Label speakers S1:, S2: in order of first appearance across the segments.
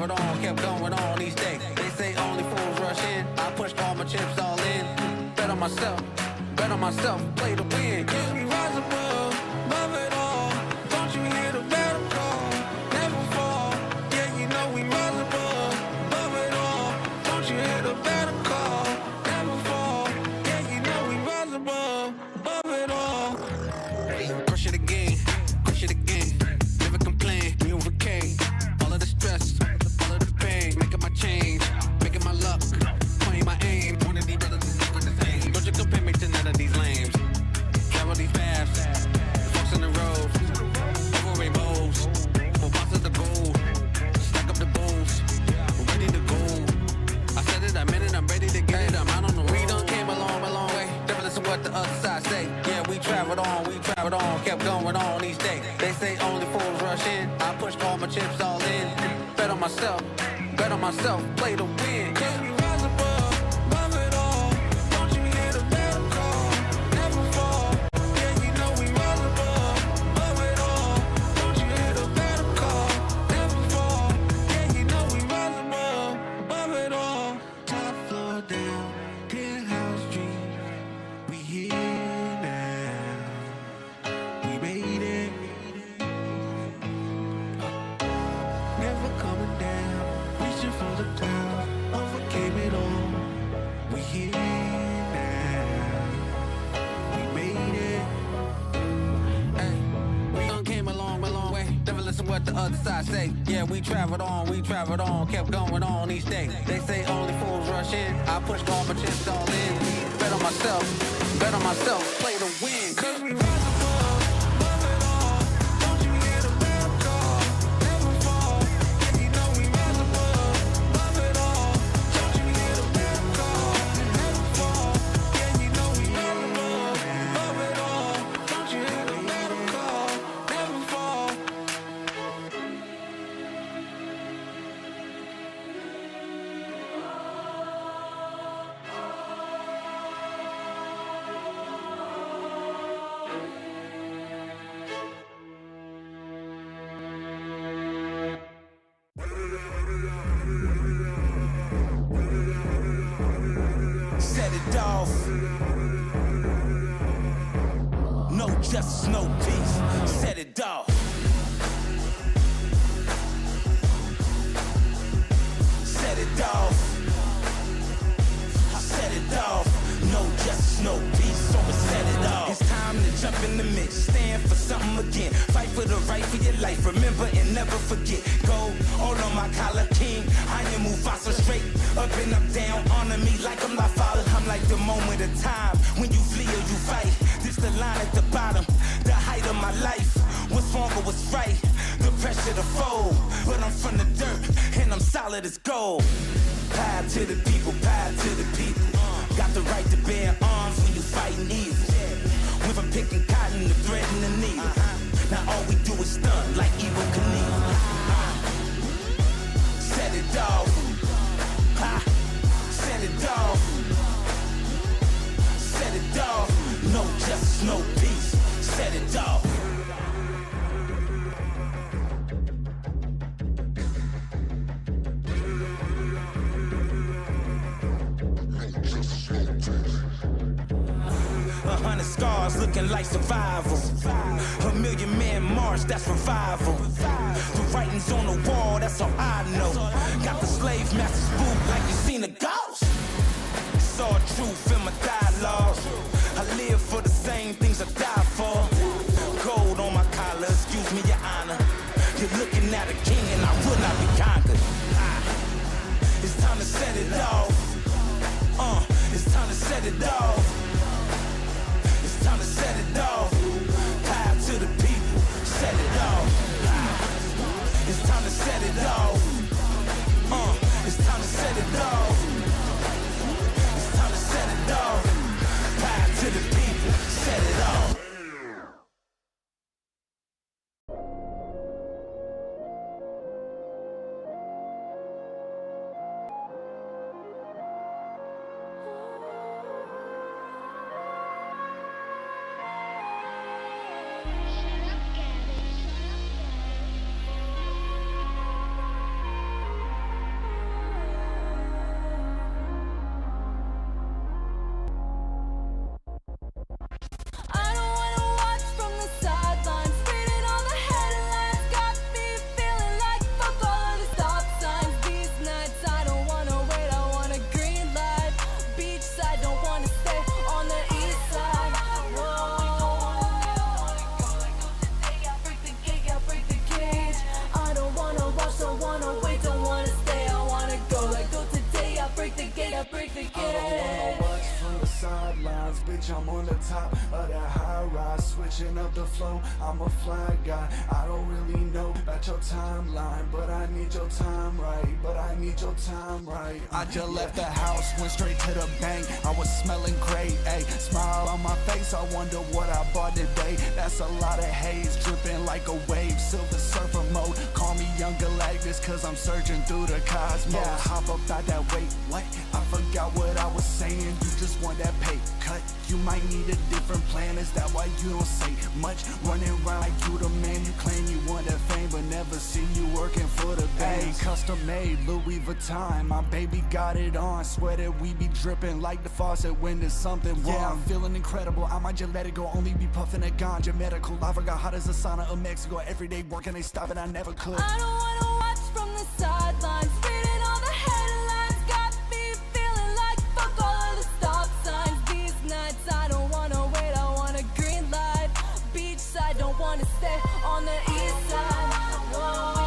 S1: traveled on, kept going on each day. They say only fools rush in. I pushed all my chips all in. Bet on myself, play to win. Cause we rise above it all. Don't you hear the battle call? Never fall. Yeah, you know we rise above it all. Don't you hear the battle call? Never fall. Yeah, you know we rise above it all. Crush it again. Never complain, we overcame all of the stress, all of the pain. Making my change, making my luck, playing my aim. One of these brothers is doing the same. Don't you compare me to none of these lames. Travel these paths, forks in the road, over rainbows, for boss of the gold. Stack up the bowls, we're ready to go. I said it, I meant it, I'm ready to get it. I'm out on the we done came a long way. Never listen what the other side say. Yeah, we traveled on, kept going on each day. They say only fools rush in. I pushed all my chips all in. Bet on myself, play to win. Cause we rise above it all. Don't you hear the battle call? Never fall. Yeah, you know we rise above it all. Don't you hear the battle call? Never fall. Yeah, you know we rise above it all. Top floor down, penthouse dream. We here now. We made it. Never coming down. Reaching for the clouds. Overcame it all. We here now. We made it. Hey, we done came a long way. Never listen what the other side say. Yeah, we traveled on, kept going on each day. They say only fools rush in. I pushed all my chips all in. Bet on myself, play to win. Cause we rise above it all. Don't you hear the battle call? Never fall. Yeah, you know we rise above it all. Don't you hear the battle call? Never fall. Yeah, you know we rise above it all. Don't you hear the battle call? Never fall.
S2: 100 scars looking like survival. A million man march, that's revival. The writings on the wall, that's all I know. Got the slave master spook like you seen a ghost. Saw truth in my dialogue. I live for the same things I die for. Gold on my collar, excuse me, your honor. You're looking at a king and I will not be conquered. It's time to set it off. It's time to set it off. It's time to set it off. Power to the people, set it off. It's time to set it off. It's time to set it off. It's time to set it off. Power to the people, set it off.
S3: break the gate, I break the gate.
S4: I don't wanna watch from the sidelines, bitch, I'm on the top of that high rise, switching up the flow, I'm a fly guy. I don't really know about your timeline, but I need your time right, I just left the house, went straight to the bank, I was smelling great, ayy, smile on my face, I wonder what I bought today. That's a lot of haze, dripping like a wave, silver surfer mode, call me Young Galactus, cause I'm surging through the cosmos. Yeah, hop up out that weight, what? I forgot what I was saying, you just want that pay cut, you might need a different plan, is that why you don't say much? Running around like you the man, you claim you want that fame, but never see you working for the bank. Custom made, Louis Vuitton, my baby got it on, swear that we be dripping like the faucet when there's something wrong. Yeah, I'm feeling incredible, I might just let it go, only be puffing a ganja. Medical lava got hot as the sauna of Mexico, every day working, they stop it, I never could.
S3: I don't wanna watch from the sidelines, reading all the headlines, got me feeling like fuck all of the stop signs. These nights I don't wanna wait, I want a green light, beachside, don't wanna stay on the east side. Whoa.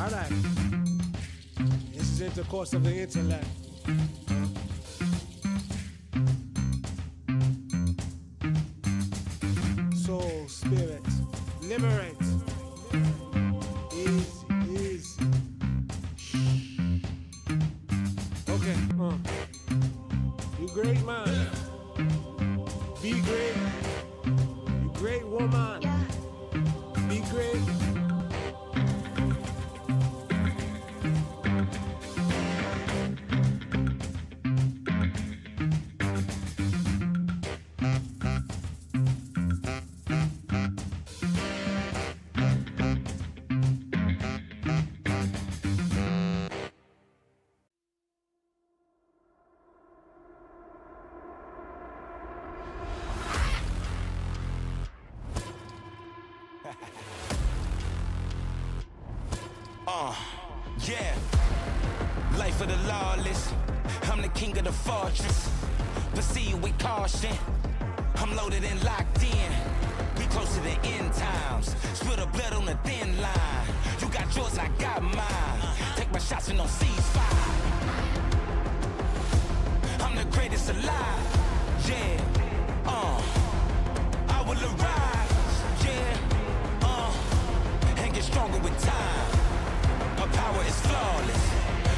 S5: Alright. This is intercourse of the intellect. Soul, spirit, liberate. Easy, easy. Okay, you great man. Be great. You great woman. Be great.
S2: Yeah, life of the lawless. I'm the king of the fortress. Proceed with caution. I'm loaded and locked in. We close to the end times. Spill the blood on the thin line. You got yours, I got mine. Take my shots and no ceasefire. I'm the greatest alive. Yeah, I will arise. Yeah, and get stronger with time. My power is flawless.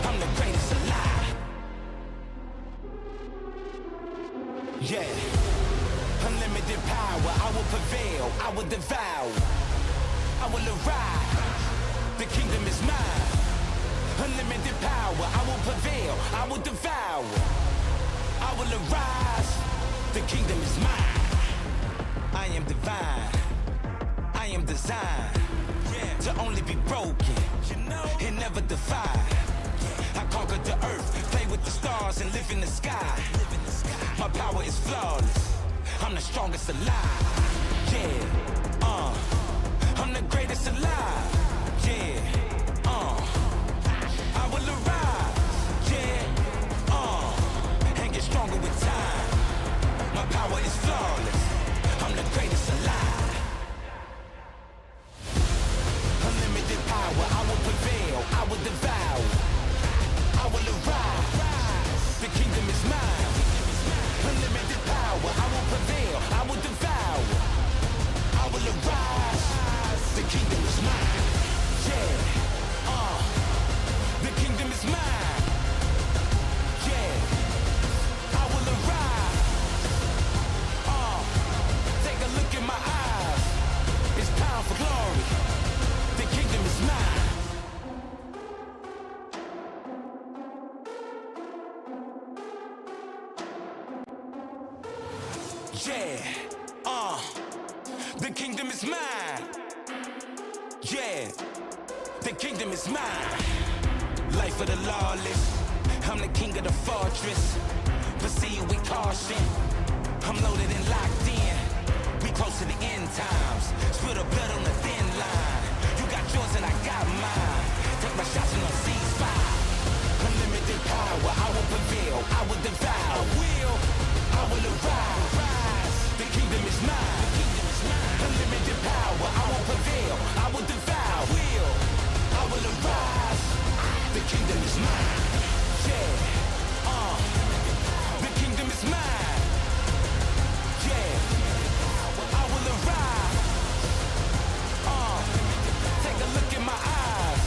S2: I'm the greatest alive. Yeah. Unlimited power. I will prevail. I will devour. I will arise. The kingdom is mine. Unlimited power. I will prevail. I will devour. I will arise. The kingdom is mine. I am divine. I am designed to only be broken, and never defied. I conquered the earth, play with the stars and live in the sky. My power is flawless. I'm the strongest alive. Yeah, I'm the greatest alive. Yeah, I will arise. Yeah, and get stronger with time. My power is flawless. I'm the greatest alive. Unlimited power, I will prevail, I will devour, I will arise, the kingdom is mine. Unlimited power, I will prevail, I will devour, I will arise, the kingdom is mine. Yeah, the kingdom is mine. Yeah, I will arise. Take a look in my eyes. It's time for glory. The kingdom is mine. Yeah, the kingdom is mine. Yeah, the kingdom is mine. Life of the lawless. I'm the king of the fortress. Proceed with caution. I'm loaded and locked in. We close to the end times. Spill the blood on the thin line. You got yours and I got mine. Take my shots and no ceasefire. Unlimited power, I will prevail, I will devour. I will arise. The kingdom is mine. Unlimited power, I will prevail, I will devour. I will arise. The kingdom is mine. Yeah, the kingdom is mine. Yeah, I will arise. Take a look in my eyes.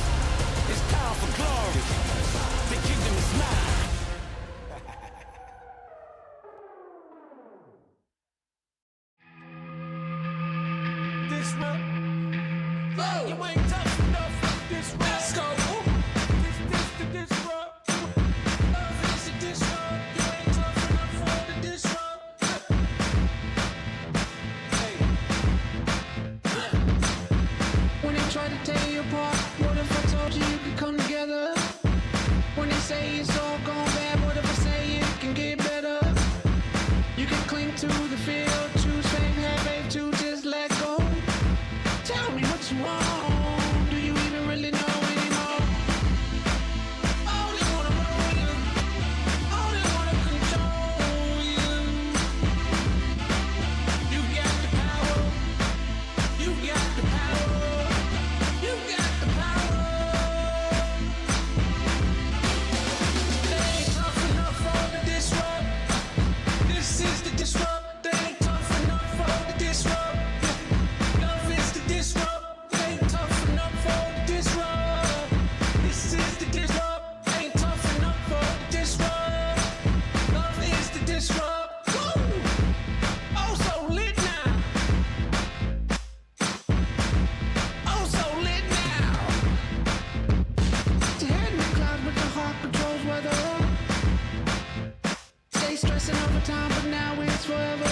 S2: It's time for glory. The kingdom is mine.
S5: This rap. You ain't tough enough for this rap. Let's go. This rap. This rap. You ain't tough enough for this rap. Hey.
S6: When they try to tear you apart, what if I told you could come together? When they say it's all gone bad, what if I say it can get better? You can cling to the field, choose fame, have faith to just let go. Tell me what's wrong. Do you even really know anymore? All they wanna roll you, all they wanna control you. You got the power, you got the power, you got the power. for time, but now it's forever.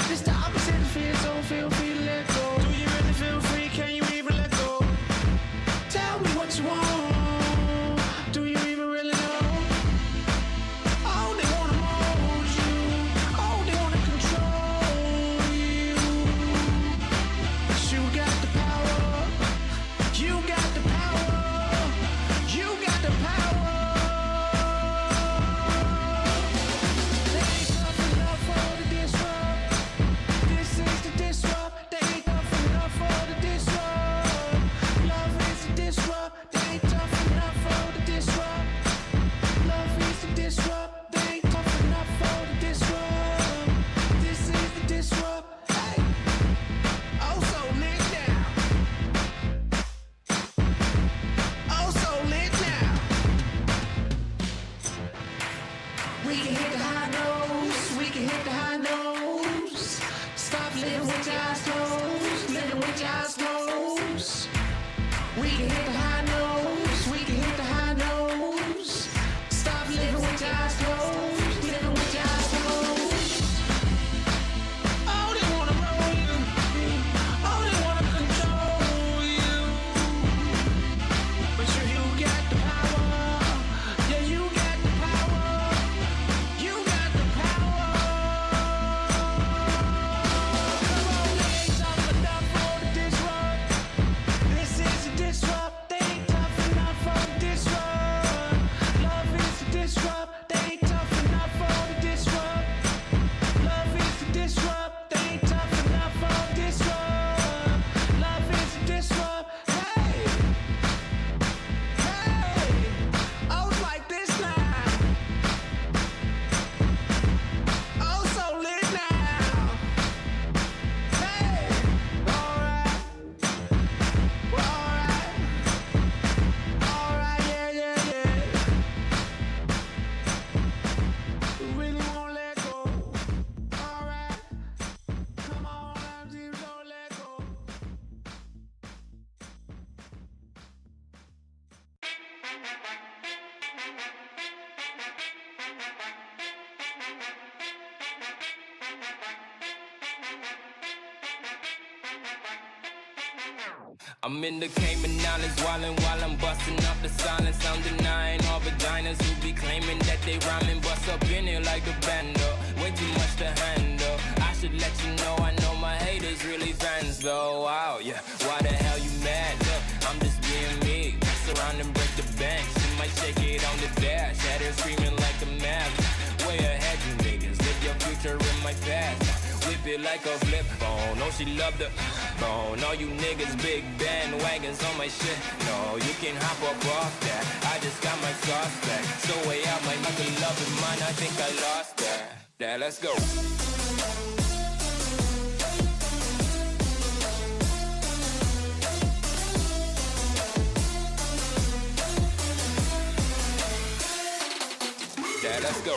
S6: This the opposite of fear, so feel free to let go. Do you really feel free? Can you even let go? Tell me what you want. Do you even really know? Oh, they wanna mold you. Oh, they wanna control you. But you got the power. You got the power. You got the power. They ain't tough enough for the disrupt. This is the disrupt. They ain't tough enough for the disrupt. Love is the disrupt. They ain't tough enough for the disrupt. Love is the disrupt. They ain't tough enough for the disrupt. This is the disrupt. Hey, oh so lit now. Oh so lit now. We can hit the high notes. We can hit the high notes. Stop living with your eyes closed. Living with your eyes closed. We can hit the high notes. We can hit the high notes. Stop living with your eyes closed. Living with your eyes closed. Oh, they wanna roll you. Oh, they wanna control you. But you got the power. Yeah, you got the power. You got the power. Come on, they ain't tough enough for the disrupt. This is a disrupt. They ain't tough enough for the disrupt. Love is the disrupt. They ain't tough enough for the disrupt. Love is the disrupt. They ain't tough enough for the disrupt. Love is the disrupt. Hey, hey, oh, it's like this now. Oh, so lit now. Hey, alright, alright, yeah, yeah, yeah. We really won't let go. Alright, come on, you don't let go.
S2: I'm in the Cayman Islands wildin' while I'm bustin' up the silence. I'm denying all vaginas who be claiming that they rhyming. Bust up in here like the bando, way too much to handle. I should let you know I know my haters really fans though. Wow, yeah, why the hell you mad? Look, I'm just being me. Mess around and break the bank. She might shake it on the dash. Had her screaming like the Mavs. Way ahead you niggas, live your future in my past. Whip it like a flip phone. Oh, she loved the phone. All you niggas big bandwagons on my shit. No, you can hop up off that. I just got my sauce back. So way out my knuckle love of mine. I think I lost that. Yeah, let's go. Yeah, let's go.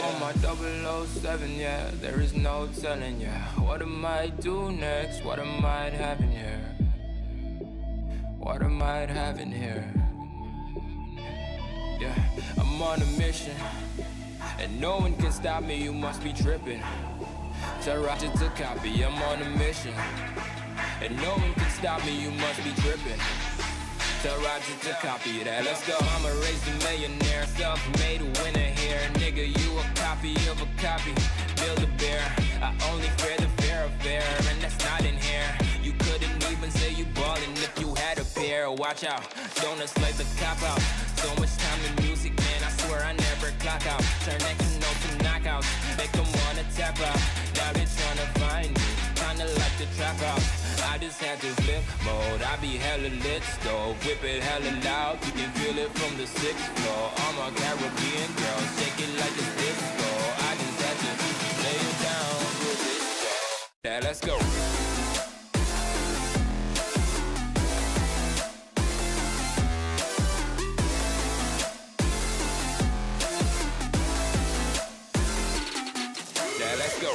S2: On my 007, yeah, there is no telling, yeah. What am I do next? What am I having here? What am I having here? Yeah, I'm on a mission, and no one can stop me, you must be tripping. Tell Roger to copy, I'm on a mission, and no one can stop me, you must be tripping. Tell Roger to copy that, let's go. Mama raised a millionaire, self-made winner here. Nigga, you a copy of a copy, build a bear. I only fear the fear of fear, and that's not in here. You couldn't even say you ballin' if you had a pair. Watch out, donuts like the cop out. So much time in music, man, I swear I never clock out. Turn that canoe to knockouts, make them wanna tap out. Now they tryna find me, kinda like the trap house. I just had to flip mode, I be hella lit, stove, whip it hella loud. You can feel it from the 6th floor. All my Caribbean girls, shake it like a disco. I just had to lay it down with this show. Yeah, let's go. Yeah, let's go.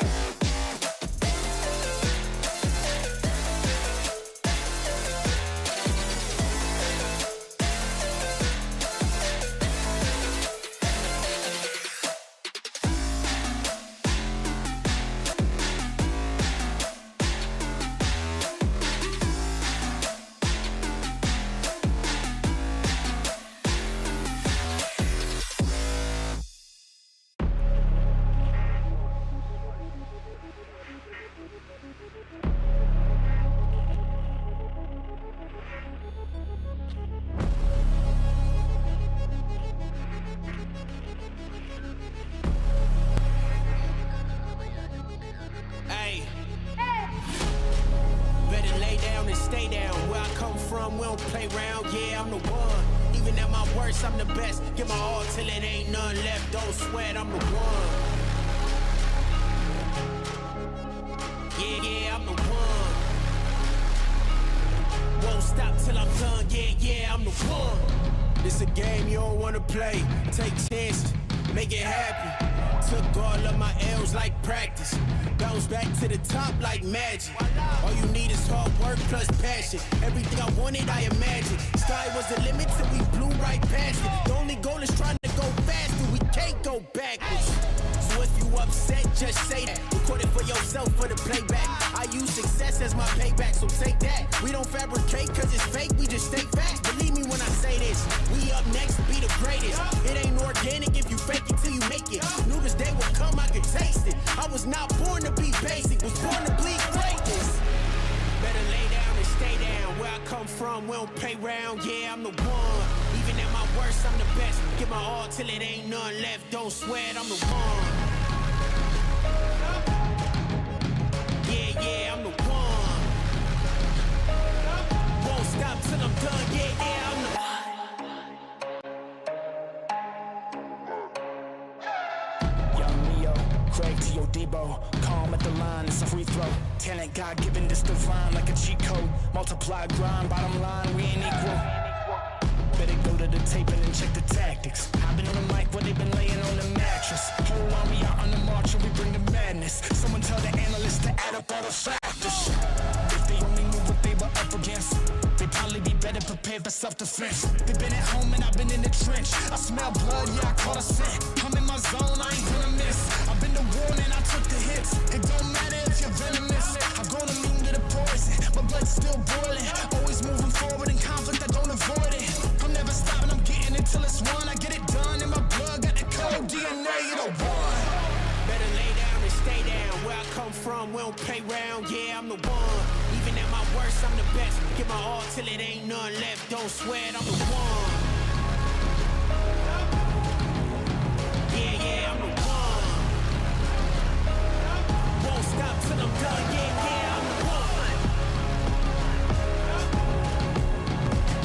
S2: from, we don't play around, yeah, I'm the one. Even at my worst, I'm the best. Give my all till it ain't none left. Don't sweat, I'm the one. Yeah, I'm the one. Won't stop till I'm done, yeah, I'm the one. This a game you don't wanna play. Take chances, make it happen. Took all of my L's like practice. Bounce back to the top like magic. All you need is hard work plus passion. Everything I wanted, I imagined. Sky was the limit till we blew right past it. The only goal is trying to go faster. We can't go backwards. So if you upset, just say that. Record it for yourself for the playback. I use success as my payback, so take that. We don't fabricate cause it's fake, we just stay facts. Believe me when I say this. We up next, be the greatest. It ain't organic if you fake it till you make it. Knew this day would come, I could taste it. I was not born to be basic, was born to bleed greatness. Better lay down and stay down. Where I come from, we don't play round. Yeah, I'm the one. Even at my worst, I'm the best. Give my all till it ain't none left. Don't sweat, I'm the one. Yeah, I'm the one. Won't stop till I'm done. Yeah, I'm the
S7: Craig to your Debo, calm at the line, it's a free throw. Talent God given, this divine like a cheat code. Multiply grind, bottom line, we ain't equal. Better go to the tape and then check the tactics. I've been on the mic while they've been laying on the mattress. Whole army out on the march and we bring the madness. Someone tell the analysts to add up all the factors. If they only knew what they were up against, they'd probably be better prepared for self-defense. They've been at home and I've been in the trench. I smell blood, yeah, I caught a scent. I'm in my zone, I ain't gonna miss. I've been to war and I took the hits. It don't matter if you're venomous. I've grown immune to the poison. My blood's still boiling. Always moving forward in conflict, I don't avoid it. I'm never stopping, I'm getting it till it's won. I get it done in my blood, got the code DNA, you the one.
S2: better lay down and stay down. Where I come from, we don't play round. Yeah, I'm the one. Even at my worst, I'm the best. Give my all till it ain't none left. Don't sweat, I'm the one. Yeah, I'm the one. Won't stop till I'm done. Yeah, I'm the one.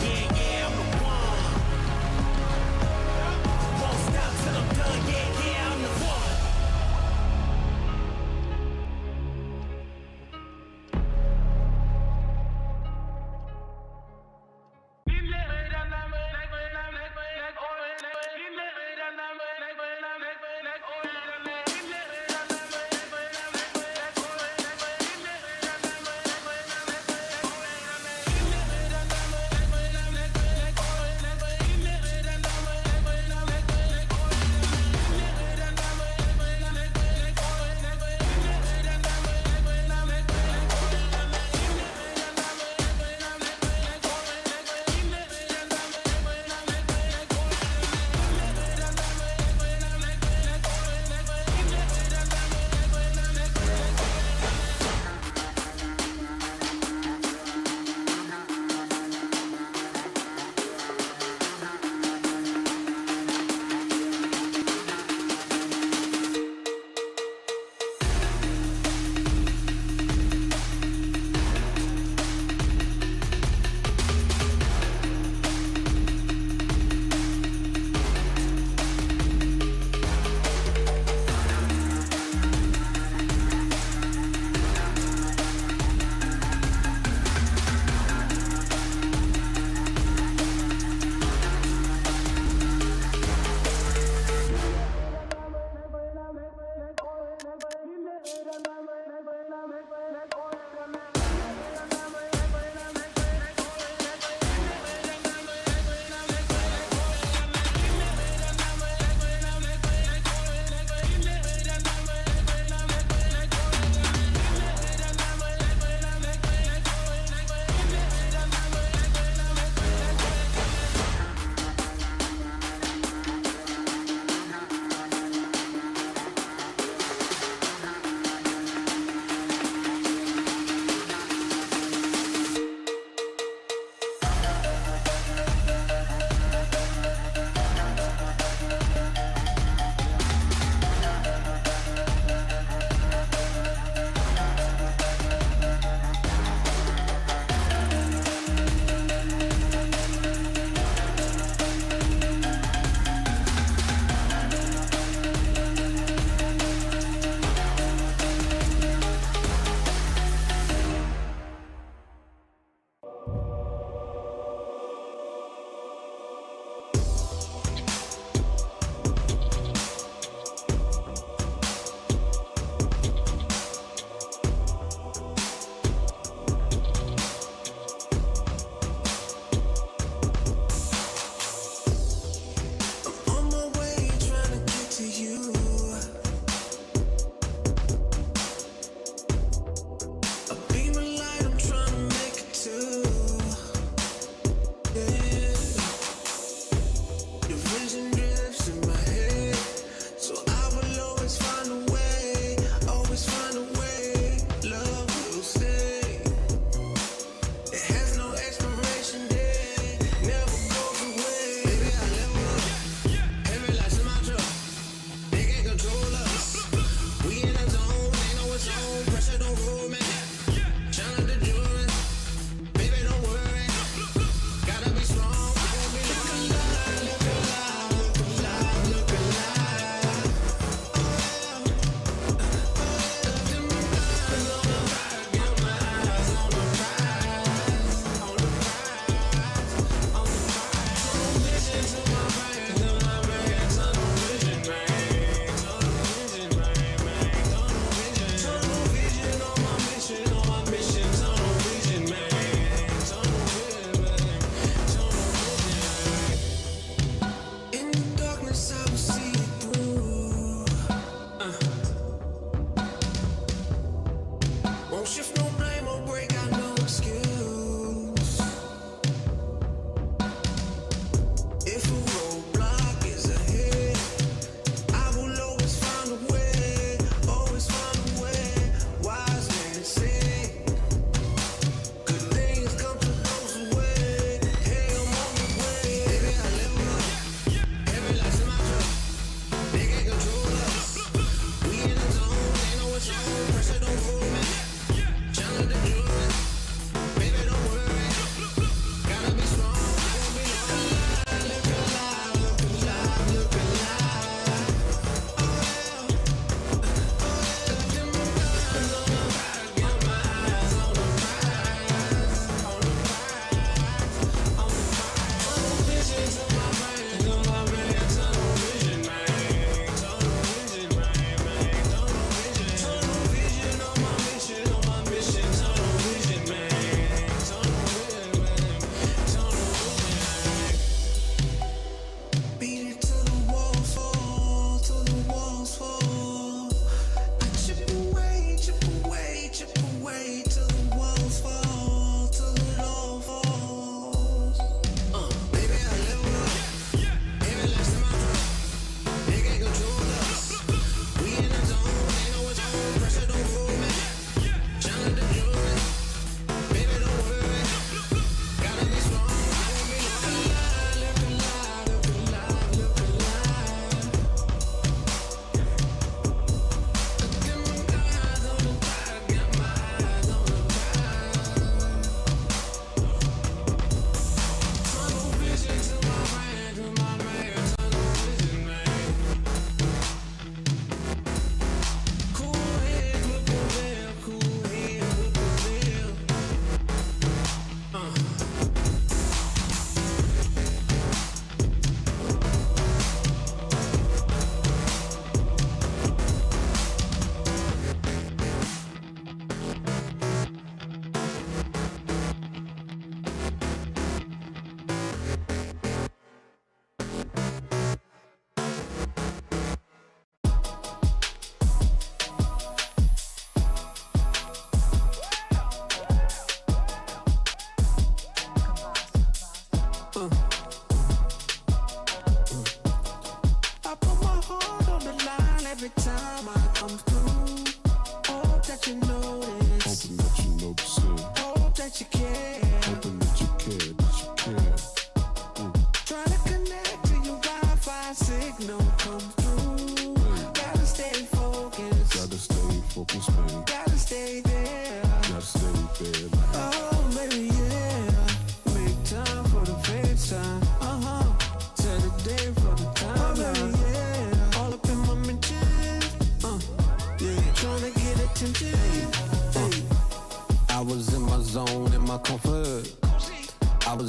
S2: Yeah, I'm the one. Won't stop till I'm done. Yeah, I'm the one.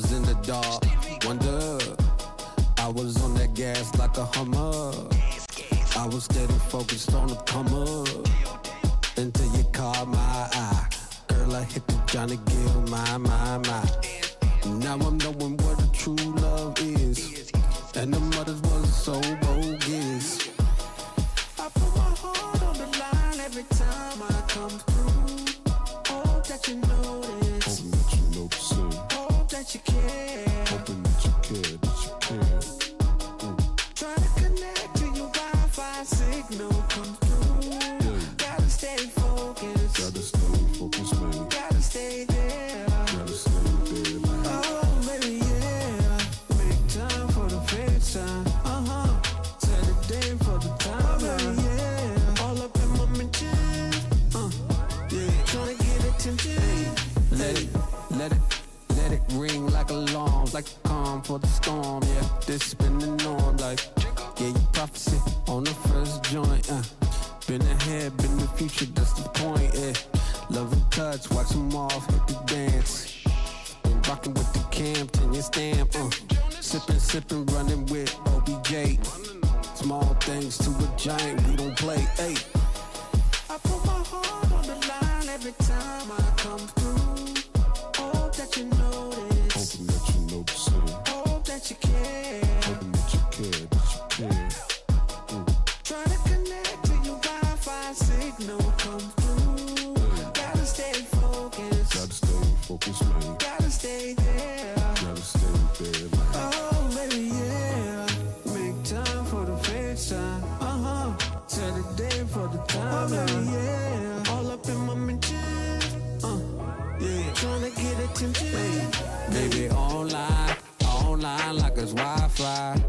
S1: was in the dark, wonder. I was on that gas like a Hummer. I was steady focused on the come up until you caught my eye. Girl, I hit the Johnny Gill, my. Now I'm knowing what a true love is, and the mothers was so bogus. I put my heart on the line every time I come through. Hope that you notice.
S8: Hoping that you notice it.
S1: Hope that you care.
S8: Hoping that you care, that you care.
S1: Try to connect to your Wi-Fi signal come through.
S8: Yeah.
S1: Gotta stay focused.
S8: Gotta stay focused, man.
S1: Gotta stay there.
S8: Gotta stay there, man.
S1: Oh, baby, yeah. Make time for the FaceTime. Set a day for the time. Oh, baby, yeah. All up in my mentions. Yeah. Tryna get attention. Let it ring like alarms, like a calm for the storm. Yeah, this been the norm. Like, yeah, you prophecy on the first joint. Been ahead, been the future. That's the point. Yeah, love and touch, watch them off, hit the dance. Been rocking with the Campton, your stamp. Sipping, running with OBJ. Small things to a giant, we don't play. Hey, I put my heart on the line every time I come through. Hope that you notice.
S8: Hoping that you notice it.
S1: Hope that you care.
S8: Hoping that you care, that you care.
S1: Try to connect to your Wi-Fi signal come through. Gotta stay focused.
S8: Gotta stay focused, man.
S1: Gotta stay there.
S8: Gotta stay there, man.
S1: Oh, baby, yeah. Make time for the FaceTime. Set a day for the time. Oh, baby, yeah. All up in my mentions. Yeah. Tryna get attention. Baby, online like it's Wi-Fi.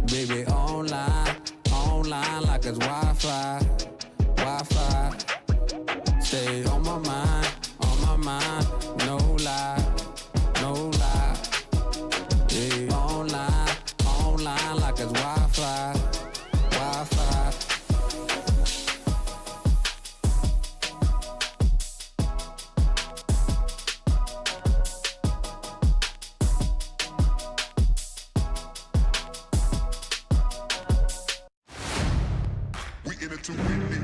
S1: Baby, online like it's Wi-Fi. Stay on my mind, no lie. Yeah, online like it's Wi-Fi.
S8: We in it to win it.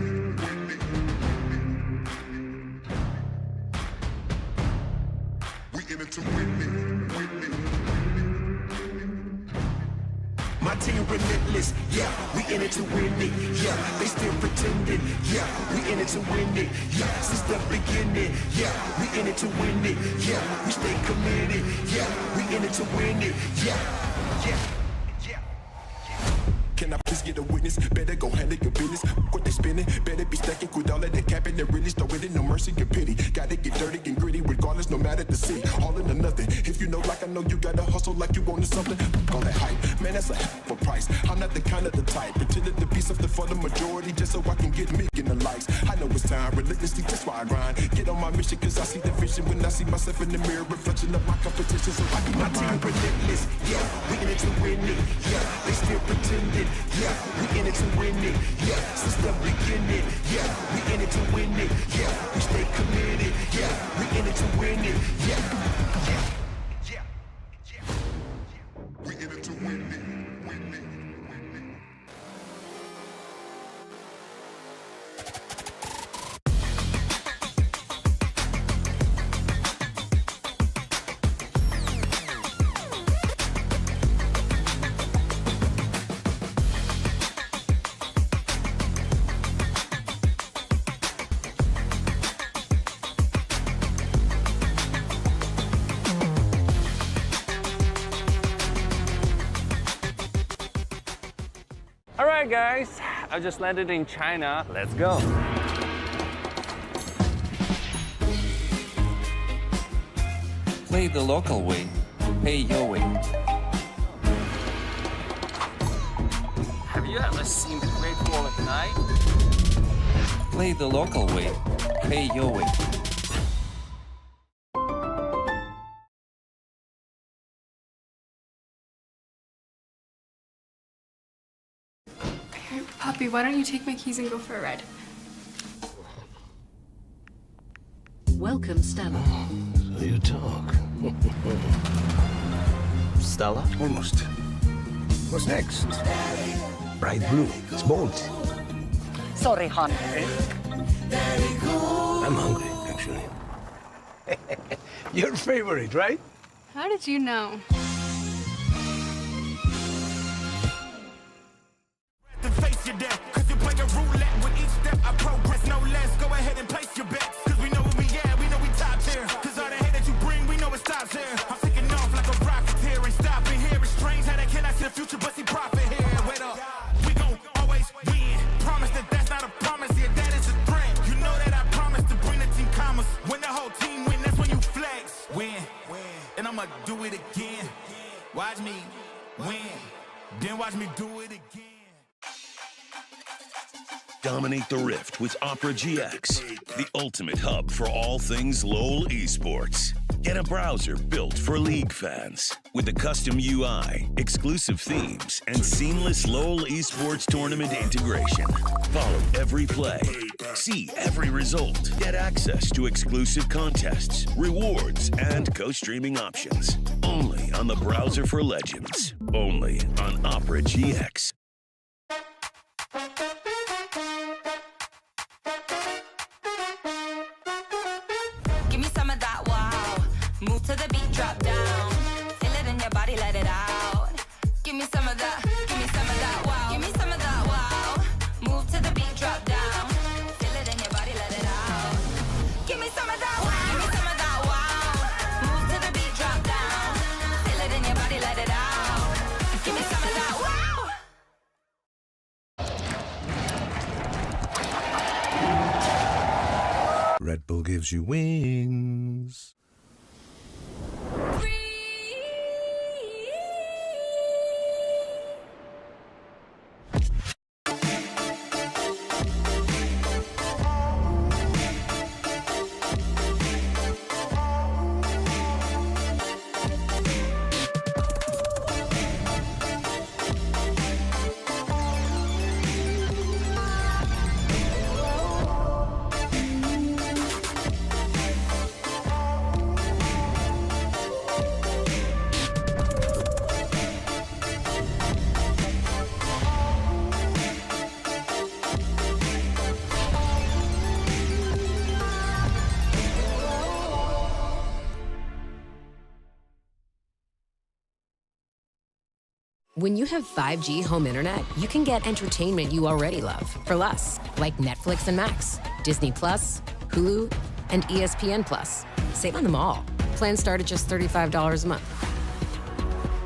S8: We in it to win it.
S2: My team relentless, yeah, we in it to win it, yeah, they still pretending, yeah, we in it to win it, yeah, since the beginning, yeah, we in it to win it, yeah, we stay committed, yeah, we in it to win it, yeah.
S9: Can I please get a witness? Better go handle your business. What they spinning? Better be stacking. Quit all of that capping and really start with it. No mercy and pity. Gotta get dirty and gritty regardless, no matter the city. All in or nothing. If you know like I know, you gotta hustle like you wanted something. All that hype, man, that's a heck of a price. I'm not the kind of the type pretending to be something for the majority just so I can get me in the likes. I know it's time, relentlessly, that's why I grind. Get on my mission cause I see the vision when I see myself in the mirror, reflection of my competition so I can
S2: My team relentless, yeah, we in it to win it, yeah, they still pretending, yeah, we in it to win it, yeah, since the beginning, yeah, we in it to win it, yeah, we stay committed, yeah, we in it to win it, yeah.
S8: We in it to win it.
S10: Alright guys, I just landed in China. Let's go. Play the local way, pay your way. Have you ever seen the Great Wall at night? Play the local way, pay your way.
S11: Puppy, why don't you take my keys and go for a ride? Welcome, Stella.
S12: So you talk.
S13: Stella?
S12: Almost. What's next? Bright blue. It's bold.
S14: Sorry, hon.
S12: I'm hungry, actually. Your favorite, right?
S15: How did you know?
S2: To face your death, cause you play a roulette with each step I progress, no less. Go ahead and place your bets, cause we know where we at, we know we top tier. Cause all the hate that you bring, we know it stops here. I'm taking off like a rocketeer and stopping here. It's strange how they cannot see the future, but see profit here. Wait up, we gon' always win. Promise that that's not a promise, yeah, that is a threat. You know that I promise to bring the team commas. When the whole team win, that's when you flex. Win, and I'ma do it again. Watch me win, then watch me do it again.
S16: Dominate the Rift with Opera GX, the ultimate hub for all things LoL esports. Get a browser built for League fans with a custom UI, exclusive themes, and seamless LoL esports tournament integration. Follow every play, see every result, get access to exclusive contests, rewards, and co-streaming options. Only on the browser for legends. Only on Opera GX.
S3: Give me some of that wow. Move to the beat, drop down. Feel it in your body, let it out. Give me some of that, give me some of that wow. Give me some of that wow. Move to the beat, drop down. Feel it in your body, let it out. Give me some of that wow. Give me some of that wow. Move to the beat, drop down. Feel it in your body, let it out. Give me some of that wow.
S12: Red Bull gives you wings.
S11: When you have 5G home internet, you can get entertainment you already love for less, like Netflix and Max, Disney Plus, Hulu, and ESPN Plus. Save on them all. Plans start at just $35 a month.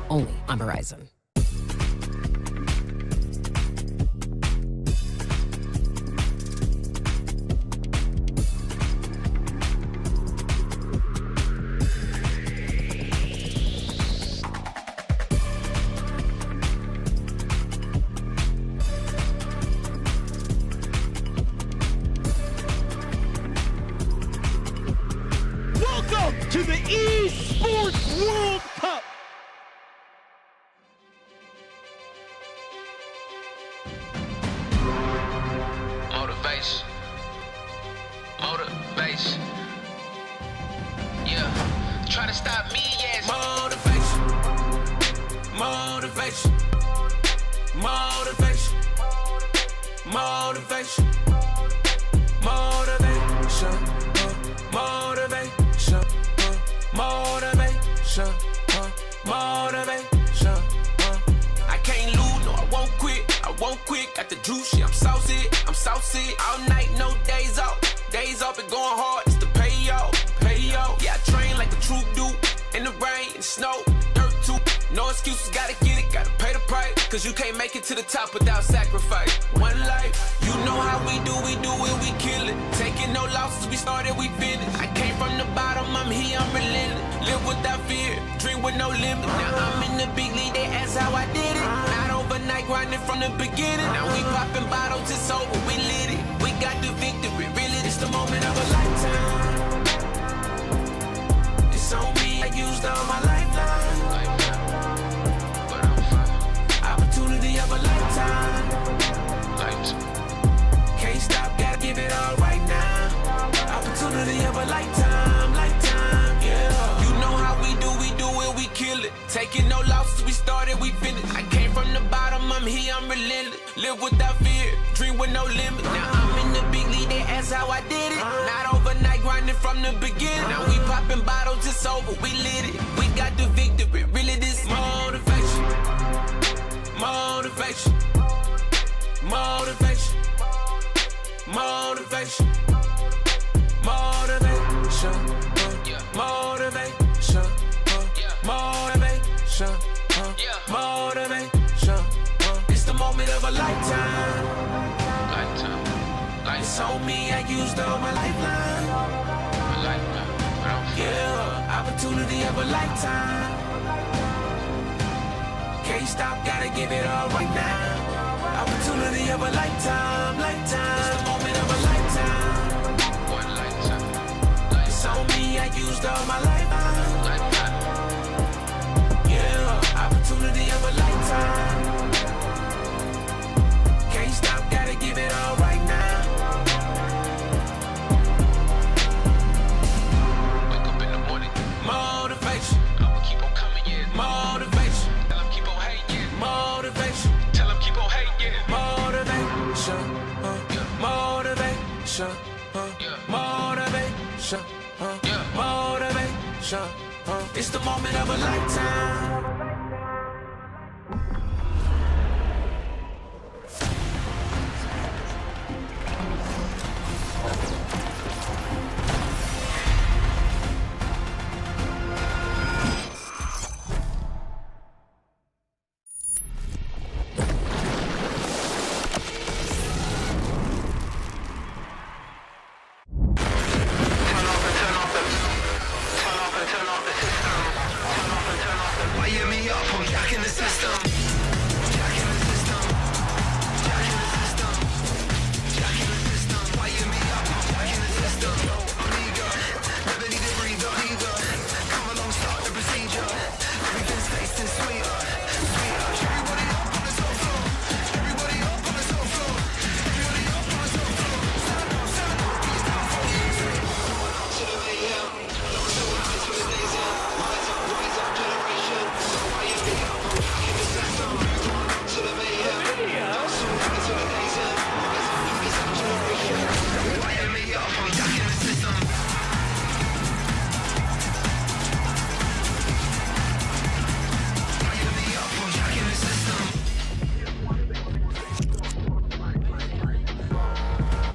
S11: Only on Verizon.
S5: Welcome to the Esports World Cup.
S17: Motivation. Motivation. Yeah. Try to stop me, yes.
S2: Motivation. Motivation. Motivation. Motivation. Motivation. Motivation. Motivation. Motivation. I can't lose, no, I won't quit. I won't quit. Got the juice, yeah, I'm saucy. I'm saucy. All night, no days off. Days off and going hard, it's the payoff. Payoff. Yeah, I train like a true dude. In the rain, in the snow, dirt too. No excuses, gotta get it, gotta pay the price. Cause you can't make it to the top without sacrifice. One life, you know how we do it, we kill it. Taking no losses, we started, we finished. I came from the bottom, I'm here, I'm relentless. Live without fear, dream with no limit. Now I'm in the big league, they ask how I did it. Not overnight, grinding from the beginning. Now we popping bottles, it's over, we lit it. We got the victory, really, it's the moment of a lifetime. It's on me, I used all my lifeline. Opportunity of a lifetime. Can't stop, gotta give it all right now. Opportunity of a lifetime. Taking no losses, we started, we finished. I came from the bottom, I'm here, I'm relentless. Live without fear, dream with no limits. Now I'm in the big league, they ask how I did it. Not overnight, grinding from the beginning. Now we popping bottles, it's over, we lit it. We got the victory, really this motivation. Motivation. Motivation. Motivation. Motivation. Motivation. Motivation. Motivation. It's the moment of a lifetime. It's on me, I used all my lifeline. Yeah, opportunity of a lifetime. Can't stop, gotta give it all right now. Opportunity of a lifetime, lifetime. It's the moment of a lifetime. One lifetime. It's on me, I used all my lifeline. Yeah, opportunity of a lifetime. Can't stop, gotta give it all right now. Wake up in the morning. Motivation. I'ma keep on coming, yeah. Motivation. Tell them keep on hating. Motivation. Tell them keep on hating. Motivation. Motivation. Motivation. Motivation. It's the moment of a lifetime.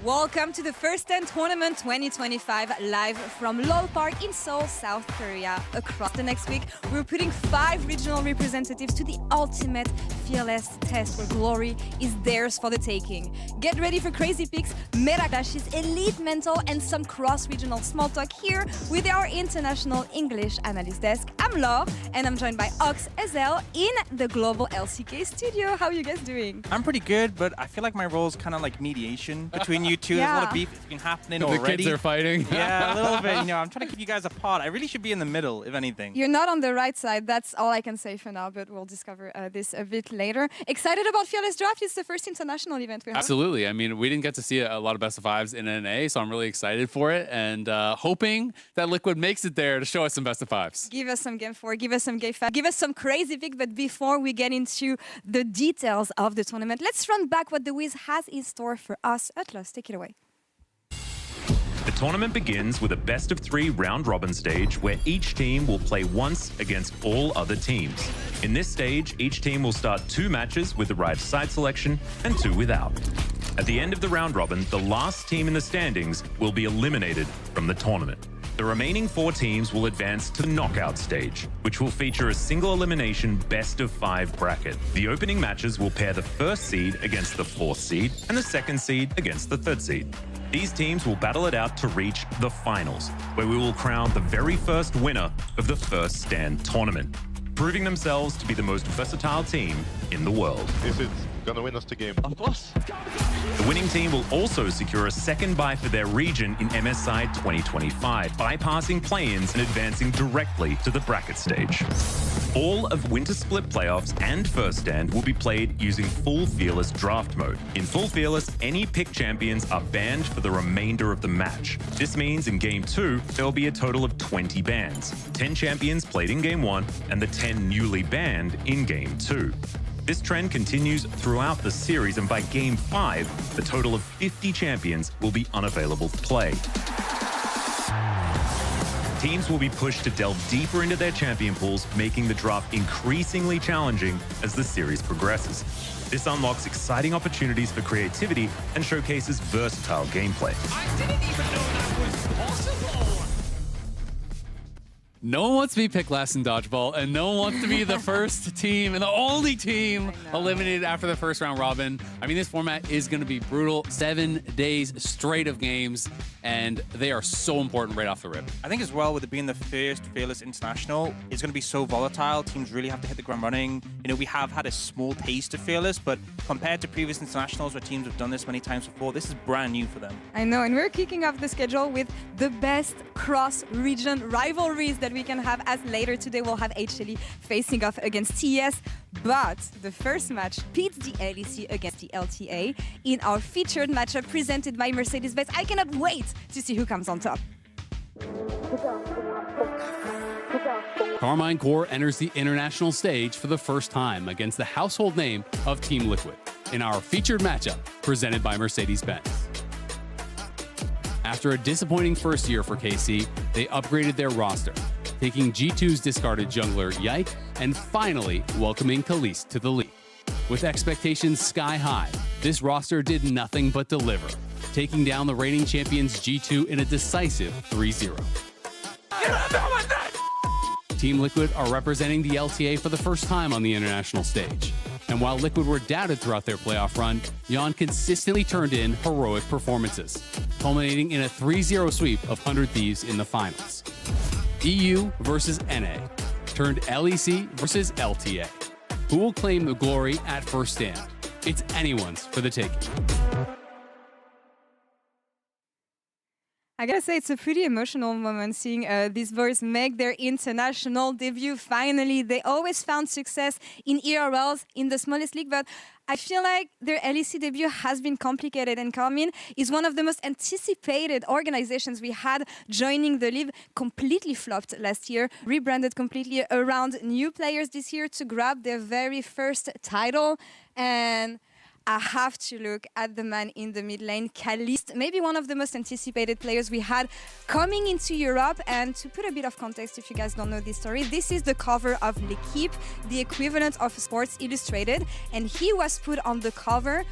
S3: Welcome to the First 10 Tournament 2025 live from LOL Park in Seoul, South Korea. Across the next week, we're putting 5 regional representatives to the ultimate fearless test where glory is theirs for the taking. Get ready for crazy picks, meta clashes, elite mental, and some cross-regional small talk here with our international English analyst desk. I'm Laure, and I'm joined by Ox Ezel in the global LCK studio. How are you guys doing?
S13: I'm pretty good, but I feel like my role is kind of like mediation between you two. There's a lot of beef that's been happening already.
S15: The kids are fighting.
S13: Yeah, a little bit. You know, I'm trying to keep you guys apart. I really should be in the middle, if anything.
S3: You're not on the right side. That's all I can say for now, but we'll discover this a bit later. Excited about Fearless Draft? It's the first international event we have.
S15: Absolutely. I mean, we didn't get to see a lot of best of fives in NA, so I'm really excited for it and hoping that Liquid makes it there to show us some best of fives.
S3: Give us some Game 4, give us some Game 5, give us some crazy pick. But before we get into the details of the tournament, let's run back what the Wiz has in store for us. Atlas, take it away.
S18: The tournament begins with a best-of-3 round-robin stage where each team will play once against all other teams. In this stage, each team will start 2 matches with the right side selection and 2 without. At the end of the round-robin, the last team in the standings will be eliminated from the tournament. The remaining 4 teams will advance to the knockout stage, which will feature a single elimination best-of-5 bracket. The opening matches will pair the first seed against the 4th seed and the 2nd seed against the 3rd seed. These teams will battle it out to reach the finals, where we will crown the very first winner of the first stand tournament, proving themselves to be the most versatile team in the world.
S19: If it's
S8: gonna win us the game.
S10: Of course.
S18: The winning team will also secure a second bye for their region in MSI 2025, bypassing play-ins and advancing directly to the bracket stage. All of Winter Split playoffs and First Stand will be played using Full Fearless draft mode. In Full Fearless, any pick champions are banned for the remainder of the match. This means in Game 2, there will be a total of 20 bans, 10 champions played in Game 1 and the 10 newly banned in Game 2. This trend continues throughout the series, and by Game 5, the total of 50 champions will be unavailable to play. Teams will be pushed to delve deeper into their champion pools, making the draft increasingly challenging as the series progresses. This unlocks exciting opportunities for creativity and showcases versatile gameplay.
S5: I didn't even know that was possible.
S15: No one wants to be picked last in dodgeball, and no one wants to be the first team and the only team eliminated after the first round robin. I mean, this format is going to be brutal. 7 days straight of games, and they are so important right off the rip.
S13: I think as well, with it being the first Fearless International, it's going to be so volatile. Teams really have to hit the ground running. You know, we have had a small taste of Fearless, but compared to previous internationals where teams have done this many times before, this is brand new for them.
S19: I know, and we're kicking off the schedule with the best cross-region rivalries that we can have, as later today we'll have HLE facing off against TES. But the first match pits the LEC against the LTA in our featured matchup presented by Mercedes-Benz. I cannot wait to see who comes on top.
S15: Carmine Corps enters the international stage for the first time against the household name of Team Liquid in our featured matchup presented by Mercedes-Benz. After a disappointing first year for KC, they upgraded their roster, taking G2's discarded jungler Yike and finally welcoming Khalees to the league. With expectations sky high, this roster did nothing but deliver, taking down the reigning champions G2 in a decisive 3-0. Team Liquid are representing the LTA for the first time on the international stage. And while Liquid were doubted throughout their playoff run, Jan consistently turned in heroic performances, culminating in a 3-0 sweep of 100 Thieves in the finals. EU versus NA, turned LEC versus LTA. Who will claim the glory at first stand? It's anyone's for the taking.
S19: I gotta say, it's a pretty emotional moment seeing these boys make their international debut finally. They always found success in ERLs, in the smallest league, but I feel like their LEC debut has been complicated, and Carmine is one of the most anticipated organizations we had joining the league. Completely flopped last year, rebranded completely around new players this year to grab their very first title. And I have to look at the man in the mid lane, Khalees, maybe one of the most anticipated players we had coming into Europe. And to put a bit of context, if you guys don't know this story, this is the cover of L'Equipe, the equivalent of Sports Illustrated, and he was put on the cover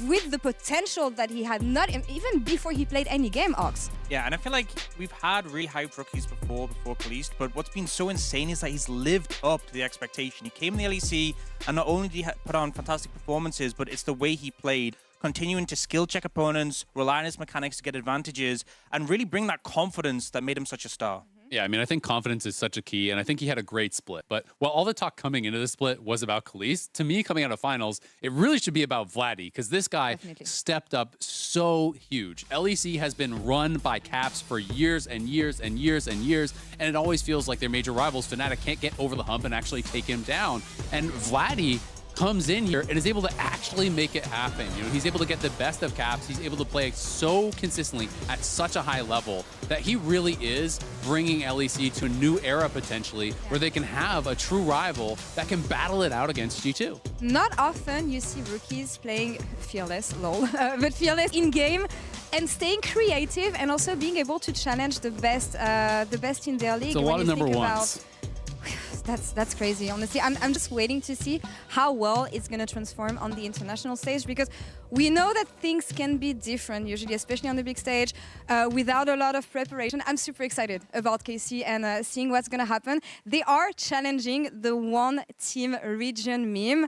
S19: with the potential that he had, not even before he played any game, Ox.
S13: Yeah, and I feel like we've had really hyped rookies before Khalees, but what's been so insane is that he's lived up to the expectation. He came in the LEC, and not only did he put on fantastic performances, but it's the way he played, continuing to skill check opponents, rely on his mechanics to get advantages, and really bring that confidence that made him such a star.
S15: Yeah, I mean, I think confidence is such a key, and I think he had a great split. But while all the talk coming into the split was about Khalees, to me, coming out of finals, it really should be about Vladdy, because this guy stepped up so huge. LEC has been run by Caps for years and years and years and years, and it always feels like their major rivals, Fnatic, can't get over the hump and actually take him down. And Vladdy comes in here and is able to actually make it happen. You know, he's able to get the best of Caps. He's able to play so consistently at such a high level that he really is bringing LEC to a new era potentially, where they can have a true rival that can battle it out against G2.
S19: Not often you see rookies playing Fearless, lol, but Fearless in game and staying creative and also being able to challenge the best in their league.
S15: It's a lot of number ones.
S19: That's crazy, honestly. I'm just waiting to see how well it's going to transform on the international stage, because we know that things can be different usually, especially on the big stage, without a lot of preparation. I'm super excited about KC and seeing what's going to happen. They are challenging the one team region meme,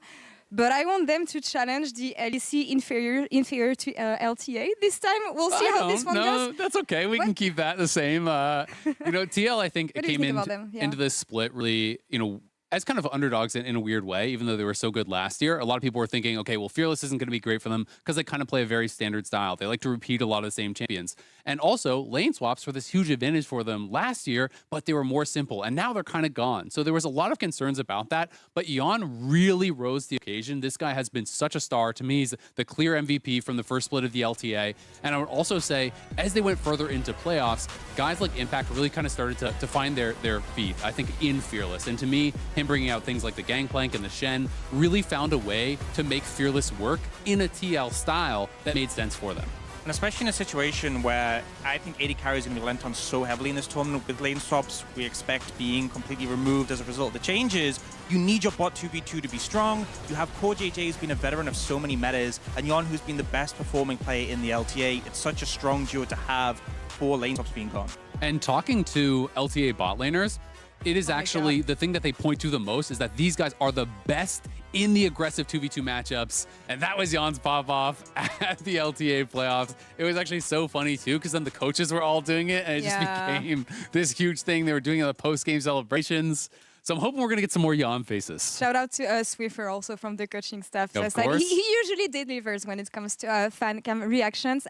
S19: but I want them to challenge the LEC inferior to LTA. This time, we'll see how this one goes.
S15: That's okay. We can keep that the same. You know, TL, I think, came into this split really, you know, as kind of underdogs in a weird way, even though they were so good last year. A lot of people were thinking, okay, well, Fearless isn't going to be great for them because they kind of play a very standard style. They like to repeat a lot of the same champions. And also, lane swaps were this huge advantage for them last year, but they were more simple. And now they're kind of gone. So there was a lot of concerns about that. But Jan really rose to the occasion. This guy has been such a star. To me, he's the clear MVP from the first split of the LTA. And I would also say, as they went further into playoffs, guys like Impact really kind of started to find their feet, I think, in Fearless. And to me, him bringing out things like the Gangplank and the Shen really found a way to make Fearless work in a TL style that made sense for them.
S13: And especially in a situation where I think AD carry is going to be lent on so heavily in this tournament with lane swaps we expect being completely removed as a result of the changes, you need your bot 2v2 to be strong. You have Core JJ who's been a veteran of so many metas, and Jan who's been the best performing player in the LTA. It's such a strong duo to have for lane swaps being gone.
S15: And talking to LTA bot laners, it is actually the thing that they point to the most is that these guys are the best in the aggressive 2v2 matchups. And that was Jan's pop-off at the LTA playoffs. It was actually so funny too, because then the coaches were all doing it and it just became this huge thing. They were doing it at the post-game celebrations. So I'm hoping we're going to get some more Jan faces.
S19: Shout out to Swiffer also from the coaching staff.
S15: Of course.
S19: He usually delivers when it comes to fan cam reactions.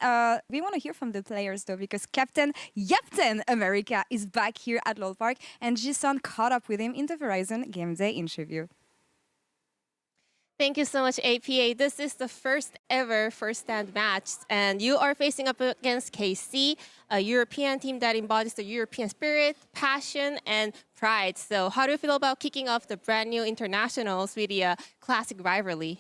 S19: We want to hear from the players though, because Captain America is back here at Lowell Park, and Jason caught up with him in the Verizon Game Day interview.
S20: Thank you so much, APA. This is the first ever first stand match, and you are facing up against KC, a European team that embodies the European spirit, passion, and pride. So how do you feel about kicking off the brand new internationals with a classic rivalry?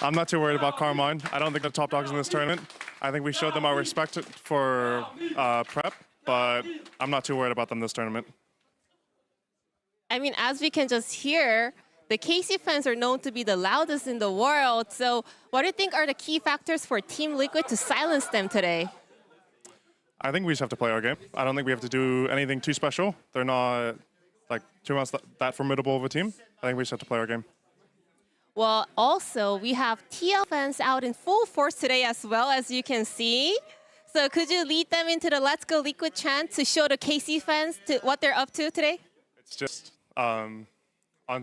S21: I'm not too worried about Carmine. I don't think they're top dogs in this tournament. I think we showed them our respect for prep, but I'm not too worried about them this tournament.
S20: I mean, as we can just hear, the KC fans are known to be the loudest in the world. So what do you think are the key factors for Team Liquid to silence them today?
S21: I think we just have to play our game. I don't think we have to do anything too special. They're not like too much that formidable of a team. I think we just have to play our game.
S20: Well, also, we have TL fans out in full force today as well, as you can see. So could you lead them into the Let's Go Liquid chant to show the KC fans what they're up to today?
S21: It's just, on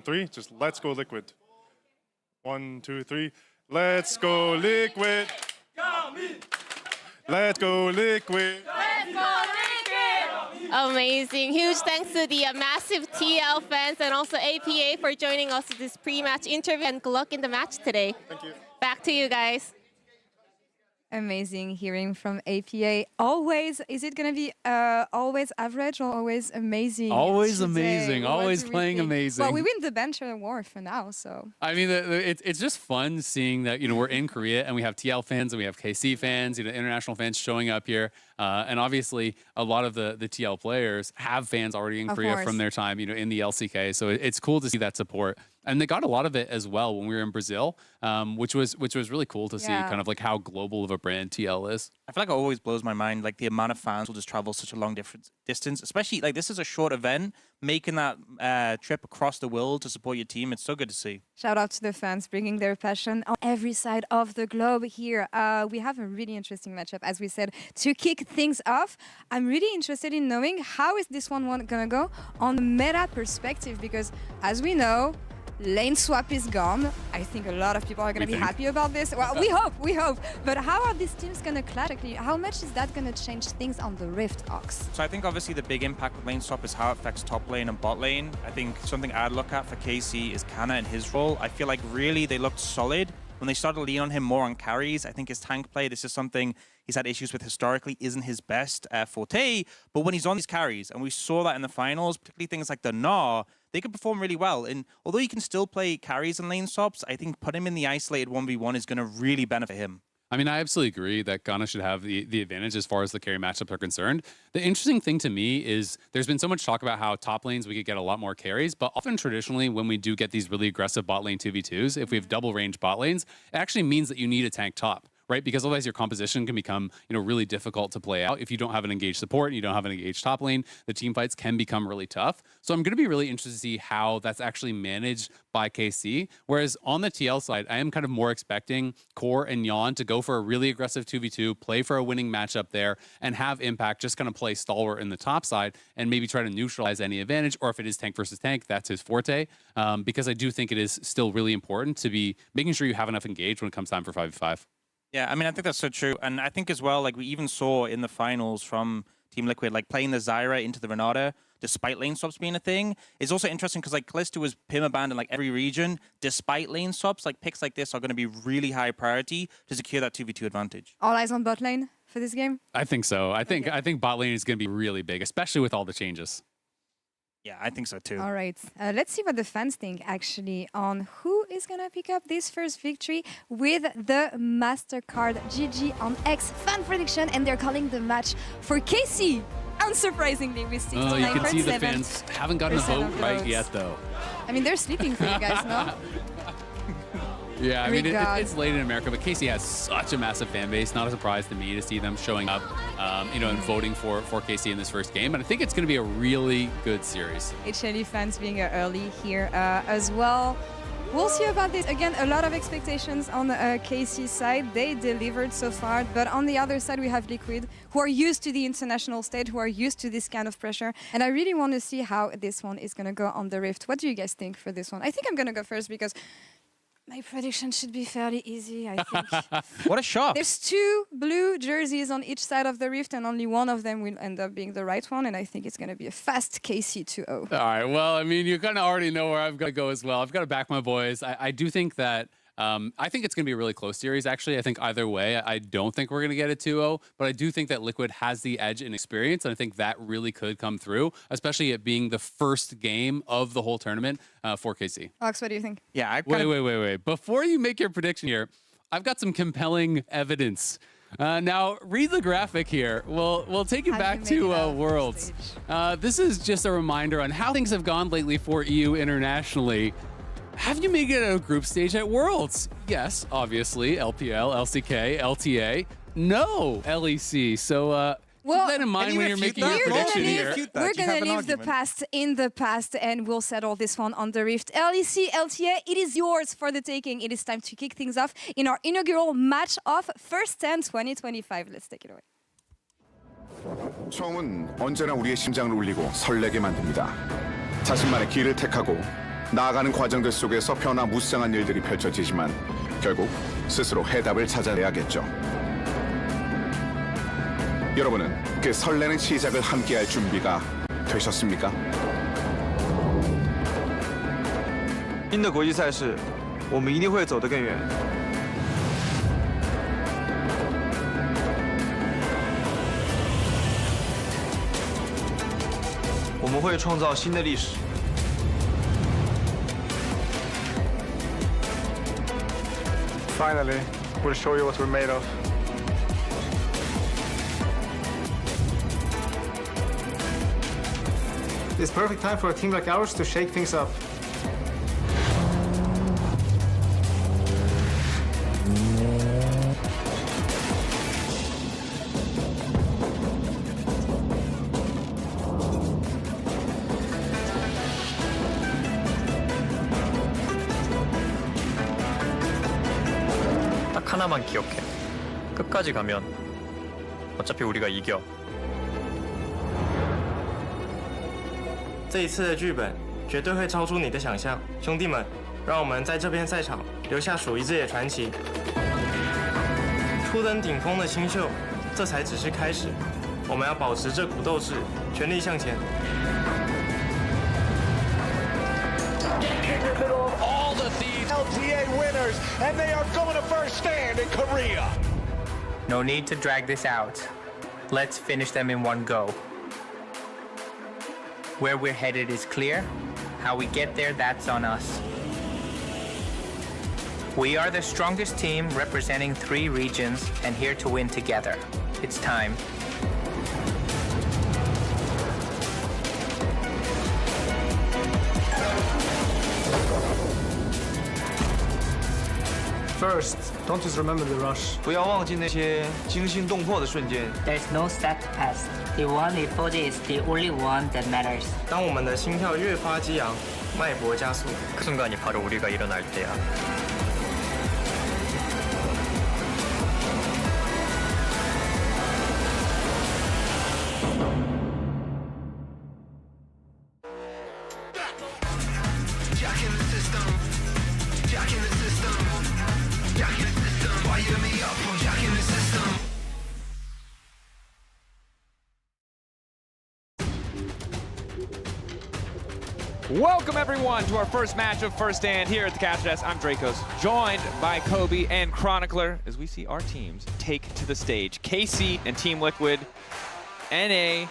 S21: three, just Let's Go Liquid. 1, 2, 3. Let's go Liquid. Let's go Liquid.
S20: Let's go Liquid. Amazing. Huge thanks to the massive TL fans and also APA for joining us in this pre-match interview, and good luck in the match today.
S21: Thank you.
S20: Back to you guys.
S19: Amazing hearing from APA. Always, is it going to be always average or always amazing?
S15: Always
S19: today?
S15: amazing. Always playing
S19: think?
S15: amazing.
S19: Well, we win the bench award for now, so.
S15: I mean, it's just fun seeing that, we're in Korea and we have TL fans and we have KC fans, international fans showing up here. And obviously, a lot of the TL players have fans already in Korea from their time, in the LCK. So it's cool to see that support. And they got a lot of it as well when we were in Brazil, which was really cool to see kind of like how global of a brand TL is.
S13: I feel like it always blows my mind, like the amount of fans will just travel such a long distance, especially like this is a short event, making that trip across the world to support your team. It's so good to see.
S19: Shout out to the fans bringing their passion on every side of the globe here. We have a really interesting matchup, as we said, to kick things off. I'm really interested in knowing how is this one going to go on the meta perspective, because as we know, lane swap is gone. I think a lot of people are going to be happy about this. Well, we hope. But how are these teams going to clash? How much is that going to change things on the Rift, Ox?
S13: So I think obviously the big impact with lane swap is how it affects top lane and bot lane. I think something I'd look at for KC is Kana and his role. I feel like really they looked solid when they started to lean on him more on carries. I think his tank play, this is something he's had issues with historically, isn't his best forte. But when he's on these carries, and we saw that in the finals, particularly things like the Gnar, they could perform really well. And although you can still play carries and lane swaps, I think put him in the isolated 1v1 is going to really benefit him. I
S15: mean, I absolutely agree that Ghana should have the advantage as far as the carry matchups are concerned. The interesting thing to me is there's been so much talk about how top lanes we could get a lot more carries, but often traditionally when we do get these really aggressive bot lane 2v2s, if we have double range bot lanes, it actually means that you need a tank top. right? Because otherwise your composition can become, really difficult to play out. If you don't have an engaged support and you don't have an engaged top lane, the team fights can become really tough. So I'm going to be really interested to see how that's actually managed by KC. Whereas on the TL side, I am kind of more expecting Core and Yon to go for a really aggressive 2v2, play for a winning matchup there, and have Impact just kind of play stalwart in the top side and maybe try to neutralize any advantage, or if it is tank versus tank, that's his forte. Because I do think it is still really important to be making sure you have enough engaged when it comes time for 5v5.
S13: Yeah, I mean, I think that's so true. And I think as well, like we even saw in the finals from Team Liquid, like playing the Zyra into the Renata, despite lane swaps being a thing, is also interesting because like Kalista was permabanned in like every region, despite lane swaps. Like picks like this are going to be really high priority to secure that 2v2 advantage.
S19: All eyes on bot lane for this game?
S15: I think so. I think bot lane is going to be really big, especially with all the changes.
S13: Yeah, I think so too.
S19: All right. Let's see what the fans think actually on who is going to pick up this first victory with the MasterCard GG on X fan prediction. And they're calling the match for KC. Unsurprisingly, with 69%.
S15: Oh, you can see the fans haven't gotten a vote right yet, though.
S19: I mean, they're sleeping for you guys, no?
S15: Yeah, I mean, it's late in America, but KC has such a massive fan base. Not a surprise to me to see them showing up, and voting for KC in this first game. And I think it's going to be a really good series.
S19: HLE fans being early here as well. We'll see about this. Again, a lot of expectations on the KC side. They delivered so far. But on the other side, we have Liquid, who are used to the international stage, who are used to this kind of pressure. And I really want to see how this one is going to go on the Rift. What do you guys think for this one? I think I'm going to go first because my prediction should be fairly easy, I think.
S13: What a shock.
S19: There's 2 blue jerseys on each side of the Rift, and only one of them will end up being the right one, and I think it's going to be a fast KC 2-0.
S15: All right, well, I mean, you kind of already know where I've got to go as well. I've got to back my boys. I do think that I think it's going to be a really close series, actually. I think either way, I don't think we're going to get a 2-0, but I do think that Liquid has the edge in experience, and I think that really could come through, especially it being the first game of the whole tournament for KC.
S19: Alex, what do you think?
S13: Yeah,
S15: Wait. Before you make your prediction here, I've got some compelling evidence. Now, read the graphic here. We'll take you back to Worlds. This is just a reminder on how things have gone lately for EU internationally. Have you made it out of group stage at Worlds? Yes, obviously. LPL, LCK, LTA. No, LEC. So keep that in mind when you're making your prediction here.
S19: We're going to leave the past in the past and we'll settle this one on the Rift. LEC, LTA, it is yours for the taking. It is time to kick things off in our inaugural match of First 10 2025. Let's take it away.
S4: 처음은 언제나 우리의 심장을 울리고 설레게 만듭니다. 자신만의 길을 택하고 나아가는 과정들 속에서 변화무쌍한 일들이 펼쳐지지만 결국 스스로 해답을 찾아내야겠죠. 여러분은 그 설레는 시작을 함께할 준비가 되셨습니까?
S22: 新的国际赛事，我们一定会走得更远。我们会创造新的历史。
S21: Finally, we'll show you what we're made of.
S23: It's perfect time for a team like ours to shake things up.
S24: 딱 하나만 기억해. 끝까지 가면 어차피 우리가 이겨.
S22: 这一次的剧本绝对会超出你的想象，兄弟们，让我们在这片赛场留下属于自己的传奇。初登顶峰的新秀，这才只是开始，我们要保持这股斗志，全力向前。
S25: All the LTA winners, and they are going to first stand in Korea.
S26: No need to drag this out. Let's finish them in one go. Where we're headed is clear. How we get there, that's on us. We are the strongest team representing 3 regions and here to win together. It's time.
S23: First, Don't just remember the rush.
S22: 不要忘记那些惊心动魄的瞬间。
S1: There's no set pass. The one we fought is the only one that matters.
S22: 当我们的心跳越发激昂，脉搏加速，
S24: 그 순간이 바로 우리가 일어날 때야.
S6: Welcome everyone to our first match of First Stand here at the Cash Desk. I'm Dracos, joined by Kobe and Chronicler as we see our teams take to the stage. KC and Team Liquid, NA,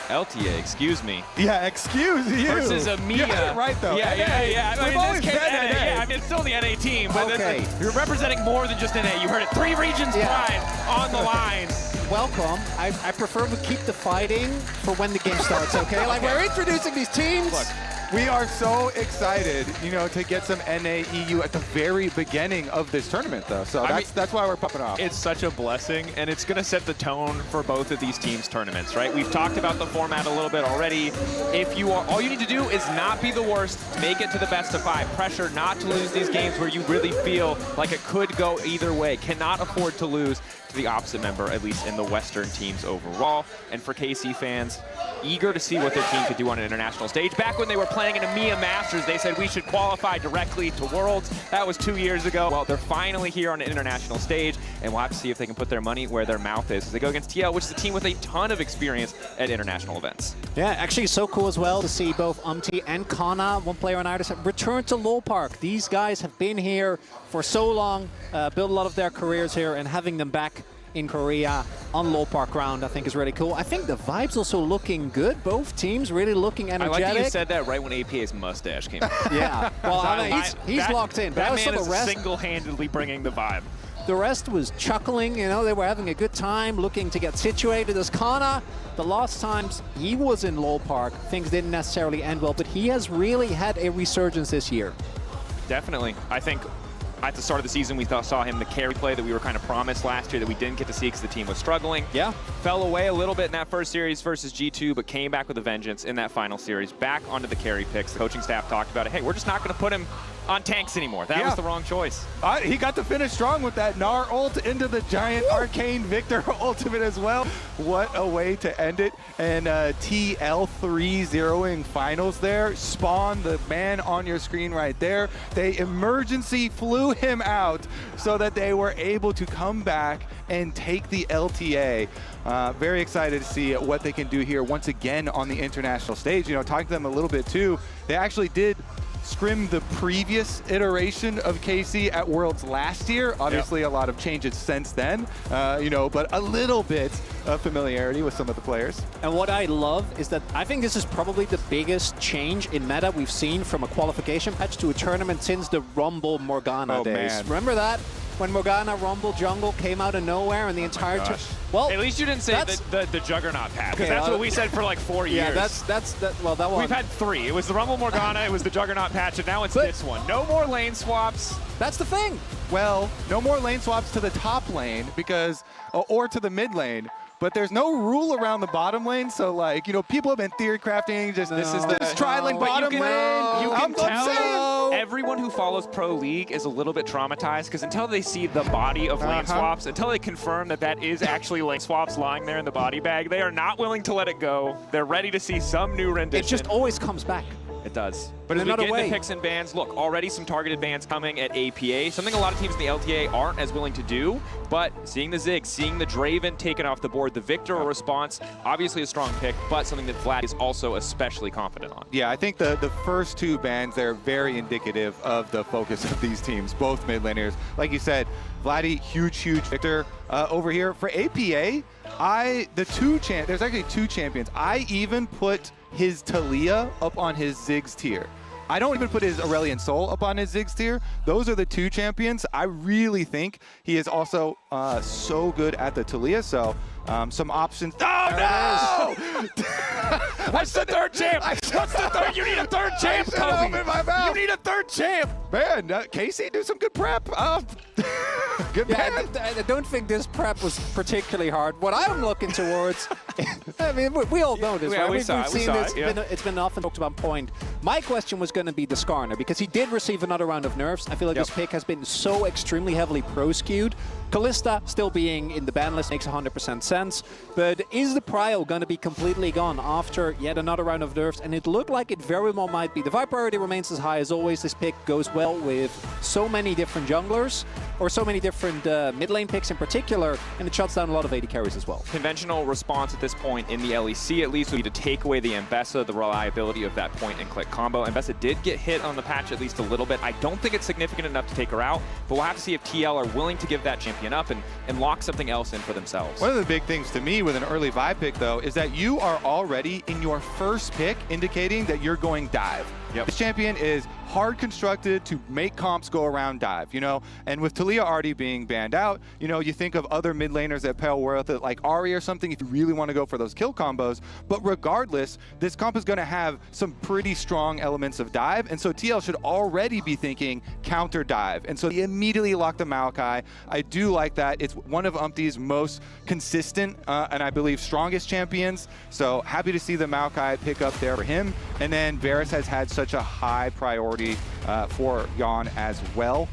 S6: LTA, excuse me.
S7: Yeah, excuse you.
S6: Versus Amia.
S7: You had it right though.
S6: Yeah.
S7: We've
S6: I mean,
S7: always
S6: this case,
S7: said
S6: NA.
S7: NA.
S6: Yeah, I mean, it's still the NA team, but
S7: Okay.
S6: you're representing more than just NA. You heard it, 3 regions pride on the line.
S9: Welcome. I prefer we keep the fighting for when the game starts, okay? Like, we're introducing these teams.
S7: Look, we are so excited, you know, to get some NA EU at the very beginning of this tournament, though. So that's why we're popping off.
S6: It's such a blessing, and it's going to set the tone for both of these teams' tournaments, right? We've talked about the format a little bit already. If you are, all you need to do is not be the worst, make it to the best of 5. Pressure not to lose these games where you really feel like it could go either way. Cannot afford to lose to the opposite member, at least in the Western teams overall. And for KC fans, eager to see what their team could do on an international stage. Back when they were playing in EMEA Masters, they said we should qualify directly to Worlds. That was 2 years ago. Well, they're finally here on an international stage, and we'll have to see if they can put their money where their mouth is as they go against TL, which is a team with a ton of experience at international events.
S9: Yeah, actually it's so cool as well to see both Umti and Kana, one player on either side, return to Lowell Park. These guys have been here for so long, built a lot of their careers here, and having them back in Korea on Lowell Park ground, I think is really cool. I think the vibe's also looking good. Both teams really looking energetic.
S6: I like that you said that right when APA's mustache came out.
S9: Yeah, well, I mean, he's locked in. But
S6: That
S9: also
S6: man is
S9: the rest,
S6: single-handedly bringing the vibe.
S9: The rest was chuckling, you know, they were having a good time, looking to get situated. As Kana, the last times he was in Lowell Park, things didn't necessarily end well, but he has really had a resurgence this year.
S6: Definitely. I think at the start of the season, we saw him the carry play that we were kind of promised last year that we didn't get to see because the team was struggling.
S9: Yeah.
S6: Fell away a little bit in that first series versus G2, but came back with a vengeance in that final series. Back onto the carry picks. The coaching staff talked about it. Hey, we're just not going to put him on tanks anymore. That was the wrong choice.
S7: He got to finish strong with that Gnar ult into the giant arcane Victor ultimate as well. What a way to end it. And TL 3-0ing finals there. Spawn, the man on your screen right there. They emergency flew him out so that they were able to come back and take the LTA. Very excited to see what they can do here once again on the international stage. You know, talking to them a little bit too, they actually did scrim the previous iteration of KC at Worlds last year. Obviously, a lot of changes since then, you know, but a little bit of familiarity with some of the players.
S9: And what I love is that I think this is probably the biggest change in meta we've seen from a qualification patch to a tournament since the Rumble Morgana days.
S7: Man.
S9: Remember that? When Morgana Rumble Jungle came out of nowhere and the entire well,
S6: at least you didn't say the Juggernaut patch, because that's what we said for like 4 years.
S9: Yeah, well, that one.
S6: We've had 3. It was the Rumble Morgana, it was the Juggernaut patch, and now it's this one. No more lane swaps.
S9: That's the thing.
S7: Well, no more lane swaps to the top lane because, or to the mid lane. But there's no rule around the bottom lane, so like, you know, people have been theory crafting, just this is this tri-lane bottom lane.
S6: You can tell
S7: saying.
S6: everyone who follows Pro League is a little bit traumatized because until they see the body of lane swaps, until they confirm that that is actually lane swaps lying there in the body bag, they are not willing to let it go. They're ready to see some new rendition.
S9: It just always comes back.
S6: It does.
S9: But
S6: as we
S9: another
S6: get
S9: way.
S6: into picks and bans, look, already some targeted bans coming at APA, something a lot of teams in the LTA aren't as willing to do, but seeing the Ziggs, seeing the Draven taken off the board, the Victor response, obviously a strong pick, but something that Vlad is also especially confident on.
S7: Yeah, I think the first 2 bans, they're very indicative of the focus of these teams, both mid laners. Like you said, Vladdy, huge Victor over here. For APA, there's actually 2 champions. I even put his Talia up on his Ziggs tier. I don't even put his Aurelion Sol up on his Ziggs tier. Those are the 2 champions. I really think he is also so good at the Talia. So Some options. Oh, no!
S6: What's the third champ? What's the third? You need a third champ, Kobe. You need a third champ.
S7: Man, Casey, do some good prep. Good man.
S9: I don't think this prep was particularly hard. What I'm looking towards, I mean, we all know this,
S6: Yeah,
S9: right?
S6: we
S9: We've
S6: saw
S9: seen
S6: it,
S9: this.
S6: yeah.
S9: It's been often talked about point. My question was going to be the Skarner, because he did receive another round of nerfs. I feel like this pick has been so extremely heavily pro-skewed. Kalista still being in the ban list makes 100% sense, but is the prio going to be completely gone after yet another round of nerfs? And it looked like it very well might be. The Vi priority remains as high as always. This pick goes well with so many different junglers, or so many different mid lane picks in particular, and it shuts down a lot of AD carries as well.
S6: Conventional response at this point in the LEC at least would be to take away the Mbessa, the reliability of that point and click combo. Mbessa did get hit on the patch at least a little bit. I don't think it's significant enough to take her out, but we'll have to see if TL are willing to give that champion up and lock something else in for themselves.
S7: One of the big things to me with an early Vi pick, though, is that you are already in your first pick indicating that you're going dive.
S6: Yep.
S7: This champion is hard constructed to make comps go around dive, you know? And with Taliyah already being banned out, you know, you think of other mid laners at Pale World, like Ahri or something, if you really want to go for those kill combos. But regardless, this comp is going to have some pretty strong elements of dive. And so TL should already be thinking counter dive. And so he immediately locked the Maokai. I do like that. It's one of Umpty's most consistent and I believe strongest champions. So happy to see the Maokai pick up there for him. And then Varus has had such a high priority for Yon as well.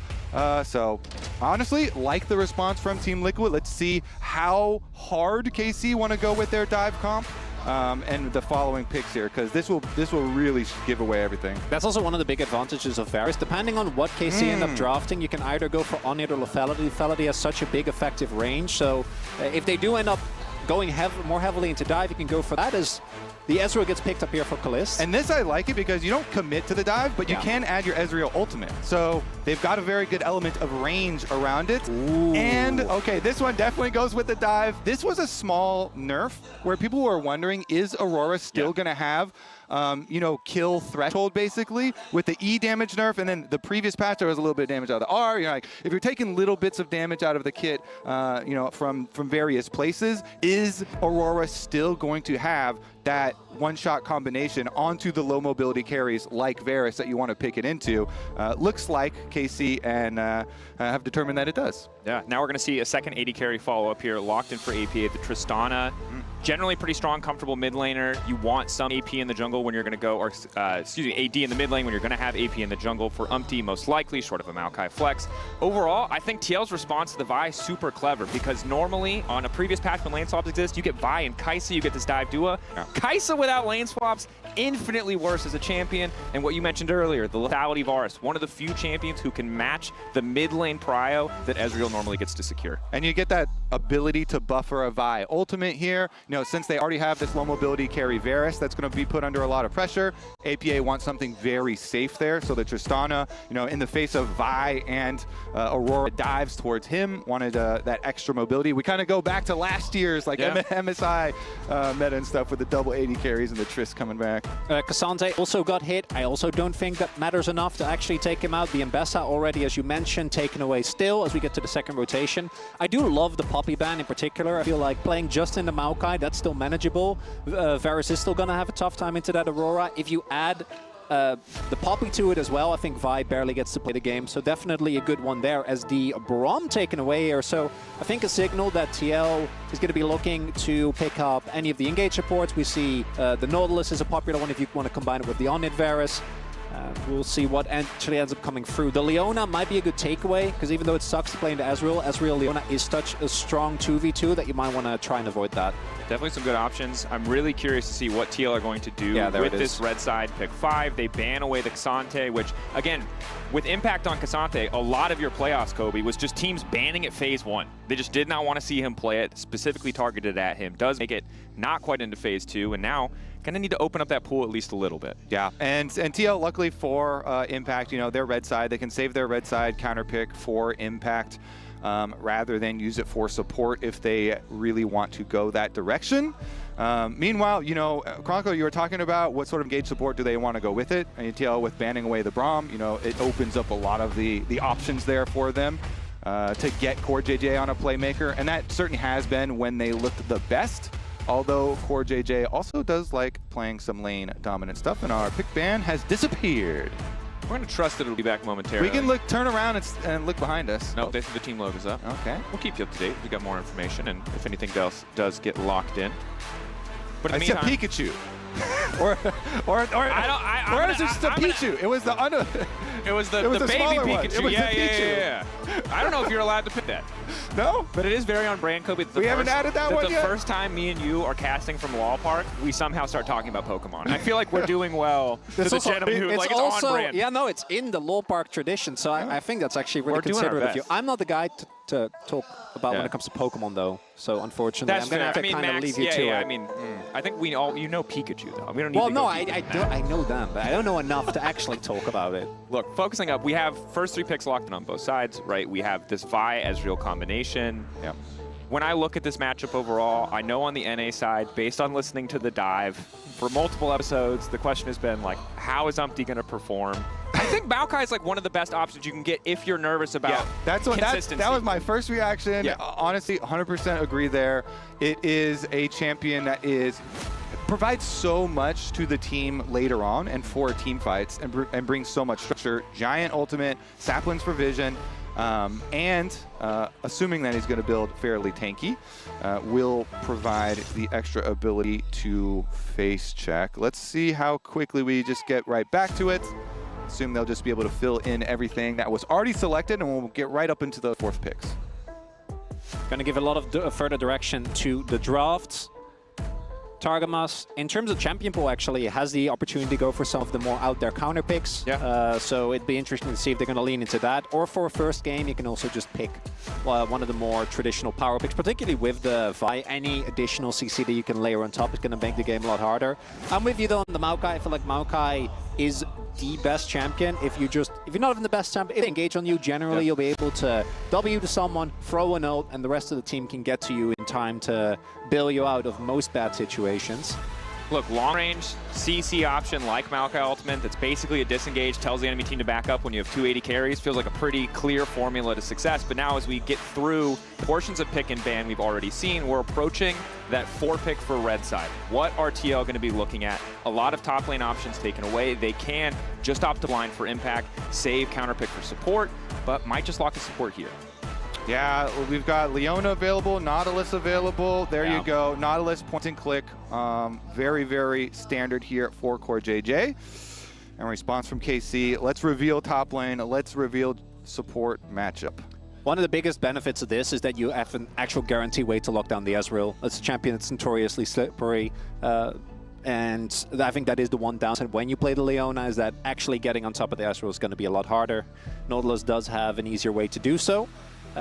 S7: So honestly, like the response from Team Liquid. Let's see how hard KC want to go with their dive comp. And the following picks here, because this will really give away everything.
S9: That's also one of the big advantages of Varus. Depending on what KC end up drafting, you can either go for Onyx or Lethality. Lethality has such a big effective range, so if they do end up going more heavily into dive, you can go for that as the Ezreal gets picked up here for Kalist.
S7: And this I like it because you don't commit to the dive, but you can add your Ezreal ultimate. So they've got a very good element of range around it.
S9: Ooh.
S7: And, okay, this one definitely goes with the dive. This was a small nerf where people were wondering, is Aurora still going to have you know, kill threshold basically with the E damage nerf, and then the previous patch there was a little bit of damage out of the R. You're like, if you're taking little bits of damage out of the kit, you know, from various places, is Aurora still going to have that one-shot combination onto the low mobility carries like Varus that you want to pick it into? Looks like KC and have determined that it does.
S6: Yeah, now we're going to see a second AD carry follow-up here, locked in for AP, the Tristana. Generally pretty strong, comfortable mid laner. You want some AP in the jungle when you're going to go, or excuse me, AD in the mid lane when you're going to have AP in the jungle for Umpty, most likely, short of a Maokai flex. Overall, I think TL's response to the Vi is super clever, because normally on a previous patch when lane swaps exist, you get Vi and Kai'Sa, you get this dive duo. Kai'Sa without lane swaps, infinitely worse as a champion. And what you mentioned earlier, the lethality Varus, one of the few champions who can match the mid lane prio that Ezreal normally gets to secure.
S7: And you get that ability to buffer a Vi ultimate here. You know, since they already have this low mobility carry Varus, that's going to be put under a lot of pressure. APA wants something very safe there, so the Tristana, you know, in the face of Vi and Aurora dives towards him, wanted that extra mobility. We kind of go back to last year's like MSI meta and stuff with the double 80 carries and the Trist coming back.
S9: Cassandre also got hit. I also don't think that matters enough to actually take him out. The Mbessa already, as you mentioned, taken away still as we get to the second rotation. I do love the Poppy ban in particular. I feel like playing just in the Maokai, that's still manageable. Varus is still going to have a tough time into that Aurora. If you add the Poppy to it as well, I think Vi barely gets to play the game, so definitely a good one there. As the Braum taken away here, so I think a signal that TL is going to be looking to pick up any of the engage supports. We see the Nautilus is a popular one if you want to combine it with the Onid Varus. We'll see what actually ends up coming through. The Leona might be a good takeaway, because even though it sucks to play into Ezreal, Leona is such a strong 2v2 that you might want to try and avoid that.
S6: Definitely some good options. I'm really curious to see what TL are going to do with this red side pick 5. They ban away the Cassandre, which, again, with impact on Cassandre, a lot of your playoffs, Kobe, was just teams banning it phase 1. They just did not want to see him play it, specifically targeted at him. Does make it not quite into phase 2, and now gonna need to open up that pool at least a little bit.
S7: Yeah, and TL, luckily for Impact, you know, their red side, they can save their red side counter pick for Impact rather than use it for support if they really want to go that direction. Meanwhile, you know, Chronicle, you were talking about what sort of engage support do they want to go with it. And TL with banning away the Braum, you know, it opens up a lot of the options there for them. to get Core JJ on a playmaker, and that certainly has been when they looked the best. Although Core JJ also does like playing some lane dominant stuff, and our pick ban has disappeared.
S6: We're going to trust that it'll be back momentarily.
S7: We can turn around and look behind us.
S6: No, they think the team logo's up.
S7: Okay.
S6: We'll keep you up to date. We got more information, and if anything else does get locked in. But in
S7: I
S6: the
S7: said
S6: meantime,
S7: Pikachu. or is it just a Pichu? It was the
S6: It was the baby Pikachu.
S7: It was
S6: Yeah. I don't know if you're allowed to pick that.
S7: No?
S6: But it is very on brand, Kobe.
S7: We haven't added that one yet?
S6: The first time me and you are casting from Wall Park, we somehow start talking about Pokemon. I feel like we're doing well to the gentleman who, like, it's on brand.
S9: Yeah, no, it's in the Lore Park tradition, so I think that's actually really considerate of you. I'm not the guy to talk about when it comes to Pokemon, though. So unfortunately, I'm going to have to kind of leave you to it.
S6: I mean, I think we all, you know Pikachu, though. We don't need
S9: well,
S6: to
S9: no,
S6: go
S9: I know them, but I don't know enough to actually talk about it.
S6: Look, focusing up, we have first 3 picks locked in on both sides, right? We have this Vi-Ezreal combination.
S7: Yeah.
S6: When I look at this matchup overall, I know on the NA side, based on listening to the dive for multiple episodes, the question has been like, how is Umpty going to perform? I think Maokai is like one of the best options you can get if you're nervous about consistency.
S7: That was my first reaction.
S6: Yeah.
S7: Honestly, 100% agree there. It is a champion that provides so much to the team later on and for team fights and brings so much structure. Giant ultimate, saplings for vision, and assuming that he's going to build fairly tanky, will provide the extra ability to face check. Let's see how quickly we just get right back to it. Assume they'll just be able to fill in everything that was already selected, and we'll get right up into the 4th picks.
S9: Going to give a lot of further direction to the drafts. Targamas, in terms of champion pool, actually has the opportunity to go for some of the more out there counter picks.
S6: Yeah.
S9: So it'd be interesting to see if they're going to lean into that. Or for a first game, you can also just pick one of the more traditional power picks, particularly with the Vi. Any additional CC that you can layer on top is going to make the game a lot harder. I'm with you though on the Maokai. I feel like Maokai is the best champion. If you're not even the best champion, if they engage on you, generally you'll be able to W to someone, throw a note, and the rest of the team can get to you in time to bail you out of most bad situations.
S6: Look, long-range CC option like Maokai Ultimate that's basically a disengage, tells the enemy team to back up when you have 280 carries, feels like a pretty clear formula to success. But now as we get through portions of pick and ban we've already seen, we're approaching that 4 pick for red side. What are TL going to be looking at? A lot of top lane options taken away. They can just opt to line for impact, save counter pick for support, but might just lock the support here.
S7: Yeah, we've got Leona available, Nautilus available. There you go. Nautilus point and click. Very, very standard here for Core JJ. And response from KC. Let's reveal top lane. Let's reveal support matchup.
S9: One of the biggest benefits of this is that you have an actual guaranteed way to lock down the Ezreal. It's a champion that's notoriously slippery. And I think that is the one downside when you play the Leona, is that actually getting on top of the Ezreal is going to be a lot harder. Nautilus does have an easier way to do so.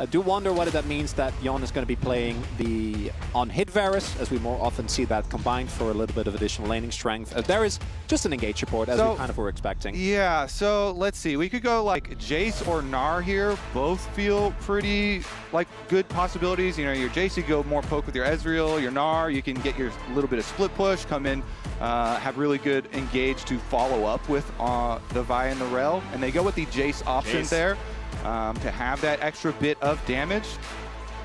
S9: Do wonder whether that means that Yon is going to be playing the on-hit Varus, as we more often see that combined for a little bit of additional laning strength. There is just an engage support, as we kind of were expecting.
S7: Yeah, so let's see. We could go like Jace or Gnar here. Both feel pretty like good possibilities. You know, your Jace, you go more poke with your Ezreal. Your Gnar, you can get your little bit of split push, come in, have really good engage to follow up with the Vi and the Rel. And they go with the Jace option there. To have that extra bit of damage.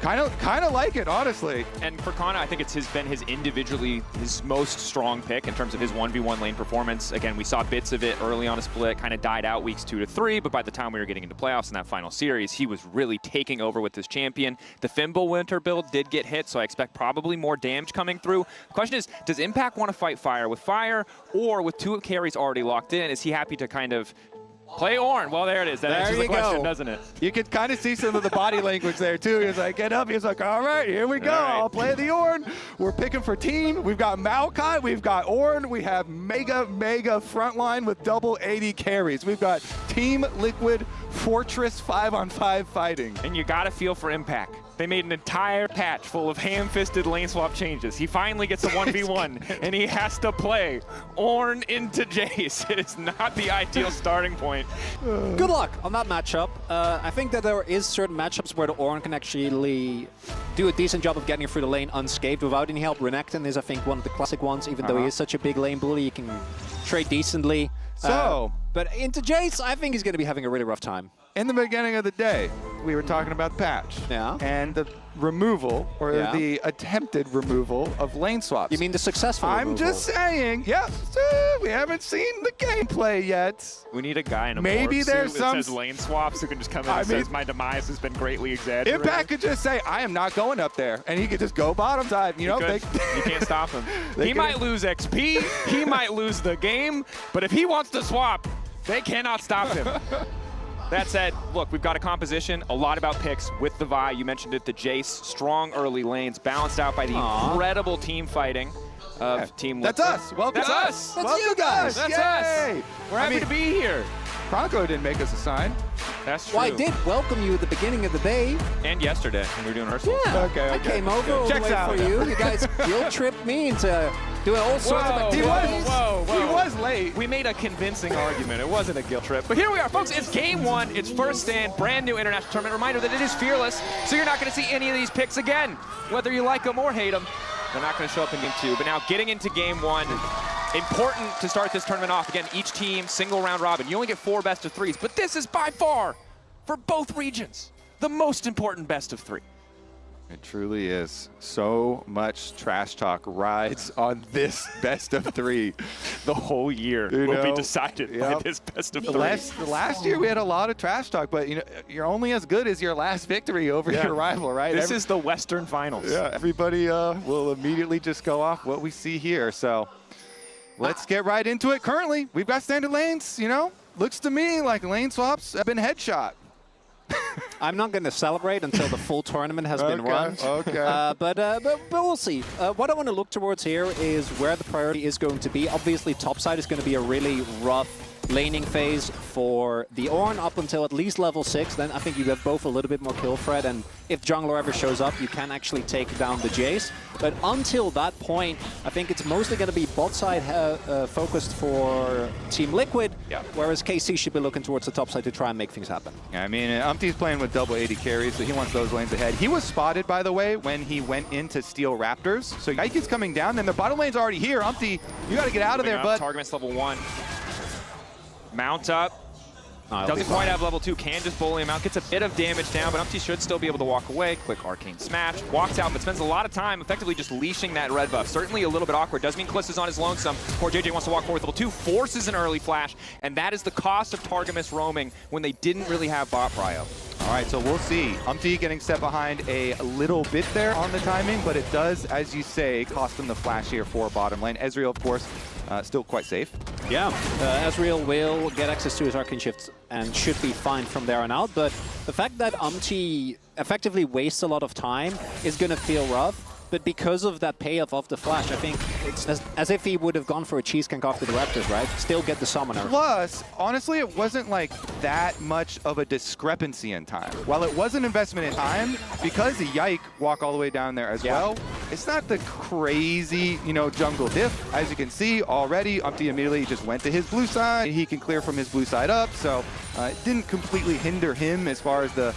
S7: Kind of like it, honestly.
S6: And for Kana, I think it's been his most strong pick in terms of his 1v1 lane performance. Again, we saw bits of it early on a split, kind of died out weeks 2 to 3, but by the time we were getting into playoffs in that final series, he was really taking over with this champion. The Thimble Winter build did get hit, so I expect probably more damage coming through. The question is, does Impact want to fight fire with fire, or with 2 carries already locked in, is he happy to kind of play Ornn? Well, there it is. That answers the question, doesn't it?
S7: You could kind of see some of the body language there, too. He's like, get up. He's like, all right, here we go. I'll play the Ornn. We're picking for team. We've got Maokai. We've got Ornn. We have mega frontline with double 80 carries. We've got Team Liquid Fortress 5-on-5 fighting.
S6: And you got to feel for Impact. They made an entire patch full of ham-fisted lane swap changes. He finally gets a 1v1, and he has to play Ornn into Jace. It is not the ideal starting point.
S9: Good luck on that matchup. I think that there is certain matchups where the Ornn can actually do a decent job of getting through the lane unscathed without any help. Renekton is, I think, one of the classic ones. Even though he is such a big lane bully, he can trade decently.
S7: So,
S9: But into Jace, I think he's going to be having a really rough time.
S7: In the beginning of the day, we were talking about the patch.
S9: Yeah.
S7: And the removal, or the attempted removal of lane swaps.
S9: You mean the successful
S7: I'm
S9: removal?
S7: just saying, yes, we haven't seen the gameplay yet.
S6: We need a guy in a
S7: Maybe
S6: morph
S7: there's
S6: suit
S7: some
S6: that says lane swaps who can just come in and says my demise has been greatly exaggerated.
S7: Impact could just say, I am not going up there. And he could just go bottom side. You know,
S6: you can't stop him. He might lose XP, he might lose the game, but if he wants to swap, they cannot stop him. That said, look, we've got a composition, a lot about picks with the Vi. You mentioned it, the Jace, strong early lanes, balanced out by the incredible team fighting of Team
S7: That's
S6: Liquid.
S7: us. Welcome.
S6: That's us.
S7: That's you guys.
S6: That's
S7: Yay.
S6: us. We're happy to be here.
S7: Bronco didn't make us a sign.
S6: That's true.
S9: Well, I did welcome you at the beginning of the day.
S6: And yesterday when we were doing rehearsals.
S9: Yeah,
S7: Okay.
S9: I came over all the
S7: Checks
S9: way
S7: out.
S9: for you. You guys guilt-tripped me into doing all sorts of activities.
S7: He was late.
S6: We made a convincing argument. It wasn't a guilt trip. But here we are, folks. It's game one. It's first stand, brand new international tournament. Reminder that it is fearless, so you're not going to see any of these picks again. Whether you like them or hate them, they're not going to show up in game two. But now getting into game one, important to start this tournament off. Again, each team, single round robin. You only get 4 best of 3s, but this is by far, for both regions, the most important best of 3.
S7: It truly is. So much trash talk rides on this best of 3.
S6: The whole year will be decided by this best of 3.
S7: Last year we had a lot of trash talk, but you're only as good as your last victory over your rival, right?
S6: This is the Western Finals.
S7: Yeah, everybody will immediately just go off what we see here. So let's get right into it. Currently, we've got standard lanes, Looks to me like lane swaps have been headshot.
S9: I'm not going to celebrate until the full tournament has been run.
S7: Okay.
S9: But we'll see. What I want to look towards here is where the priority is going to be. Obviously, topside is going to be a really rough laning phase for the Ornn up until at least level 6. Then I think you have both a little bit more kill threat, and if jungler ever shows up, you can actually take down the Jace. But until that point, I think it's mostly going to be bot side focused for Team Liquid, whereas KC should be looking towards the top side to try and make things happen.
S7: Yeah, I mean, Umpty's playing with double 80 carries, so he wants those lanes ahead. He was spotted, by the way, when he went in to steal Raptors. So Yike is coming down, and the bottom lane's already here. Umpty, you got to get out of there, bud.
S6: Target's level 1. Mount up. Doesn't quite have level 2, can just bully him out. Gets a bit of damage down, but Umpty should still be able to walk away. Quick arcane smash. Walks out, but spends a lot of time effectively just leashing that red buff. Certainly a little bit awkward. Does mean Kliss is on his lonesome. Poor JJ wants to walk forward with level 2. Forces an early flash, and that is the cost of Targamas roaming when they didn't really have bot prio.
S7: All right, so we'll see. Umpty getting set behind a little bit there on the timing, but it does, as you say, cost them the flash here for bottom lane. Ezreal, of course, still quite safe.
S9: Yeah, Ezreal will get access to his Arcane Shift and should be fine from there on out, but the fact that Umpty effectively wastes a lot of time is going to feel rough. But because of that payoff of the flash, I think it's as if he would have gone for a cheesecake after the Raptors, right? Still get the summoner.
S7: Plus, honestly, it wasn't like that much of a discrepancy in time. While it was an investment in time, because the Yike walk all the way down there as well, it's not the crazy, jungle diff. As you can see already, Umpty immediately just went to his blue side. He can clear from his blue side up, so it didn't completely hinder him as far as the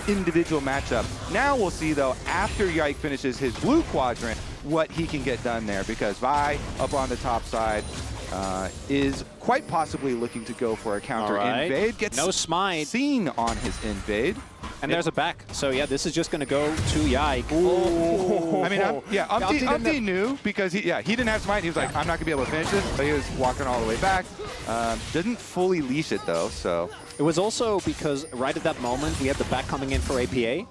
S7: individual matchup. Now we'll see, though, after Yike finishes his blue quadrant, what he can get done there, because Vi up on the top side is quite possibly looking to go for a counter invade. Gets
S9: no smite
S7: seen on his invade.
S9: And there's a back. So yeah, this is just going to go to Yike.
S7: I mean, Umpty knew because he didn't have smite. He was like, I'm not going to be able to finish this. But he was walking all the way back. Didn't fully leash it though, so.
S9: It was also because right at that moment, we had the back coming in for APA.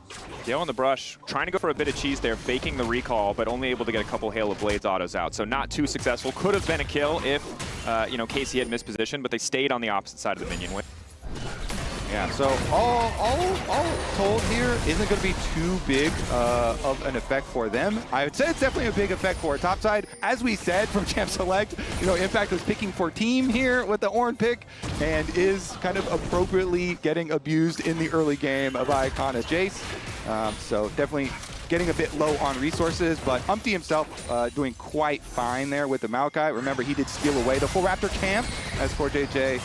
S6: Yeah, on the brush, trying to go for a bit of cheese there, faking the recall, but only able to get a couple Hail of Blades autos out. So not too successful. Could have been a kill if, Casey had mispositioned, but they stayed on the opposite side of the minion wave.
S7: Yeah, so all told here isn't going to be too big of an effect for them. I would say it's definitely a big effect for topside. As we said from Champ Select, Impact was picking for team here with the Ornn pick and is kind of appropriately getting abused in the early game by Icona Jace. So definitely getting a bit low on resources, but Umpty himself doing quite fine there with the Maokai. Remember, he did steal away the full Raptor camp as poor JJ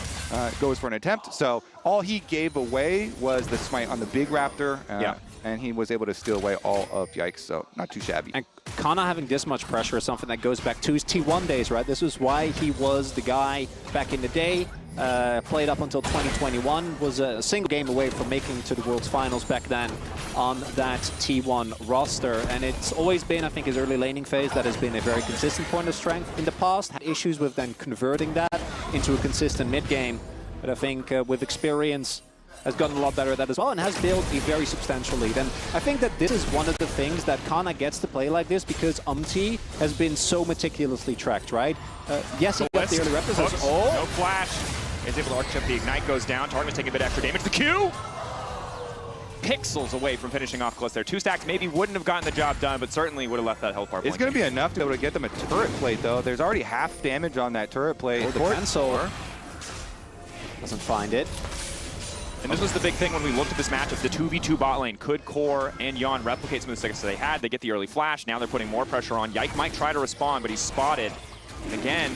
S7: goes for an attempt. So all he gave away was the smite on the big Raptor, and he was able to steal away all of Yikes, so not too shabby.
S9: And Kana having this much pressure is something that goes back to his T1 days, right? This is why he was the guy back in the day played up until 2021, was a single game away from making to the World's Finals back then on that T1 roster. And it's always been, I think, his early laning phase that has been a very consistent point of strength in the past. Had issues with then converting that into a consistent mid game. But I think with experience, has gotten a lot better at that as well and has built a very substantial lead. And I think that this is one of the things that Kana gets to play like this because Umti has been so meticulously tracked, right? Yes, he got the early represents.
S6: Oh! No flash. Is able to arch up. The ignite goes down. Target's taking a bit extra damage. The Q! Pixels away from finishing off close there. 2 stacks maybe wouldn't have gotten the job done, but certainly would have left that health bar.
S7: It's going to be enough to be able to get them a turret plate, though. There's already half damage on that turret plate.
S9: Oh, the pencil doesn't find it.
S6: And this was the big thing when we looked at this matchup. The 2v2 bot lane. Could Core and Yon replicate some of the success they had? They get the early flash. Now they're putting more pressure on. Yike might try to respond, but he's spotted. And again,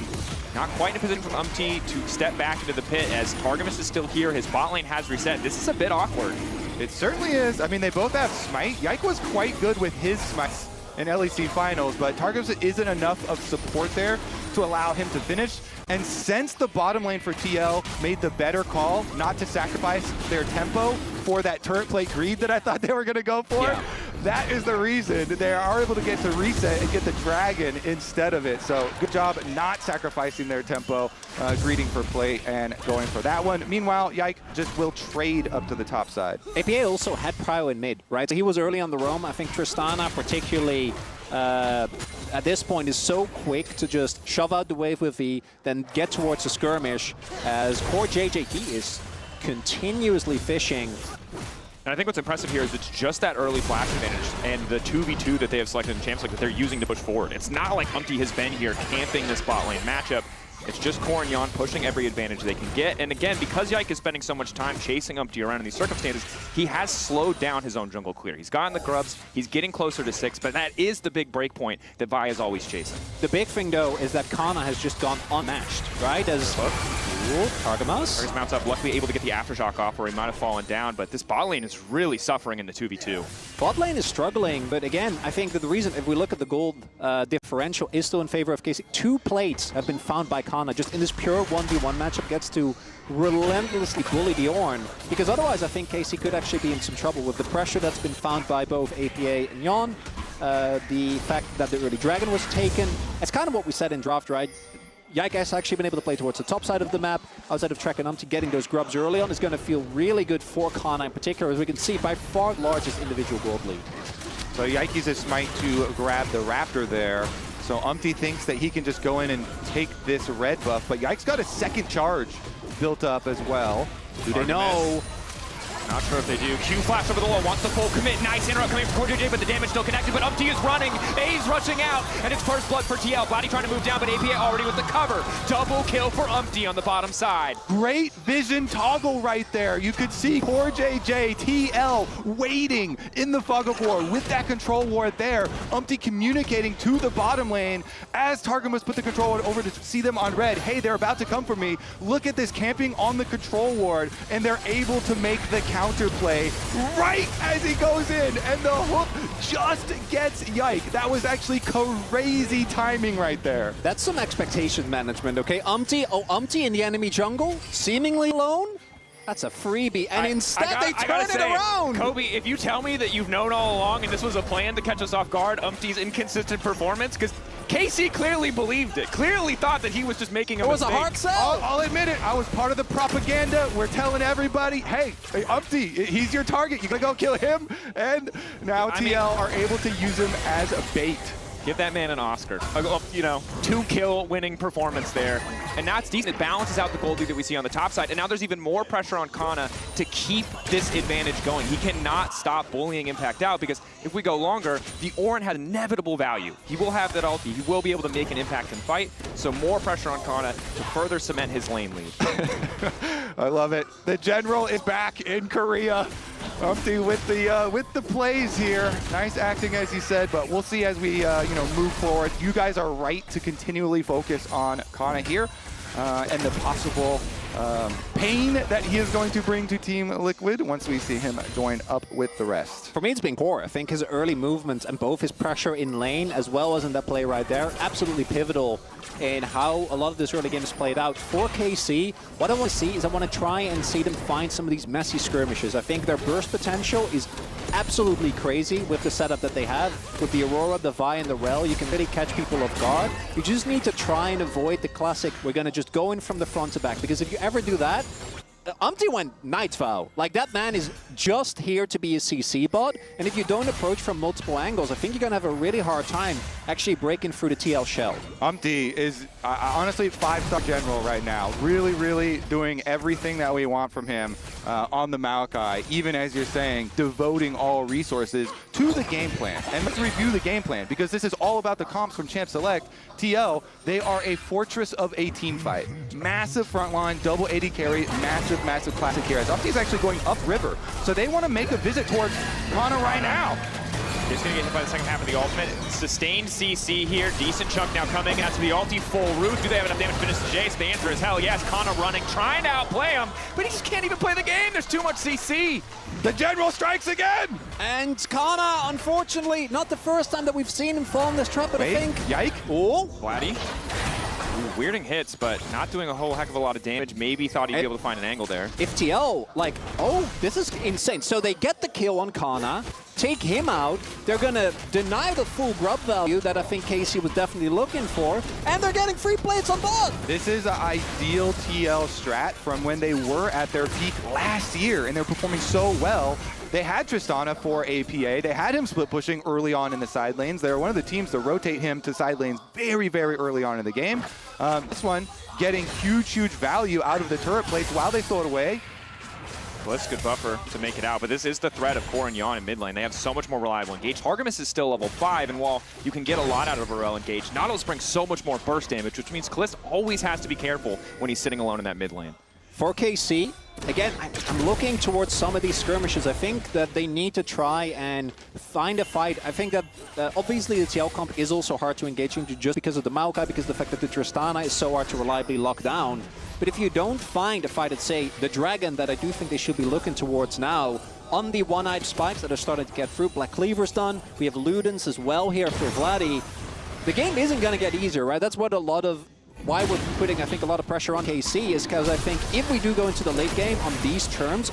S6: not quite in a position from Umti to step back into the pit as Targamas is still here. His bot lane has reset. This is a bit awkward.
S7: It certainly is. I mean, they both have Smite. Yike was quite good with his Smite in LEC Finals, but Targamas isn't enough of support there to allow him to finish. And since the bottom lane for TL made the better call not to sacrifice their tempo for that turret plate greed that I thought they were going to go for, that is the reason they are able to get to reset and get the dragon instead of it. So good job not sacrificing their tempo, greeding for plate and going for that one. Meanwhile, Yike just will trade up to the top side.
S9: APA also had prio in mid, right? So he was early on the roam. I think Tristana particularly at this point is so quick to just shove out the wave with V, then get towards the skirmish as Core JJT is continuously fishing.
S6: And I think what's impressive here is it's just that early flash advantage and the 2v2 that they have selected in Champs League that they're using to push forward. It's not like Umti has been here camping this bot lane matchup. It's just Core and Yon pushing every advantage they can get. And again, because Yike is spending so much time chasing Umti around in these circumstances, he has slowed down his own jungle clear. He's gotten the grubs, he's getting closer to 6, but that is the big break point that Vi is always chasing.
S9: The big thing, though, is that Kana has just gone unmatched, right? As Targamas
S6: mounts up, luckily able to get the Aftershock off where he might have fallen down, but this bot lane is really suffering in the 2v2.
S9: Bot lane is struggling, but again, I think that the reason, if we look at the gold differential, is still in favor of KC. 2 plates have been found by Kana just in this pure 1v1 matchup, gets to relentlessly bully the Ornn, because otherwise I think KC could actually be in some trouble with the pressure that's been found by both APA and Yon. The fact that the early dragon was taken, it's kind of what we said in draft, right? Yike has actually been able to play towards the top side of the map, outside of Trek and Umti. Getting those grubs early on is going to feel really good for Kana in particular, as we can see by far the largest individual gold lead.
S7: So Yike uses Smite to grab the Raptor there. So Umti thinks that he can just go in and take this red buff, but Yike's got a second charge built up as well.
S9: Do they know?
S6: Not sure if they do. Q flash over the wall, wants the full commit. Nice interrupt coming from JJ, but the damage still connected. But Umti is running. A's rushing out, and it's first blood for TL. Vladdy trying to move down, but APA already with the cover. Double kill for Umti on the bottom side.
S7: Great vision toggle right there. You could see poor JJ, TL waiting in the fog of war with that control ward there. Umti communicating to the bottom lane as Targamas put the control ward over to see them on red. Hey, they're about to come for me. Look at this camping on the control ward, and they're able to make the counterplay right as he goes in, and the hook just gets Yike. That was actually crazy timing right there.
S9: That's some expectation management, okay? Umti in the enemy jungle, seemingly alone. That's a freebie, and instead they turn it around.
S6: Kobe, if you tell me that you've known all along and this was a plan to catch us off guard, Umti's inconsistent performance, because KC clearly believed it, clearly thought that he was just making a mistake.
S9: It was a hard sell.
S7: I'll admit it, I was part of the propaganda. We're telling everybody, hey, Umti, he's your target. You're gonna go kill him, and now TL are able to use him as a bait.
S6: Give that man an Oscar. You know, 2-kill winning performance there. And now it's decent. It balances out the gold lead that we see on the top side. And now there's even more pressure on Kana to keep this advantage going. He cannot stop bullying Impact out, because if we go longer, the Ornn has inevitable value. He will have that ulti. He will be able to make an impact and fight. So more pressure on Kana to further cement his lane lead.
S7: I love it. The general is back in Korea. Umti with the plays here. Nice acting, as you said, but we'll see as we move forward. You guys are right to continually focus on Kana here and the possible pain that he is going to bring to Team Liquid once we see him join up with the rest.
S9: For me, it's been poor. I think his early movements and both his pressure in lane as well as in that play right there, absolutely pivotal in how a lot of this early game is played out. For KC, what I want to see is I want to try and see them find some of these messy skirmishes. I think their burst potential is absolutely crazy with the setup that they have. With the Aurora, the Vi, and the Rel, you can really catch people off guard. You just need to try and avoid the classic, we're going to just go in from the front to back, because if you ever do that, went Knight's Vow. Like, that man is just here to be a CC bot, and if you don't approach from multiple angles, I think you're going to have a really hard time actually breaking through the TL shell.
S7: is honestly 5-star general right now. Really, really doing everything that we want from him on the Maokai, even as you're saying, devoting all resources to the game plan. And let's review the game plan, because this is all about the comps from Champ Select. TL, they are a fortress of a team fight. Massive front line, double 80 carry, massive classic carries. Opti's actually going upriver, so they want to make a visit towards Kana right now.
S6: He's going to get hit by the second half of the ultimate. Sustained CC here. Decent chunk now coming out to the ulti full root. Do they have enough damage to finish the Jace? The answer is hell yes. Kana running, trying to outplay him, but he just can't even play the game. There's too much CC.
S7: The General strikes again!
S9: And Kana, unfortunately, not the first time that we've seen him fall in this trap, but I think...
S7: Yike.
S9: Oh!
S6: Vladdy. Weirding hits, but not doing a whole heck of a lot of damage. Maybe thought he'd be able to find an angle there.
S9: If TL, like, oh, this is insane. So they get the kill on Kana, take him out. They're going to deny the full grub value that I think KC was definitely looking for, and they're getting free plates on bot.
S7: This is an ideal TL strat from when they were at their peak last year, and they're performing so well. They had Tristana for APA. They had him split pushing early on in the side lanes. They're one of the teams to rotate him to side lanes very, very early on in the game. This one getting huge value out of the turret plates while they throw it away.
S6: Well, that's a good buffer to make it out, but this is the threat of Core and Yon in mid lane. They have so much more reliable engage. Artemis is still level 5, and while you can get a lot out of Varel engage, Nautilus brings so much more burst damage, which means Kalist always has to be careful when he's sitting alone in that mid lane.
S9: For KC, again, I'm looking towards some of these skirmishes. I think that they need to try and find a fight. I think that obviously the TL comp is also hard to engage into just because of the Maokai, because of the fact that the Tristana is so hard to reliably lock down. But if you don't find a fight at, say, the Dragon, that I do think they should be looking towards now, on the one-eyed spikes that are starting to get through, Black Cleaver's done. We have Ludens as well here for Vladdy. The game isn't going to get easier, right? That's what why we're putting, I think, a lot of pressure on KC is because I think if we do go into the late game on these terms,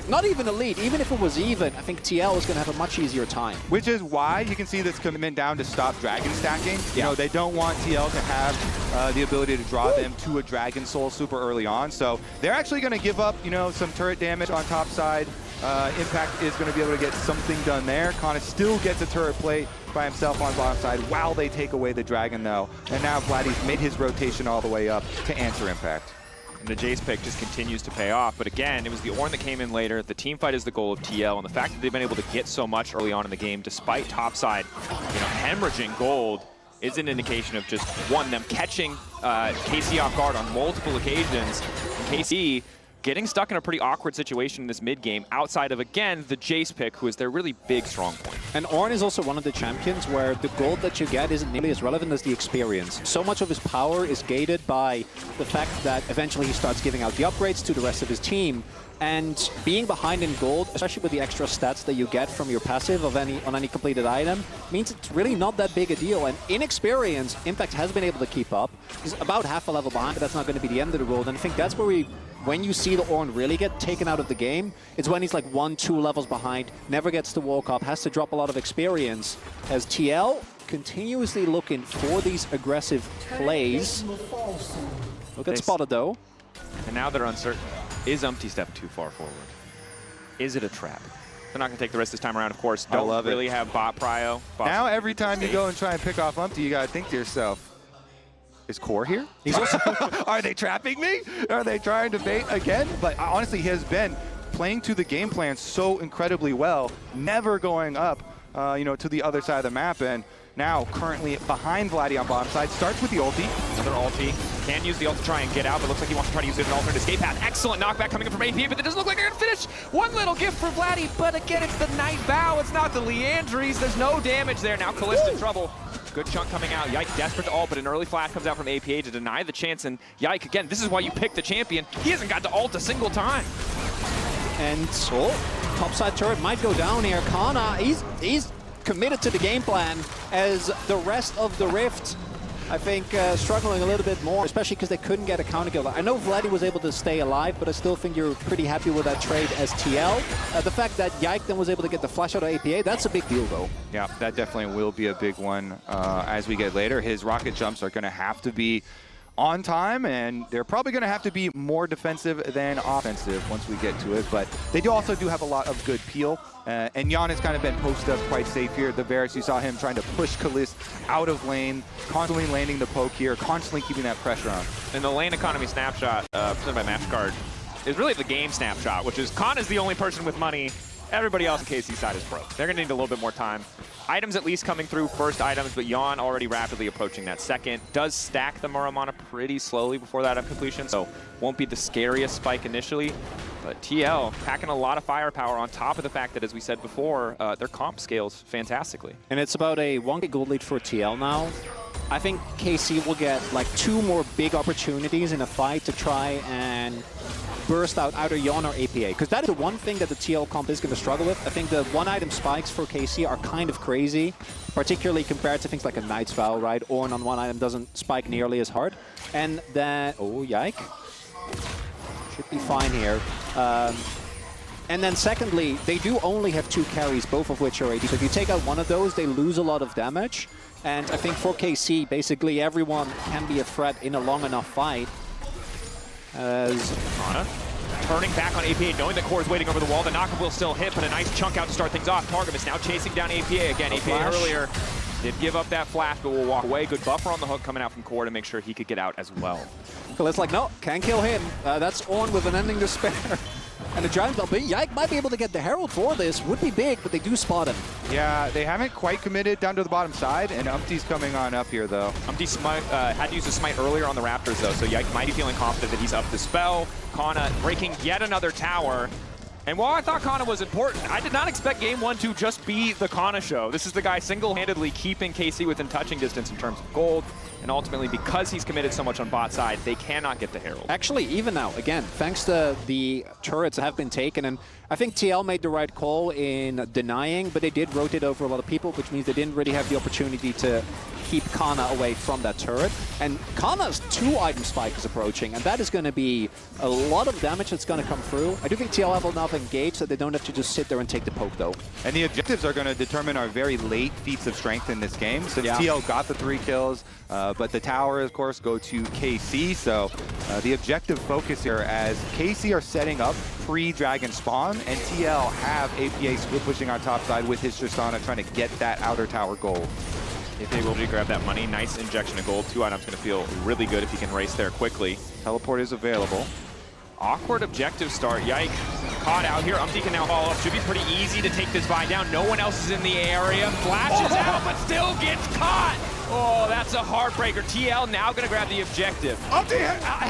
S9: not even a lead, even if it was even, I think TL is going to have a much easier time.
S7: Which is why you can see this commitment down to stop Dragon stacking. You know, they don't want TL to have the ability to draw them to a Dragon Soul super early on. So they're actually going to give up, you know, some turret damage on top side. Impact is going to be able to get something done there. Kana still gets a turret plate by himself on bottom side while they take away the Dragon, though. And now Vladdy's made his rotation all the way up to answer Impact.
S6: And the Jace pick just continues to pay off. But again, it was the Ornn that came in later. The team fight is the goal of TL, and the fact that they've been able to get so much early on in the game, despite topside, hemorrhaging gold, is an indication of just, one, them catching KC off guard on multiple occasions. And KC getting stuck in a pretty awkward situation in this mid-game outside of, again, the Jace pick, who is their really big strong point.
S9: And Ornn is also one of the champions where the gold that you get isn't nearly as relevant as the experience. So much of his power is gated by the fact that eventually he starts giving out the upgrades to the rest of his team. And being behind in gold, especially with the extra stats that you get from your passive on any completed item, means it's really not that big a deal. And in experience, Impact has been able to keep up. He's about half a level behind, but that's not going to be the end of the road. And I think that's where when you see the Ornn really get taken out of the game, it's when he's like 1-2 levels behind, never gets to walk up, has to drop a lot of experience. As TL continuously looking for these aggressive plays. Look at Spotted though.
S6: And now they're uncertain. Is Umpty step too far forward? Is it a trap? They're not going to take the risk this time around, of course. Don't really have bot prio.
S7: Now every time you go and try and pick off Umpty, you got to think to yourself, is Core here? He's also are they trapping me? Are they trying to bait again? But honestly, he has been playing to the game plan so incredibly well, never going up to the other side of the map. And now currently behind Vladdy on bottom side, starts with the ulti.
S6: Another ulti. Can use the ult to try and get out, but looks like he wants to try to use it in an alternate escape path. Excellent knockback coming in from AP, but it doesn't look like they're going to finish. One little gift for Vladdy, but again, it's the Night Vow. It's not the Leandries. There's no damage there. Now Kalista in trouble. Good chunk coming out. Yike desperate to ult, but an early flash comes out from APA to deny the chance. And Yike, again, this is why you pick the champion. He hasn't got to ult a single time.
S9: And topside turret might go down here. Kana, he's committed to the game plan, as the rest of the Rift, I think, struggling a little bit more, especially because they couldn't get a counter kill. I know Vladdy was able to stay alive, but I still think you're pretty happy with that trade as TL. The fact that Yike then was able to get the flash out of APA, that's a big deal, though.
S7: Yeah, that definitely will be a big one as we get later. His rocket jumps are going to have to be on time, and they're probably going to have to be more defensive than offensive once we get to it, but they also do have a lot of good peel. And Jan has kind of been posted up quite safe here. The Varus, you saw him trying to push Kalist out of lane, constantly landing the poke here, constantly keeping that pressure on.
S6: And the lane economy snapshot presented by MasterCard is really the game snapshot, which is Khan is the only person with money. Everybody else in KC side is broke. They're going to need a little bit more time. Items at least coming through, first items, but Jan already rapidly approaching that second. Does stack the Muramana pretty slowly before that completion, so won't be the scariest spike initially. But TL packing a lot of firepower on top of the fact that, as we said before, their comp scales fantastically.
S9: And it's about a 1K gold lead for TL now. I think KC will get like 2 more big opportunities in a fight to try and burst out either Yon or APA, because that is the one thing that the TL comp is going to struggle with. I think the one-item spikes for KC are kind of crazy, particularly compared to things like a Knight's Vow, right? Ornn on one item doesn't spike nearly as hard. And then, oh, yike. Should be fine here. And then secondly, they do only have 2 carries, both of which are AD. So if you take out one of those, they lose a lot of damage. And I think for KC, basically everyone can be a threat in a long enough fight. As
S6: Ana turning back on APA, knowing that Core is waiting over the wall. The knockup will still hit, but a nice chunk out to start things off. Targamas now chasing down APA again. APA
S9: flash.
S6: Earlier did give up that flash, but will walk away. Good buffer on the hook coming out from Core to make sure he could get out as well.
S9: So it's like, no, can't kill him. That's Ornn with an ending to spare. And the Giant Bell, Yike might be able to get the Herald for this. Would be big, but they do spot him.
S7: Yeah, they haven't quite committed down to the bottom side, and Umpty's coming on up here, though.
S6: Umpty had to use a smite earlier on the Raptors, though, so Yike might be feeling confident that he's up the spell. Kana breaking yet another tower. And while I thought Kana was important, I did not expect Game 1 to just be the Kana show. This is the guy single-handedly keeping KC within touching distance in terms of gold. And ultimately, because he's committed so much on bot side, they cannot get the Herald.
S9: Actually, even now, again, thanks to the turrets that have been taken, and I think TL made the right call in denying, but they did rotate over a lot of people, which means they didn't really have the opportunity to keep Kana away from that turret. And Kana's 2-item spike is approaching, and that is going to be a lot of damage that's going to come through. I do think TL have enough engaged so they don't have to just sit there and take the poke, though.
S7: And the objectives are going to determine our very late feats of strength in this game. Since TL got the 3 kills, but the tower, of course, go to KC. So the objective focus here as KC are setting up pre-Dragon spawn, and TL have APA split pushing our top side with his Tristana trying to get that outer tower gold.
S6: If they will grab that money, nice injection of gold. 2 items going to feel really good if he can race there quickly.
S7: Teleport is available.
S6: Awkward objective start. Yike. Caught out here. Umpty can now follow up. Should be pretty easy to take this Vi down. No one else is in the area. Flashes out, but still gets caught. Oh, that's a heartbreaker. TL now going to grab the objective.
S7: Umpty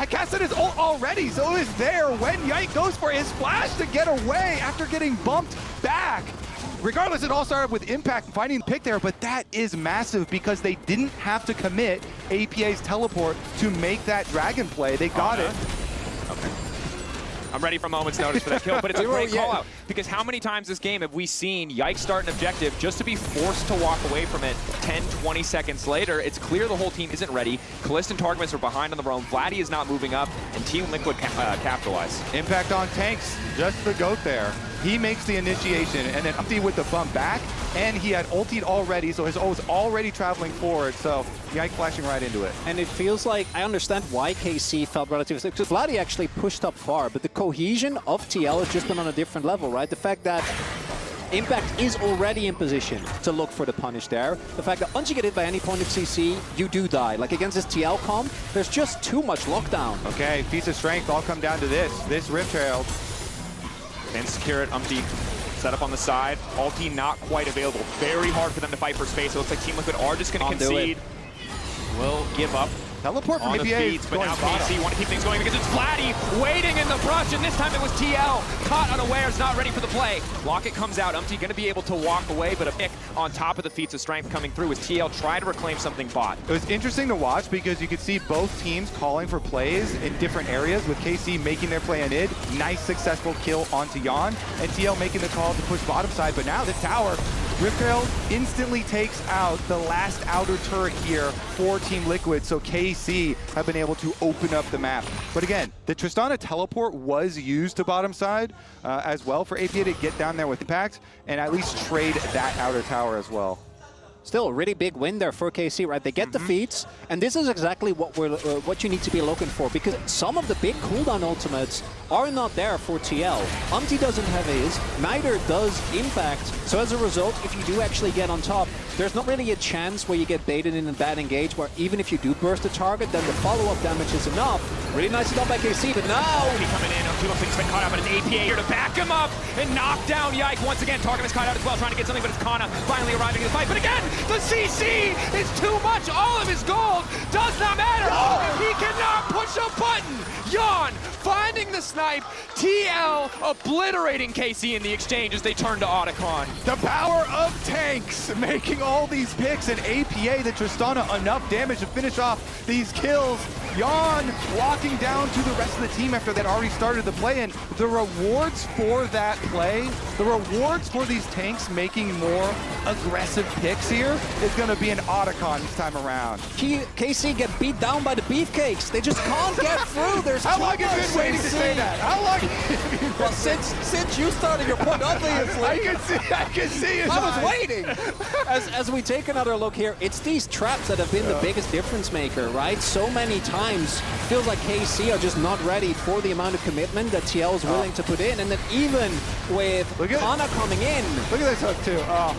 S7: casted his ult already, so it was there when Yike goes for his flash to get away after getting bumped back. Regardless, it all started with Impact finding the pick there, but that is massive because they didn't have to commit APA's teleport to make that dragon play. They got it.
S6: Okay. I'm ready for a moment's notice for that kill, but it's a great call out because how many times this game have we seen Yike start an objective just to be forced to walk away from it 10, 20 seconds later? It's clear the whole team isn't ready. Kalist and Targamas are behind on the roam. Vladdy is not moving up, and Team Liquid capitalize.
S7: Impact on tanks, just the GOAT there. He makes the initiation, and then Umpty with the bump back, and he had ultied already, so his ult was already traveling forward, so Yike flashing right into it.
S9: And it feels like, I understand why KC felt relatively, because Vladdy actually pushed up far, but the cohesion of TL has just been on a different level, right? The fact that Impact is already in position to look for the punish there. The fact that once you get hit by any point of CC, you do die. Like against this TL comp, there's just too much lockdown.
S7: Okay, feats of strength all come down to this Rift Herald.
S6: And secure it, Umpty Set up on the side. Ulti not quite available. Very hard for them to fight for space. It looks like Team Liquid are just going to concede. Will give up.
S7: Teleport from
S6: on the
S7: EPA
S6: feeds, but now
S7: bottom.
S6: KC want to keep things going because it's Vladdy waiting in the brush, and this time it was TL. Caught unawares, not ready for the play. Locket comes out. Umti going to be able to walk away, but a pick on top of the feats of strength coming through as TL try to reclaim something bot.
S7: It was interesting to watch because you could see both teams calling for plays in different areas, with KC making their play on id. Nice successful kill onto Yon, and TL making the call to push bottom side, but now the tower, Riptrail instantly takes out the last outer turret here for Team Liquid, so KC have been able to open up the map. But again, the Tristana teleport was used to bottom side as well for APA to get down there with impact and at least trade that outer tower as well.
S9: Still a really big win there for KC, right? They get the feats, and this is exactly what you need to be looking for, because some of the big cooldown ultimates are not there for TL. Umti doesn't have his, neither does Impact, so as a result, if you do actually get on top, there's not really a chance where you get baited in a bad engage, where even if you do burst the target, then the follow-up damage is enough. Really nicely done by KC, but now...
S6: He coming in, Umti looks like he's been caught out, but it's APA here to back him up and knock down Yike. Once again, Target is caught out as well, trying to get something, but it's Kana finally arriving in the fight. But again, the CC is too much. All of his gold does not matter. He cannot push a button. Yon finding the snipe. TL obliterating KC in the exchange as they turn to Otacon.
S7: The power of tanks making all these picks, and APA, the Tristana, enough damage to finish off these kills. Yon walking down to the rest of the team after that already started the play, and the rewards for that play, the rewards for these tanks making more aggressive picks here is going to be an Otacon this time around.
S9: KC get beat down by the beefcakes. They just can't get through. There's
S7: How long have you been waiting to say that? How long?
S9: Well, since you started your point, obviously.
S7: I can see his
S9: I was
S7: eyes.
S9: waiting. As we take another look here, it's these traps that have been the biggest difference maker, right? So many times, feels like KC are just not ready for the amount of commitment that TL is willing to put in, and then even with Kana coming in.
S7: Look at this hook too. Oh.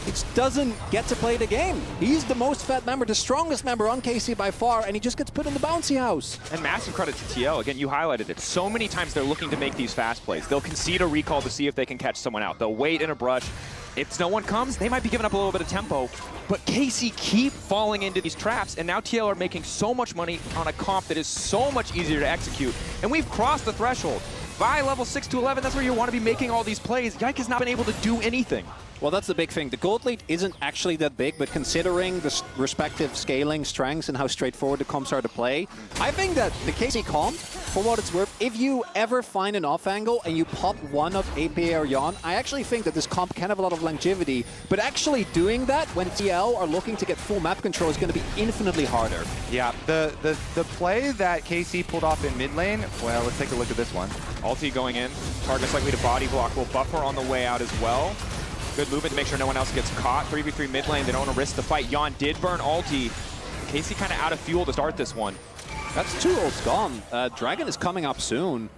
S9: He doesn't get to play the game. He's the most fed member, the strongest member on KC by far, and he just gets put in the bouncy house.
S6: And massive credit to TL. Again, you highlighted it. So many times they're looking to make these fast plays. They'll concede a recall to see if they can catch someone out. They'll wait in a brush. If no one comes, they might be giving up a little bit of tempo. But KC keep falling into these traps, and now TL are making so much money on a comp that is so much easier to execute. And we've crossed the threshold. By level 6 to 11, that's where you want to be making all these plays. Yike has not been able to do anything.
S9: Well, that's the big thing. The gold lead isn't actually that big, but considering the respective scaling strengths and how straightforward the comps are to play, I think that the KC comp, for what it's worth, if you ever find an off angle and you pop one of APA or Yon, I actually think that this comp can have a lot of longevity. But actually doing that when TL are looking to get full map control is going to be infinitely harder.
S7: Yeah, the play that KC pulled off in mid lane, well, let's take a look at this one.
S6: Ulti going in. Target's likely to body block. Will buffer on the way out as well. Good movement to make sure no one else gets caught. 3v3 mid lane. They don't want to risk the fight. Yon did burn ulti. KC kind of out of fuel to start this one.
S9: That's 2 ults gone. Dragon is coming up soon.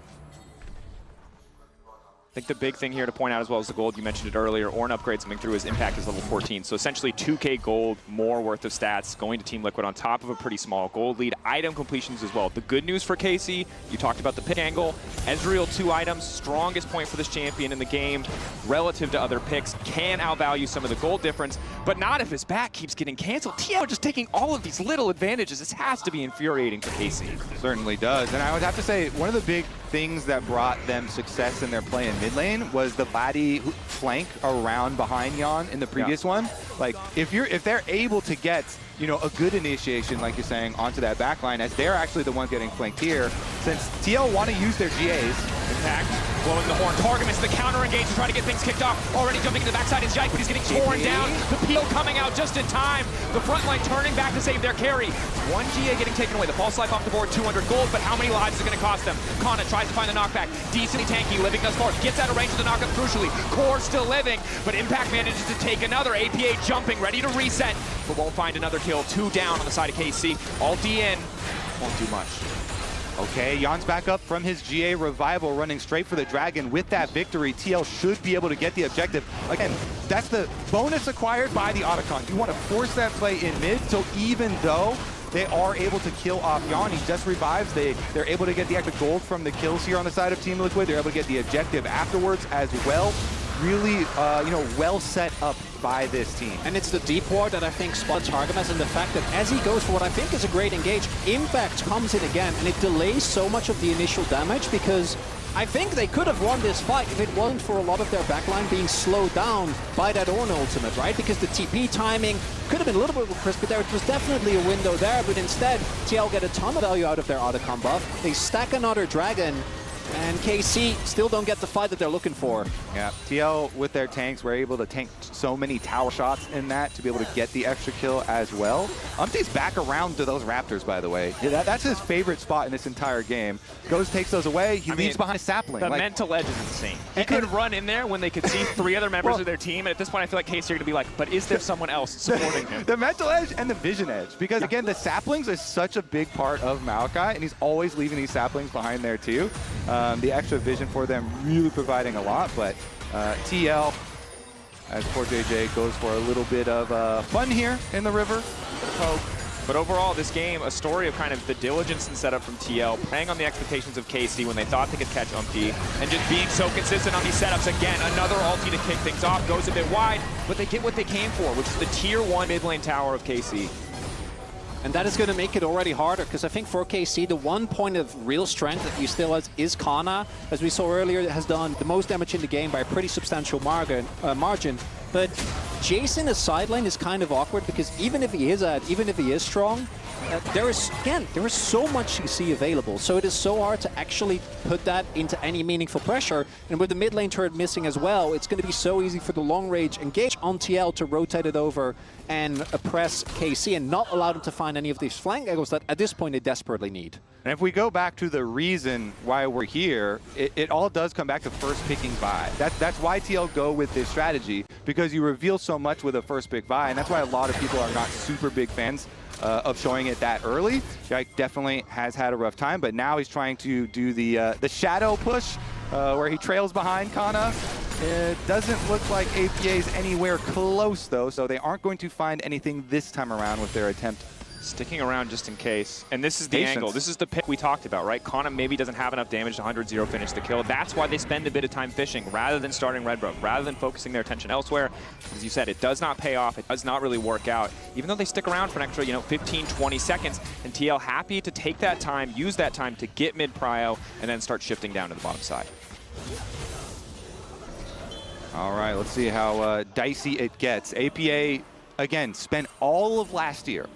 S6: I think the big thing here to point out as well as the gold, you mentioned it earlier, Ornn upgrade coming through, his impact is level 14. So essentially 2k gold, more worth of stats going to Team Liquid on top of a pretty small gold lead. Item completions as well. The good news for KC, you talked about the pick angle. Ezreal 2 items, strongest point for this champion in the game relative to other picks. Can outvalue some of the gold difference, but not if his back keeps getting canceled. TL just taking all of these little advantages. This has to be infuriating for KC.
S7: Certainly does. And I would have to say, one of the big things that brought them success in their play in mid lane was the Vladdy flank around behind Yon in the previous one. Like, if they're able to get, you know, a good initiation, like you're saying, onto that back line, as they're actually the ones getting flanked here, since TL want to use their GAs.
S6: Impact, blowing the horn. Target misses the counter engage to try to get things kicked off. Already jumping to the backside is Yike, but he's getting torn down. The peel coming out just in time. The front line turning back to save their carry. 1 GA getting taken away. The false life off the board, 200 gold, but how many lives is it going to cost them? Kana tries to find the knockback. Decently tanky, living thus far. Gets out of range of the knockup crucially. Core still living, but Impact manages to take another. APA jumping, ready to reset, but won't find another kill. 2 down on the side of KC. Ulti in, won't do much.
S7: Okay, Yon's back up from his GA revival, running straight for the Dragon. With that victory, TL should be able to get the objective. Again, that's the bonus acquired by the Otacon. You want to force that play in mid, so even though they are able to kill off Yon. He just revives. They're able to get the extra gold from the kills here on the side of Team Liquid. They're able to get the objective afterwards as well. Really, well set up by this team.
S9: And it's the deep ward that I think spots Targamas, and the fact that as he goes for what I think is a great engage, Impact comes in again, and it delays so much of the initial damage, because I think they could have won this fight if it wasn't for a lot of their backline being slowed down by that Ornn ultimate, right? Because the TP timing could have been a little bit more crisp, but there was definitely a window there, but instead, TL get a ton of value out of their Otacon buff. They stack another dragon, and KC still don't get the fight that they're looking for.
S7: Yeah, TL with their tanks were able to tank so many tower shots in that to be able to get the extra kill as well. Umti's back around to those Raptors, by the way. Yeah, that's his favorite spot in this entire game. Goes, takes those away, he leaves behind a sapling.
S6: The mental edge is insane. He could run in there when they could see 3 other members of their team, and at this point I feel like KC are going to be like, but is there someone else supporting him?
S7: The mental edge and the vision edge, because again, the saplings is such a big part of Maokai, and he's always leaving these saplings behind there too. The extra vision for them really providing a lot, but TL, as poor JJ goes for a little bit of fun here in the river.
S6: Poke. But overall, this game, a story of kind of the diligence and setup from TL, playing on the expectations of KC when they thought they could catch Umti, and just being so consistent on these setups. Again, another ulti to kick things off, goes a bit wide, but they get what they came for, which is the tier 1 mid lane tower of KC.
S9: And that is going to make it already harder, because I think for KC, the one point of real strength that you still has is Kana. As we saw earlier, has done the most damage in the game by a pretty substantial margin. But Jason as side lane is kind of awkward, because even if he is strong, there is so much CC available. So it is so hard to actually put that into any meaningful pressure. And with the mid lane turret missing as well, it's going to be so easy for the long range engage on TL to rotate it over and oppress KC and not allow them to find any of these flank angles that at this point they desperately need.
S7: And if we go back to the reason why we're here, it all does come back to first picking buy. That's why TL go with this strategy, because you reveal so much with a first pick buy, and that's why a lot of people are not super big fans of showing it that early. Yike definitely has had a rough time, but now he's trying to do the shadow push where he trails behind Kana. It doesn't look like APA is anywhere close, though, so they aren't going to find anything this time around with their attempt.
S6: Sticking around just in case. And this is the angle. This is the pick we talked about, right? Kana maybe doesn't have enough damage to 100-0 finish the kill. That's why they spend a bit of time fishing rather than starting Redbrook, rather than focusing their attention elsewhere. As you said, it does not pay off. It does not really work out, even though they stick around for an extra, 15, 20 seconds. And TL happy to take that time, use that time to get mid-prio, and then start shifting down to the bottom side.
S7: All right, let's see how dicey it gets. APA, again, spent all of last year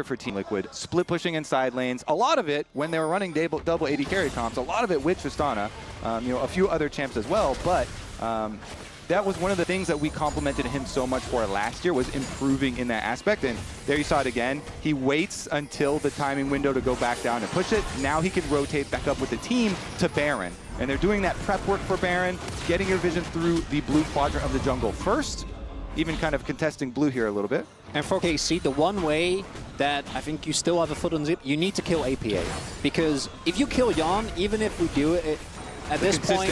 S7: for Team Liquid, split pushing in side lanes. A lot of it, when they were running double AD carry comps, a lot of it with Tristana, a few other champs as well, but that was one of the things that we complimented him so much for last year, was improving in that aspect. And there you saw it again. He waits until the timing window to go back down and push it. Now he can rotate back up with the team to Baron. And they're doing that prep work for Baron, getting your vision through the blue quadrant of the jungle first, even kind of contesting blue here a little bit.
S9: And for KC, the one way that I think you still have a foot on zip, you need to kill APA. Because if you kill Yon, even if we do it, at this point,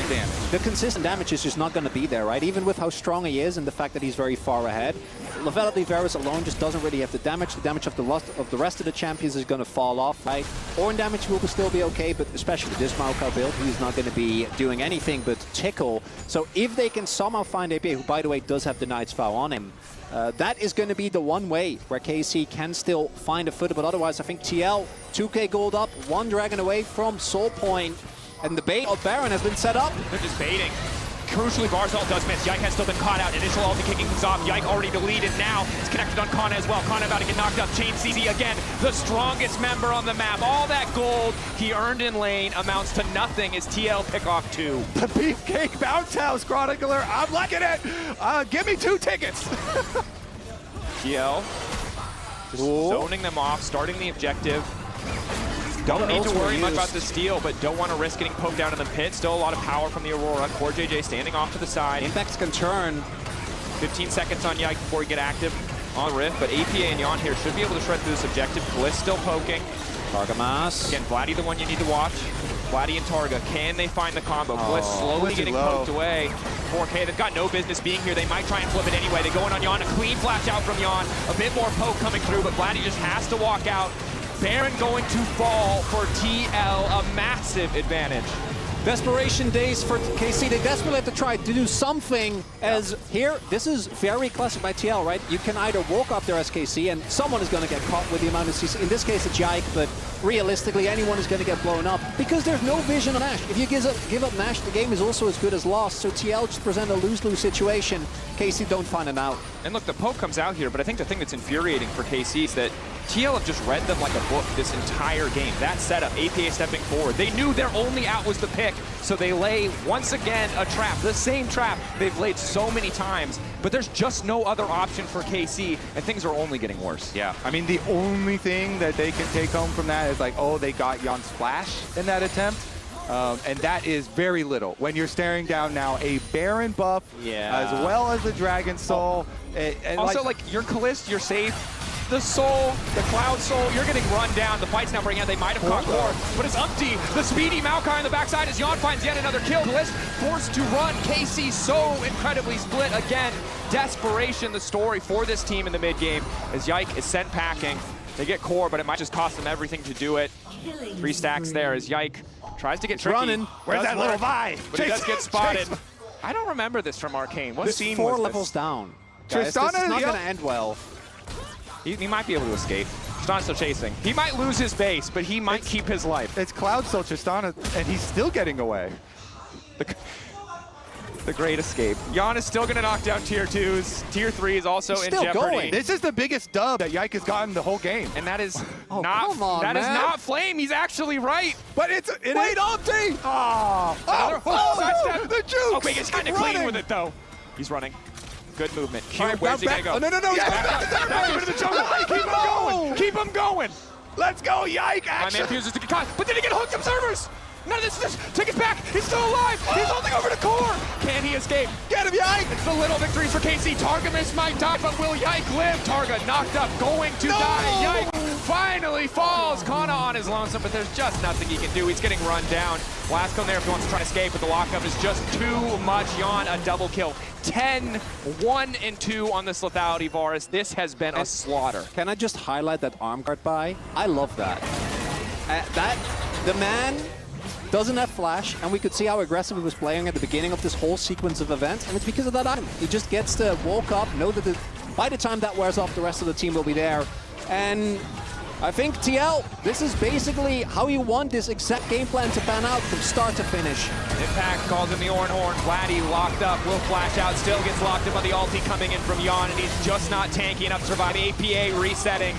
S9: the consistent damage is just not going to be there, right? Even with how strong he is and the fact that he's very far ahead. Levelity Varus alone just doesn't really have the damage. The damage of the rest of the champions is going to fall off, right? Ornn damage will still be okay, but especially this Maokai build, he's not going to be doing anything but tickle. So if they can somehow find APA, who by the way does have the Knight's Vow on him, that is going to be the one way where KC can still find a foot, but otherwise I think TL, 2k gold up, 1 dragon away from Soul Point. And the bait of Baron has been set up.
S6: They're just baiting. Crucially, Bar's ult does miss. Yike has still been caught out. Initial ulti kicking things off. Yike already deleted now. It's connected on Kana as well. Kana about to get knocked up. Chain CZ again. The strongest member on the map. All that gold he earned in lane amounts to nothing as TL pick off 2.
S7: The Beefcake Bounce House Chronicler. I'm liking it. Give me 2 tickets.
S6: TL just zoning them off, starting the objective. Don't need to worry much about the steal, but don't want to risk getting poked down in the pit. Still a lot of power from the Aurora. Poor JJ standing off to the side.
S9: Impacts can turn.
S6: 15 seconds on Yike before we get active on Rift, but APA and Yon here should be able to shred through this objective. Bliss still poking.
S9: Targamas.
S6: Again, Vladdy the one you need to watch. Vladdy and Targa, can they find the combo? Bliss slowly getting poked away. 4K, they've got no business being here. They might try and flip it anyway. They go in on Yon, a clean flash out from Yon. A bit more poke coming through, but Vladdy just has to walk out. Baron going to fall for TL, a massive advantage.
S9: Desperation days for KC. They desperately have to try to do something as here, this is very classic by TL, right? You can either walk up there as KC and someone is going to get caught with the amount of CC. In this case, it's Yike, but realistically, anyone is going to get blown up because there's no vision on Nash. If you give up Nash, the game is also as good as lost. So TL just present a lose-lose situation. KC don't find an out.
S6: And look, the poke comes out here, but I think the thing that's infuriating for KC is that TL have just read them like a book this entire game. That setup, APA stepping forward. They knew their only out was the pick, so they lay, once again, a trap. The same trap they've laid so many times, but there's just no other option for KC, and things are only getting worse.
S7: Yeah, I mean, the only thing that they can take home from that is like, oh, they got Yon's flash in that attempt. And that is very little. When you're staring down now a Baron buff, as well as the Dragon Soul. And
S6: also, like your Kalist, you're safe. The Soul, the Cloud Soul, you're getting run down. The fight's now bringing out. They might have caught Core, but it's Umpty. The speedy Maokai on the backside as Yon finds yet another kill. Kalist forced to run. KC so incredibly split again. Desperation, the story for this team in the mid game as Yike is sent packing. They get Core, but it might just cost them everything to do it. 3 stacks there as Yike tries to get tricky.
S9: Running.
S7: Where's that little Vi?
S6: But he does get spotted. I don't remember this from Arcane. What scene was
S9: 4
S6: this?
S9: levels down. Guys, this is not going to end well.
S6: He might be able to escape. Tristan's still chasing. He might lose his base, but he might keep his life.
S7: It's Cloud Soul Tristana, and he's still getting away.
S6: The great escape. Yon is still going to knock down tier 2s. Tier 3 is also in jeopardy.
S9: Going.
S7: This is the biggest dub that Yike has gotten the whole game.
S6: And that is
S9: come on,
S6: is not Flame. He's actually right.
S7: But wait, Umpty!
S6: Sidestep.
S7: The juke!
S6: Okay, he's kind of clean with it, though. He's running. Good movement. Q, where's he going to go?
S7: Oh, no, he's
S6: back into the jungle. Keep him going. Keep him going.
S7: Let's go, Yike!
S6: My man fuses to get caught. But did he get hooked observers? None of this. Take it back. He's still alive. He's holding over to Core. Can he escape?
S7: Get him, Yike!
S6: It's the little victories for KC. Targamas might die, but will Yike live? Targa knocked up, going to die. Yike finally falls. Kana on his lonesome, but there's just nothing he can do. He's getting run down. Blasco there if he wants to try to escape, but the lockup is just too much. Yon, a double kill. 10, 1 and 2 on this lethality, Varus. This has been a slaughter.
S9: Can I just highlight that arm guard buy? I love that. The man doesn't have flash, and we could see how aggressive he was playing at the beginning of this whole sequence of events, and it's because of that item. He just gets to walk up, know that by the time that wears off, the rest of the team will be there. And I think TL, this is basically how you want this exact game plan to pan out from start to finish.
S6: Impact calls in the Ornhorn. Vladdy locked up, will flash out, still gets locked in by the ulti coming in from Yon, and he's just not tanky enough to survive. APA resetting,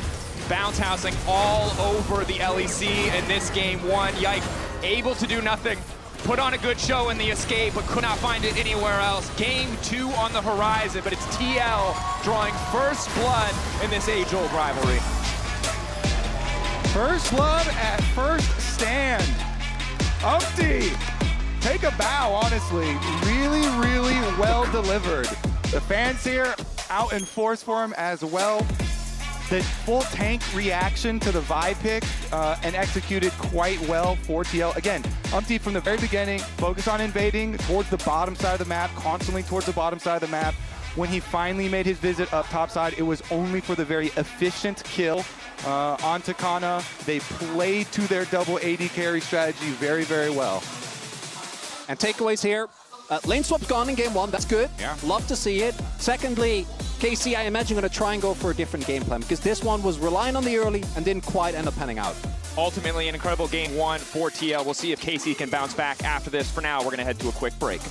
S6: bounce housing all over the LEC in this game 1. Yike able to do nothing. Put on a good show in the escape, but could not find it anywhere else. Game 2 on the horizon, but it's TL drawing first blood in this age-old rivalry.
S7: First blood at first stand. Umpty, take a bow, honestly. Really, really well delivered. The fans here out in force for him as well. The full tank reaction to the Vi pick and executed quite well for TL. Again, Umpty from the very beginning, focused on invading towards the bottom side of the map, constantly towards the bottom side of the map. When he finally made his visit up top side, it was only for the very efficient kill onto Kana. They played to their double AD carry strategy very, very well.
S9: And takeaways here. Lane swap's gone in game 1, that's good.
S6: Yeah.
S9: Love to see it. Secondly, KC, I imagine, going to try and go for a different game plan because this one was relying on the early and didn't quite end up panning out.
S6: Ultimately, an incredible game 1 for TL. We'll see if KC can bounce back after this. For now, we're going to head to a quick break.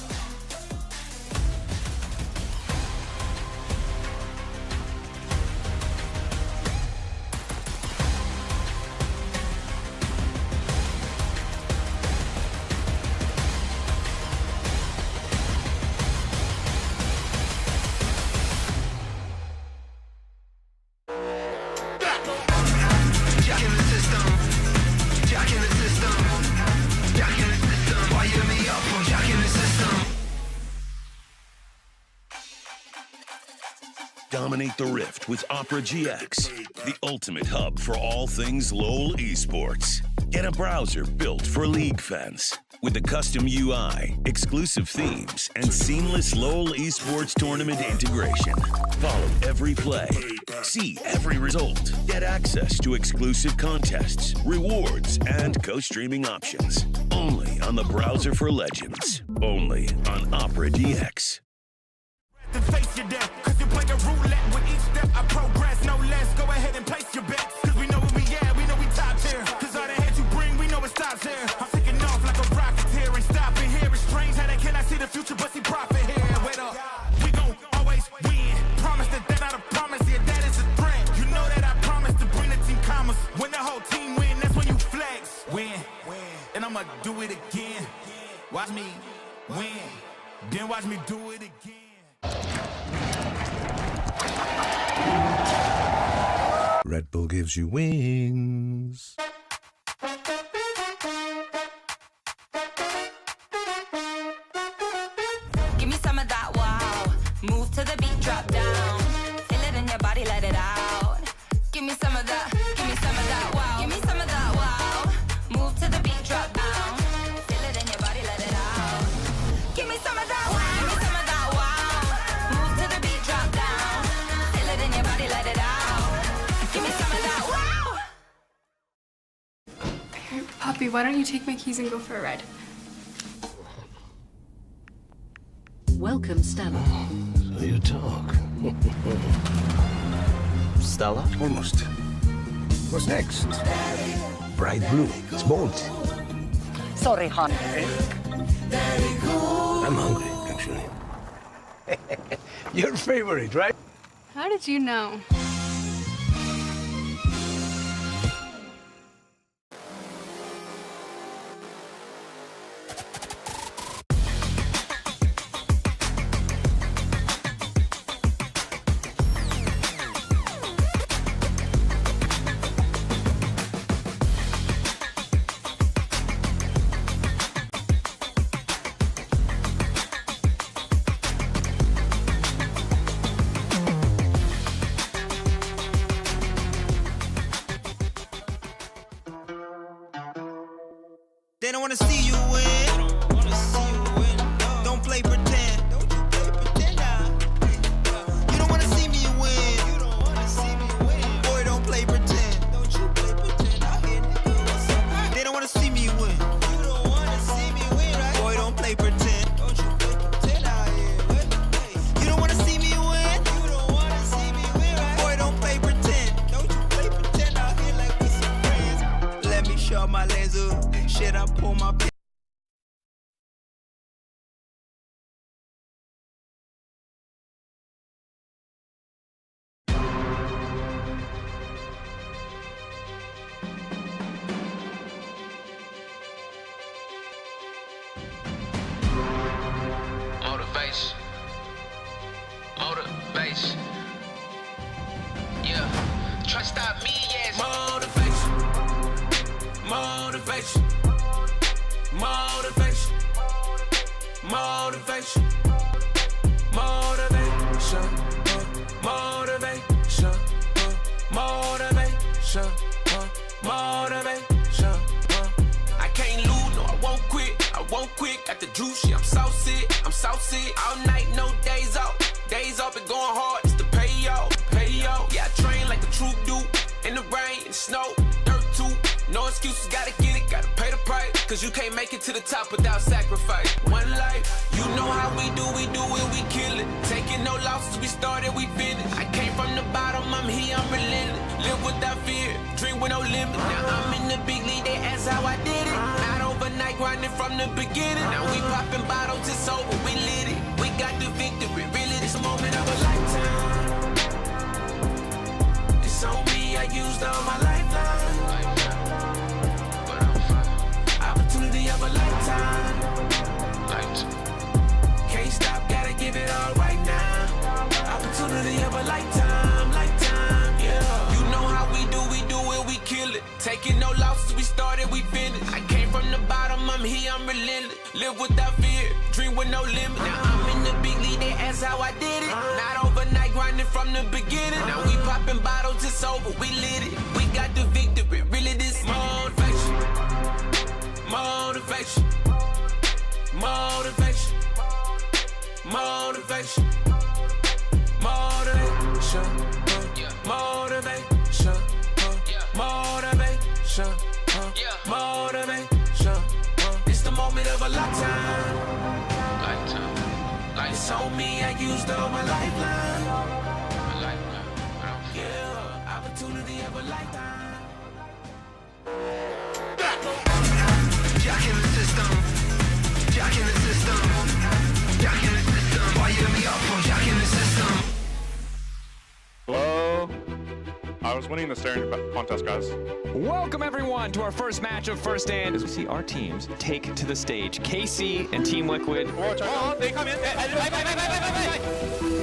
S2: dominate the Rift with Opera GX, the ultimate hub for all things LoL esports. Get a browser built for League fans with a custom UI, exclusive themes, and seamless LoL esports tournament integration. Follow every play, see every result, get access to exclusive contests, rewards, and co-streaming options. Only on the browser for legends. Only on Opera GX.
S5: To face your death, cause you play a roulette with each step. I progress, no less. Go ahead and place your bets, cause we know where we at, we know we top tier. Cause all the heads you bring, we know it stops here. I'm taking off like a rocket here, ain't stopping here. It's strange how they cannot see the future, but see profit here. Wait up, we gon' always win. Promise that they're not a promise, yeah, that is a threat. You know that I promise to bring the team commas. When the whole team win, that's when you flex. Win, and I'ma do it again. Watch me win, then watch me do it again.
S11: Red Bull gives you wings.
S3: Give me some of that wow. Move to the beat, drop down. Feel it in your body, let it out. Give me some of that, give me some of that wow. Give me some of that wow. Move to the beat, drop down. Feel it in your body, let it out. Give me some of that wow. Give me some of that wow. Move to the beat, drop down. Feel it in your body, let it out. Give me some of that wow.
S12: Hey, Poppy, why don't you take my keys and go for a ride?
S14: Welcome, Stella.
S11: So you talk.
S14: Stella?
S11: Almost. What's next? Bright blue. It's bold.
S14: Sorry, hon.
S11: I'm hungry, actually. Your favorite, right?
S12: How did you know?
S5: They don't wanna see you win. Don't play pretend. You don't wanna see me win. Boy, don't play pretend. They don't wanna see me win. Boy, don't play pretend. You don't wanna see me win. Boy, don't play pretend. Out here like we some friends. Let me show my laser. Shit, I pull my pin.
S16: Motivation. Motivation. Yeah. Try to stop me, yes.
S5: Motivation. Motivation. Motivation. Motivation. Motivation. Motivation. Motivation. Motivation. I can't lose, no, I won't quit. I won't quit. Got the juice, yeah, I'm saucy. I'm saucy. All night, no days off. Days off, it going hard. It's the payoff. Payoff. Yeah, I train like a troop do. In the rain, in the snow, dirt too. No excuses, gotta get it, gotta pay the price. Cause you can't make it to the top without sacrifice. One life, you know how we do it, we kill it. Taking no losses, we started, we finished. I came from the bottom, I'm here, I'm relentless. Live without fear, dream with no limit. Now I'm in the big league, they ask how I did it. Not overnight, grinding from the beginning. Now we popping bottles, it's over, we lit it. We got the victory, really this moment of a lifetime. It's on me, I used all my lifeline. Opportunity of a lifetime. Can't stop, gotta give it all right now. Opportunity of a lifetime, yeah. You know how we do it, we kill it. Taking no losses, we started, we finished. I came from the bottom, I'm here, I'm relentless. Live without fear, dream with no limit. Now I'm in the big league, they ask how I did it. Not overnight, grinding from from the beginning. Now we popping bottles, it's over, we lit it. We got the victory, really this motivation. Motivation. Motivation. Motivation. Motivation. Motivation. Motivation. Motivation. It's the moment of a lifetime. It's on me, I used all my lifeline. Yeah, opportunity of a lifetime. Jack in the system. Jack in the system. Jack in the system. Fire me up from Jack in the system.
S21: Hello? I was winning the staring contest, guys.
S6: Welcome everyone to our first match of First Stand as we see our teams take to the stage. KC and Team Liquid.
S5: Oh, they come in. They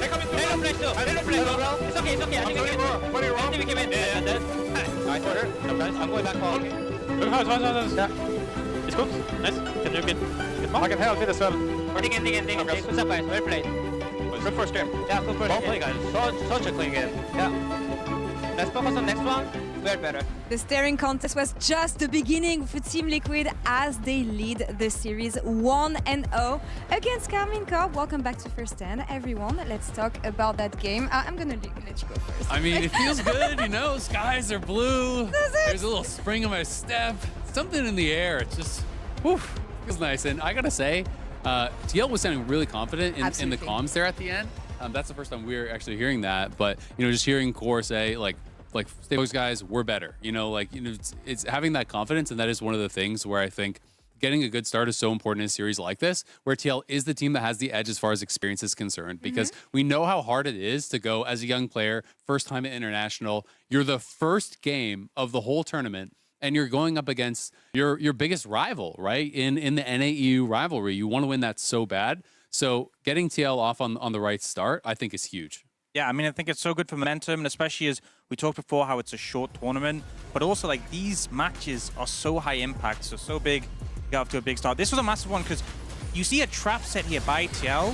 S5: come in. They don't flash though. They don't flash though. It's okay, it's okay. I think we came in. I think we came in. Yeah, that's nice order. Sometimes I'm going back home. Yeah. It's good. Nice. Can you get I can help it as well. Dig in. Good stuff, guys. Well played. Good first game. Yeah, good first game. Well played, guys. Such a clean game. Yeah. Let's focus on next one. We're better.
S19: The staring contest was just the beginning for Team Liquid as they lead the series 1-0 against Carmine Corp. Welcome back to First Stand, everyone. Let's talk about that game. I'm gonna let you go first.
S15: I mean, it feels good, you know. Skies are blue. There's a little spring in my step. Something in the air. It's just, whew, feels nice. And I gotta say, TL was sounding really confident in the comms there at the end. That's the first time we're actually hearing that. But you know, just hearing Core say like stay focused, guys, we're better. You know, it's having that confidence, and that is one of the things where I think getting a good start is so important in a series like this, where TL is the team that has the edge as far as experience is concerned, because we know how hard it is to go as a young player, first time at international. You're the first game of the whole tournament, and you're going up against your biggest rival, right? In the NAEU rivalry, you want to win that so bad. So getting TL off on the right start, I think, is huge.
S8: Yeah, I mean, I think it's so good for momentum, and especially as we talked before how it's a short tournament, but also like these matches are so high impact, so big, you get off to a big start. This was a massive one because you see a trap set here by TL,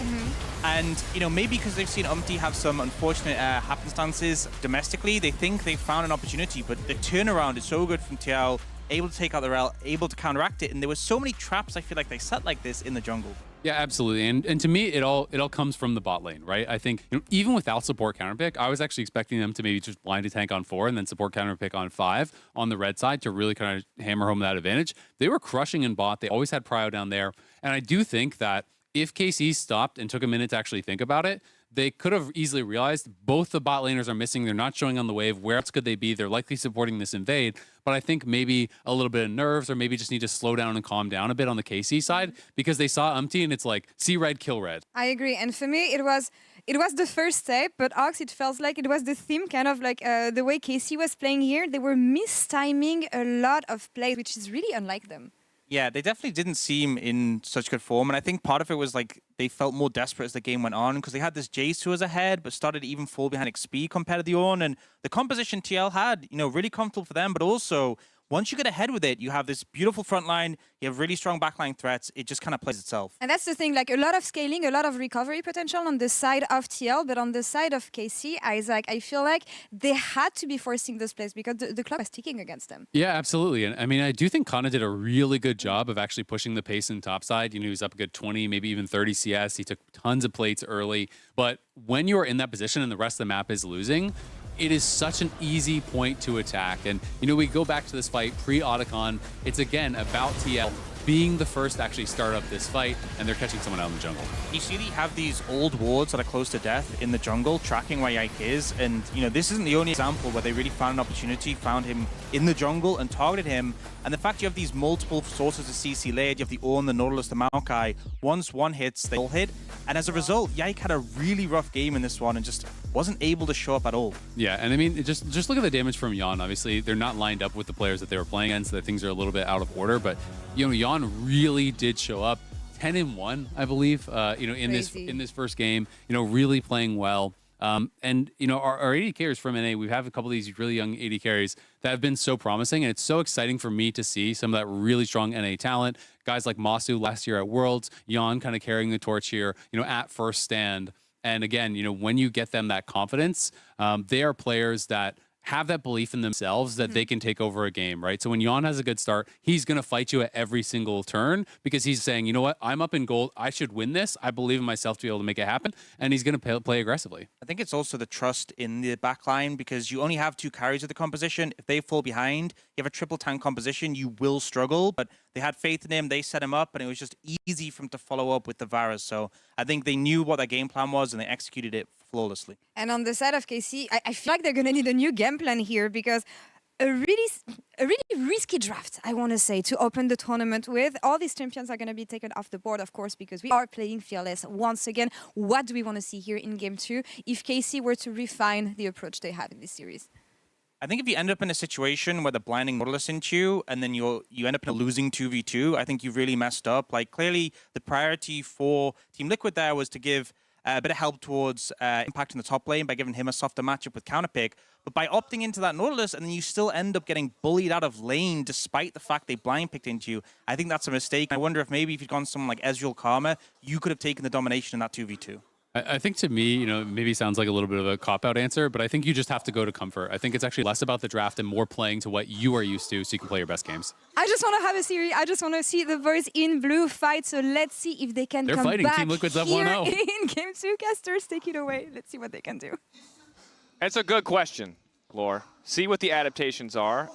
S8: and you know, maybe because they've seen Umti have some unfortunate happenstances domestically, they think they've found an opportunity, but the turnaround is so good from TL, able to take out the rel, able to counteract it, and there were so many traps I feel like they set like this in the jungle.
S15: Yeah, absolutely. And to me, it all comes from the bot lane, right? I think, you know, even without support counterpick, I was actually expecting them to maybe just blind a tank on 4 and then support counterpick on 5 on the red side to really kind of hammer home that advantage. They were crushing in bot. They always had prio down there. And I do think that if KC stopped and took a minute to actually think about it, they could have easily realized both the bot laners are missing. They're not showing on the wave. Where else could they be? They're likely supporting this invade. But I think maybe a little bit of nerves, or maybe just need to slow down and calm down a bit on the KC side, because they saw Umti and it's like, see red, kill red.
S19: I agree. And for me, it was the first step, but Ox, it felt like it was the theme, kind of like the way KC was playing here. They were mistiming a lot of plays, which is really unlike them.
S8: Yeah, they definitely didn't seem in such good form, and I think part of it was like they felt more desperate as the game went on because they had this Jace who was ahead, but started to even fall behind XP compared to the Ornn, and the composition TL had, you know, really comfortable for them, but also once you get ahead with it, you have this beautiful front line, you have really strong backline threats, it just kind of plays itself.
S19: And that's the thing, like a lot of scaling, a lot of recovery potential on the side of TL, but on the side of KC, Isaac, I feel like they had to be forcing those plays because the clock was ticking against them.
S15: Yeah, absolutely. And I mean, I do think Kana did a really good job of actually pushing the pace in top side. You know, he was up a good 20, maybe even 30 CS. He took tons of plates early. But when you are in that position and the rest of the map is losing, it is such an easy point to attack. And, you know, we go back to this fight pre-Otacon. It's, again, about TL being the first to actually start up this fight, and they're catching someone out in the jungle.
S8: You see they have these old wards that are close to death in the jungle, tracking where Yike is, and you know, this isn't the only example where they really found an opportunity, found him in the jungle and targeted him, and the fact you have these multiple sources of CC layered, you have the Ornn, the Nautilus, the Maokai, once one hits, they all hit, and as a result, Yike had a really rough game in this one and just wasn't able to show up at all.
S15: Yeah, and I mean, just look at the damage from Yeon. Obviously, they're not lined up with the players that they were playing against, so that things are a little bit out of order, but you know, Yeon really did show up. 10-1, I believe, you know, in this first game, you know, really playing well. And, you know, our AD carries from NA, we have a couple of these really young AD carries that have been so promising, and it's so exciting for me to see some of that really strong NA talent. Guys like Masu last year at Worlds, Yeon kind of carrying the torch here, you know, at First Stand. And again, you know, when you get them that confidence, they are players that have that belief in themselves that they can take over a game, right? So when Jan has a good start, he's going to fight you at every single turn because he's saying, you know what, I'm up in gold. I should win this. I believe in myself to be able to make it happen. And he's going to play aggressively.
S8: I think it's also the trust in the backline because you only have 2 carries of the composition. If they fall behind, you have a triple tank composition, you will struggle. But they had faith in him. They set him up, and it was just easy for him to follow up with the Varus. So I think they knew what their game plan was, and they executed it flawlessly.
S19: And on the side of KC, I feel like they're going to need a new game plan here because a really risky draft, I want to say, to open the tournament with. All these champions are going to be taken off the board, of course, because we are playing Fearless once again. What do we want to see here in Game 2 if KC were to refine the approach they have in this series?
S8: I think if you end up in a situation where they're blinding Nautilus into you and then you end up in a losing 2v2, I think you've really messed up. Like, clearly, the priority for Team Liquid there was to give a bit of help towards Impact in the top lane by giving him a softer matchup with counterpick. But by opting into that Nautilus, and then you still end up getting bullied out of lane despite the fact they blind picked into you, I think that's a mistake. I wonder if maybe if you'd gone someone like Ezreal Karma, you could have taken the domination in that 2v2.
S15: I think to me, you know, maybe sounds like a little bit of a cop-out answer, but I think you just have to go to comfort. I think it's actually less about the draft and more playing to what you are used to so you can play your best games.
S19: I just want to have a series. I just want to see the boys in blue fight. So let's see if they can come
S15: fighting.
S19: back
S15: Team Liquid's up
S19: here
S15: 1-0.
S19: in Game 2. Casters, take it away. Let's see what they can do.
S4: That's a good question, Lore. See what the adaptations are.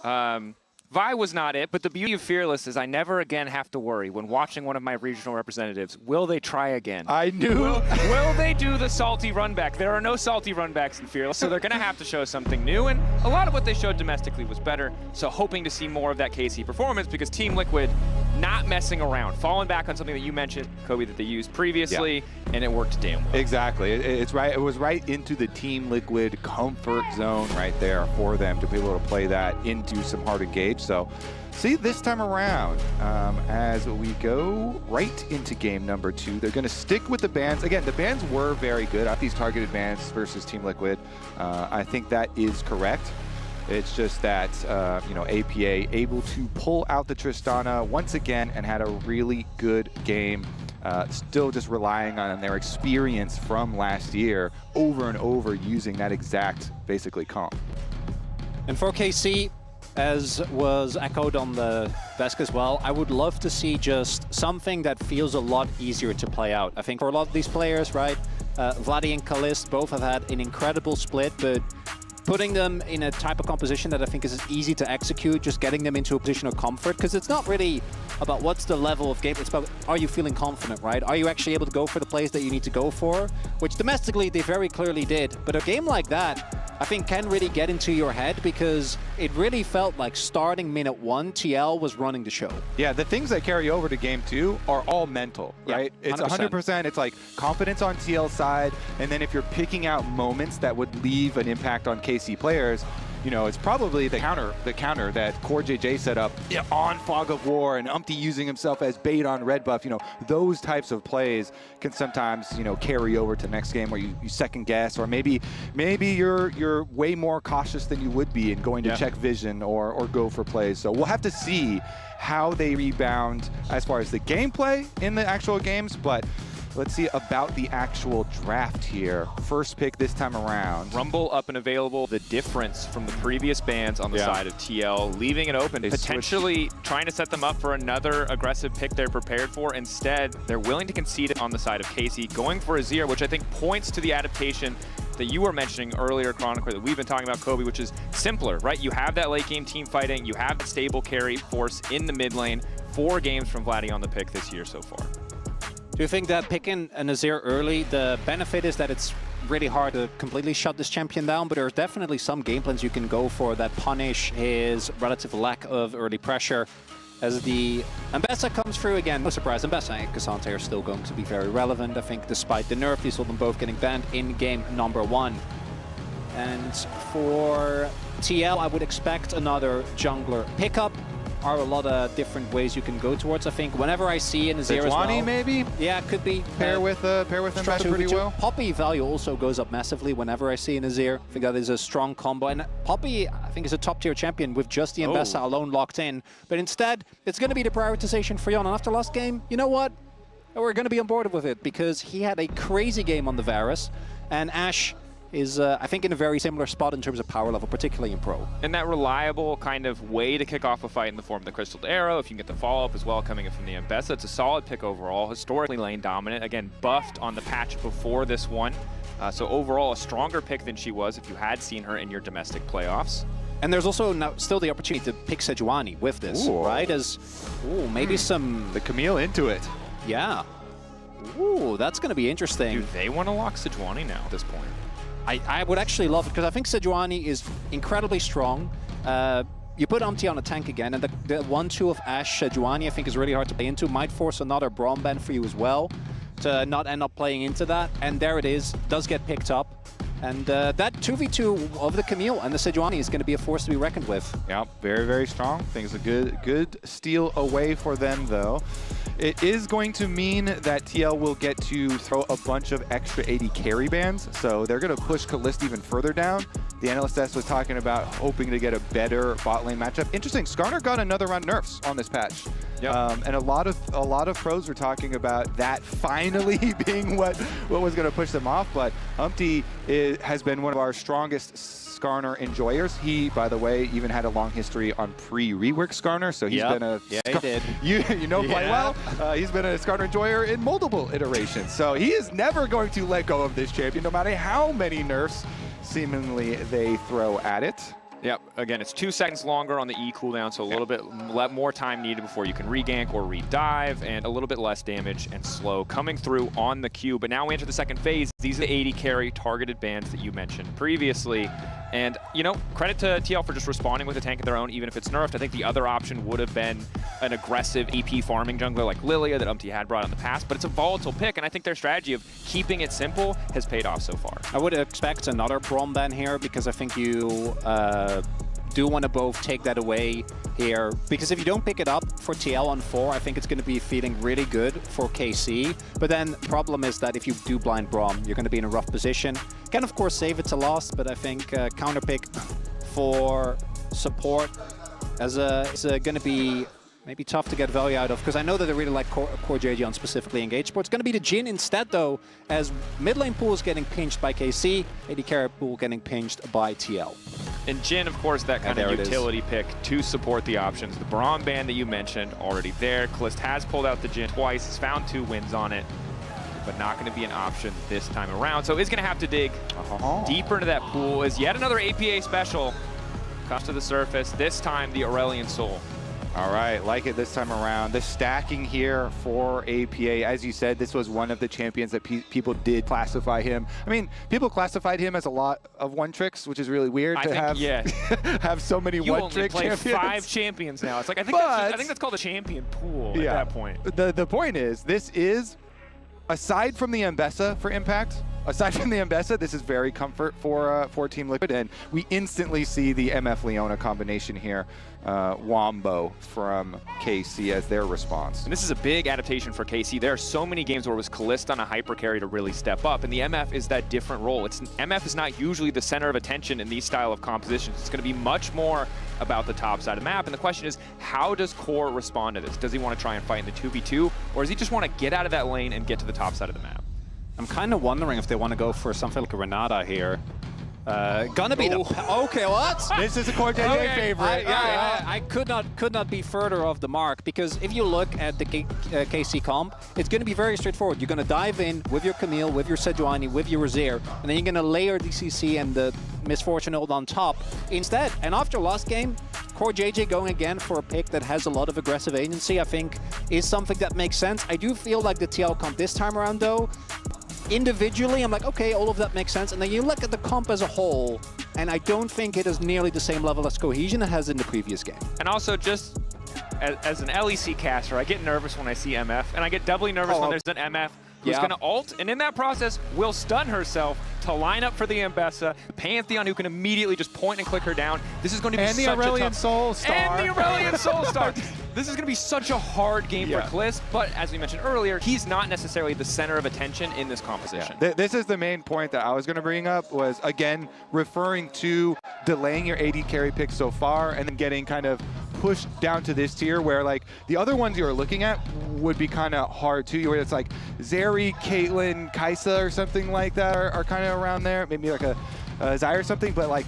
S4: Vi was not it, but the beauty of Fearless is I never again have to worry when watching one of my regional representatives. Will they try again?
S7: I knew.
S4: Will they do the salty run back? There are no salty run backs in Fearless, so they're going to have to show something new, and a lot of what they showed domestically was better, so hoping to see more of that KC performance because Team Liquid not messing around, falling back on something that you mentioned, Kobe, that they used previously, and it worked damn well.
S7: Exactly. It's right. It was right into the Team Liquid comfort zone right there for them to be able to play that into some hard engage. So see this time around, as we go right into game number 2, they're going to stick with the bans. Again, the bans were very good at these targeted bans versus Team Liquid. I think that is correct. It's just that, you know, APA able to pull out the Tristana once again and had a really good game. Still just relying on their experience from last year over and over using that exact, basically, comp.
S9: And for KC, as was echoed on the Vesk as well, I would love to see just something that feels a lot easier to play out. I think for a lot of these players, right, Vladdy and Kalist both have had an incredible split, but putting them in a type of composition that I think is easy to execute, just getting them into a position of comfort, because it's not really about what's the level of game, it's about are you feeling confident, right? Are you actually able to go for the plays that you need to go for? Which domestically they very clearly did, but a game like that I think can really get into your head because it really felt like starting minute 1, TL was running the show.
S7: Yeah, the things that carry over to game 2 are all mental, right?
S9: Yeah,
S7: it's 100%. It's like confidence on TL's side, and then if you're picking out moments that would leave an impact on KC players, you know, it's probably the counter that Core JJ set up on Fog of War and Umpty using himself as bait on Red Buff. You know, those types of plays can sometimes, you know, carry over to next game where you second guess, or maybe you're way more cautious than you would be in going to check vision or go for plays. So we'll have to see how they rebound as far as the gameplay in the actual games, but let's see about the actual draft here. First pick this time around.
S4: Rumble up and available. The difference from the previous bans on the side of TL, leaving it open, potentially trying to set them up for another aggressive pick they're prepared for. Instead, they're willing to concede it on the side of KC, going for a Azir, which I think points to the adaptation that you were mentioning earlier, Chronicler, that we've been talking about, Kobe, which is simpler, right? You have that late game team fighting, you have the stable carry force in the mid lane. 4 games from Vladdy on the pick this year so far.
S9: Do you think that picking an Azir early, the benefit is that it's really hard to completely shut this champion down, but there's definitely some game plans you can go for that punish his relative lack of early pressure. As the Ambessa comes through again, no surprise, Ambessa and Cassante are still going to be very relevant, I think, despite the nerf. You saw them both getting banned in game number 1. And for TL, I would expect another jungler pickup. Are a lot of different ways you can go towards. I think whenever I see an Azir as well,
S7: maybe?
S9: Yeah, it could be.
S7: Pair with Ambessa pretty well.
S9: Poppy value also goes up massively whenever I see an Azir. I think that is a strong combo. And Poppy, I think, is a top-tier champion with just the Ambessa alone locked in. But instead, it's going to be the prioritization for Yon. And after last game, you know what? we're going to be on board with it because he had a crazy game on the Varus, and Ashe is, I think, in a very similar spot in terms of power level, particularly in Pro.
S4: And that reliable kind of way to kick off a fight in the form of the Crystal Arrow, if you can get the follow-up as well coming in from the Mbessa, it's a solid pick overall. Historically lane dominant, again, buffed on the patch before this one. So overall, a stronger pick than she was if you had seen her in your domestic playoffs.
S9: And there's also now still the opportunity to pick Sejuani with this, right? As, maybe some...
S7: The Camille into it.
S9: Yeah. Ooh, that's going to be interesting.
S4: Do they want to lock Sejuani now at this point?
S9: I would actually love it, because I think Sejuani is incredibly strong. You put Umti on a tank again, and the 1-2 of Ashe Sejuani I think is really hard to play into. Might force another Braum ban for you as well, to not end up playing into that. And there it is, does get picked up. And that 2v2 of the Camille and the Sejuani is going to be a force to be reckoned with.
S7: Yeah, very, very strong. Things a good steal away for them, though. It is going to mean that TL will get to throw a bunch of extra AD carry bans, so they're going to push Kalista even further down. The NLSS was talking about hoping to get a better bot lane matchup. Interesting, Skarner got another round nerfs on this patch. Yep. And a lot of pros were talking about that finally being what was going to push them off, but Umti has been one of our strongest Skarner enjoyers. He, by the way, even had a long history on pre-rework Skarner, so he's been a...
S9: Yeah, he did.
S7: You know quite well. He's been a Skarner enjoyer in multiple iterations, so he is never going to let go of this champion, no matter how many nerfs seemingly they throw at it.
S4: Yep, again, it's 2 seconds longer on the E cooldown, so a little bit more time needed before you can regank or redive, and a little bit less damage and slow coming through on the Q. But now we enter the second phase. These are the 80 carry targeted bans that you mentioned previously. And, you know, credit to TL for just responding with a tank of their own, even if it's nerfed. I think the other option would have been an aggressive AP farming jungler like Lilia that Umti had brought in the past, but it's a volatile pick, and I think their strategy of keeping it simple has paid off so far.
S9: I would expect another Braum ban here, because I think you do want to both take that away here, because if you don't pick it up for TL on 4, I think it's going to be feeling really good for KC. But then the problem is that if you do blind Braum, you're going to be in a rough position. Can of course save it to last, but I think counter pick for support is going to be maybe tough to get value out of, because I know that they really like Core JJ on specifically engaged sports. It's going to be the Jhin instead, though, as mid lane pool is getting pinched by KC, AD carry pool getting pinched by TL.
S4: And Jhin, of course, that kind of utility pick to support the options. The Braum ban that you mentioned, already there. Kalista has pulled out the Jhin twice, has found 2 wins on it, but not going to be an option this time around. So is going to have to dig deeper into that pool, as yet another APA special comes to the surface, this time the Aurelion Soul.
S7: All right, like it this time around. The stacking here for APA, as you said, this was one of the champions that people did classify him. I mean, people classified him as a lot of one-tricks, which is really weird have so many one-trick champions.
S4: You only play 5 champions now. It's like, I think that's called a champion pool at that point.
S7: The point is, this is, aside from the Mbessa for Impact, this is very comfort for Team Liquid, and we instantly see the MF Leona combination here, Wombo from KC as their response.
S4: And this is a big adaptation for KC. There are so many games where it was Kalista on a hyper carry to really step up, and the MF is that different role. MF is not usually the center of attention in these style of compositions. It's going to be much more about the top side of the map, and the question is, how does Core respond to this? Does he want to try and fight in the 2v2, or does he just want to get out of that lane and get to the top side of the map?
S9: I'm kind of wondering if they want to go for something like a Renata here. Gonna be okay, what?
S7: This is a Core JJ favorite.
S9: I could not be further off the mark, because if you look at the KC comp, it's going to be very straightforward. You're going to dive in with your Camille, with your Sejuani, with your Razir, and then you're going to layer DCC and the Misfortune ult on top instead. And after last game, Core JJ going again for a pick that has a lot of aggressive agency, I think, is something that makes sense. I do feel like the TL comp this time around, though, individually, I'm like, okay, all of that makes sense. And then you look at the comp as a whole, and I don't think it is nearly the same level as cohesion it has in the previous game.
S4: And also, just as an LEC caster, I get nervous when I see MF, and I get doubly nervous when there's an MF who's going to ult, and in that process will stun herself to line up for the Mbessa. Pantheon, who can immediately just point and click her down. This is going to be such a tough...
S7: And the Aurelion Soul Star.
S4: And the Aurelion Soul Star. This is going to be such a hard game for Kalista, but as we mentioned earlier, he's not necessarily the center of attention in this composition.
S7: This is the main point that I was going to bring up, was, again, referring to delaying your AD carry pick so far and then getting kind of push down to this tier where like the other ones you're looking at would be kind of hard too, where it's like Zeri, Caitlyn, Kaisa or something like that are kind of around there, maybe like a Zai or something, but like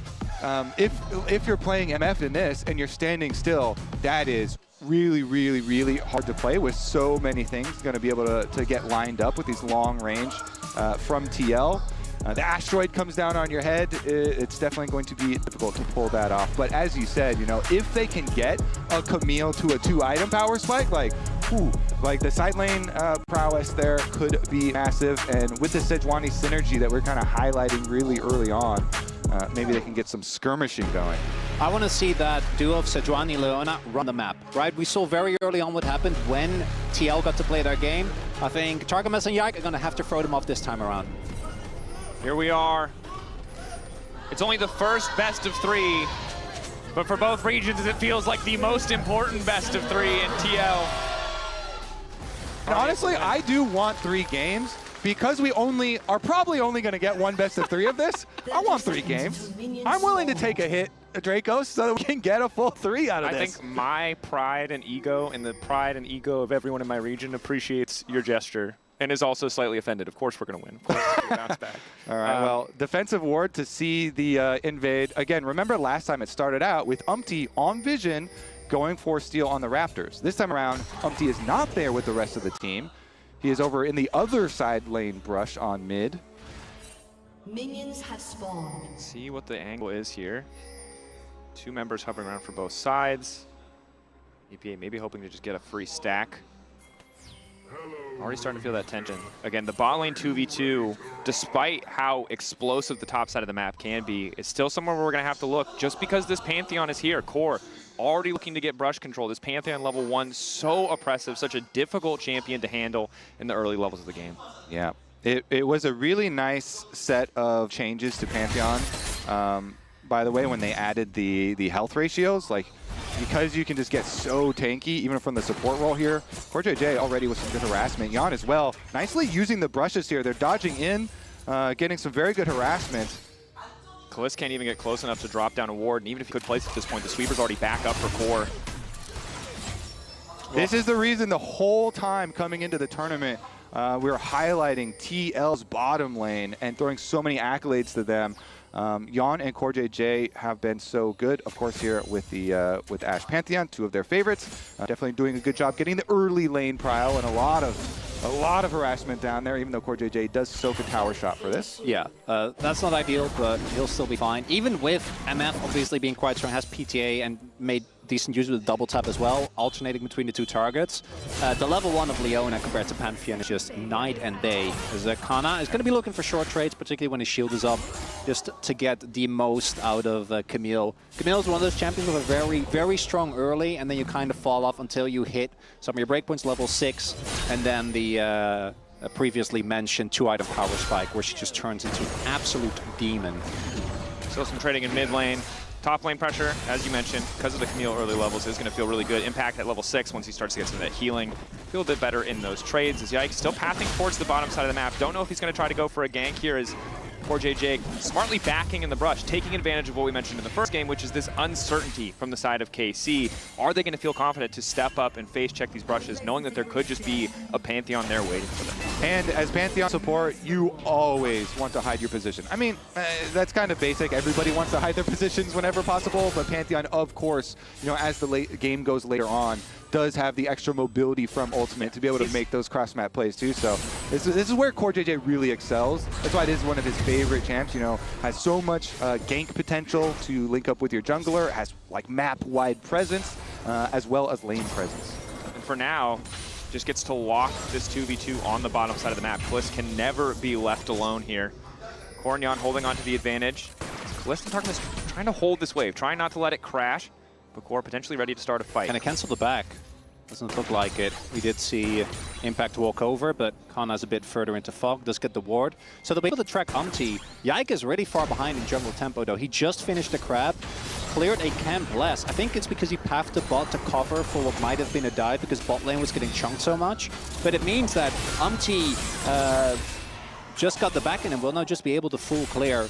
S7: if you're playing MF in this and you're standing still, that is really hard to play with so many things going to be able to get lined up with these long range from TL. The asteroid comes down on your head, it's definitely going to be difficult to pull that off. But as you said, you know, if they can get a Camille to a 2-item power spike, like, ooh, like the side lane prowess there could be massive. And with the Sejuani synergy that we're kind of highlighting really early on, maybe they can get some skirmishing going.
S9: I want to see that duo of Sejuani and Leona run the map, right? We saw very early on what happened when TL got to play their game. I think Targamas and Yike are going to have to throw them off this time around.
S6: Here we are. It's only the first best of 3, but for both regions, it feels like the most important best of 3 in TL.
S7: And honestly, I do want 3 games. Because we are probably only going to get one best of 3 of this, I want 3 games. I'm willing to take a hit, Dracos, so that we can get a full 3 out of this.
S6: I think my pride and ego and the pride and ego of everyone in my region appreciates your gesture and is also slightly offended. Of course we're going to win. Of course we're going to bounce back.
S7: All right, well, defensive ward to see the invade. Again, remember last time it started out with Umpty on Vision going for steal on the Raptors. This time around, Umpty is not there with the rest of the team. He is over in the other side lane brush on mid.
S14: Minions have spawned.
S6: Let's see what the angle is here. 2 members hovering around for both sides. EPA maybe hoping to just get a free stack. Already starting to feel that tension. Again, the bot lane 2v2, despite how explosive the top side of the map can be, is still somewhere where we're going to have to look just because this Pantheon is here. Core already looking to get brush control. This Pantheon level 1, so oppressive, such a difficult champion to handle in the early levels of the game.
S7: Yeah, it was a really nice set of changes to Pantheon. By the way, when they added the health ratios, like, because you can just get so tanky, even from the support role here. CoreJJ already with some good harassment. Yan as well, nicely using the brushes here. They're dodging in, getting some very good harassment.
S6: Kalisk can't even get close enough to drop down a ward, and even if he could place at this point, the sweeper's already back up for Core.
S7: This is the reason the whole time coming into the tournament, we were highlighting TL's bottom lane and throwing so many accolades to them. Yan and CoreJJ have been so good, of course, here with the with Ashe Pantheon, 2 of their favorites. Definitely doing a good job getting the early lane prio and a lot of harassment down there, even though CoreJJ does soak a tower shot for this.
S9: Yeah, that's not ideal, but he'll still be fine. Even with MF obviously being quite strong, has PTA and made decent use with the double tap as well, alternating between the 2 targets. The level 1 of Leona compared to Pantheon is just night and day. As Kana is going to be looking for short trades, particularly when his shield is up, just to get the most out of Camille. Camille is one of those champions with a very strong early, and then you kind of fall off until you hit some of your breakpoints, level 6, and then the previously mentioned 2-item power spike, where she just turns into an absolute demon.
S6: Still some trading in mid lane. Top lane pressure, as you mentioned, because of the Camille early levels, is going to feel really good. Impact at level 6 once he starts to get some of that healing. Feel a bit better in those trades. As Yike still pathing towards the bottom side of the map. Don't know if he's going to try to go for a gank here as CoreJJ smartly backing in the brush, taking advantage of what we mentioned in the first game, which is this uncertainty from the side of KC. Are they going to feel confident to step up and face check these brushes, knowing that there could just be a Pantheon there waiting for them?
S7: And as Pantheon support, you always want to hide your position. I mean, that's kind of basic. Everybody wants to hide their positions whenever possible, but Pantheon, of course, you know, as the game goes later on, does have the extra mobility from Ultimate to be able to make those cross-map plays too. So this is where CoreJJ really excels. That's why it is one of his favorite champs. You know, has so much gank potential to link up with your jungler. Has like map-wide presence as well as lane presence.
S6: And for now, just gets to lock this 2v2 on the bottom side of the map. Kalisk can never be left alone here. Cornyon holding on to the advantage. Kalisk and Targamas trying to hold this wave, trying not to let it crash. But Core potentially ready to start a fight.
S9: Can it cancel the back? Doesn't look like it. We did see Impact walk over, but Kana's a bit further into Fog, does get the ward. So they'll be able to track Umpty. Yike is really far behind in jungle tempo though. He just finished the crab, cleared a camp less. I think it's because he pathed the bot to cover for what might have been a dive because bot lane was getting chunked so much. But it means that Umpty just got the back in and will now just be able to full clear.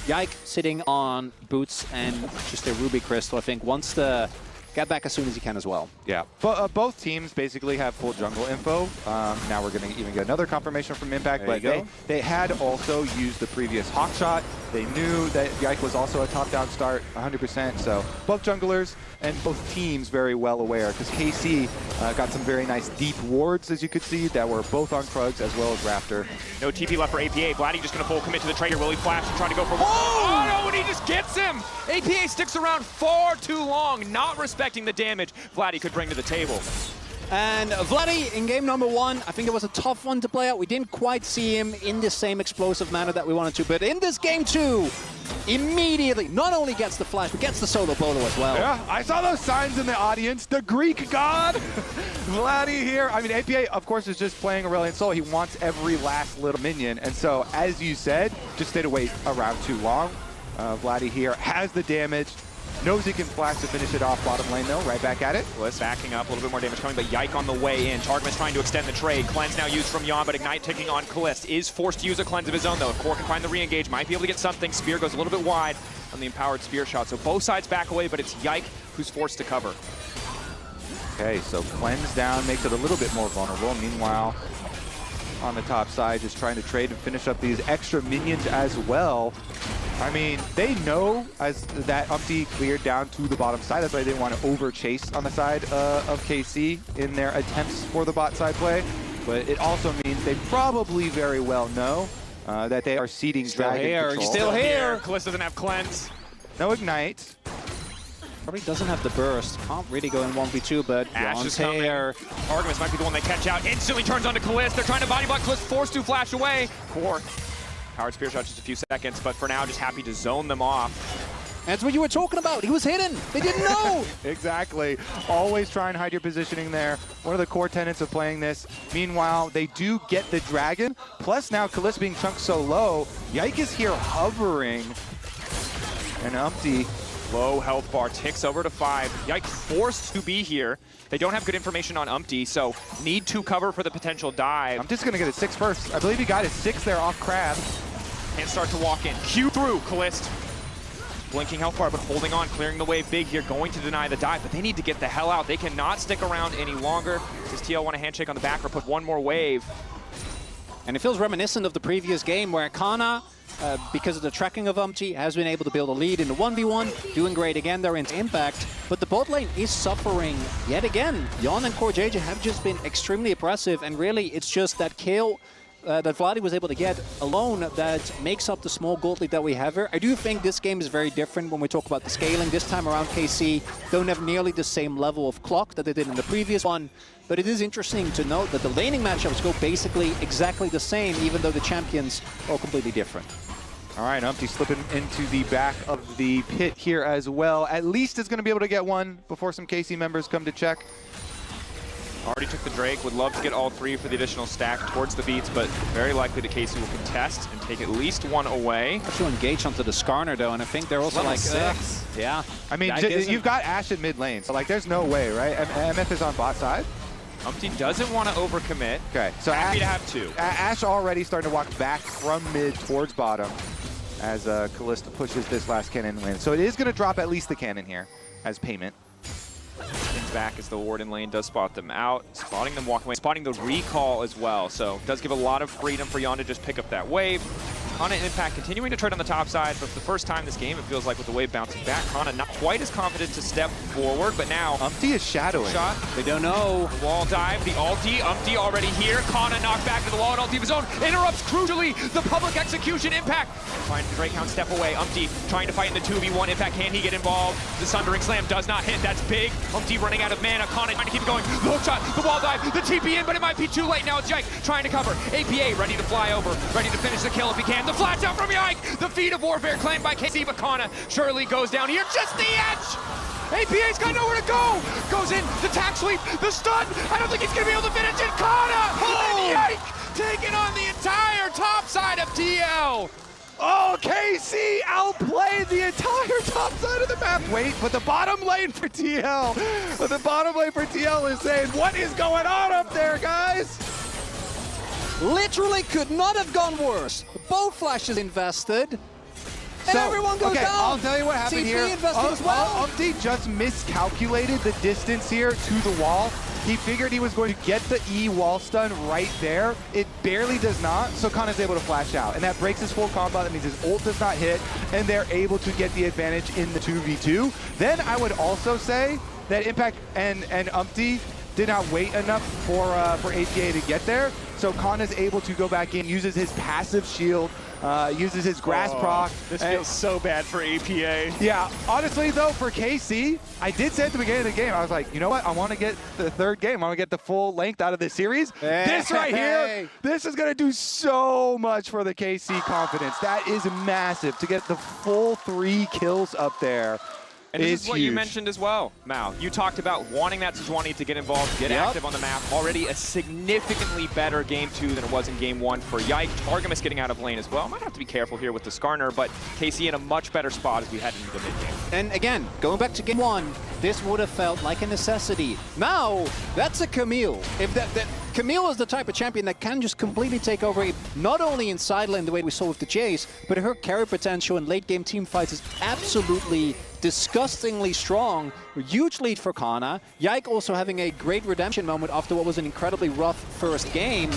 S9: Yike sitting on boots and just a ruby crystal. I think once the get back as soon as you can as well.
S7: Yeah, but both teams basically have full jungle info. Now we're going to even get another confirmation from Impact, but they had also used the previous Hawk shot. They knew that Yike was also a top-down start, 100%. So both junglers and both teams very well aware, because KC got some very nice deep wards, as you could see, that were both on Krugs as well as Raptor.
S4: No TP left for APA. Vladdy just going to full commit to the trade here. Will he flash and try to go for... Oh, no, and he just gets him! APA sticks around far too long, not respecting the damage Vladdy could bring to the table.
S9: And Vladdy, in game number 1, I think it was a tough one to play out. We didn't quite see him in the same explosive manner that we wanted to, but in this game 2, immediately, not only gets the flash, but gets the solo bolo as well.
S7: Yeah, I saw those signs in the audience. The Greek god, Vladdy here. I mean, APA, of course, is just playing Aurelion Sol. He wants every last little minion, and so, as you said, just stay to wait around too long. Vladdy here has the damage. Knows he can flash to finish it off bottom lane, though. Right back at it.
S4: Bliss backing up, a little bit more damage coming, but Yike on the way in. Targum's trying to extend the trade. Cleanse now used from Yon, but Ignite ticking on Kalist. Is forced to use a cleanse of his own, though. If Core can find the re-engage, might be able to get something. Spear goes a little bit wide on the empowered Spear shot. So both sides back away, but it's Yike who's forced to cover.
S7: Okay, so cleanse down makes it a little bit more vulnerable. Meanwhile, on the top side, just trying to trade and finish up these extra minions as well. I mean, they know as that Umpty cleared down to the bottom side. That's why they didn't want to over-chase on the side of KC in their attempts for the bot side play. But it also means they probably very well know that they are ceding Dragon control.
S9: Still here.
S4: Kalist doesn't have cleanse.
S7: No Ignite.
S9: Probably doesn't have the burst. Can't really go in 1v2, but
S4: Ash
S9: Yon's
S4: is coming.
S9: here.
S4: Artemis might be the one they catch out. Instantly turns onto Kalist. They're trying to body block Kalist, forced to flash away. Core. Powered Spear shot just a few seconds, but for now, just happy to zone them off.
S9: That's what you were talking about. He was hidden. They didn't know.
S7: Exactly. Always try and hide your positioning there. One of the core tenets of playing this. Meanwhile, they do get the dragon. Plus now Kalist being chunked so low. Yike is here hovering. And Umpty.
S4: Low health bar ticks over to 5. Yike forced to be here. They don't have good information on Umpty, so need to cover for the potential dive.
S7: I'm just going to get a 6 first. I believe he got his 6 there off Crab.
S4: And start to walk in. Q through Kalist. Blinking health bar, but holding on, clearing the wave big here, going to deny the dive, but they need to get the hell out. They cannot stick around any longer. Does TL want a handshake on the back or put one more wave?
S9: And it feels reminiscent of the previous game where Kana, because of the tracking of Umpty, has been able to build a lead in the 1v1, doing great again there in Impact. But the bot lane is suffering yet again. Yon and Core JJ have just been extremely oppressive, and really it's just that kill that Vladdy was able to get alone that makes up the small gold lead that we have here. I do think this game is very different when we talk about the scaling. This time around, KC don't have nearly the same level of clock that they did in the previous one. But it is interesting to note that the laning matchups go basically exactly the same, even though the champions are completely different.
S7: All right, Umpty slipping into the back of the pit here as well. At least it's going to be able to get one before some KC members come to check.
S4: Already took the Drake, would love to get all 3 for the additional stack towards the beats, but very likely that KC will contest and take at least 1 away.
S9: Actually engage onto the Skarner though, and I think they're also like
S4: 6.
S9: Yeah.
S7: I mean, you've got Ashe in mid lane, so like there's no way, right? MF is on bot side.
S4: Umpty doesn't want to overcommit.
S7: Okay, so
S4: happy to have 2.
S7: Ashe already starting to walk back from mid towards bottom as Kalista pushes this last cannon lane. So it is going to drop at least the cannon here as payment.
S4: Back as the Warden lane does spot them out, spotting them walking away, spotting the recall as well. So does give a lot of freedom for Yon to just pick up that wave. Kana Impact continuing to trade on the top side, but for the first time this game, it feels like with the wave bouncing back, Kana not quite as confident to step forward, but now
S7: Umpty is shadowing.
S4: Shot.
S9: They don't know.
S4: The wall dive, the ulti, Umpty already here. Kana knocked back to the wall and ulti of his own. Interrupts crucially the public execution. Impact trying to Drake step away. Umpty trying to fight in the 2v1. Impact, can he get involved? The Sundering Slam does not hit. That's big. Umpty running out of mana. Kana trying to keep it going. The hook shot, the wall dive, the TP in, but it might be too late. Now it's Yike trying to cover. APA ready to fly over, ready to finish the kill if he can. The flash out from Yike. The feat of warfare claimed by KC, but Kana surely goes down here. Just the edge. APA's got nowhere to go. Goes in, the tack sweep, the stun. I don't think he's going to be able to finish it. Kana and Yike taking on the entire top side of TL.
S7: Oh, KC outplayed the entire top side of the map. Wait, but the bottom lane for TL. The bottom lane for TL is saying, what is going on up there, guys?
S9: Literally could not have gone worse. Both flashes invested. And everyone goes
S7: okay,
S9: down.
S7: I'll tell you what happened
S9: TP
S7: here.
S9: invested as well.
S7: Umpty just miscalculated the distance here to the wall. He figured he was going to get the E wall stun right there. It barely does not, so Kana's able to flash out. And that breaks his full combo. That means his ult does not hit, and they're able to get the advantage in the 2v2. Then I would also say that Impact and Umpty did not wait enough for APA to get there. So Kana's able to go back in, uses his passive shield, uses his grass proc.
S6: This feels so bad for APA.
S7: Yeah, honestly though, for KC, I did say at the beginning of the game, I was like, you know what? I want to get the third game. I want to get the full length out of this series. This right here, this is going to do so much for the KC confidence. That is massive to get the full 3 kills up there.
S6: And this is what you mentioned as well, Mao. You talked about wanting that Sejuani to get involved, get active on the map. Already a significantly better game 2 than it was in game 1 for Yike. Targamas getting out of lane as well. Might have to be careful here with the Skarner, but KC in a much better spot as we head into the mid-game.
S9: And again, going back to game 1, this would have felt like a necessity. Now, that's a Camille. If that Camille is the type of champion that can just completely take over, not only in side lane the way we saw with the Jace, but her carry potential in late game team fights is absolutely disgustingly strong. Huge lead for Kana. Yike also having a great redemption moment after what was an incredibly rough first game.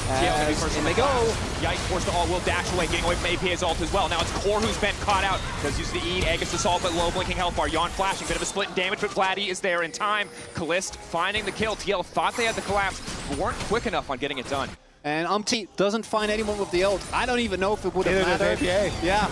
S6: And they go. Yike forced to all will dash away, getting away from APA's ult as well. Now it's Core who's been caught out. Does use the E, Aegis assault, but low blinking health bar. Yon flashing, bit of a split in damage, but Vladdy is there in time. Kalist finding the kill. TL thought they had the collapse, but weren't quick enough on getting it done.
S9: And Umpty doesn't find anyone with the ult. I don't even know if it would have mattered. Yeah,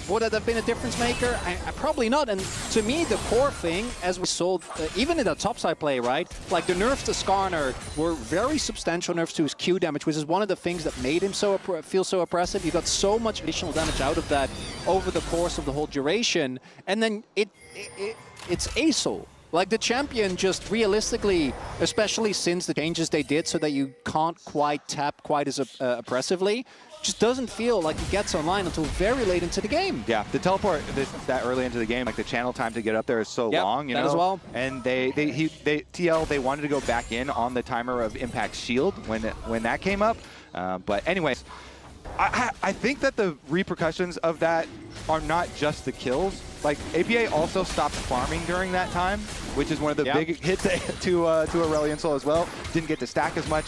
S9: would it have been a difference maker? Probably not. And to me, the core thing, as we saw, even in the topside play, right? Like the nerfs to Skarner were very substantial nerfs to his Q damage, which is one of the things that made him feel so oppressive. You got so much additional damage out of that over the course of the whole duration. And then it's ASOL. Like the champion just realistically, especially since the changes they did so that you can't quite tap quite as oppressively, just doesn't feel like he gets online until very late into the game.
S7: Yeah, the teleport that early into the game, like the channel time to get up there is so long, you know.
S9: As well.
S7: And TL they wanted to go back in on the timer of Impact's shield when that came up. But anyways, I think that the repercussions of that are not just the kills. Like APA also stopped farming during that time, which is one of the big hits to Aurelion Sol as well. Didn't get to stack as much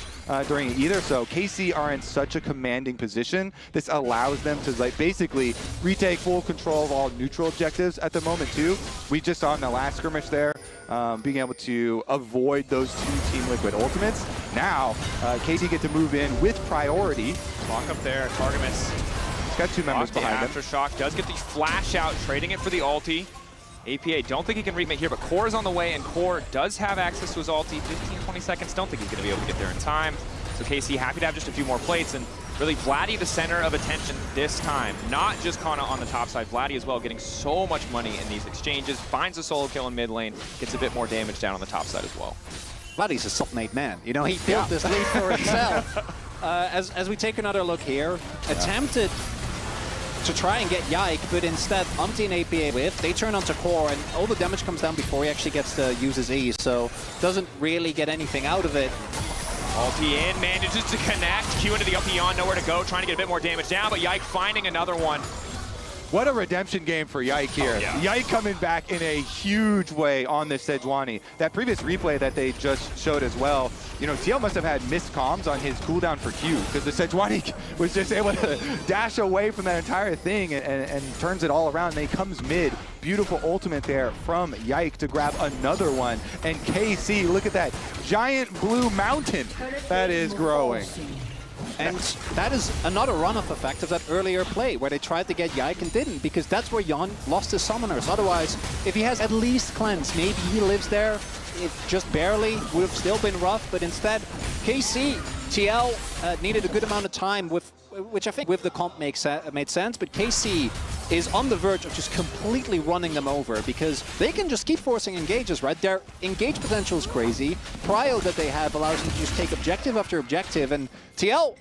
S7: during it either. So KC are in such a commanding position. This allows them to like basically retake full control of all neutral objectives at the moment too. We just saw in the last skirmish there, being able to avoid those 2 Team Liquid ultimates. Now KC get to move in with priority.
S6: Lock up there, Targamas.
S7: Got 2 members behind him.
S6: Aftershock does get the flash out, trading it for the ulti. APA don't think he can remake here, but Core is on the way, and Core does have access to his ulti. 15, 20 seconds, don't think he's going to be able to get there in time. So KC happy to have just a few more plates, and really Vladdy the center of attention this time. Not just Kana on the top side, Vladdy as well getting so much money in these exchanges. Finds a solo kill in mid lane, gets a bit more damage down on the top side as well.
S9: Vladdy's a self-made man. You know, he built this lead for himself. As we take another look here, attempted to try and get Yike, but instead Umpty and APA with, they turn onto Core, and all the damage comes down before he actually gets to use his E, so doesn't really get anything out of it.
S6: Ulti in, manages to connect, Q into the up beyond, nowhere to go, trying to get a bit more damage down, but Yike finding another one.
S7: What a redemption game for Yike here. Yike coming back in a huge way on this Sejuani. That previous replay that they just showed as well, you know, TL must have had missed comms on his cooldown for Q, because the Sejuani was just able to dash away from that entire thing and turns it all around. And then he comes mid. Beautiful ultimate there from Yike to grab another one. And KC, look at that giant blue mountain that is growing.
S9: And that is another run-off effect of that earlier play where they tried to get Yike and didn't, because that's where Yon lost his summoners. Otherwise, if he has at least cleanse, maybe he lives there. It just barely would have still been rough, but instead, KC, TL needed a good amount of time, which I think with the comp made sense, but KC is on the verge of just completely running them over, because they can just keep forcing engages, right? Their engage potential is crazy. Prio that they have allows them to just take objective after objective, and TL,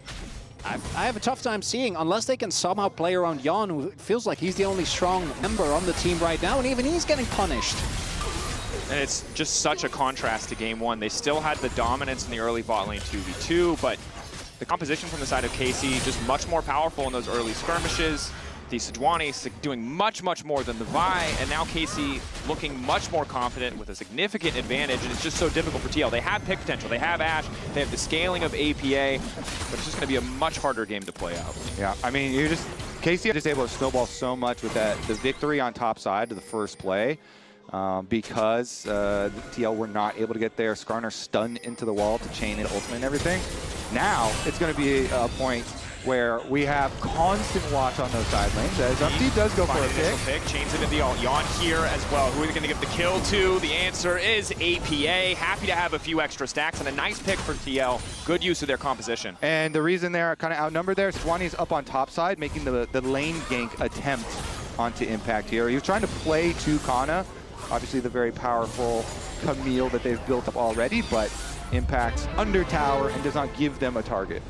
S9: I have a tough time seeing, unless they can somehow play around Yon, who feels like he's the only strong member on the team right now, and even he's getting punished.
S6: And it's just such a contrast to game 1. They still had the dominance in the early bot lane 2v2, but the composition from the side of KC just much more powerful in those early skirmishes.
S4: The Sejuani doing much, much more than the Vi, and now KC looking much more confident with a significant advantage, and it's just so difficult for TL. They have pick potential, they have Ashe, they have the scaling of APA, but it's just going to be a much harder game to play out.
S7: Yeah, I mean, KC just able to snowball so much with the victory on top side to the first play. Because the TL were not able to get there. Skarner stunned into the wall to chain it ultimate and everything. Now it's going to be a point where we have constant watch on those side lanes. As Umpty does go for a pick.
S4: Chains him in the ult. Yon here as well. Who are they going to give the kill to? The answer is APA. Happy to have a few extra stacks and a nice pick for TL. Good use of their composition.
S7: And the reason they're kind of outnumbered there, Sejuani's up on top side, making the lane gank attempt onto Impact here. He was trying to play to Kana. Obviously the very powerful Camille that they've built up already, but Impact's under tower and does not give them a target.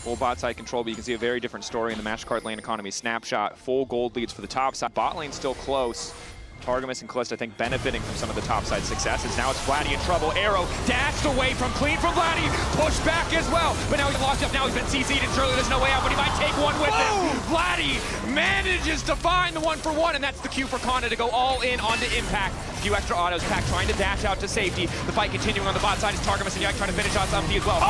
S4: Full bot side control, but you can see a very different story in the match card lane economy snapshot. Full gold leads for the top side. Bot lane still close. Targamas and Kalista, I think, benefiting from some of the topside successes. Now it's Vladdy in trouble. Arrow dashed away from clean from Vladdy. Pushed back as well. But now he's locked up. Now he's been CC'd and surely there's no way out, but he might take one with him. Vladdy manages to find the 1-for-1, and that's the cue for Kana to go all in onto Impact. A few extra autos. Pack trying to dash out to safety. The fight continuing on the bot side is Targamas and Yike trying to finish off Umpty as well.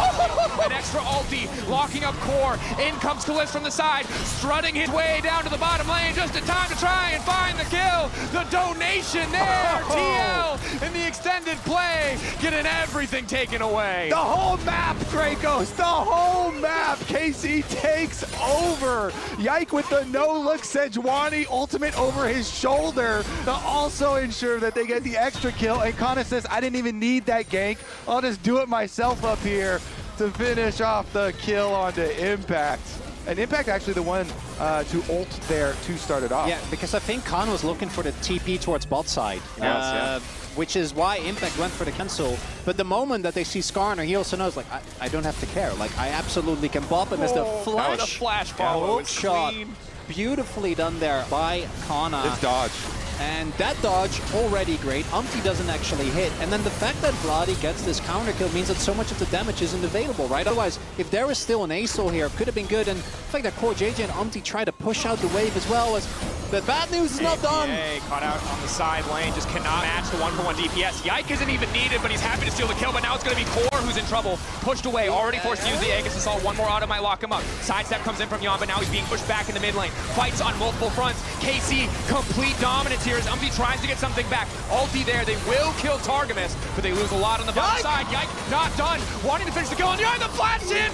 S4: An extra ulti, locking up core. In comes Kalista from the side, strutting his way down to the bottom lane just in time to try and find the kill. The donation there, TL in the extended play, getting everything taken away.
S7: The whole map, Dracos, the whole map. KC takes over. Yike with the no-look Sejuani ultimate over his shoulder to also ensure that they get the extra kill. And Kana says, I didn't even need that gank. I'll just do it myself up here to finish off the kill onto Impact. And Impact actually the one to ult there to start it off.
S9: Yeah, because I think Khan was looking for the TP towards bot side.
S7: Yes,
S9: which is why Impact went for the cancel. But the moment that they see Skarner, he also knows, like, I don't have to care. Like, I absolutely can bop him as the flash.
S4: The flash follow is
S9: shot.
S4: clean.
S9: Beautifully done there by Kana.
S7: This dodge.
S9: And that dodge, already great. Umpty doesn't actually hit. And then the fact that Vladdy gets this counter kill means that so much of the damage isn't available, right? Otherwise, if there was still an ASOL here, it could have been good. And the fact that Core JJ and Umpty try to push out the wave as well as the bad news is not done.
S4: Caught out on the side lane, just cannot match the 1-for-1 DPS. Yike isn't even needed, but he's happy to steal the kill. But now it's going to be Core who's in trouble. Pushed away, already forced to use the Aegis Assault. One more auto might lock him up. Sidestep comes in from Yon, but now he's being pushed back in the mid lane. Fights on multiple fronts. KC, complete dominance here as Umpty tries to get something back. Ulti there, they will kill Targamas, but they lose a lot on the bottom side. Yike not done, wanting to finish the kill, and Yike the flash in!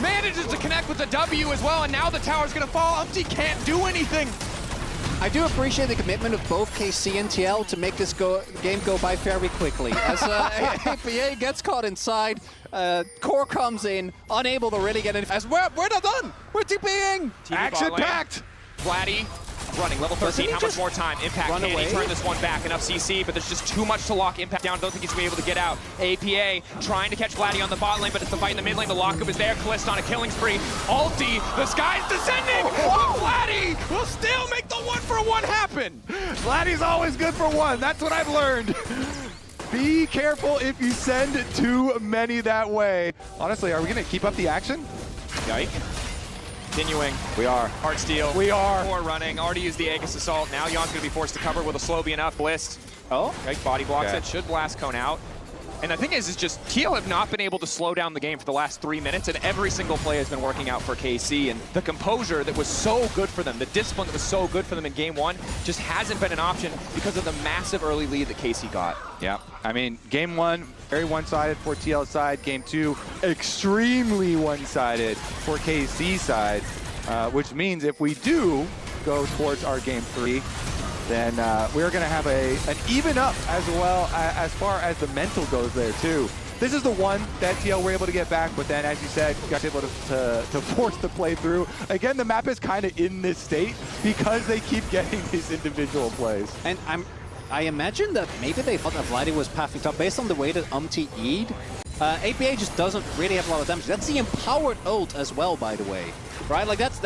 S4: Manages to connect with the W as well, and now the tower's gonna fall. Umpty can't do anything.
S9: I do appreciate the commitment of both KC and TL to make this game go by very quickly. As APA gets caught inside, Core comes in, unable to really get in. As we're not done, we're TPing!
S7: Action-packed!
S4: Vladdy running, level 13, how much more time? Impact, can he turn this one back? Enough CC, but there's just too much to lock Impact down. Don't think he's going to be able to get out. APA trying to catch Vladdy on the bot lane, but it's the fight in the mid lane. The lockup is there. Kalista on a killing spree. Ulti, the sky's descending! But Vladdy will still make the 1-for-1 happen!
S7: Vladdy's always good for one. That's what I've learned. Be careful if you send too many that way. Honestly, are we going to keep up the action?
S4: Yike. Continuing.
S7: We are.
S4: Heartsteel.
S7: We are.
S4: Core running. Already used the Aegis Assault. Now Yon's going to be forced to cover with a slow be enough. Blist.
S9: Oh.
S4: Yike body blocks it. Should blast cone out. And the thing is just TL have not been able to slow down the game for the last 3 minutes, and every single play has been working out for KC. And the composure that was so good for them, the discipline that was so good for them in game one, just hasn't been an option because of the massive early lead that KC got.
S7: Yeah, I mean, game one, very one-sided for TL side. Game two, extremely one-sided for KC side, which means if we do go towards our game three, then we're going to have an even up as well as far as the mental goes there too. This is the one that TL were able to get back, but then as you said, got able to force the play through. Again, the map is kind of in this state because they keep getting these individual plays.
S9: And I imagine that maybe they thought that Vladdy was pathing top based on the way that Umpty E'd. APA just doesn't really have a lot of damage. That's the empowered ult as well, by the way. Right? Like that's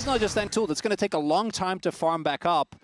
S9: not just that tool. That's going to take a long time to farm back up.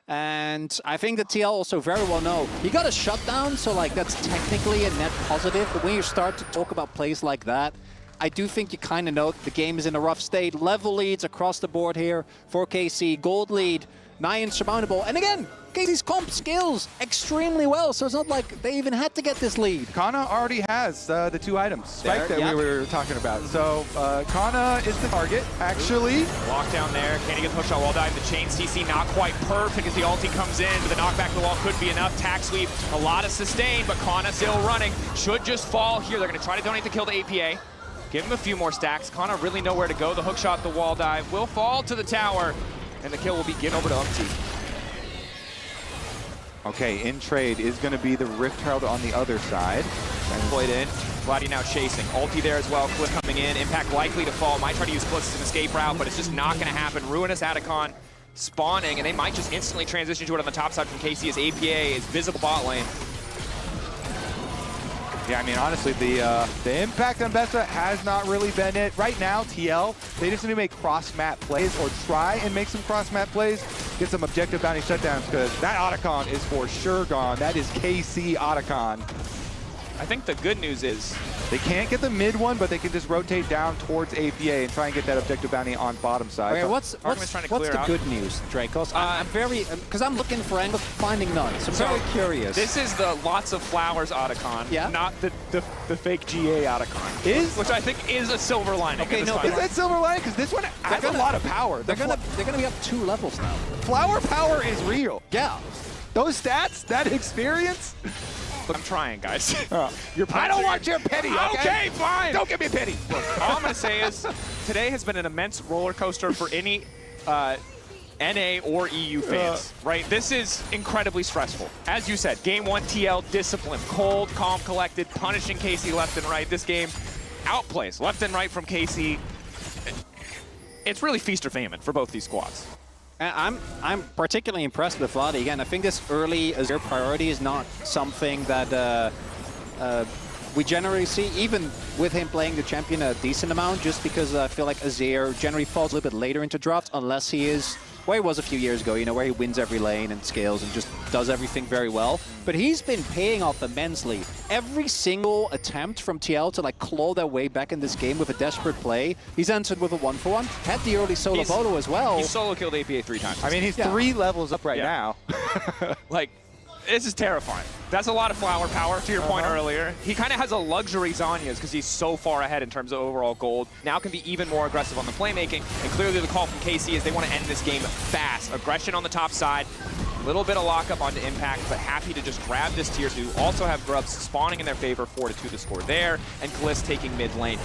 S9: And I think the TL also very well know you got a shutdown, so like that's technically a net positive. But when you start to talk about plays like that, I do think you kind of know the game is in a rough state. Level leads across the board here for KC. Gold lead, nigh insurmountable. And again, KC's comp skills extremely well, so it's not like they even had to get this lead.
S7: Kana already has the 2 items, Spike, that we were talking about. So Kana is the target, actually.
S4: Lockdown there. Can he get the hook shot wall dive? The chain CC not quite perfect as the ulti comes in, but the knockback to the wall could be enough. Tack sweep, a lot of sustain, but Kana still running. Should just fall here. They're going to try to donate the kill to APA. Give him a few more stacks. Kana really nowhere to go. The hook shot, the wall dive will fall to the tower, and the kill will be given over to UMT.
S7: Okay, in trade is going to be the Rift Herald on the other side.
S4: Deployed in. Vladdy now chasing. Ulti there as well. Cliff coming in. Impact likely to fall. Might try to use Cliff as an escape route, but it's just not going to happen. Ruinous Atacon spawning, and they might just instantly transition to it on the top side from KC as APA is visible bot lane.
S7: Yeah, I mean, honestly, the impact on Bessa has not really been it. Right now, TL, they just need to make cross-map plays or try and make some cross-map plays, get some objective bounty shutdowns, because that Otacon is for sure gone. That is KC Otacon.
S4: I think the good news is
S7: they can't get the mid one, but they can just rotate down towards APA and try and get that objective bounty on bottom side.
S9: Okay, what's the good news, Dracos? I'm very, because I'm looking for angles, finding none. So I'm very curious.
S4: This is the lots of flowers Otacon, not the fake GA Otacon, which I think is a silver lining.
S9: Okay, no,
S7: is that silver lining? Because this one has a lot of power.
S9: They're gonna be up 2 levels now.
S7: Flower power is real.
S9: Yeah,
S7: those stats, that experience.
S4: I'm trying, guys.
S7: I don't want your pity, okay?
S4: Fine.
S7: Don't give me pity.
S4: Look, all I'm going to say is today has been an immense roller coaster for any NA or EU fans, right? This is incredibly stressful. As you said, game 1 TL, discipline, cold, calm, collected, punishing KC left and right. This game outplays left and right from KC. It's really feast or famine for both these squads.
S9: I'm particularly impressed with Vladdy. Again, I think this early Azir priority is not something that we generally see, even with him playing the champion a decent amount, just because I feel like Azir generally falls a little bit later into drafts, unless he is where he was a few years ago, you know, where he wins every lane and scales and just does everything very well. But he's been paying off immensely. Every single attempt from TL to like claw their way back in this game with a desperate play, he's answered with a 1-for-1. Had the early solo photo as well.
S4: He solo killed APA 3 times.
S7: I mean, he's 3 levels up right now.
S4: Like, this is terrifying. That's a lot of flower power, to your point earlier. He kind of has a luxury Zhonya's because he's so far ahead in terms of overall gold. Now can be even more aggressive on the playmaking, and clearly the call from KC is they want to end this game fast. Aggression on the top side, a little bit of lockup onto Impact, but happy to just grab this tier 2. Also have Grubs spawning in their favor, 4-2 the score there, and Gliss taking mid lane.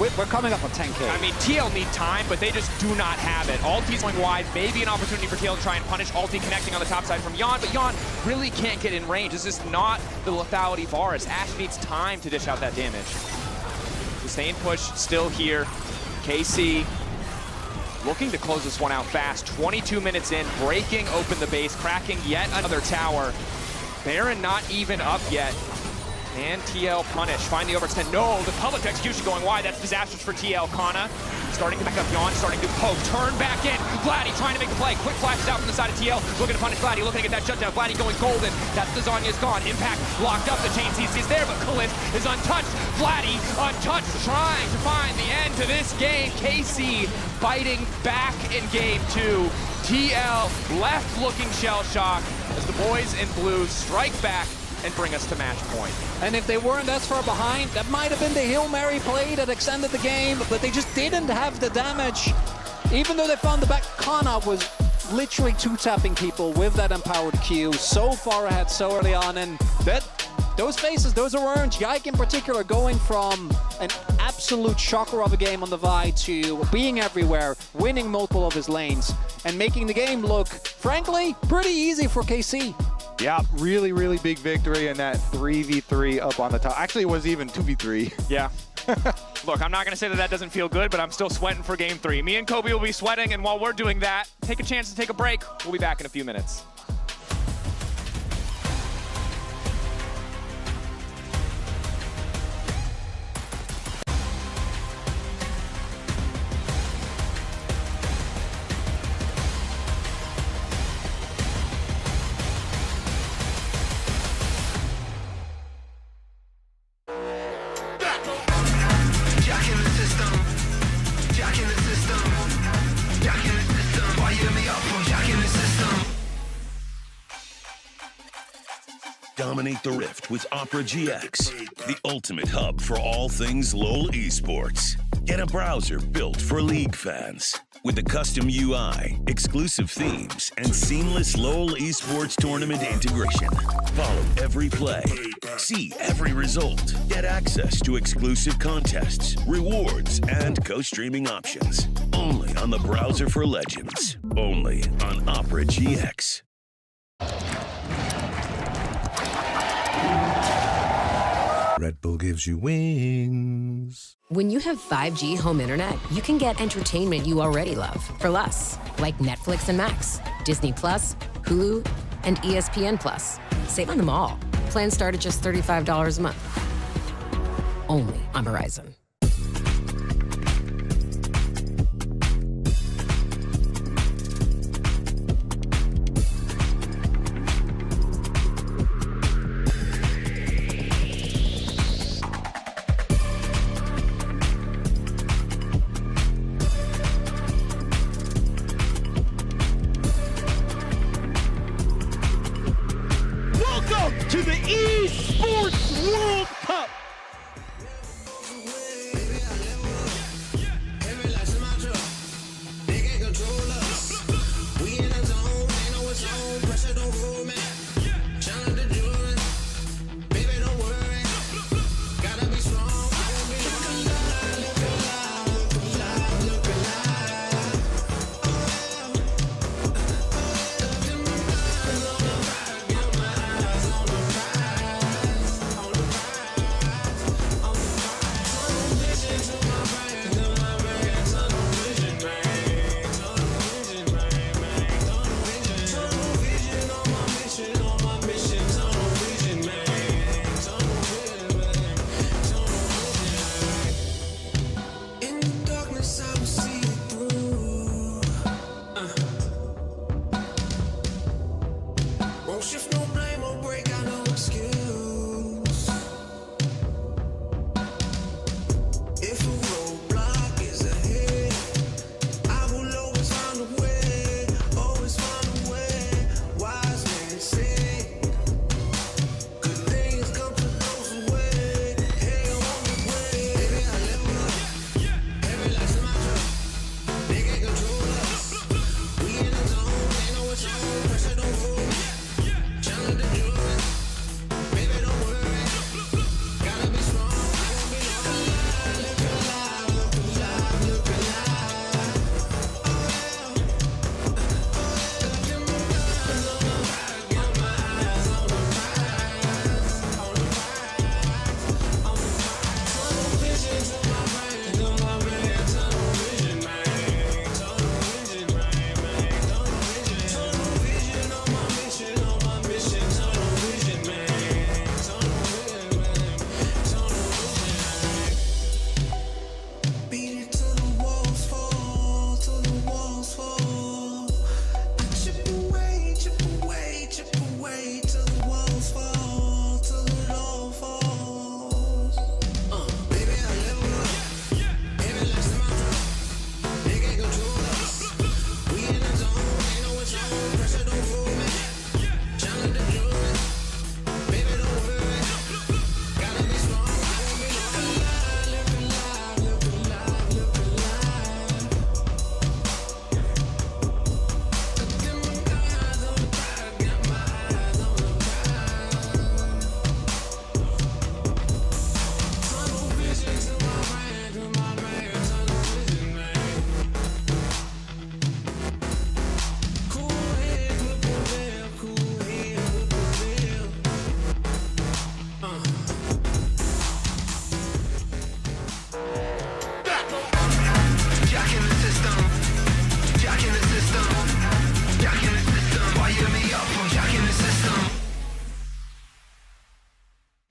S9: We're coming up on 10K.
S4: I mean, TL need time, but they just do not have it. Ulti's going wide, maybe an opportunity for TL to try and punish. Ulti connecting on the top side from Yon, but Yon really can't get in range. This is not the lethality Varus. Ashe needs time to dish out that damage. Sustained push still here. KC looking to close this one out fast. 22 minutes in, breaking open the base, cracking yet another tower. Baron not even up yet. And TL punish, find the overextend. No, the public execution going wide. That's disastrous for TL. Kana starting to back up Yon, starting to poke. Turn back in. Vladdy trying to make the play. Quick flashes out from the side of TL. Looking to punish Vladdy, looking to get that shutdown. Vladdy going golden. That's the Zhonya's gone. Impact locked up. The chain CC is there, but Kalith is untouched. Vladdy untouched, trying to find the end to this game. KC fighting back in game 2. TL left looking shell shock as the boys in blue strike back and bring us to match point.
S9: And if they weren't as far behind, that might have been the Hail Mary play that extended the game, but they just didn't have the damage. Even though they found the back, Kana was literally 2-tapping people with that empowered Q, so far ahead so early on, and those faces, those are earned. Yike in particular going from an absolute shocker of a game on the Vi to being everywhere, winning multiple of his lanes, and making the game look, frankly, pretty easy for KC.
S7: Yeah, really, really big victory in that 3v3 up on the top. Actually, it was even 2v3.
S4: Yeah. Look, I'm not going to say that that doesn't feel good, but I'm still sweating for game 3. Me and Kobe will be sweating, and while we're doing that, take a chance to take a break. We'll be back in a few minutes.
S2: Dominate the Rift with Opera GX, the ultimate hub for all things LoL esports. Get a browser built for League fans. With a custom UI, exclusive themes, and seamless LoL esports tournament integration. Follow every play, see every result, get access to exclusive contests, rewards, and co-streaming options. Only on the browser for legends. Only on Opera GX.
S11: Red Bull gives you wings.
S10: When you have 5G home internet, you can get entertainment you already love for less, like Netflix and Max, Disney Plus, Hulu, and ESPN Plus. Save on them all. Plans start at just $35 a month. Only on Verizon.
S5: Welcome to the Esports World Cup.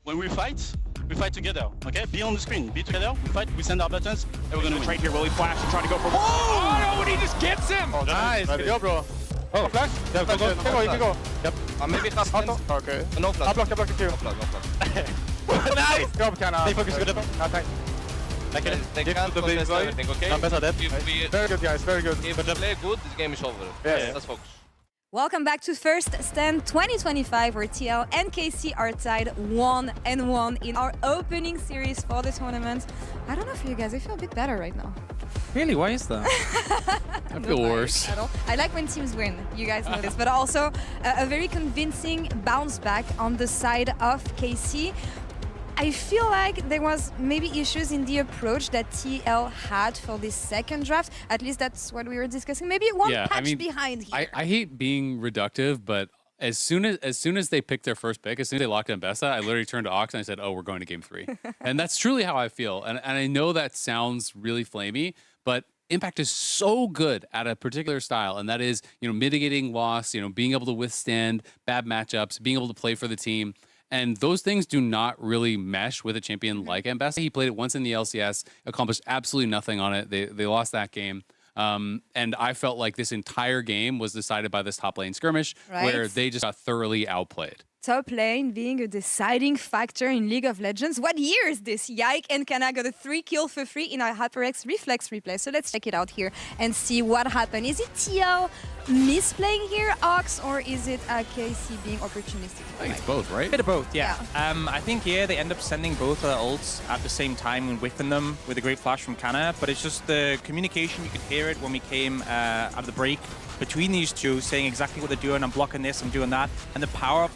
S13: When we fight together, okay? Be on the screen, be together, we fight, we send our buttons, and we're gonna win.
S4: Right here, Willie Flash is trying to go for... Oh, no, and he just gets him!
S13: Oh,
S17: nice, good job, bro. Oh, flash? Yeah, go, you can go. Yep.
S24: Maybe fast.
S17: Okay.
S24: No flash.
S17: I blocked you.
S24: No flash.
S17: Nice! Good job, Kana.
S24: Stay focused, good.
S17: Thanks.
S24: They can't contest everything, okay?
S17: Very good, guys, very good.
S24: If we play good, this game is over.
S17: Yes.
S24: Let's focus.
S19: Welcome back to First Stand 2025, where TL and KC are tied 1-1 in our opening series for the tournament. I don't know for you guys, I feel a bit better right now.
S8: Really? Why is that?
S15: I feel worse.
S19: I like when teams win, you guys know this, but also a very convincing bounce back on the side of KC. I feel like there was maybe issues in the approach that TL had for this second draft. At least that's what we were discussing. Maybe one patch behind here.
S15: I hate being reductive, but as soon as they picked their first pick, as soon as they locked in Bessa, I literally turned to Ox and I said, "Oh, we're going to game 3." And that's truly how I feel. And I know that sounds really flamey, but Impact is so good at a particular style, and that is, mitigating loss, being able to withstand bad matchups, being able to play for the team. And those things do not really mesh with a champion like Mbessa. He played it once in the LCS, accomplished absolutely nothing on it. They lost that game. And I felt like this entire game was decided by this top lane skirmish, where they just got thoroughly outplayed.
S19: Top lane being a deciding factor in League of Legends. What year is this? Yike and Kana got a 3 kill for free in our HyperX Reflex replay. So let's check it out here and see what happened. Is it TL misplaying here, Ox, or is it KC being opportunistic?
S15: I think it's both, right?
S8: Bit of both, yeah. I think here they end up sending both their ults at the same time and whiffing them with a great flash from Kana, but it's just the communication. You could hear it when we came out of the break between these two, saying exactly what they're doing. I'm blocking this, I'm doing that. And the power of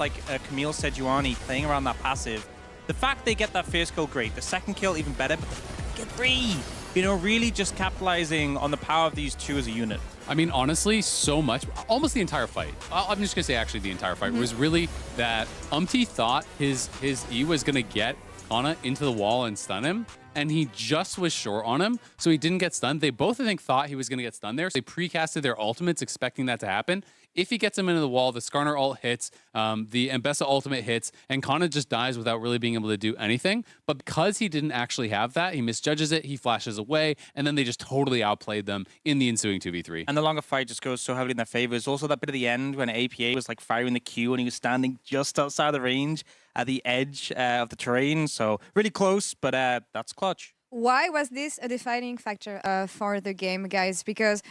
S8: Camille Sejuani playing around that passive. The fact they get that first kill, great. The second kill, even better, but the fact they get 3. Really just capitalizing on the power of these two as a unit.
S15: I mean, honestly, so much, almost the entire fight. I'm just gonna say actually the entire fight was really that thought his E was gonna get Kana into the wall and stun him, and he just was short on him, so he didn't get stunned. They both, I think, thought he was going to get stunned there, so they precasted their ultimates expecting that to happen. If he gets him into the wall, the Skarner ult hits, the Mbessa ultimate hits, and Kana just dies without really being able to do anything. But because he didn't actually have that, he misjudges it, he flashes away, and then they just totally outplayed them in the ensuing 2v3.
S8: And the longer fight just goes so heavily in their favor. There's also that bit at the end when APA was firing the Q and he was standing just outside the range at the edge of the terrain. So really close, but that's clutch.
S19: Why was this a defining factor for the game, guys? Because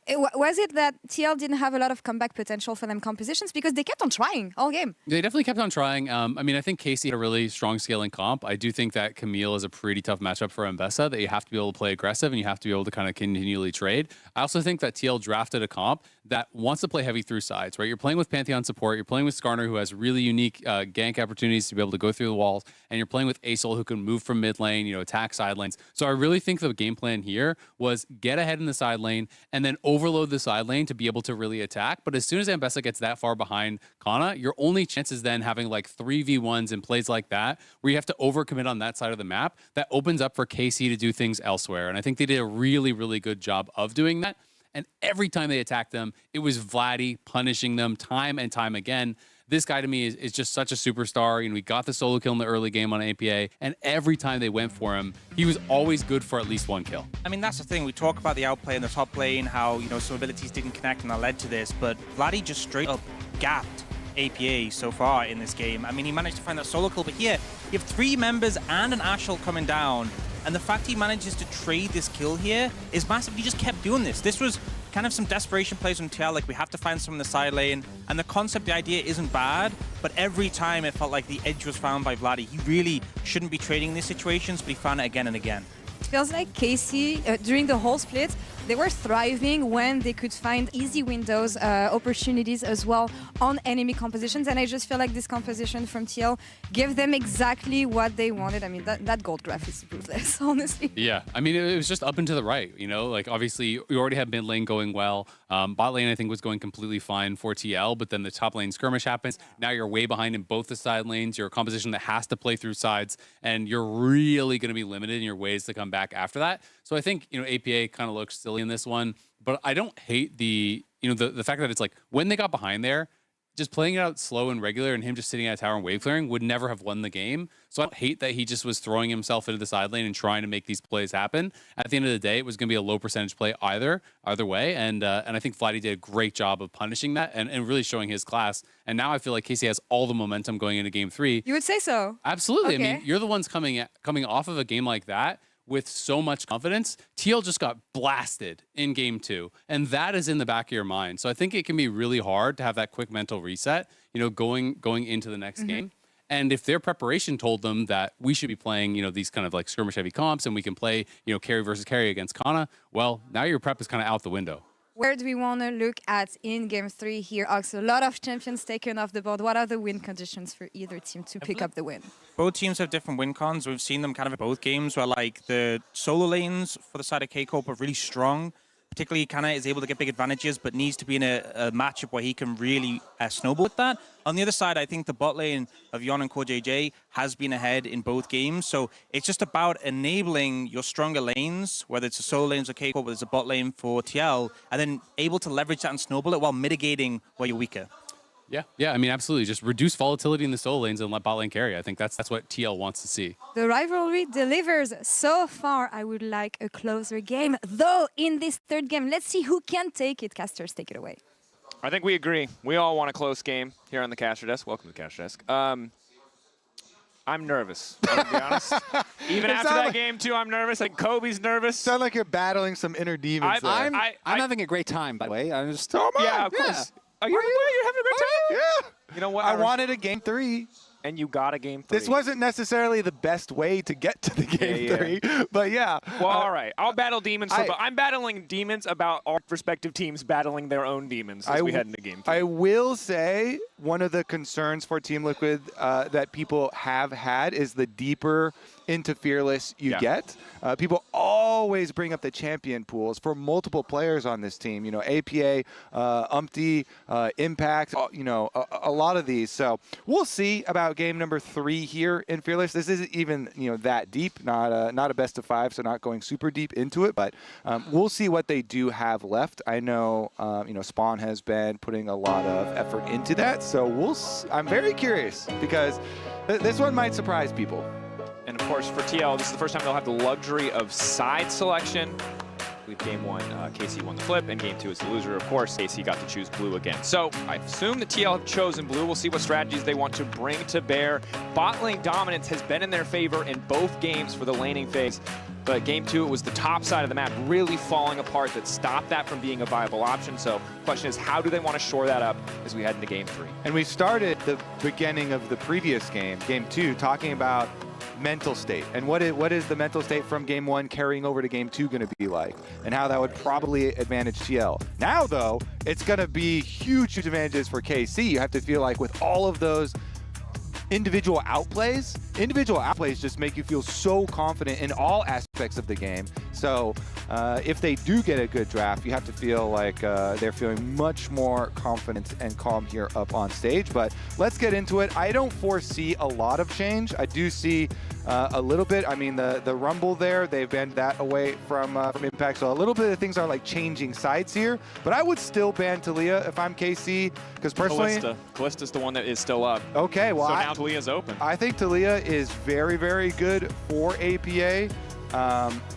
S19: was it that TL didn't have a lot of comeback potential for them compositions? Because they kept on trying all game.
S15: They definitely kept on trying. I mean, I think Casey had a really strong scaling comp. I do think that Camille is a pretty tough matchup for Mbessa, that you have to be able to play aggressive and you have to be able to kind of continually trade. I also think that TL drafted a comp that wants to play heavy through sides, right? You're playing with Pantheon support, you're playing with Skarner, who has really unique gank opportunities to be able to go through the walls, and you're playing with Acel, who can move from mid lane, attack side lanes. So I really think the game plan here was get ahead in the side lane and then overload the side lane to be able to really attack. But as soon as Mbessa gets that far behind Kana, your only chance is then having 3v1s and plays like that, where you have to overcommit on that side of the map. That opens up for KC to do things elsewhere. And I think they did a really, really good job of doing that. And every time they attacked them, it was Vladdy punishing them time and time again. This guy to me is just such a superstar. We got the solo kill in the early game on APA, and every time they went for him, he was always good for at least 1 kill.
S8: I mean, that's the thing. We talk about the outplay in the top lane, how, some abilities didn't connect and that led to this, but Vladdy just straight up gapped APA so far in this game. I mean, he managed to find that solo kill, but here, you have 3 members and an Ashel coming down, and the fact he manages to trade this kill here is massive. He just kept doing this. This was kind of some desperation plays from TL, we have to find some in the side lane, and the concept, the idea isn't bad, but every time it felt like the edge was found by Vladdy. He really shouldn't be trading in these situations, but he found it again and again.
S19: It feels like KC, during the whole split, they were thriving when they could find easy windows, opportunities as well on enemy compositions, and I just feel like this composition from TL gave them exactly what they wanted. I mean, that gold graph is ruthless, honestly.
S15: Yeah, I mean, it was just up and to the right, obviously you already had mid lane going well. Bot lane, I think, was going completely fine for TL, but then the top lane skirmish happens. Now you're way behind in both the side lanes. You're a composition that has to play through sides, and you're really going to be limited in your ways to come back after that. So I think, APA kind of looks silly in this one, but I don't hate the fact that it's when they got behind there, just playing it out slow and regular and him just sitting at a tower and wave clearing would never have won the game. So I don't hate that he just was throwing himself into the side lane and trying to make these plays happen. At the end of the day, it was going to be a low percentage play either way. And I think Vladdy did a great job of punishing that and really showing his class. And now I feel like KC has all the momentum going into game 3.
S19: You would say so?
S15: Absolutely.
S19: Okay.
S15: I mean, you're the ones coming off of a game like that, with so much confidence. TL just got blasted in game 2, and that is in the back of your mind. So I think it can be really hard to have that quick mental reset, you know, going into the next game. And if their preparation told them that we should be playing, you know, these kind of like skirmish heavy comps and we can play, you know, carry versus carry against Kana, well, now your prep is kind of out the window.
S19: Where do we want to look at in Game 3 here, Ox? A lot of champions taken off the board. What are the win conditions for either team to pick up the win?
S8: Both teams have different win cons. We've seen them kind of in both games where like the solo lanes for the side of K-Corp are really strong. Particularly, Kana is able to get big advantages, but needs to be in a matchup where he can really snowball with that. On the other side, I think the bot lane of Yon and CoreJJ has been ahead in both games. So it's just about enabling your stronger lanes, whether it's a solo lanes or K-Corp, whether it's a bot lane for TL, and then able to leverage that and snowball it while mitigating where you're weaker.
S15: Yeah, I mean, absolutely. Just reduce volatility in the solo lanes and let bot lane carry. I think that's what TL wants to see.
S19: The rivalry delivers so far. I would like a closer game, though, in this third game. Let's see who can take it. Casters, take it away.
S4: I think we agree. We all want a close game here on the Caster Desk. Welcome to the Caster Desk. I'm nervous, to be honest. Even after that game, too, I'm nervous. Like, Kobe's nervous.
S7: Sound like you're battling some inner demons.
S9: I'm having a great time, by the way. I'm just...
S4: Yeah, of course. Oh, you're having a great time?
S7: Yeah.
S4: You know what?
S7: I wanted a Game 3.
S4: And you got a Game 3.
S7: This wasn't necessarily the best way to get to the Game 3, but yeah.
S4: Well, all right. I'll battle demons. I'm battling demons about our respective teams battling their own demons as we head into Game 3.
S7: I will say one of the concerns for Team Liquid that people have had is the deeper into Fearless you get. People always bring up the champion pools for multiple players on this team. You know, APA, Umpty, Impact, you know, a lot of these. So we'll see about game number 3 here in Fearless. This isn't even, you know, that deep, not a best of 5, so not going super deep into it, but we'll see what they do have left. I know, you know, Spawn has been putting a lot of effort into that, so I'm very curious because this one might surprise people.
S4: And of course, for TL, this is the first time they'll have the luxury of side selection. I believe game 1, KC won the flip, and game 2 is the loser. Of course, KC got to choose blue again. So I assume the TL have chosen blue. We'll see what strategies they want to bring to bear. Bot lane dominance has been in their favor in both games for the laning phase. But game 2, it was the top side of the map really falling apart that stopped that from being a viable option. So the question is, how do they want to shore that up as we head into game 3?
S7: And we started the beginning of the previous game, game 2, talking about mental state and what is the mental state from game 1 carrying over to game 2 going to be like, and how that would probably advantage TL. Now though, it's going to be huge advantages for KC. You have to feel like with all of those individual outplays just make you feel so confident in all aspects of the game. So if they do get a good draft, you have to feel like they're feeling much more confident and calm here up on stage. But let's get into it. I don't foresee a lot of change. I do see a little bit. I mean, the Rumble there, they've banned that away from Impact. So a little bit of things are like changing sides here. But I would still ban Taliyah if I'm KC, because personally...
S4: Kallista's the one that is still up.
S7: Okay, well...
S4: So now Taliyah's open.
S7: I think Taliyah is very, very good for APA.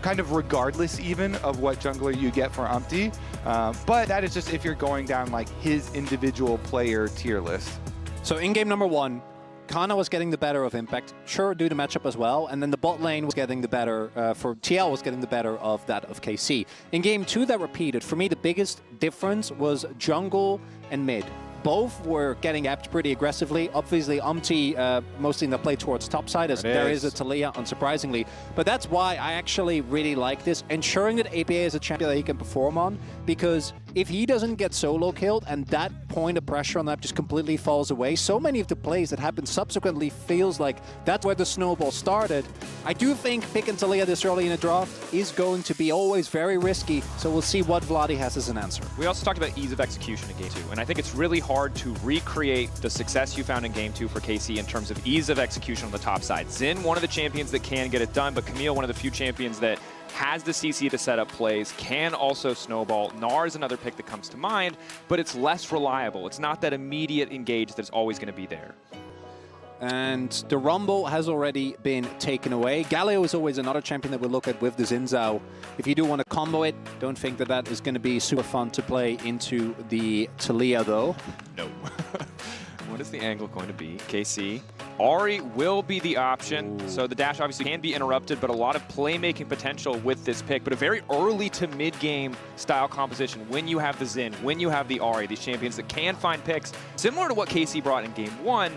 S7: Kind of regardless even of what jungler you get for Umpty. But that is just if you're going down like his individual player tier list.
S9: So in game number 1, Kana was getting the better of Impact, sure, due to matchup as well, and then the bot lane was getting the better, for TL was getting the better of that of KC. In game 2, that repeated. For me, the biggest difference was jungle and mid. Both were getting apt pretty aggressively. Obviously, Umpty mostly in the play towards top side, as there is a Taliyah, unsurprisingly. But that's why I actually really like this, ensuring that APA is a champion that he can perform on, because if he doesn't get solo killed and that point of pressure on that just completely falls away, so many of the plays that happen subsequently feels like that's where the snowball started. I do think picking Taliyah this early in a draft is going to be always very risky, so we'll see what Vladi has as an answer.
S4: We also talked about ease of execution in game 2, and I think it's really hard to recreate the success you found in game 2 for KC in terms of ease of execution on the top side. Xin, one of the champions that can get it done, but Camille, one of the few champions that has the CC to set up plays, can also snowball. Gnar is another pick that comes to mind, but it's less reliable. It's not that immediate engage that's always going to be there.
S9: And the Rumble has already been taken away. Galio is always another champion that we'll look at with the Xin Zhao. If you do want to combo it, don't think that that is going to be super fun to play into the Taliyah, though.
S4: No. What is the angle going to be? KC Ahri will be the option. So the dash obviously can be interrupted, but a lot of playmaking potential with this pick. But a very early to mid-game style composition when you have the Xin, when you have the Ahri, these champions that can find picks, similar to what KC brought in game 1,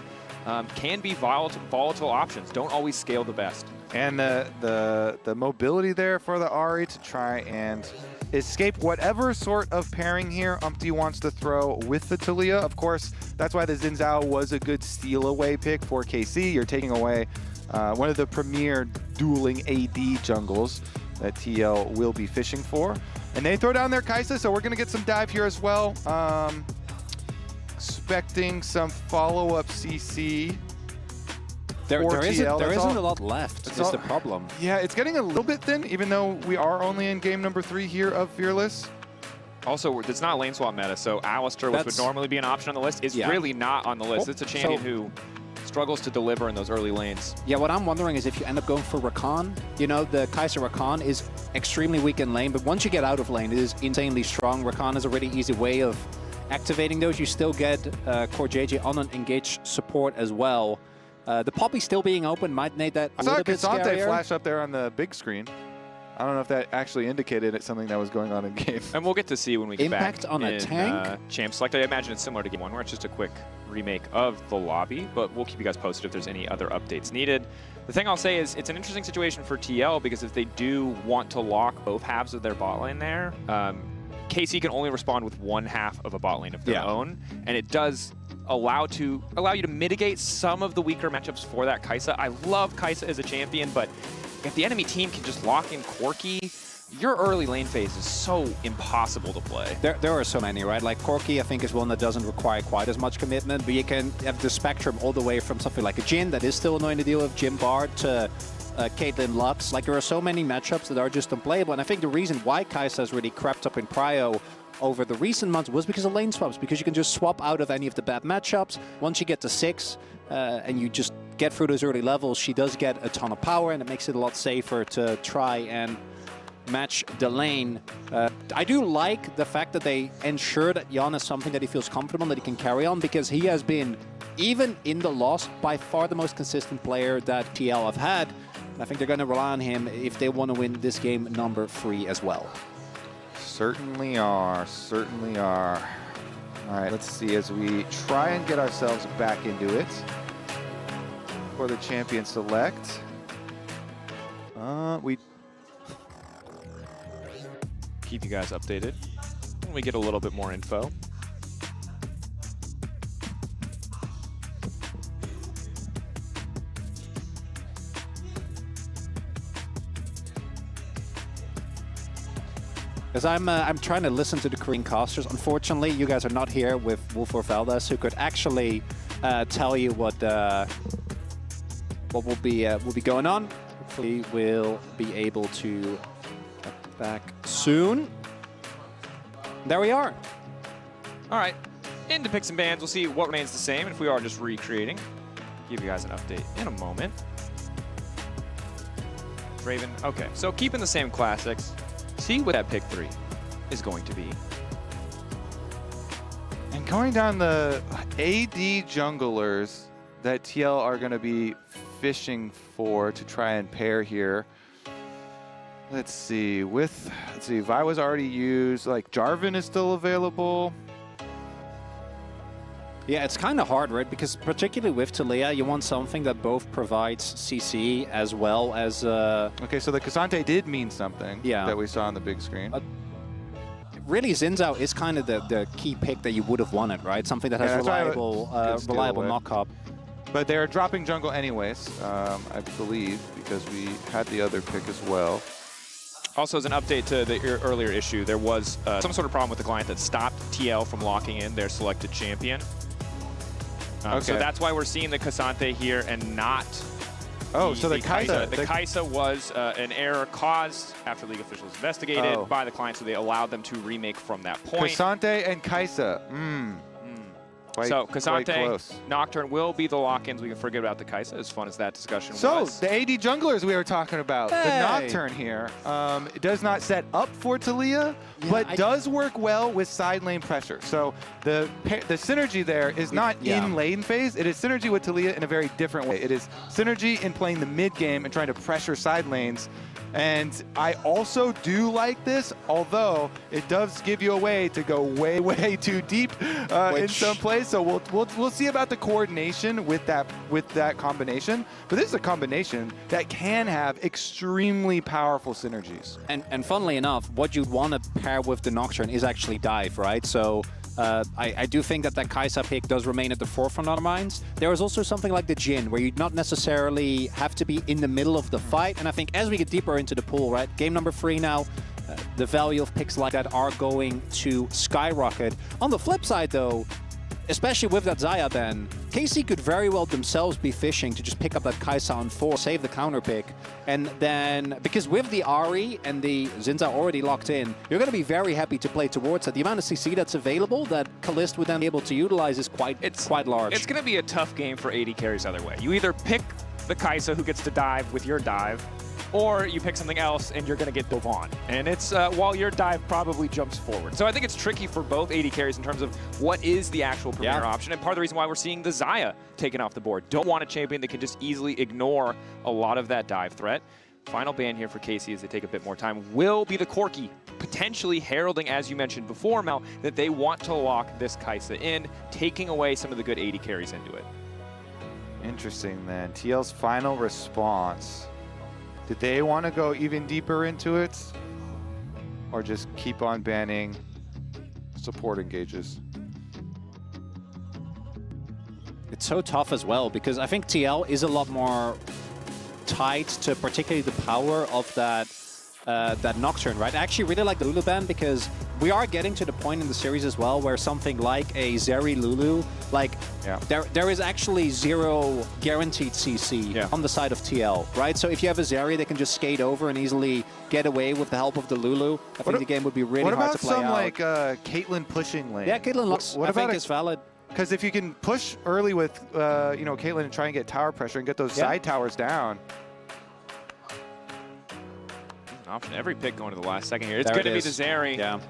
S4: can be volatile options. Don't always scale the best.
S7: And the mobility there for the Ahri to try and escape whatever sort of pairing here Umpty wants to throw with the Taliyah. Of course, that's why the Xin Zhao was a good steal away pick for KC. You're taking away one of the premier dueling AD jungles that TL will be fishing for. And they throw down their Kai'Sa, so we're going to get some dive here as well. Expecting some follow-up CC.
S9: There isn't a lot left, is the problem.
S7: Yeah, it's getting a little bit thin, even though we are only in game number 3 here of Fearless.
S4: Also, it's not lane swap meta, so Alistar, which would normally be an option on the list, is really not on the list. It's a champion who struggles to deliver in those early lanes.
S9: Yeah, what I'm wondering is if you end up going for Rakan, you know, the Kai'Sa Rakan is extremely weak in lane, but once you get out of lane, it is insanely strong. Rakan is a really easy way of activating those. You still get Core JJ on an engaged support as well. The Poppy still being open might make that a little bit scarier.
S7: I saw Cassante flash up there on the big screen. I don't know if that actually indicated it's something that was going on in game.
S4: And we'll get to see when we get back
S9: Impact on a tank?
S4: Champ Select. I imagine it's similar to game 1, where it's just a quick remake of the lobby, but we'll keep you guys posted if there's any other updates needed. The thing I'll say is it's an interesting situation for TL, because if they do want to lock both halves of their bot lane there, KC can only respond with one half of a bot lane of their own, and it does allow you to mitigate some of the weaker matchups for that Kai'Sa. I love Kai'Sa as a champion, but if the enemy team can just lock in Corki, your early lane phase is so impossible to play.
S9: There are so many, right? Like Corki, I think, is one that doesn't require quite as much commitment, but you can have the spectrum all the way from something like a Jhin that is still annoying to deal with, Jhin Bard, to Caitlyn Lux. Like, there are so many matchups that are just unplayable, and I think the reason why Kai'Sa has really crept up in prio over the recent months was because of lane swaps, because you can just swap out of any of the bad matchups. Once you get to 6 and you just get through those early levels, she does get a ton of power, and it makes it a lot safer to try and match the lane. I do like the fact that they ensure that Jan is something that he feels comfortable that he can carry on, because he has been, even in the loss, by far the most consistent player that TL have had. And I think they're going to rely on him if they want to win this game number 3 as well.
S7: Certainly are, certainly are. All right, let's see as we try and get ourselves back into it for the champion select. We
S4: keep you guys updated when we get a little bit more info.
S9: Because I'm trying to listen to the Korean casters. Unfortunately, you guys are not here with Wolf or Veldas, who could actually tell you what will be going on. Hopefully, we'll be able to get back soon. There we are.
S4: All right, into picks and bans. We'll see what remains the same, and if we are just recreating, give you guys an update in a moment. Raven. Okay, so keeping the same classics. See what that pick 3 is going to be.
S7: And going down the AD junglers that TL are going to be fishing for to try and pair here. Let's see. Vi was already used. Like, Jarvan is still available.
S9: Yeah, it's kind of hard, right? Because particularly with Taliyah, you want something that both provides CC as well as...
S7: Okay, so the Cassante did mean something that we saw on the big screen.
S9: Really, Xin Zhao is kind of the key pick that you would have wanted, right? Something that has reliable knock-up.
S7: But they're dropping jungle anyways, I believe, because we had the other pick as well.
S4: Also, as an update to the earlier issue, there was some sort of problem with the client that stopped TL from locking in their selected champion. So that's why we're seeing the Cassante here and not
S7: so the Kai'Sa.
S4: The Kai'Sa was an error caused after League officials investigated by the client, so they allowed them to remake from that point.
S7: Cassante and Kai'Sa.
S4: So
S7: quite
S4: Cassante,
S7: close.
S4: Nocturne will be the lock-ins. We can forget about the Kaisa, as fun as that discussion
S7: So,
S4: was.
S7: the AD junglers we were talking about, the Nocturne here, it does not set up for Taliyah, but does work well with side lane pressure. So the synergy there is not in lane phase, it is synergy with Taliyah in a very different way. It is synergy in playing the mid game and trying to pressure side lanes. And I also do like this, although it does give you a way to go way, way too deep in some plays. So we'll see about the coordination with that combination. But this is a combination that can have extremely powerful synergies.
S9: And funnily enough, what you'd want to pair with the Nocturne is actually dive, right? So I do think that Kaisa pick does remain at the forefront of our minds. There is also something like the Jhin, where you'd not necessarily have to be in the middle of the fight. And I think as we get deeper into the pool, right, game number 3 now, the value of picks like that are going to skyrocket. On the flip side, though, especially with that Xayah ban, KC could very well themselves be fishing to just pick up that Kaisa on 4, save the counter pick, and then, because with the Ahri and the Xin Zhao already locked in, you're going to be very happy to play towards that. The amount of CC that's available that Kalist would then be able to utilize is quite large.
S4: It's going to be a tough game for AD carries either way. You either pick the Kaisa who gets to dive with your dive, or you pick something else and you're going to get dove on. And it's while your dive probably jumps forward. So I think it's tricky for both AD carries in terms of what is the actual premier option. And part of the reason why we're seeing the Xayah taken off the board. Don't want a champion that can just easily ignore a lot of that dive threat. Final ban here for KC as they take a bit more time will be the Corki, potentially heralding, as you mentioned before, Mel, that they want to lock this Kaisa in, taking away some of the good AD carries into it.
S7: Interesting, man. TL's final response. Did they want to go even deeper into it, or just keep on banning support engages?
S9: It's so tough as well, because I think TL is a lot more tied to particularly the power of that Nocturne, right? I actually really like the Lulu ban, because we are getting to the point in the series as well where something like a Zeri Lulu, like there is actually 0 guaranteed CC on the side of TL, right? So if you have a Zeri that can just skate over and easily get away with the help of the Lulu, I think the game would be really hard to play out.
S7: What about some like Caitlyn pushing lane?
S9: Yeah, Caitlyn looks, I think is valid.
S7: Because if you can push early with you know, Caitlyn and try and get tower pressure and get those side towers down.
S4: Option every pick going to the last second here. It's going to be the Zeri. Yeah.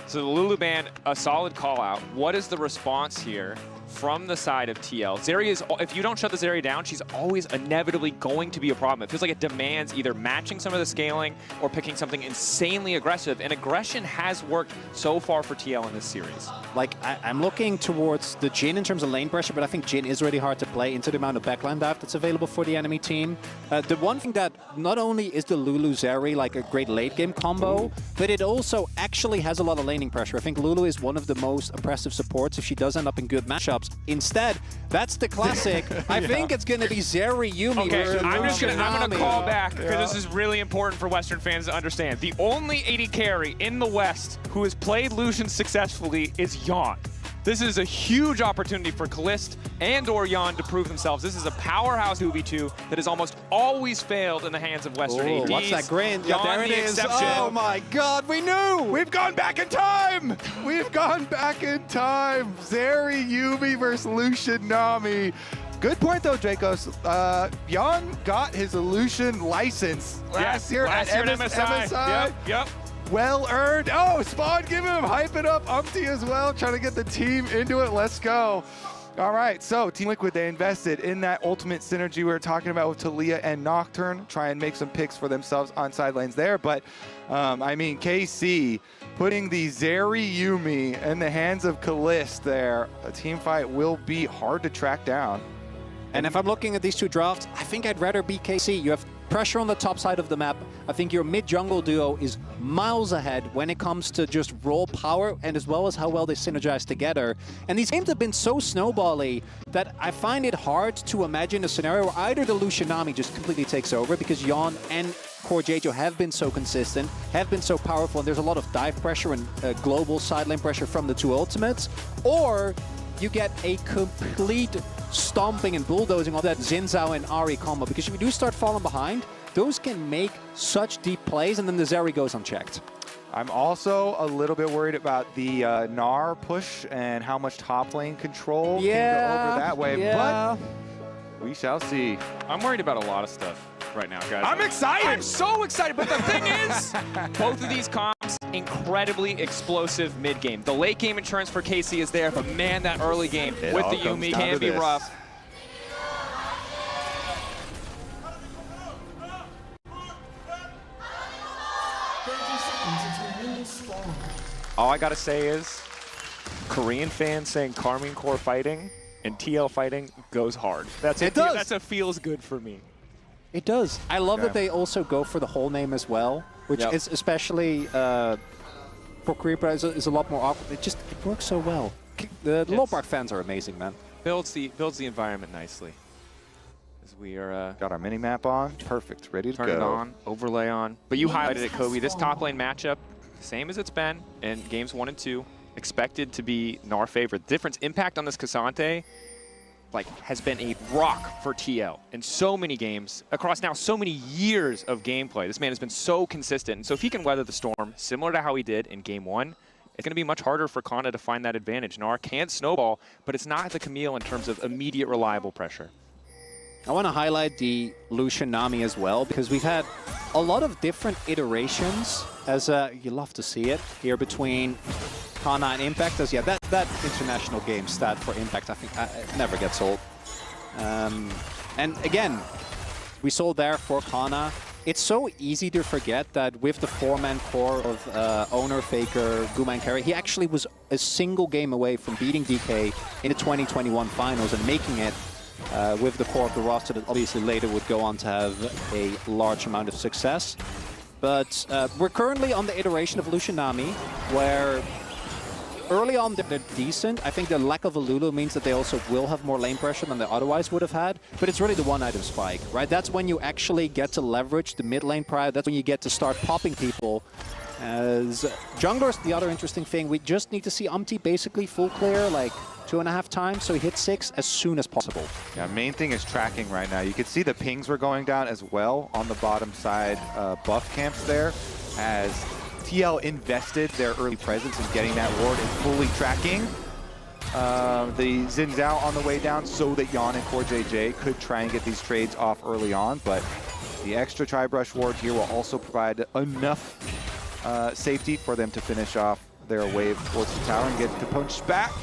S4: So the Lulu ban, a solid call out. What is the response here from the side of TL? Zeri is, if you don't shut the Zeri down, she's always inevitably going to be a problem. It feels like it demands either matching some of the scaling or picking something insanely aggressive. And aggression has worked so far for TL in this series.
S9: Like, I'm looking towards the Jhin in terms of lane pressure, but I think Jhin is really hard to play into the amount of backline dive that's available for the enemy team. The one thing that not only is the Lulu Zeri like a great late game combo, but it also actually has a lot of laning pressure. I think Lulu is one of the most oppressive supports if she does end up in good matchups. Instead, that's the classic. I think it's going to be Zeri Yuumi.
S4: Okay, I'm gonna call back, because this is really important for Western fans to understand. The only AD carry in the West who has played Lucian successfully is Yon. This is a huge opportunity for Kalist and or Yon to prove themselves. This is a powerhouse 2v2 that has almost always failed in the hands of Western ADs.
S9: What's that grin?
S4: Yon
S9: there it
S4: the
S9: is.
S4: exception.
S7: Oh my God, we knew! We've gone back in time! We've gone back in time! Zeri Yuumi versus Lucian Nami. Good point though, Dracos. Yon got his Lucian license last year at MSI.
S4: Yep.
S7: Well earned. Oh, Spawn giving him, hyping up Umpty as well, trying to get the team into it. Let's go. All right, so Team Liquid, they invested in that ultimate synergy we were talking about with Taliyah and Nocturne, try and make some picks for themselves on side lanes there. But, I mean, KC putting the Zeri Yuumi in the hands of Kalist there, a team fight will be hard to track down.
S9: And if I'm looking at these two drafts, I think I'd rather be KC. You have pressure on the top side of the map. I think your mid-jungle duo is miles ahead when it comes to just raw power and as well as how well they synergize together. And these games have been so snowbally that I find it hard to imagine a scenario where either the Lucian Nami just completely takes over, because Yon and Core Jeju have been so consistent, have been so powerful, and there's a lot of dive pressure and global side lane pressure from the two ultimates, or you get a complete stomping and bulldozing of that Xin Zhao and Ahri combo, because if you do start falling behind, those can make such deep plays, and then the Zeri goes unchecked.
S7: I'm also a little bit worried about the Gnar push and how much top lane control can go over that way, but we shall see.
S4: I'm worried about a lot of stuff right now, guys.
S7: I'm excited.
S4: I'm so excited, but the thing is, both of these comps, incredibly explosive mid-game. The late game insurance for KC is there, but man, that early game with the Yuumi can be rough. All I gotta say is, Korean fans saying Karmine Core fighting and TL fighting goes hard. That's a feels good for me.
S9: It does. I love that they also go for the whole name as well, which is especially for Creeper is a lot more awkward. It works so well. The Low Park fans are amazing, man.
S4: Builds the environment nicely. As we are
S7: got our mini map on, perfect, ready to go.
S4: Turn it on, overlay on. But you highlighted it, Kobe. This top lane matchup, same as it's been in games 1 and 2, expected to be Gnar favorite. The difference impact on this Cassante has been a rock for TL in so many games across now so many years of gameplay. This man has been so consistent, and so if he can weather the storm similar to how he did in game 1, it's going to be much harder for Kana to find that advantage. Gnar can snowball, but it's not the Camille in terms of immediate reliable pressure.
S9: I want to highlight the Lucian Nami as well, because we've had a lot of different iterations, as you love to see it, here between Kana and Impact. As that international game stat for Impact, I think it never gets old. And again, we saw there for Kana, it's so easy to forget that with the 4-man core of Owner, Faker, Guma, and Carry, he actually was a single game away from beating DK in the 2021 finals and making it with the core of the roster that obviously later would go on to have a large amount of success. But we're currently on the iteration of Lucian Nami, where early on they're decent. I think the lack of a Lulu means that they also will have more lane pressure than they otherwise would have had. But it's really the one-item spike, right? That's when you actually get to leverage the mid lane pride. That's when you get to start popping people. As junglers, the other interesting thing, we just need to see Umti basically full clear, 2.5 times, so he hits 6 as soon as possible.
S7: Yeah, main thing is tracking right now. You can see the pings were going down as well on the bottom side buff camps there, as TL invested their early presence in getting that ward and fully tracking the Xin Zhao on the way down so that Yon and Core JJ could try and get these trades off early on, but the extra Tri-Brush ward here will also provide enough safety for them to finish off their wave towards the tower and get the punch back.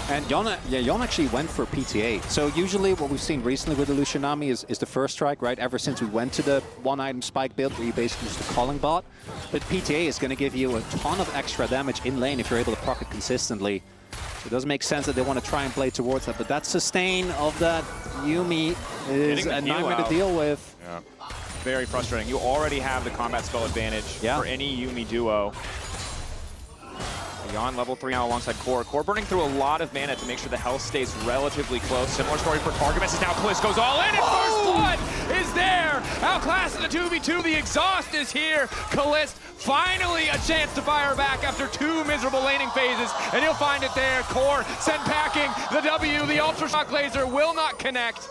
S9: And Yon actually went for PTA. So usually what we've seen recently with the Lucian Nami is the first strike, right? Ever since we went to the one-item spike build where you basically use the calling bot. But PTA is going to give you a ton of extra damage in lane if you're able to proc it consistently. So it does make sense that they want to try and play towards that. But that sustain of that Yuumi is a nightmare to deal with.
S4: Yeah. Very frustrating. You already have the combat spell advantage for any Yuumi duo. Yon level 3 now alongside Core. Core burning through a lot of mana to make sure the health stays relatively close. Similar story for Targamas is now Kliss goes all in, and First Blood is there! Outclassed in the 2v2, the exhaust is here. Kliss finally a chance to fire back after 2 miserable laning phases, and he'll find it there. Core sent packing the W, the Ultra Shock Laser will not connect.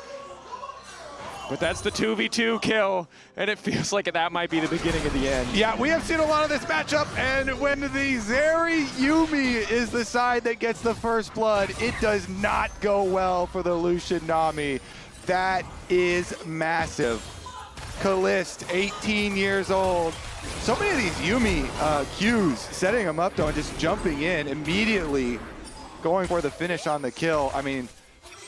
S4: But that's the 2v2 kill, and it feels like that might be the beginning of the end.
S7: Yeah, we have seen a lot of this matchup, and when the Zeri Yuumi is the side that gets the first blood, it does not go well for the Lucian Nami. That is massive. Kalist, 18 years old. So many of these Yuumi Qs, setting him up though, and just jumping in immediately, going for the finish on the kill. I mean,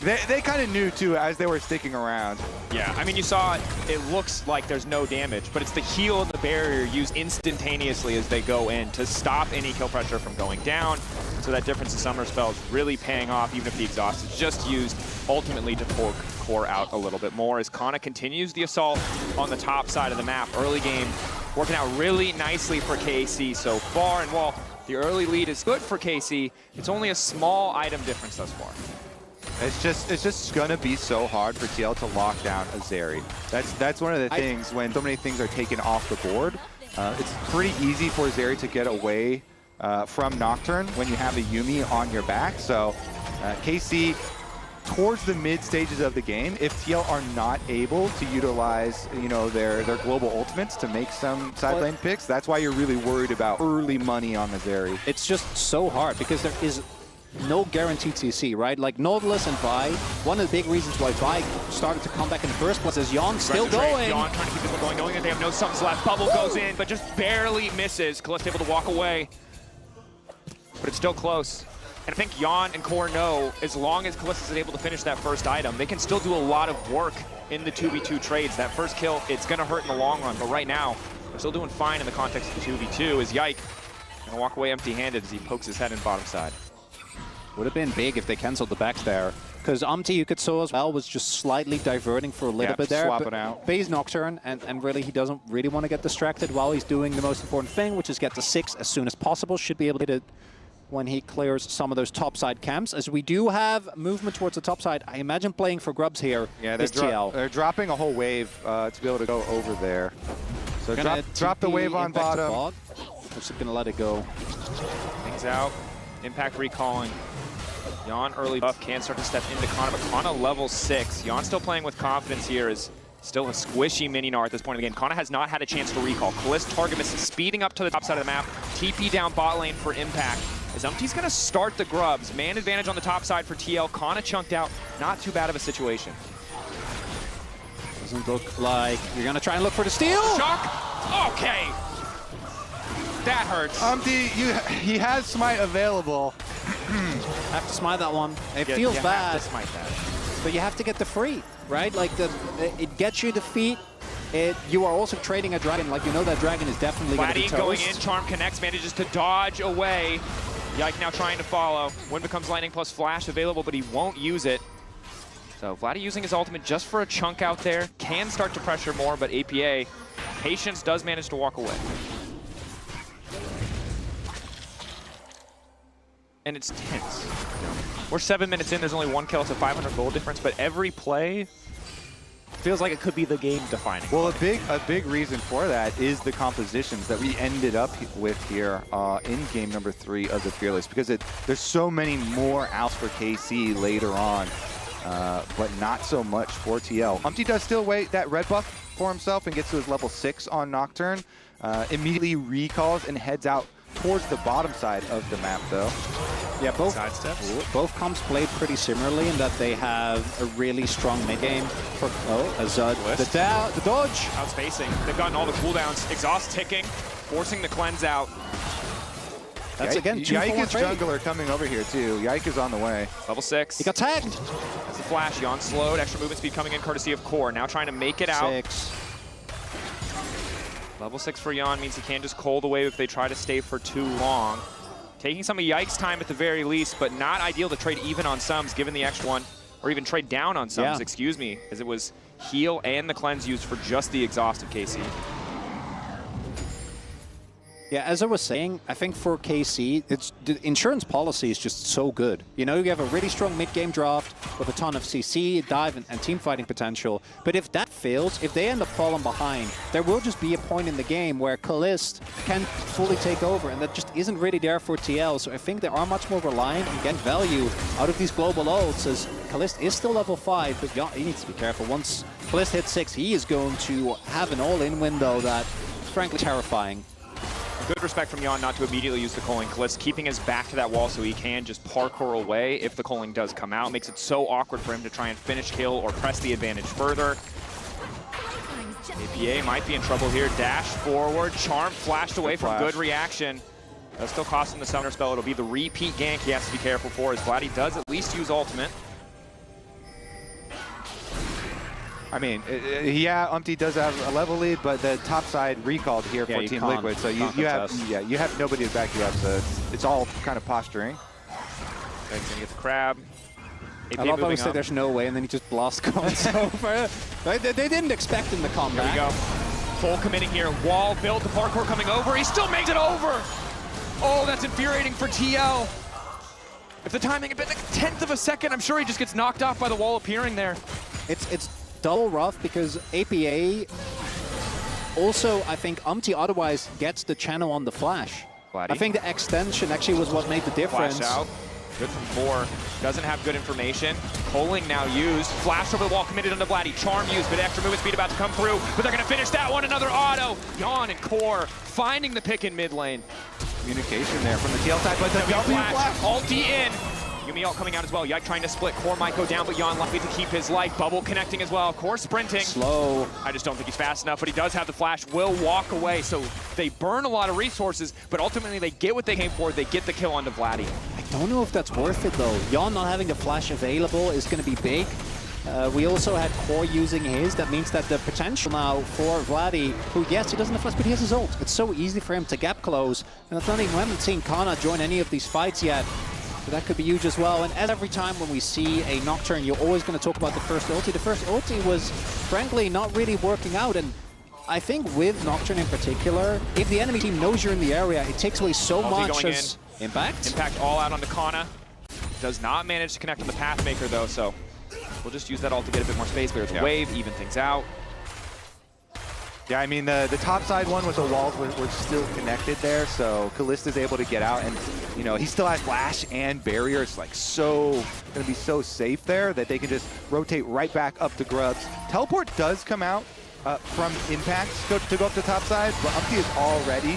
S7: they kind of knew, too, as they were sticking around.
S4: Yeah, I mean, you saw it looks like there's no damage, but it's the heal and the barrier used instantaneously as they go in to stop any kill pressure from going down. So that difference in Summer Spell is really paying off, even if the exhaust is just used ultimately to poke Core out a little bit more as Kana continues the assault on the top side of the map. Early game working out really nicely for KC so far, and while the early lead is good for KC, it's only a small item difference thus far.
S7: It's just gonna be so hard for TL to lock down a Zeri. That's one of the things when so many things are taken off the board. It's pretty easy for Zeri to get away from Nocturne when you have a Yuumi on your back. So KC towards the mid stages of the game, if TL are not able to utilize, you know, their global ultimates to make some side lane picks, that's why you're really worried about early money on the Zeri.
S9: It's just so hard because there is no guaranteed CC, right? Like Nautilus and Vi, one of the big reasons why Vi started to come back in the first place is Yon still going.
S4: Yon trying to keep this one going, knowing that they have no sums left. Bubble goes in, but just barely misses. Kalista able to walk away, but it's still close. And I think Yon and Core know, as long as Kalista is able to finish that first item, they can still do a lot of work in the 2v2 trades. That first kill, it's going to hurt in the long run, but right now, they're still doing fine in the context of the 2v2, as Yike going to walk away empty-handed as he pokes his head in bottom side.
S9: Would have been big if they canceled the backs there. Because you could saw as well, was just slightly diverting for a little bit there.
S7: Swap it out.
S9: But he's Nocturne, and really he doesn't really want to get distracted while he's doing the most important thing, which is get to 6 as soon as possible. Should be able to hit it when he clears some of those topside camps. As we do have movement towards the top side, I imagine playing for grubs here is TL.
S7: They're dropping a whole wave to be able to go over there. So drop the wave on bottom.
S9: Just gonna let it go.
S4: Things out. Impact recalling. Yon early buff can start to step into Kana, but Kana level 6. Yon still playing with confidence here is still a squishy mini-Gnar at this point of the game. Kana has not had a chance to recall. Kalist target miss speeding up to the top side of the map. TP down bot lane for Impact. As Umti's going to start the grubs. Man advantage on the top side for TL. Kana chunked out. Not too bad of a situation.
S9: Doesn't look like you're going to try and look for the steal.
S4: Shock. Okay. That hurts.
S7: He has smite available.
S9: Have to smite that one. It feels bad.
S4: Have to smite that.
S9: But you have to get the free, right? Like it gets you defeat. You are also trading a dragon. Like you know that dragon is definitely going to be toast.
S4: going in. Charm connects. Manages to dodge away. Yike now trying to follow. Wind becomes lightning plus flash available, but he won't use it. So Vladdy using his ultimate just for a chunk out there. Can start to pressure more, but APA Patience does manage to walk away. And it's tense. We're 7 minutes in, there's only one kill, it's a 500 gold difference, but every play feels like it could be the game defining.
S7: Well, a big reason for that is the compositions that we ended up with here in game number 3 of the Fearless, because there's so many more outs for KC later on, but not so much for TL. Does still wait that red buff for himself and gets to his level 6 on Nocturne, immediately recalls and heads out towards the bottom side of the map, though.
S9: Yeah, both comps played pretty similarly in that they have a really strong mid game. The dodge.
S4: Outspacing. They've gotten all the cooldowns. Exhaust ticking, forcing the cleanse out.
S9: That's again
S7: Yike is jungler coming over here too. Yike is on the way.
S4: Level 6.
S9: He got tagged.
S4: That's a flash. Yon slowed. Extra movement speed coming in courtesy of Core. Now trying to make it out.
S9: 6.
S4: Level 6 for Yon means he can't just cold away if they try to stay for too long. Taking some of Yike's time at the very least, but not ideal to trade even on sums given the extra one, or even trade down on sums, excuse me, as it was heal and the cleanse used for just the exhaust of KC.
S9: Yeah, as I was saying, I think for KC, the insurance policy is just so good. You know, you have a really strong mid-game draft with a ton of CC, dive, and team fighting potential. But if that fails, if they end up falling behind, there will just be a point in the game where Kalist can fully take over, and that just isn't really there for TL. So I think they are much more reliant on getting value out of these global ults, as Kalist is still level 5, but yeah, he needs to be careful. Once Kalist hits 6, he is going to have an all-in window that is frankly terrifying.
S4: Good respect from Yon not to immediately use the culling. Kalist keeping his back to that wall so he can just parkour away if the culling does come out. Makes it so awkward for him to try and finish kill or press the advantage further. APA might be in trouble here. Dash forward. Charm flashed away from good reaction. That'll still cost him the summoner spell. It'll be the repeat gank he has to be careful for, as Vladdy does at least use ultimate.
S7: I mean, yeah, Umti does have a level lead, but the top side recalled here for Team Liquid, so you have nobody to back you up, so it's all kind of posturing.
S4: Okay, he's gonna get the crab.
S9: I love how we say there's no way, and then he just blast comes over. They didn't expect him to come back.
S4: Here we go. Full committing here. Wall built, the parkour coming over. He still makes it over. Oh, that's infuriating for TL. If the timing had been like a 10th of a second, I'm sure he just gets knocked off by the wall appearing there.
S9: It's double rough because APA also, I think Umti otherwise gets the channel on the flash.
S4: Vladdy.
S9: I think the extension actually was what made the difference.
S4: Flash out. Good from 4. Doesn't have good information. Coling now used. Flash over the wall committed onto Vladdy. Charm used, but extra movement speed about to come through. But they're going to finish that one. Another auto. Yawn and Core finding the pick in mid lane.
S7: Communication there from the tail side, but the W flash.
S4: Ulti in. Yumi ult coming out as well. Yike trying to split. Core might go down, but Yawn lucky to keep his life. Bubble connecting as well. Core sprinting.
S9: Slow.
S4: I just don't think he's fast enough, but he does have the flash. Will walk away, so they burn a lot of resources, but ultimately they get what they came for. They get the kill onto Vladdy.
S9: I don't know if that's worth it though. Yawn not having the flash available is going to be big. We also had Core using his. That means that the potential now for Vladdy, who, yes, he doesn't have flash, but he has his ult. It's so easy for him to gap close. And that's not even, we haven't seen Kana join any of these fights yet. So that could be huge as well. And every time when we see a Nocturne, you're always going to talk about the first ulti. The first ulti was, frankly, not really working out. And I think with Nocturne in particular, if the enemy team knows you're in the area, it takes away so much as impact.
S4: Impact all out onto Kana. Does not manage to connect on the Pathmaker though, so we'll just use that ult to get a bit more space. There's a wave, even things out.
S7: Yeah, I mean, the top side one with the walls were still connected there, so Kalista's able to get out, and, you know, he still has flash and barrier. It's like going to be so safe there that they can just rotate right back up to Grubs. Teleport does come out from Impact to go up the top side, but Umpty has already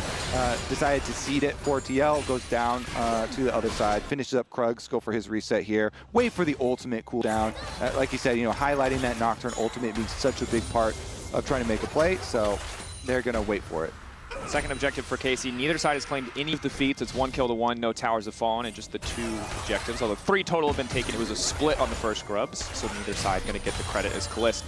S7: decided to seed it for TL, goes down to the other side, finishes up Krugs, go for his reset here, wait for the ultimate cooldown. Like you said, you know, highlighting that Nocturne ultimate means such a big part of trying to make a play, so they're going to wait for it.
S4: Second objective for KC. Neither side has claimed any of the defeats. It's 1 kill to 1, no towers have fallen, and just the 2 objectives. Although 3 total have been taken. It was a split on the first Grubs, so neither side going to get the credit as Kalist.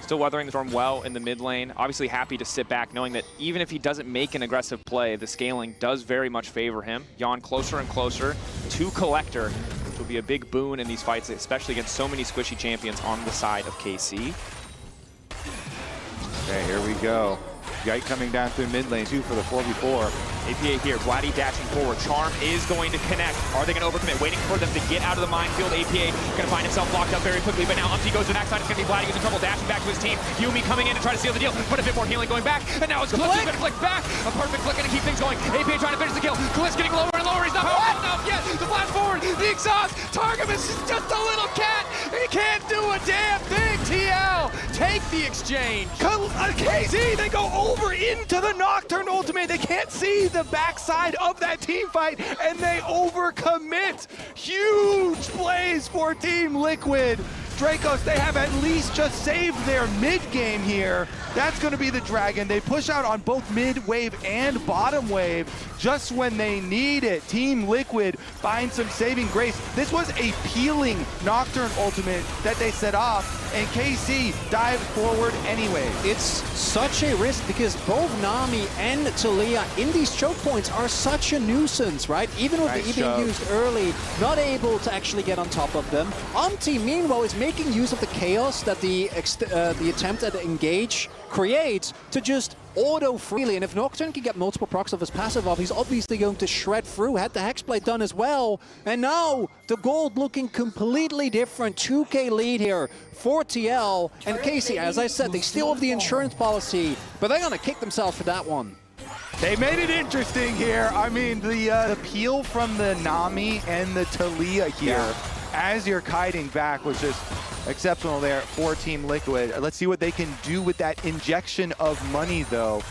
S4: Still weathering the storm well in the mid lane. Obviously happy to sit back, knowing that even if he doesn't make an aggressive play, the scaling does very much favor him. Yawn closer and closer to Collector, which will be a big boon in these fights, especially against so many squishy champions on the side of KC.
S7: Okay, here we go. Yike coming down through mid lane too for the 4v4.
S4: APA here, Vladdy dashing forward. Charm is going to connect. Are they going to overcommit? Waiting for them to get out of the minefield. APA going to find himself locked up very quickly, but now Umpty goes to the backside. It's going to be Vladdy who's in trouble, dashing back to his team. Yumi coming in to try to seal the deal, but a bit more healing going back, and now it's Kalist going to flick back. A perfect flick going to keep things going. APA trying to finish the kill. Kalist getting lower and lower. He's not powerful enough yet. The flash forward, the exhaust. Targamas is just a little cat. He can't do a damn thing. TL, take the exchange.
S7: KZ, they go over into the Nocturne ultimate. They can't see the backside of that team fight, and they overcommit. Huge plays for Team Liquid. Dracos, they have at least just saved their mid game here. That's going to be the Dragon. They push out on both mid wave and bottom wave just when they need it. Team Liquid finds some saving grace. This was a peeling Nocturne ultimate that they set off, and KC dived forward anyway.
S9: It's such a risk because both Nami and Talia in these choke points are such a nuisance, right? Even with the being used early, not able to actually get on top of them. Umpty, meanwhile, is making use of the chaos that the attempt at engage creates to just auto freely, and if Nocturne can get multiple procs of his passive off, he's obviously going to shred through. Had the Hexblade done as well, and now the gold looking completely different. 2K lead here for TL, and KC, as I said, they still have the insurance policy, but they're gonna kick themselves for that one.
S7: They made it interesting here. I mean, the peel from the Nami and the Talia here as you're kiting back was just exceptional there for Team Liquid. Let's see what they can do with that injection of money, though.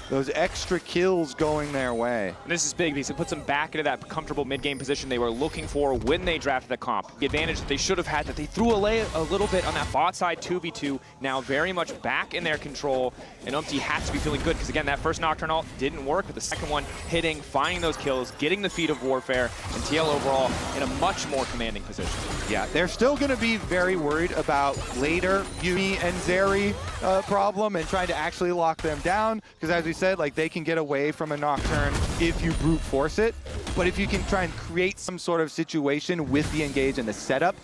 S7: Those extra kills going their way.
S4: And this is big because it puts them back into that comfortable mid-game position they were looking for when they drafted the comp. The advantage that they should have had, that they threw away a little bit on that bot side 2v2, now very much back in their control. And Umpty has to be feeling good because, again, that first Nocturne ult didn't work, but the second one hitting, finding those kills, getting the feat of warfare, and TL overall in a much more commanding position.
S7: Yeah, they're still going to be very worried about later Yumi and Zeri problem and trying to actually lock them down, because as we said, like, they can get away from a Nocturne if you brute force it, but if you can try and create some sort of situation with the engage and the setup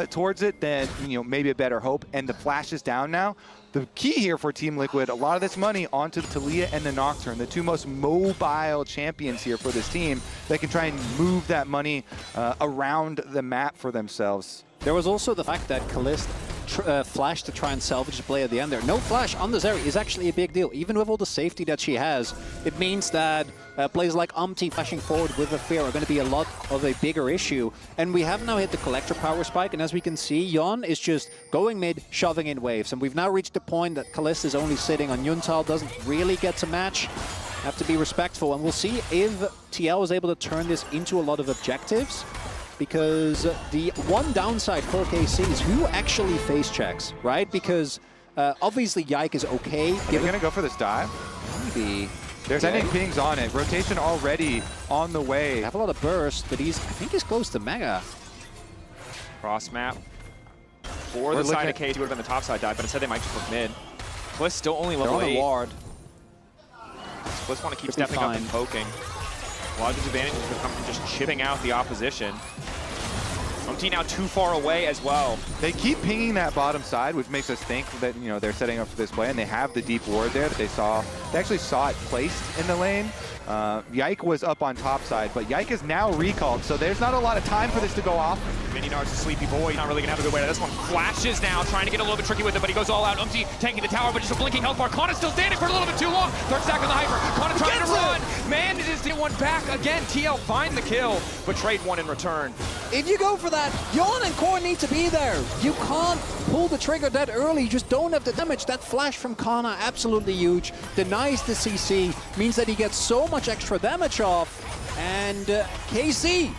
S7: towards it, then, you know, maybe a better hope. And the flash is down now. The key here for Team Liquid, a lot of this money onto Talia and the Nocturne, the two most mobile champions here for this team that can try and move that money around the map for themselves.
S9: There was also the fact that Kalist flash to try and salvage the play at the end there. No flash on the Zeri is actually a big deal. Even with all the safety that she has, it means that players like flashing forward with a fear are going to be a lot of a bigger issue. And we have now hit the Collector power spike, and as we can see, Yon is just going mid, shoving in waves. And we've now reached the point that Kalista is only sitting on Yuntal, doesn't really get to match. Have to be respectful, and we'll see if TL is able to turn this into a lot of objectives, because the one downside for KC is who actually face checks, right? Because obviously Yike is okay.
S7: They're going to go for this dive?
S9: Maybe.
S7: They're sending pings on it. Rotation already on the way.
S9: They have a lot of burst, but I think he's close to Mega.
S4: Cross map. For the side of KC would have been the top side dive, but instead they might just look mid. Bliss still only level 8.
S9: They're on a ward.
S4: Bliss want to keep stepping up and poking. Lodge's advantage is going to come from just chipping out the opposition. Now too far away as well.
S7: They keep pinging that bottom side, which makes us think that, you know, they're setting up for this play, and they have the deep ward there that they saw. They actually saw it placed in the lane. Yike was up on top side, but Yike is now recalled, so there's not a lot of time for this to go off.
S4: Mininar's a sleepy boy. He's not really going to have a good way. This one flashes now, trying to get a little bit tricky with it, but he goes all out. Tanking the tower, but just a blinking health bar. Kana's still standing for a little bit too long. Third stack on the Hyper. Kana trying to run. Manages to get one back again. TL find the kill, but trade one in return.
S9: If you go for that, Yon and Core need to be there. You can't pull the trigger that early. You just don't have the damage. That flash from Kana, absolutely huge. Denies the CC, means that he gets so much extra damage off. And KC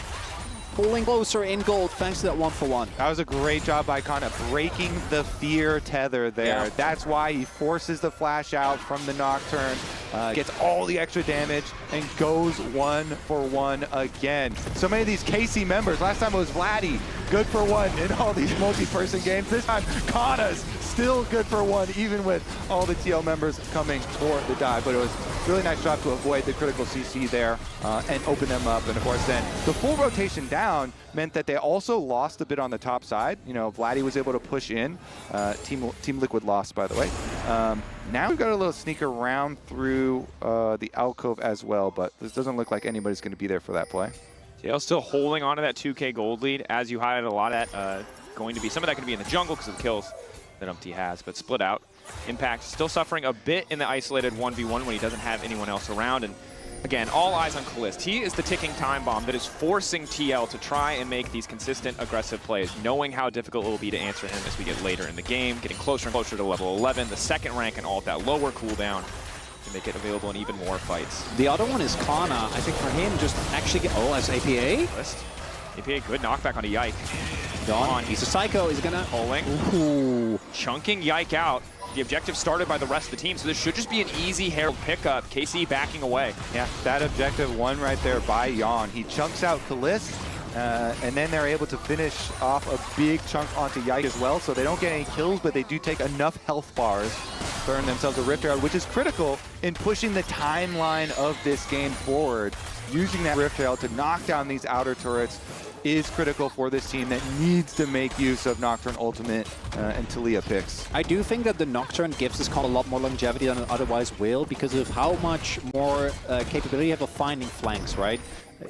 S9: pulling closer in gold thanks to that 1-for-1.
S7: That was a great job by Kana, breaking the fear tether there. Yeah. That's why he forces the flash out from the Nocturne, gets all the extra damage, and goes 1-for-1 again. So many of these KC members, last time it was Vladdy, good for 1 in all these multi-person games. This time, Kana's still good for 1, even with all the TL members coming for the dive. But it was a really nice job to avoid the critical CC there and open them up. And of course, then the full rotation down meant that they also lost a bit on the top side. You know, Vladdy was able to push in. Team Liquid lost, by the way. Now we've got a little sneak around through the alcove as well, but this doesn't look like anybody's going to be there for that play.
S4: TL still holding on to that 2K gold lead, as you highlighted a lot at going to be. Some of that going to be in the jungle because of the kills that has, but split out. Impact still suffering a bit in the isolated 1v1 when he doesn't have anyone else around. And again, all eyes on Kalist. He is the ticking time bomb that is forcing TL to try and make these consistent, aggressive plays, knowing how difficult it will be to answer him as we get later in the game, getting closer and closer to level 11, the second rank and all of that lower cooldown to make it available in even more fights.
S9: The other one is Kana. I think for him, just actually get... Oh, as APA?
S4: APA, good knockback onto Yike.
S9: Dawn, he's a psycho. He's gonna...
S4: Pulling.
S9: Ooh.
S4: Chunking Yike out. The objective started by the rest of the team, so this should just be an easy Herald pickup. KC backing away.
S7: Yeah, that objective won right there by Yon. He chunks out Kalist, and then they're able to finish off a big chunk onto Yike as well, so they don't get any kills, but they do take enough health bars to earn themselves a Rift Herald, which is critical in pushing the timeline of this game forward. Using that Rift Herald to knock down these outer turrets is critical for this team that needs to make use of Nocturne Ultimate and Taliyah picks.
S9: I do think that the Nocturne gives this comp a lot more longevity than it otherwise will because of how much more capability you have of finding flanks, right?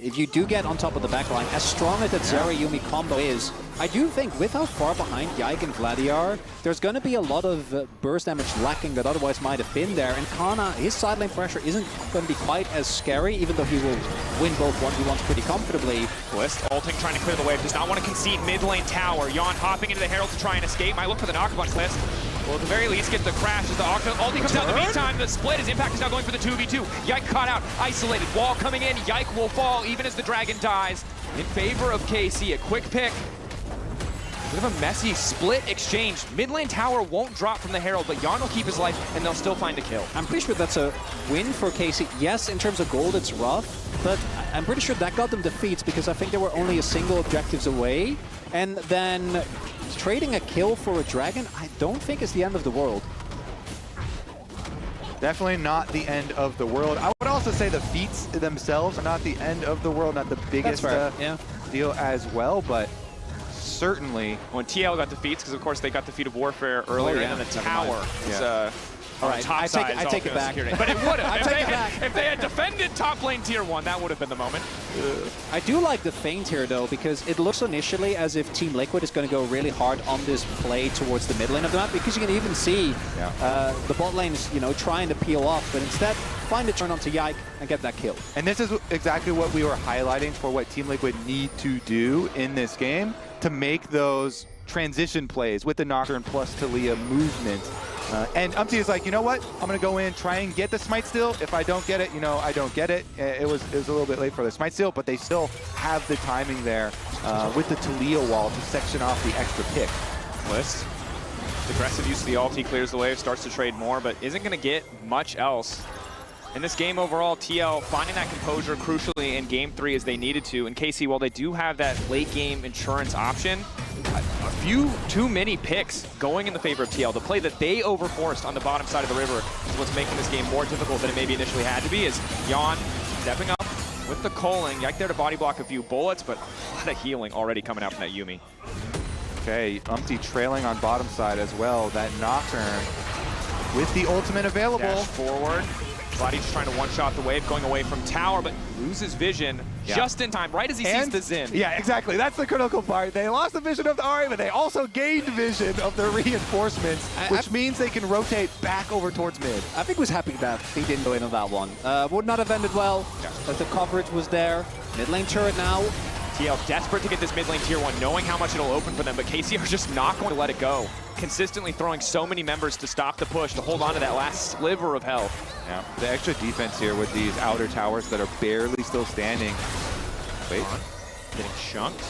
S9: If you do get on top of the backline, as strong as that Zeri-Yumi combo is, I do think with how far behind Yike and Vladdy are, there's going to be a lot of burst damage lacking that otherwise might have been there. And Kana, his side lane pressure isn't going to be quite as scary, even though he will win both 1v1s pretty comfortably.
S4: Blist ulting, trying to clear the wave, does not want to concede mid lane tower. Yon hopping into the Herald to try and escape. Might look for the knock on Blist. Well, at the very least, get the crash as the ulti comes out in the meantime. The split, his Impact is now going for the 2v2. Yike caught out, isolated, wall coming in. Yike will fall even as the dragon dies. In favor of KC, a quick pick. Bit of a messy split exchange. Mid lane tower won't drop from the Herald, but Yon will keep his life, and they'll still find a kill.
S9: I'm pretty sure that's a win for KC. Yes, in terms of gold, it's rough, but I'm pretty sure that got them defeats because I think they were only a single objectives away. And then trading a kill for a dragon, I don't think is the end of the world.
S7: Definitely not the end of the world. I would also say the feats themselves are not the end of the world, not the biggest deal as well, but certainly.
S4: When TL got defeats, because of course they got the feat of warfare earlier, and then the tower is
S9: All right, I take it back.
S4: But it would have.
S9: take it back.
S4: If they had defended top lane tier 1, that would have been the moment.
S9: I do like the feint here, though, because it looks initially as if Team Liquid is going to go really hard on this play towards the mid lane of the map, because you can even see the bot lane is, trying to peel off, but instead find a turn onto Yike and get that kill.
S7: And this is exactly what we were highlighting for what Team Liquid need to do in this game to make those transition plays with the Nocturne plus Talia movement. And Umti is like, you know what? I'm going to go in, try and get the smite steal. If I don't get it, I don't get it. It was a little bit late for the smite steal, but they still have the timing there with the Talia wall to section off the extra pick.
S4: List. Aggressive use of the ult, he clears the wave, starts to trade more, but isn't going to get much else. In this game overall, TL finding that composure crucially in Game 3 as they needed to. And KC, while they do have that late game insurance option, too many picks going in the favor of TL. The play that they overforced on the bottom side of the river is what's making this game more difficult than it maybe initially had to be, as Yon stepping up with the culling. Yike there to body block a few bullets, but a lot of healing already coming out from that Yuumi.
S7: Okay, Umti trailing on bottom side as well. That Nocturne with the ultimate available.
S4: Dash forward. Vladdy's trying to one-shot the wave, going away from tower, but loses vision just in time, right as he sees the Xin.
S7: Yeah, exactly. That's the critical part. They lost the vision of the Ahri, but they also gained vision of the reinforcements, which means they can rotate back over towards mid.
S9: I think was happy that he didn't go in on that one. Would not have ended well, but the coverage was there. Mid lane turret now.
S4: TL desperate to get this mid lane tier 1, knowing how much it'll open for them, but KC are just not going to let it go. Consistently throwing so many members to stop the push, to hold on to that last sliver of health.
S7: Yeah, the extra defense here with these outer towers that are barely still standing. Wait.
S4: Getting chunked.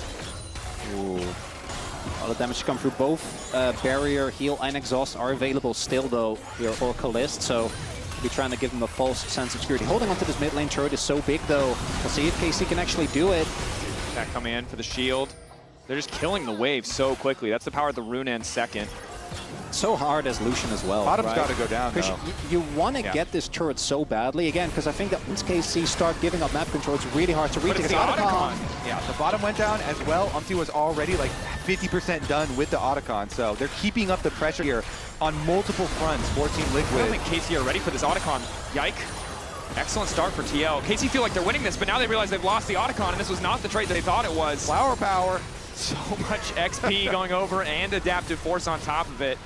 S9: Ooh. A lot of damage to come through. Both barrier, heal, and exhaust are available still, though, here for Kalist, so be trying to give them a false sense of security. Holding onto this mid lane turret is so big, though. We'll see if KC can actually do it.
S4: That come in for the shield. They're just killing the wave so quickly. That's the power of the Runan second.
S9: So hard as Lucian as well.
S7: Bottom's got to go down, though.
S9: You want to get this turret so badly, again, because I think that once KC start giving up map control, it's really hard to reach the Otacon.
S7: Yeah, the bottom went down as well. Umti was already like 50% done with the Otacon, so they're keeping up the pressure here on multiple fronts for Team Liquid.
S4: I don't think KC are ready for this Otacon. Yike. Excellent start for TL. KC feel like they're winning this, but now they realize they've lost the Otacon, and this was not the trade that they thought it was.
S7: Flower power.
S4: So much XP going over and adaptive force on top of it.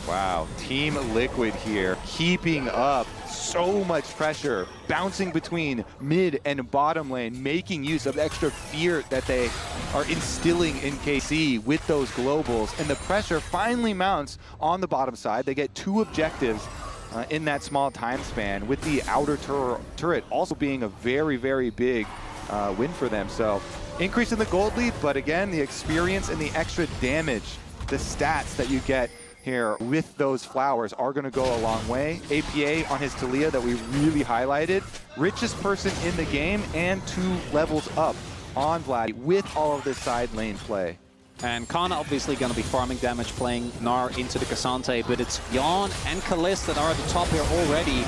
S7: Wow, Team Liquid here, keeping up so much pressure, bouncing between mid and bottom lane, making use of the extra fear that they are instilling in KC with those globals, and the pressure finally mounts on the bottom side. They get 2 objectives in that small time span, with the outer turret also being a very, very big win for them. So increase in the gold lead, but again, the experience and the extra damage, the stats that you get here with those flowers are going to go a long way. APA on his Talia that we really highlighted. Richest person in the game and 2 levels up on Vlad with all of this side lane play.
S9: And Kana obviously going to be farming damage, playing Gnar into the Cassante, but it's Yon and Kalist that are at the top here already.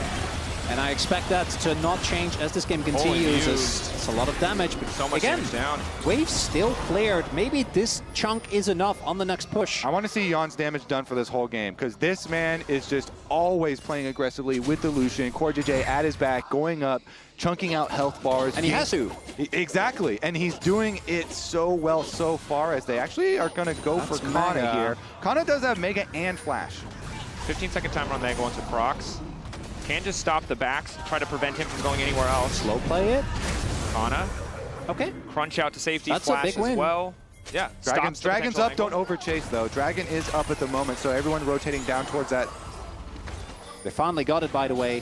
S9: And I expect that to not change as this game continues. It's a lot of damage, but
S4: so much
S9: again,
S4: damage down.
S9: Wave's still cleared. Maybe this chunk is enough on the next push.
S7: I want to see Yon's damage done for this whole game, because this man is just always playing aggressively with the Lucian. Core JJ at his back, going up, chunking out health bars.
S9: And he has to.
S7: Exactly, and he's doing it so well so far, as they actually are going to go for Kana here. Kana does have Mega and Flash.
S4: 15-second timer on Mega once it procs. Can just stop the backs, try to prevent him from going anywhere else.
S9: Slow play it.
S4: Kana.
S9: Okay.
S4: Crunch out to safety.
S9: That's
S4: Flash
S9: a big win.
S4: As well. Yeah.
S7: Dragon's up, don't overchase though. Dragon is up at the moment, so everyone rotating down towards that.
S9: They finally got it, by the way.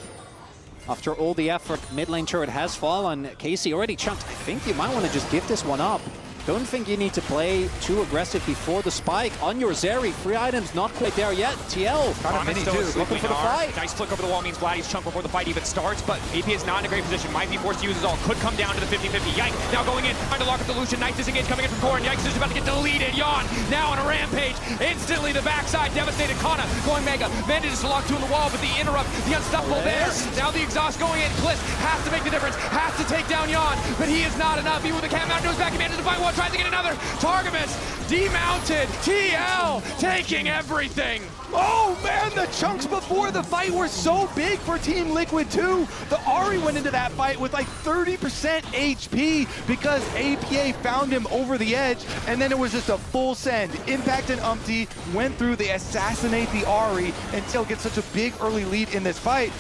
S9: After all the effort, mid lane turret has fallen. KC already chunked. I think you might want to just give this one up. Don't think you need to play too aggressive before the spike. On your Zeri, 3 items not quite there yet. TL,
S7: kind of mini too,
S9: looking for the fight.
S4: Nice flick over the wall means Vladdy's chunk before the fight even starts, but AP is not in a great position. Might be forced to use his ult. Could come down to the 50-50. Yike now going in, trying to lock up the Lucian. Nice disengage coming in from core, and Yikes is about to get deleted. Yon now on a rampage. Instantly the backside devastated. Kana going Mega. Manages to lock 2 on the wall, but the interrupt, the unstoppable there. Now the exhaust going in. Kliss has to make the difference. Has to take down Yon, but he is not enough. Even with the cam out to his back, he manages to find one
S6: tries to get another. Targamas demounted. TL taking everything.
S7: Oh man, the chunks before the fight were so big for Team Liquid too. The Ahri went into that fight with like 30% HP because APA found him over the edge, and then it was just a full send. Impact and Umpty went through, they assassinate the Ahri, and still get such a big early lead in this fight.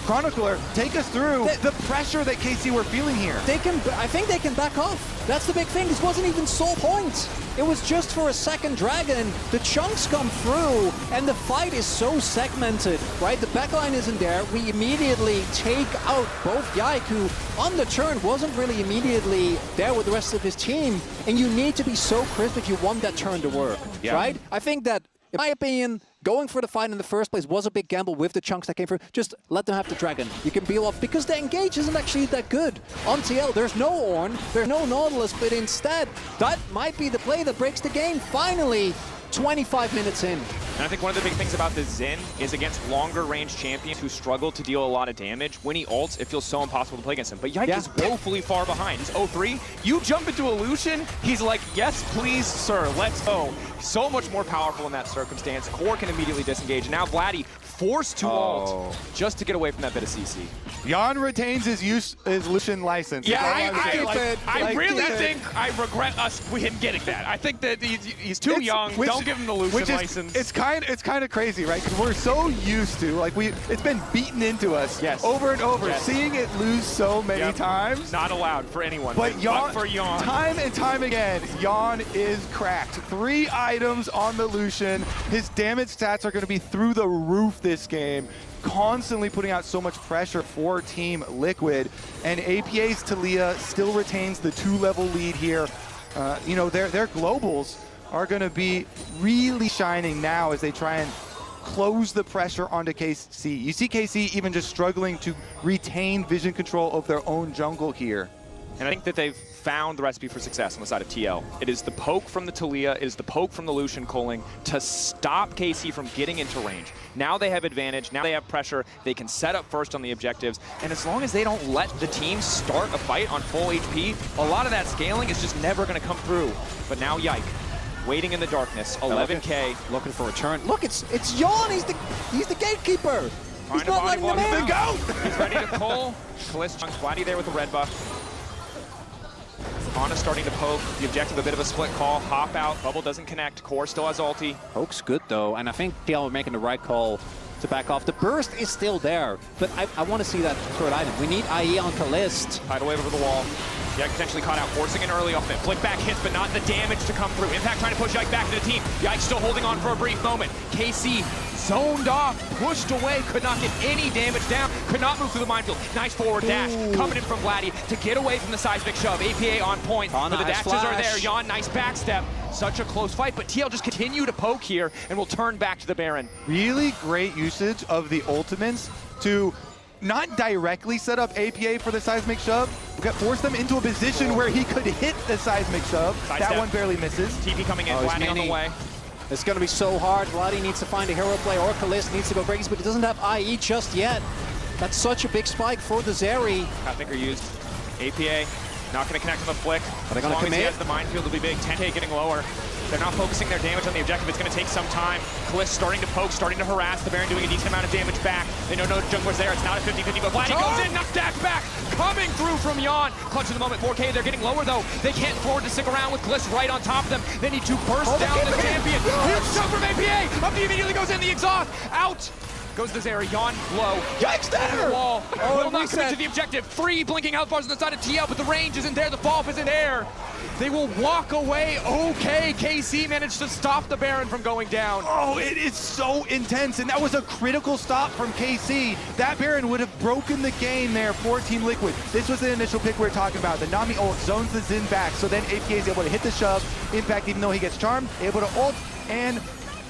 S7: Chronicler, take us through the pressure that KC were feeling here.
S9: I think they can back off. That's the big thing. This wasn't even sole points. It was just for a second dragon. The chunks come through, and the fight is so segmented, right? The backline isn't there. We immediately take out both Yike, who on the turn wasn't really immediately there with the rest of his team. And you need to be so crisp if you want that turn to work, right? I think that, in my opinion, going for the fight in the first place was a big gamble with the chunks that came through. Just let them have the dragon. You can peel off, because the engage isn't actually that good. On TL, there's no Ornn, there's no Nautilus, but instead, that might be the play that breaks the game. Finally, 25 minutes in.
S4: And I think one of the big things about this Zen is against longer range champions who struggle to deal a lot of damage. When he ults, it feels so impossible to play against him. But Yike is woefully far behind. He's 0-3. You jump into Illusion, he's like, yes, please, sir, let's go. So much more powerful in that circumstance. Core can immediately disengage. And now Vladdy forced to ult just to get away from that bit of CC.
S7: Jan retains his Lucian license.
S6: Yeah, I really think I regret him getting that. I think that he's too young. Don't give him the Lucian license.
S7: It's kind of crazy, right? Because we're so used to, like, it's been beaten into us over and over, seeing it lose so many times.
S4: Not allowed for anyone.
S7: But
S4: for Jan,
S7: time and time again, Jan is cracked. 3 items on the Lucian. His damage stats are going to be through the roof this game, constantly putting out so much pressure for Team Liquid. And APA's Talia still retains the 2-level lead here. You know, their globals are going to be really shining now as they try and close the pressure onto KC. You see KC even just struggling to retain vision control of their own jungle here.
S4: And I think that they've found the recipe for success on the side of TL. It is the poke from the Talia, it is the poke from the Lucian culling to stop KC from getting into range. Now they have advantage, now they have pressure, they can set up first on the objectives, and as long as they don't let the team start a fight on full HP, a lot of that scaling is just never going to come through. But now Yike, waiting in the darkness, 11K.
S9: Looking for a turn. Look, it's Jan, he's the gatekeeper. He's not letting them in.
S4: He's ready to pull. Kalist chunks Vladdy there with the red buff. Ana starting to poke. The objective, a bit of a split call. Hop out. Bubble doesn't connect. Core still has ulti.
S9: Poke's good, though, and I think TL are making the right call to back off. The burst is still there, but I want to see that third item. We need IE on Kalist.
S4: Tidal wave over the wall. Yike potentially caught out, forcing an early off it. Flick back hits, but not the damage to come through. Impact trying to push Yike back to the team. Yike still holding on for a brief moment. KC zoned off, pushed away, could not get any damage down, could not move through the minefield. Nice forward dash coming in from Vladdy to get away from the seismic shove. APA on point, but the dashes are there. Jan, nice backstep. Such a close fight, but TL just continue to poke here and will turn back to the Baron.
S7: Really great usage of the ultimates to not directly set up APA for the seismic shove, but force them into a position where he could hit the seismic shove. That one barely misses.
S4: TP coming in, Vladdy on the way.
S9: It's going to be so hard. Vladdy needs to find a hero play, or Kalist needs to go breaks, but he doesn't have IE just yet. That's such a big spike for the Zeri.
S4: FLICKR used. APA not going to connect on the flick.
S9: Are they going to
S4: commit? As long as he
S9: commit?
S4: has the minefield, it'll be big. 10K getting lower. They're not focusing their damage on the objective. It's going to take some time. Kalist starting to poke, starting to harass. The Baron doing a decent amount of damage back. They know no jungler's there. It's not a 50-50, but Vladdy goes in, knocks dash back. Coming through from Jan. Clutch of the moment. 4K, they're getting lower, though. They can't afford to stick around with Kalist right on top of them. They need to burst down the champion. Huge shove from APA. Up immediately goes in the exhaust. Out. Goes the Zeri, Jan low.
S7: Yikes there!
S4: Wall. Will not commit to the objective. 3 blinking out bars on the side of TL, but the range isn't there. The fall isn't there. They will walk away. Okay, KC managed to stop the Baron from going down.
S7: Oh, it is so intense, and that was a critical stop from KC. That Baron would have broken the game there for Team Liquid. This was the initial pick we were talking about. The Nami ult zones the Xin back, so then APA is able to hit the shove. Impact, even though he gets charmed, able to ult and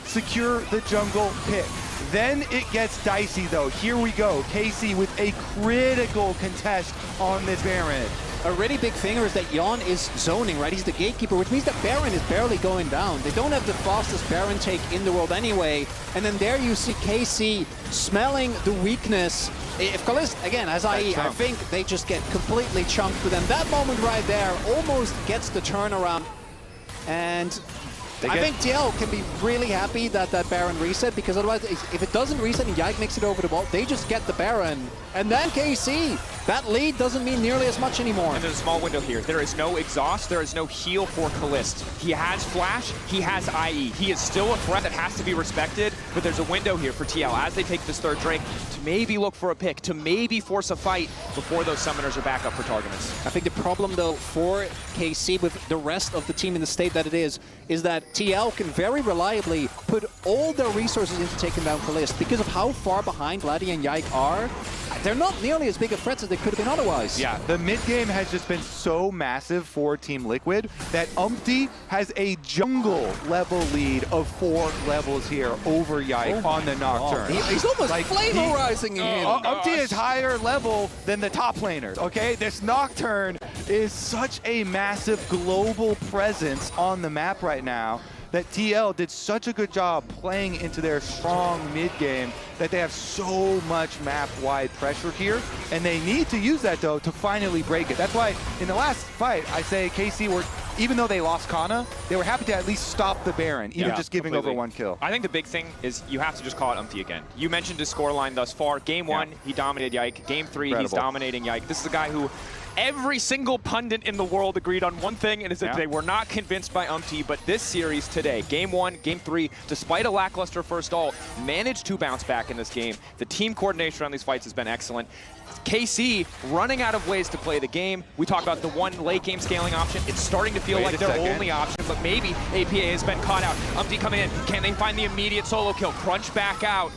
S7: secure the jungle pick. Then it gets dicey, though. Here we go. KC with a critical contest on this Baron.
S9: a really big finger is that Jan is zoning, right? He's the gatekeeper, which means that Baron is barely going down. They don't have the fastest Baron take in the world anyway. And then there you see KC smelling the weakness. If Kalist, again, has IE, I think they just get completely chunked. But then that moment right there almost gets the turnaround. And I think TL can be really happy that that Baron reset, because otherwise, if it doesn't reset and Yike makes it over the wall, they just get the Baron. And then KC, that lead doesn't mean nearly as much anymore.
S4: And there's a small window here. There is no exhaust, there is no heal for Kalist. He has flash, he has IE. He is still a threat that has to be respected, but there's a window here for TL as they take this third Drake to maybe look for a pick, to maybe force a fight before those summoners are back up for Targamas.
S9: I think the problem, though, for KC with the rest of the team in the state that it is that TL can very reliably put all their resources into taking down Kalist. Because of how far behind Vladdy and Yike are, they're not nearly as big a threat as they could have been otherwise.
S7: Yeah, the mid game has just been so massive for Team Liquid that Umpty has a jungle level lead of 4 levels here over Yike on the Nocturne.
S9: He's almost flame-rising in.
S7: Umpty is higher level than the top laners, okay? This Nocturne is such a massive global presence on the map right now that TL did such a good job playing into their strong mid game that they have so much map-wide pressure here, and they need to use that, though, to finally break it. That's why in the last fight, I say KC were, even though they lost Kana, they were happy to at least stop the Baron, even just giving over 1 kill.
S4: I think the big thing is you have to just call it Umpty again. You mentioned his scoreline thus far. Game 1, he dominated Yike. Game 3, he's dominating Yike. This is a guy who every single pundit in the world agreed on one thing, and is that they were not convinced by Umpty, but this series today, Game 1, Game 3, despite a lackluster first ult, managed to bounce back in this game. The team coordination around these fights has been excellent. KC running out of ways to play the game. We talked about the one late game scaling option. It's starting to feel like their only option, but maybe APA has been caught out. Umpty coming in. Can they find the immediate solo kill? Crunch back out.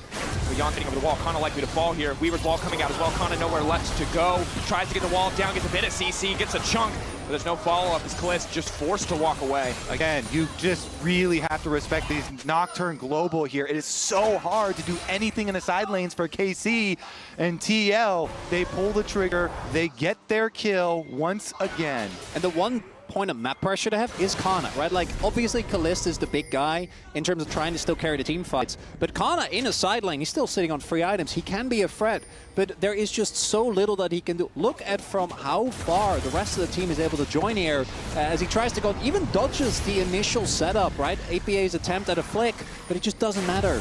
S4: Jan getting over the wall. Kana likely to fall here. Weaver's wall coming out as well. Kana nowhere left to go. Tries to get the wall down, gets a bit of CC, gets a chunk. But there's no follow-up as Kalist just forced to walk away.
S7: Again, you just really have to respect these Nocturne Global here. It is so hard to do anything in the side lanes for KC and TL. They pull the trigger, they get their kill once again.
S9: And the one point of map pressure to have is Kana, right? Like, obviously Kalist is the big guy in terms of trying to still carry the team fights, but Kana in a side lane, he's still sitting on free items. He can be a threat, but there is just so little that he can do. Look at from how far the rest of the team is able to join here as he tries to go, even dodges the initial setup, right? APA's attempt at a flick, but it just doesn't matter.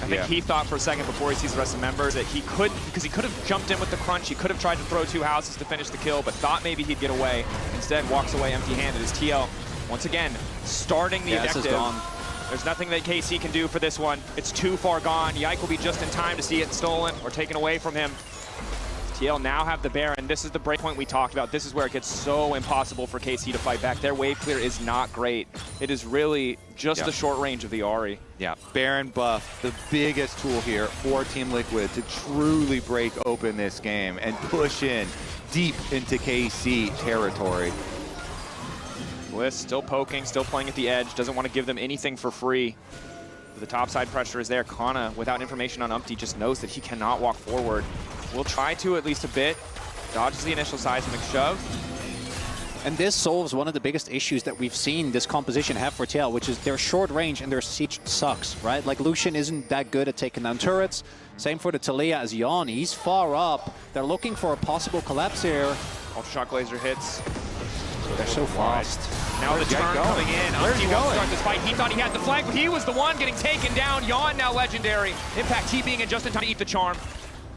S4: I think he thought for a second before he sees the rest of the members that he could, because he could have jumped in with the crunch, he could have tried to throw 2 houses to finish the kill, but thought maybe he'd get away. Instead, walks away empty-handed as TL, once again, starting the objective. There's nothing that KC can do for this one. It's too far gone. Yike will be just in time to see it stolen or taken away from him. TL now have the Baron. This is the breakpoint we talked about. This is where it gets so impossible for KC to fight back. Their wave clear is not great. It is really just the short range of the Ahri.
S7: Yeah, Baron buff, the biggest tool here for Team Liquid to truly break open this game and push in deep into KC territory.
S4: Bliss still poking, still playing at the edge, doesn't want to give them anything for free. The topside pressure is there. Kana, without information on Umpty, just knows that he cannot walk forward. Will try to at least a bit. Dodges the initial seismic shove.
S9: And this solves one of the biggest issues that we've seen this composition have for TL, which is their short range and their siege sucks, right? Like, Lucian isn't that good at taking down turrets. Same for the Taliyah as Jan. He's far up. They're looking for a possible collapse here.
S4: Ultra shock laser hits.
S9: They're so fast.
S4: Now the turn coming in.
S7: Where's he
S4: wants to
S7: going?
S4: start this fight. He thought he had the flag, but he was the one getting taken down. Jan now legendary. Impact T being in just in time to eat the charm.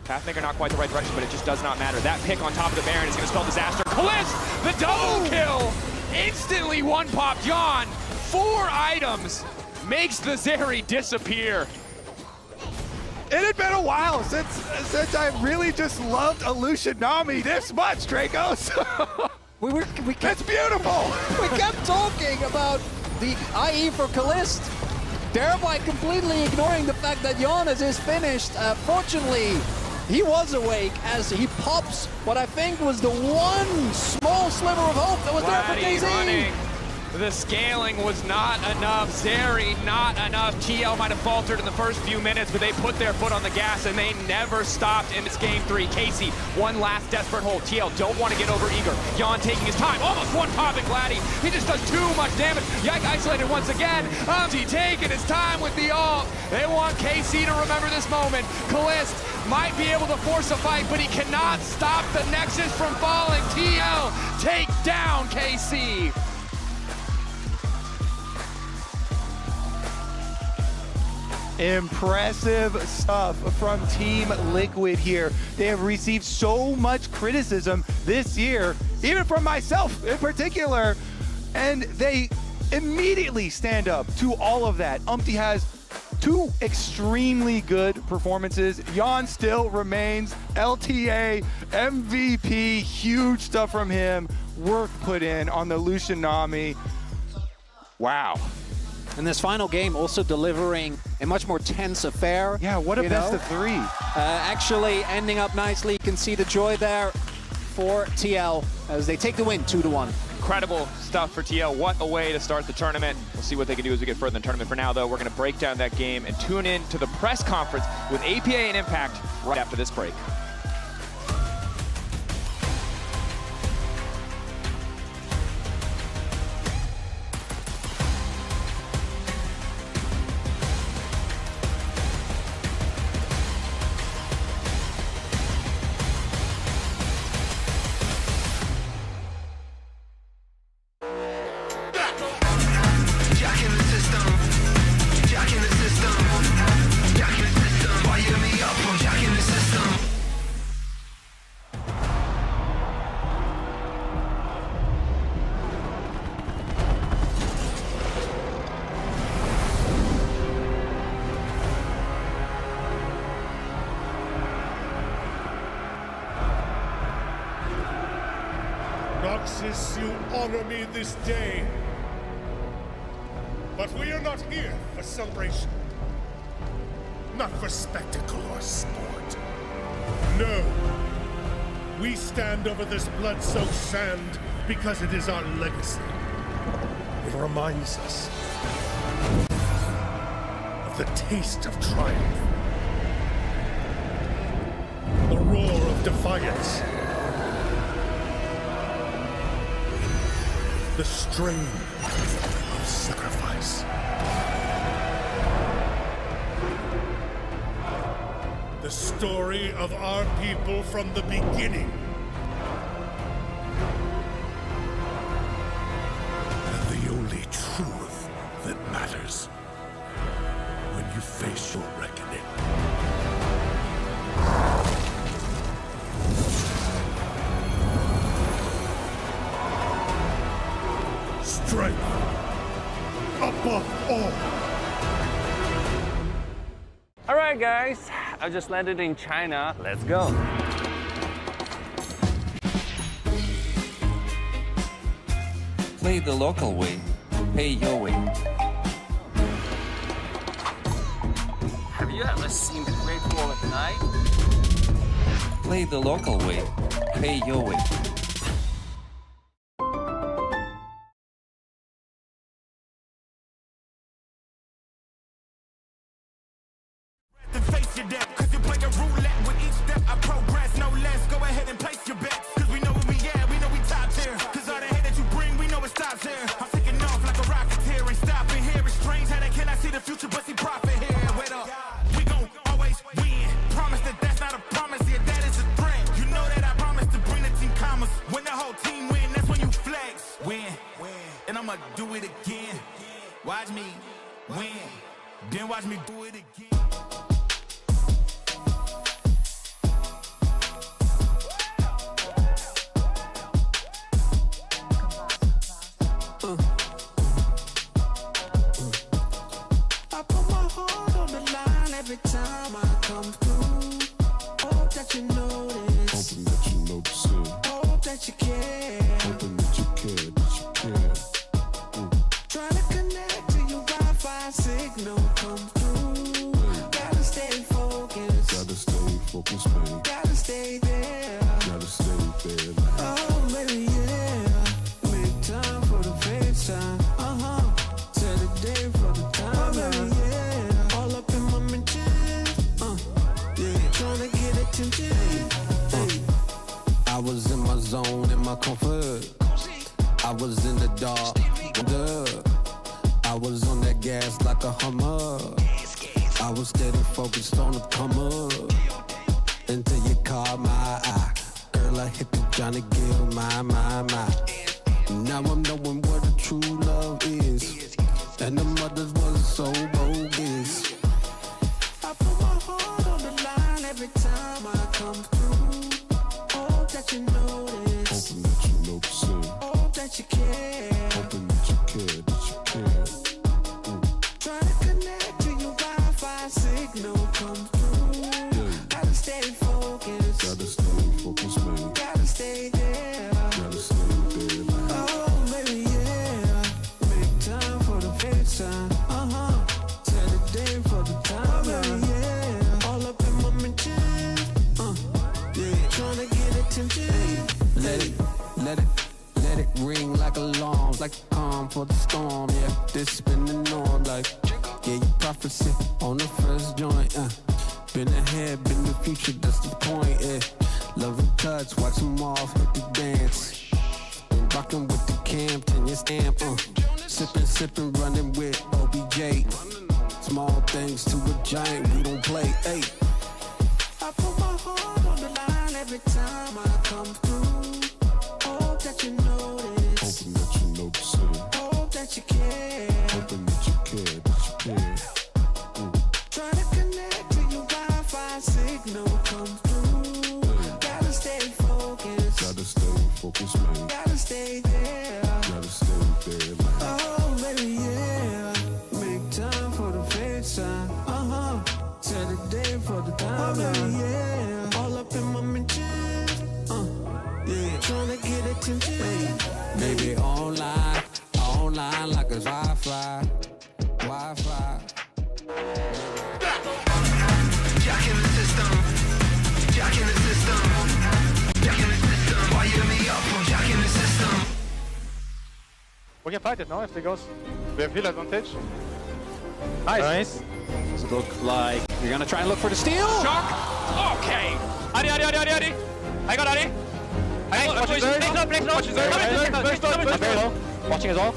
S4: Pathmaker not quite the right direction, but it just does not matter. That pick on top of the Baron is going to spell disaster. Kalist, the double kill! Instantly one-popped Jan. 4 items. Makes the Zeri disappear.
S7: It had been a while since I really just loved a Lucian Nami this much, Dracos. That's beautiful!
S9: We kept talking about the IE for Kalist, thereby completely ignoring the fact that Giannis is finished. Fortunately, he was awake as he pops what I think was the one small sliver of hope that was there for KC.
S6: The scaling was not enough. Zeri, not enough. TL might have faltered in the first few minutes, but they put their foot on the gas, and they never stopped in this game 3. Casey, one last desperate hold. TL don't want to get over eager. Jan taking his time. Almost one pop at Gladdy. He just does too much damage. Yike isolated once again. Umti taking his time with the ult. They want Casey to remember this moment. Kalist might be able to force a fight, but he cannot stop the Nexus from falling. TL take down KC.
S7: Impressive stuff from Team Liquid here. They have received so much criticism this year, even from myself in particular, and they immediately stand up to all of that. Umti has 2 extremely good performances. Jan still remains LTA MVP. Huge stuff from him. Work put in on the Lucian Nami. Wow.
S9: In this final game, also delivering a much more tense affair.
S7: Yeah, what a best of 3.
S9: Actually ending up nicely. You can see the joy there for TL as they take the win 2-1.
S4: Incredible stuff for TL. What a way to start the tournament. We'll see what they can do as we get further in the tournament. For now, though, we're going to break down that game and tune in to the press conference with APA and Impact right after this break.
S1: Noxus, you honor me this day. But we are not here for celebration. Not for spectacle or sport. No. We stand over this blood-soaked sand because it is our legacy. It reminds us of the taste of triumph. The roar of defiance. The strain of sacrifice. The story of our people from the beginning. And the only truth that matters when you face your reckoning. Strength above all.
S18: All right, guys, I just landed in China. Let's go.
S20: Play the local way, pay your way.
S18: Have you ever seen the Great Wall at night?
S20: Play the local way, pay your way.
S5: Face your death, cause you play a roulette with each step I progress, no less. Go ahead and place your bets, cause we know where we at, we know we top tier. Cause all the hate that you bring, we know it stops here. I'm taking off like a rocketeer, ain't stopping here. It's strange how they cannot see the future, but see profit here. Wait up, we gon' always win. Promise that that's not a promise, yeah, that is a threat. You know that I promise to bring the team commas. When the whole team win, that's when you flex. Win, and I'ma do it again. Watch me win, then watch me do it again. Every time I come through, hope that you notice.
S23: Hoping that you notice it.
S5: Hope that you care.
S23: Hoping that you care,
S5: Try to connect to your Wi-Fi signal come through. Gotta stay focused.
S23: Gotta stay focused, baby.
S5: Gotta stay there.
S23: Gotta stay there.
S5: Oh, baby, yeah. Make time for the FaceTime.
S23: comfort. I was in the dark, I was on that gas like a Hummer. I was steady focused on the come up until you caught my eye. Girl, I hit the Johnny Gill, my. Now I'm knowing what a true love is, and the mothers was so bogus. I put my heart on the line every time I come through. Hope that you notice. Hoping that you notice it. Hope that you care. Hoping that you care, Try to connect to your Wi-Fi signal come through. Yeah. Gotta stay focused. Gotta stay focused, man. Gotta stay there. Gotta stay there. Oh, baby, yeah. Make time for the FaceTime. Set a day for the time. Baby, yeah. All up in my mentions. Yeah. Trying to get attention. Let it ring like alarms, like the calm for the storm. Yeah, this been the norm. Like, yeah, you prophecy on the first joint. Been ahead, been the future. That's the point. Yeah, love and touch, watch them off, hit the dance. Been rocking with the Campton, your stamp. Sipping, running with OBJ. Small things to a giant, we don't play. Hey, I put my heart on the line every time I come through. Hope that you notice. Hoping that you notice it. Hope that you care. Hoping that you care, Try to connect to your Wi-Fi signal come through. Gotta stay focused. Gotta stay focused, man. Gotta stay there. Gotta stay there, man. Oh, baby, yeah. Make time for the FaceTime. Set a day for the time. Oh, baby, yeah. All up in my mentions. Yeah, trying to get attention. Baby, online like a Wi-Fi.
S5: Jack in the system. Fire me up, I'm Jack in the system.
S17: We can fight it now if they goes. We have field advantage.
S9: Nice. Does it look like you're gonna try and look for the steal?
S6: Shock. Okay. Adi. I got Adi.
S17: Watching as well.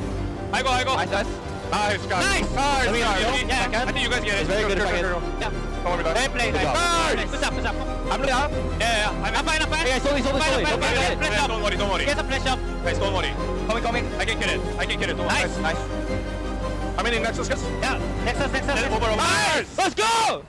S6: I go.
S17: Nice, guys.
S6: Nice. I think you guys get it.
S17: Very good.
S6: Yeah. Come on,
S17: Hey, play. Nice.
S6: Good job. I'm looking up. Yeah. I'm fine.
S17: Hey, slowly.
S6: Don't worry.
S17: Get the flash up.
S6: Guys, don't worry.
S17: Coming.
S6: I can get it. Don't worry.
S17: Nice.
S6: I'm in Nexus, guys.
S17: Yeah. Nexus.
S6: Nice.
S17: Let's go!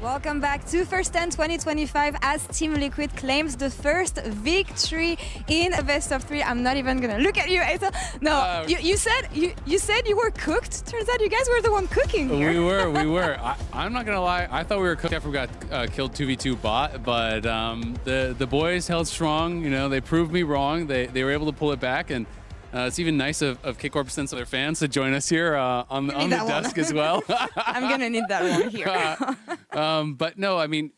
S19: Welcome back to First 10 2025 as Team Liquid claims the first victory in a best of 3. I'm not even gonna look at you, Aita. No, you said you were cooked. Turns out you guys were the one cooking here.
S15: We were. I'm not gonna lie. I thought we were cooked after we got killed 2v2 bot, but the boys held strong. You know, they proved me wrong. They were able to pull it back, and it's even nice of K-Corp and their fans to join us here on the desk as well.
S19: I'm gonna need that one here.
S15: But no, I mean,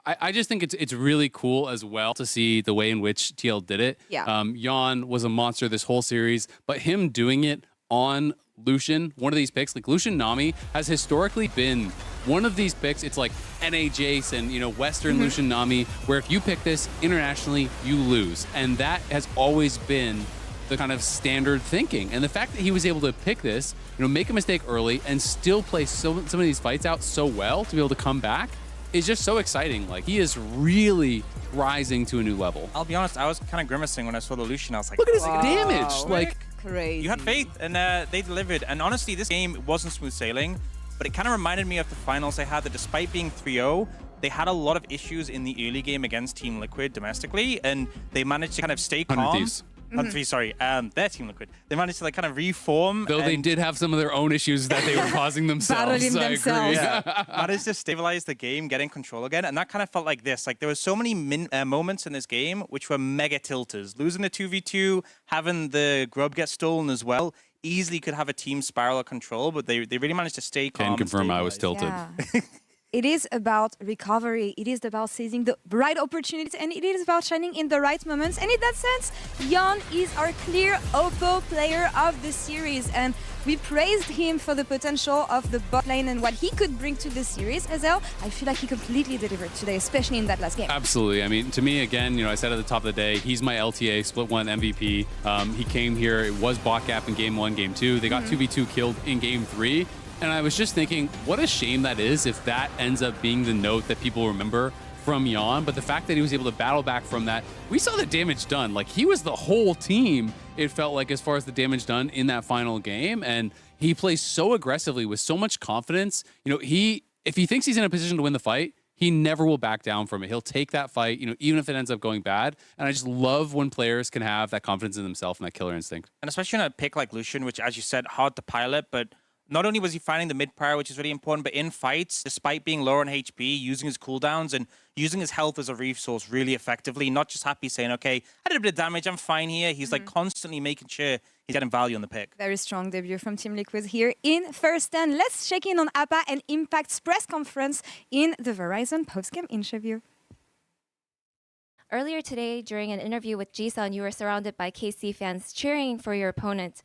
S15: I just think it's really cool as well to see the way in which TL did it.
S19: Yeah.
S15: Jan was a monster this whole series, but him doing it on Lucian, one of these picks, like Lucian Nami has historically been one of these picks. It's like NA Jace and, Western Lucian Nami, where if you pick this internationally, you lose. And that has always been the kind of standard thinking. And the fact that he was able to pick this, make a mistake early and still play some of these fights out so well to be able to come back is just so exciting. Like, he is really rising to a new level.
S8: I'll be honest, I was kind of grimacing when I saw the Lucian. I was like,
S15: look at his damage. Like,
S19: crazy.
S8: You had faith, and they delivered. And honestly, this game wasn't smooth sailing, but it kind of reminded me of the finals they had, that despite being 3-0, they had a lot of issues in the early game against Team Liquid domestically, and they managed to kind of stay calm. Their Team Liquid. They managed to kind of reform.
S15: Though they did have some of their own issues that they were causing themselves.
S19: Themselves.
S15: Yeah.
S8: Managed to stabilize the game, getting control again, and that kind of felt like this. Like, there were so many moments in this game which were mega tilters. Losing the 2v2, having the grub get stolen as well, easily could have a team spiral of control, but they really managed to stay calm.
S15: Can confirm I was tilted.
S19: Yeah. It is about recovery. It is about seizing the right opportunities, and it is about shining in the right moments. And in that sense, Jan is our clear OPPO player of the series. And We praised him for the potential of the bot lane and what he could bring to the series. Azel, I feel like he completely delivered today, especially in that last game.
S15: Absolutely. I mean, to me, again, I said at the top of the day, he's my LTA Split 1 MVP. He came here, it was bot gap in game 1, game 2. They got 2v2 killed in game 3. And I was just thinking, what a shame that is if that ends up being the note that people remember from Yon. But the fact that he was able to battle back from that, we saw the damage done. Like, he was the whole team, it felt like, as far as the damage done in that final game. And he plays so aggressively with so much confidence. If he thinks he's in a position to win the fight, he never will back down from it. He'll take that fight, even if it ends up going bad. And I just love when players can have that confidence in themselves and that killer instinct.
S8: And especially on a pick like Lucian, which, as you said, hard to pilot, but not only was he finding the mid-prior, which is really important, but in fights, despite being lower on HP, using his cooldowns and using his health as a resource really effectively, not just happy saying, okay, I did a bit of damage, I'm fine here. He's like constantly making sure he's getting value on the pick.
S19: Very strong debut from Team Liquid here in first stand. Let's check in on APA and Impact's press conference in the Verizon post-game interview.
S3: Earlier today, during an interview with Jisun, you were surrounded by KC fans cheering for your opponent.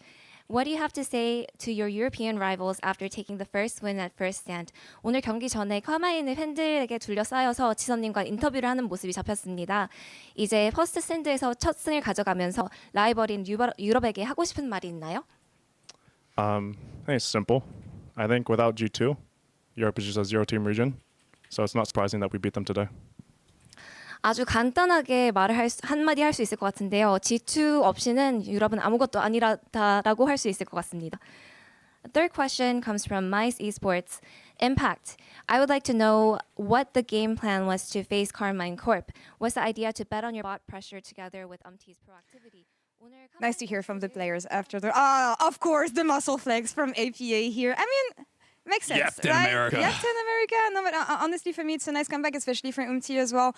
S3: What do you have to say to your European rivals after taking the first win at first stand? 오늘 경기 전에 카마에 있는 팬들에게 둘러싸여서 지선님과 인터뷰를 하는 모습이 잡혔습니다. 이제 퍼스트 스탠드에서 첫 승을 가져가면서 라이벌인 유럽에게 하고 싶은 말이 있나요?
S21: I think it's simple. I think without G2, Europe is just a zero-team region, so it's not surprising that we beat them today.
S3: 아주 간단하게 한마디 할 수 있을 것 같은데요. G2 없이는 유럽은 아무것도 아니라고 할 수 있을 것 같습니다. The third question comes from Mice Esports. Impact. I would like to know what the game plan was to face Carmine Corp. Was the idea to bet on your bot pressure together with UMT's proactivity?
S19: Nice to hear from the players after the... of course, the muscle flex from APA here. I mean... Makes sense,
S15: Captain
S19: right?
S15: America.
S19: Captain America. No, but honestly, for me, it's a nice comeback, especially for UMT as well.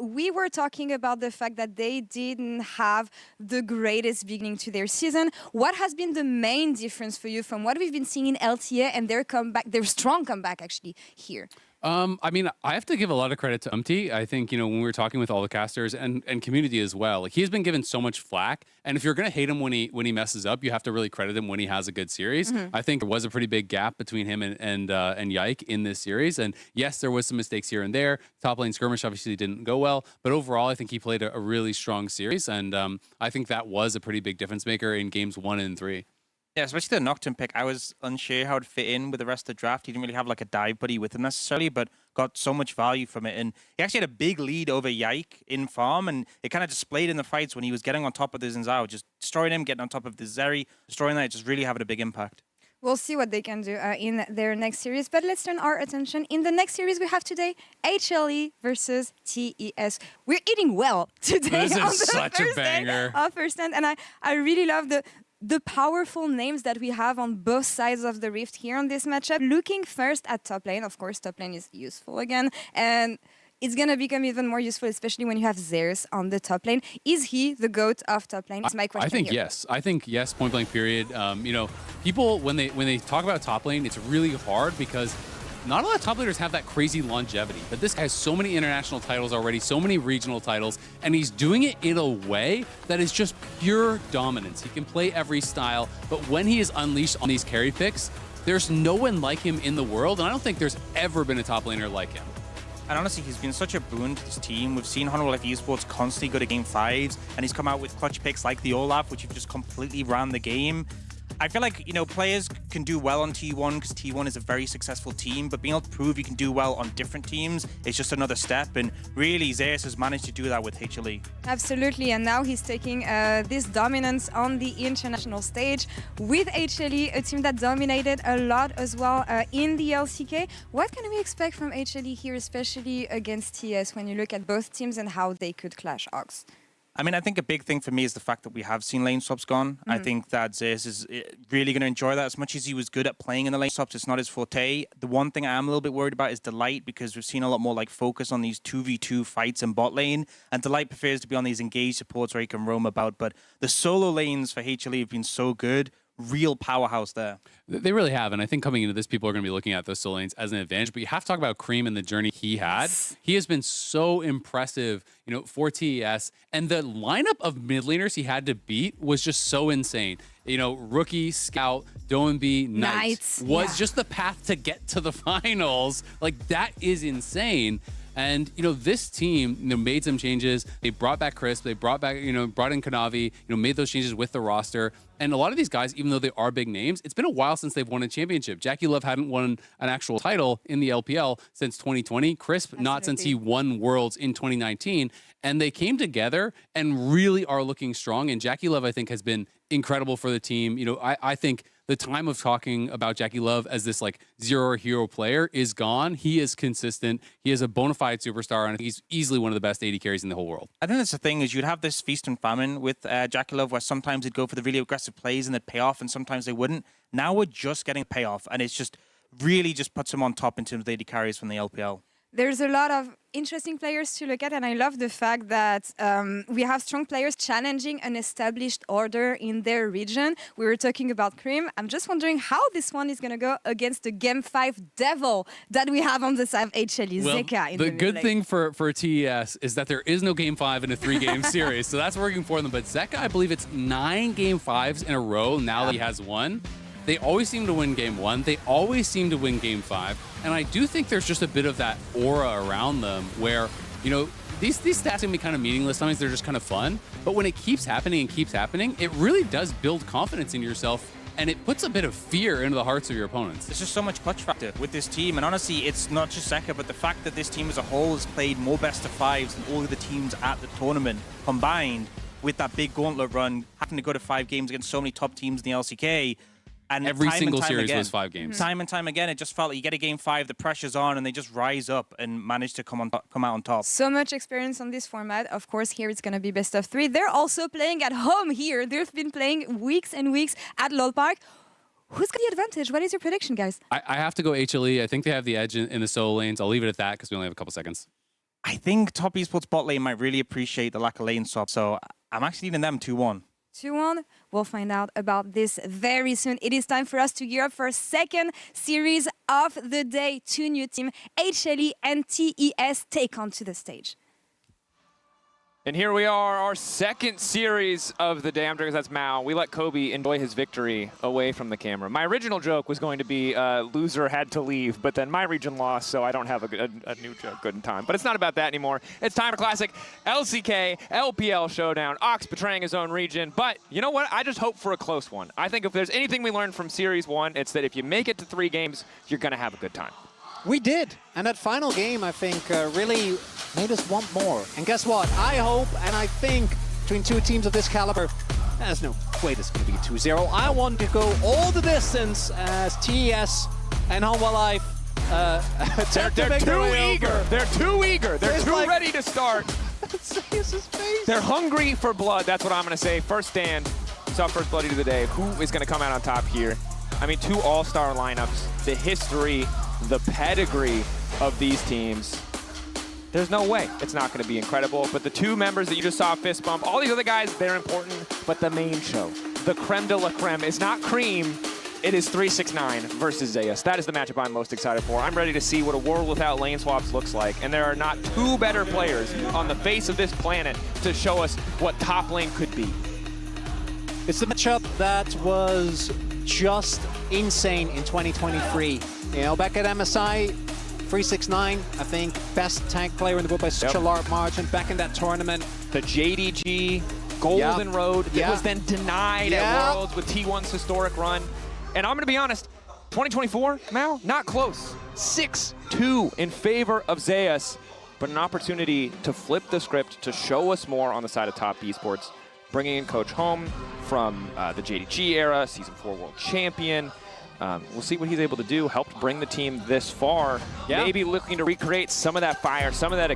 S19: We were talking about the fact that they didn't have the greatest beginning to their season. What has been the main difference for you from what we've been seeing in LTA and their comeback, their strong comeback, actually, here?
S15: I mean, I have to give a lot of credit to UMT. I think, when we were talking with all the casters and community as well, like, he's been given so much flack. And if you're going to hate him when he messes up, you have to really credit him when he has a good series. I think there was a pretty big gap between him and Yike in this series. And yes, there was some mistakes here and there. Top lane skirmish obviously didn't go well. But overall, I think he played a really strong series. And I think that was a pretty big difference maker in games 1 and 3.
S8: Yeah, especially the Nocturne pick. I was unsure how it fit in with the rest of the draft. He didn't really have like a dive buddy with him necessarily, but got so much value from it. And he actually had a big lead over Yike in farm, and it kind of displayed in the fights when he was getting on top of the Zinzao, just destroying him, getting on top of the Zeri, destroying that, just really having a big impact.
S19: We'll see what they can do in their next series. But let's turn our attention. In the next series we have today, HLE versus TES. We're eating well today.
S15: This
S19: on
S15: is
S19: the
S15: such a
S19: first
S15: banger.
S19: Day of first stand. And I really love the powerful names that we have on both sides of the rift here on this matchup. Looking first at top lane. Of course, top lane is useful again. And it's going to become even more useful, especially when you have Zeus on the top lane. Is he the GOAT of top lane? It's my question.
S15: I think
S19: here.
S15: yes. I think yes, point blank period. People, when they talk about top lane, it's really hard because not a lot of top laners have that crazy longevity, but this guy has so many international titles already, so many regional titles, and he's doing it in a way that is just pure dominance. He can play every style, but when he is unleashed on these carry picks, there's no one like him in the world, and I don't think there's ever been a top laner like him.
S8: And honestly, he's been such a boon to this team. We've seen Honorable Life Esports constantly go to game 5s, and he's come out with clutch picks like the Olaf, which have just completely ran the game. I feel like, players can do well on T1 because T1 is a very successful team, but being able to prove you can do well on different teams is just another step. And really, Zeus has managed to do that with HLE.
S19: Absolutely, and now he's taking this dominance on the international stage with HLE, a team that dominated a lot as well in the LCK. What can we expect from HLE here, especially against TS, when you look at both teams and how they could clash, Ox?
S8: I mean, I think a big thing for me is the fact that we have seen lane swaps gone. I think that Zeus is really going to enjoy that. As much as he was good at playing in the lane swaps, it's not his forte. The one thing I am a little bit worried about is Delight, because we've seen a lot more like focus on these 2v2 fights in bot lane, and Delight prefers to be on these engaged supports where he can roam about. But the solo lanes for HLE have been so good. real powerhouse there.
S15: They really have, and I think coming into this, people are going to be looking at those solo lanes as an advantage. But you have to talk about Cream and the journey he had. He has been so impressive, you know, for TES, and the lineup of mid laners he had to beat was just so insane. You know, Rookie, Scout, Doenby, Knights was just the path to get to the finals. Like, that is insane. And, you know, this team, you know, made some changes. They brought back Crisp. They brought back, you know, brought in Kanavi, you know, made those changes with the roster. And a lot of these guys, even though they are big names, it's been a while since they've won a championship. Jackie Love hadn't won an actual title in the LPL since 2020. Crisp, not since he won Worlds in 2019. And they came together and really are looking strong. And Jackie Love, I think, has been incredible for the team. You know, I think the time of talking about Jackie Love as this like zero hero player is gone. He is consistent. He is a bona fide superstar, and he's easily one of the best AD carries in the whole world.
S8: I think that's the thing, is you'd have this feast and famine with Jackie Love, where sometimes he'd go for the really aggressive plays and they'd pay off, and sometimes they wouldn't. Now we're just getting payoff, and it's just really just puts him on top in terms of AD carries from the LPL.
S19: There's a lot of interesting players to look at, and I love the fact that we have strong players challenging an established order in their region. We were talking about Cream. I'm just wondering how this one is going to go against the Game 5 devil that we have on the side of HLE,
S15: Well,
S19: Zeka. In
S15: the
S19: the
S15: good thing for TES is that there is no Game 5 in a 3-game series, so that's working for them. But Zeka, I believe it's 9 Game 5s in a row now that he has one. They always seem to win Game 1. They always seem to win Game 5. And I do think there's just a bit of that aura around them where, you know, these stats can be kind of meaningless. Sometimes they're just kind of fun. But when it keeps happening, it really does build confidence in yourself. And it puts a bit of fear into the hearts of your opponents.
S8: There's just so much clutch factor with this team. And honestly, it's not just Zeka, but the fact that this team as a whole has played more best of 5s than all of the teams at the tournament combined, with that big gauntlet run, having to go to 5 games against so many top teams in the LCK. And
S15: every single
S8: time
S15: series
S8: again,
S15: was 5 games.
S8: Time and time again, it just felt like you get a Game 5, the pressure's on, and they just rise up and manage to come out on top.
S19: So much experience on this format. Of course, here it's going to be best of 3. They're also playing at home here. They've been playing weeks and weeks at LOL Park. Who's got the advantage? What is your prediction, guys?
S15: I have to go HLE. I think they have the edge in the solo lanes. I'll leave it at that because we only have a couple seconds.
S8: I think top esports bot lane might really appreciate the lack of lane swap, so I'm actually leaving them 2-1.
S19: 2-1. We'll find out about this very soon. It is time for us to gear up for second series of the day. 2 new teams, HLE and TES, take on to the stage.
S12: And here we are, our second series of the day. I'm Dragons, that's Mao. We let Kobe enjoy his victory away from the camera. My original joke was going to be loser had to leave, but then my region lost, so I don't have a new joke good in time. But it's not about that anymore. It's time for classic LCK, LPL showdown. Ox betraying his own region. But you know what? I just hope for a close one. I think if there's anything we learned from Series 1, it's that if you make it to 3 games, you're going to have a good time.
S9: We did, and that final game, I think, really made us want more. And guess what? I hope, and I think, between 2 teams of this caliber, there's no way this is going to be 2-0. I want to go all the distance as TES and Humble Life.
S12: They're too eager. They're too eager. They're too ready to start. They're hungry for blood. That's what I'm going to say. First stand. Saw first bloody of the day. Who is going to come out on top here? I mean, 2 all-star lineups. The history, the pedigree of these teams. There's no way it's not going to be incredible. But the 2 members that you just saw fist bump, all these other guys, they're important. But the main show, the creme de la creme, is not Cream. It is 369 versus Zeus. That is the matchup I'm most excited for. I'm ready to see what a world without lane swaps looks like. And there are not 2 better players on the face of this planet to show us what top lane could be.
S9: It's the matchup that was just insane in 2023. You know, back at MSI, 369, I think, best tank player in the world by such a large margin. Back in that tournament.
S12: The JDG Golden Road that was then denied at Worlds with T1's historic run. And I'm going to be honest, 2024, Mao, not close. 6-2 in favor of Zeus, but an opportunity to flip the script, to show us more on the side of top esports. Bringing in Coach Home from the JDG era, Season 4 World Champion. We'll see what he's able to do. Helped bring the team this far. Maybe looking to recreate some of that fire, some of that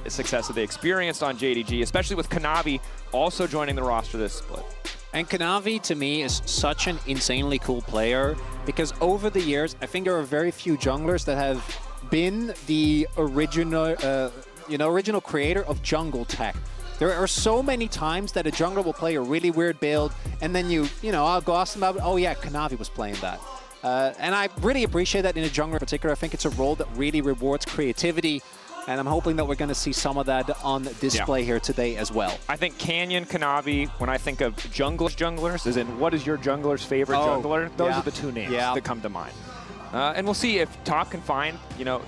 S12: success that they experienced on JDG, especially with Kanavi also joining the roster this split.
S9: And Kanavi, to me, is such an insanely cool player because over the years, I think there are very few junglers that have been the original, original creator of jungle tech. There are so many times that a jungler will play a really weird build, and then I'll go ask them about, oh yeah, Kanavi was playing that. And I really appreciate that in a jungler in particular. I think it's a role that really rewards creativity, and I'm hoping that we're going to see some of that on display here today as well.
S4: I think Canyon, Kanavi, when I think of junglers, as in what is your jungler's favorite jungler? Those are the two names that come to mind. And we'll see if Top can find,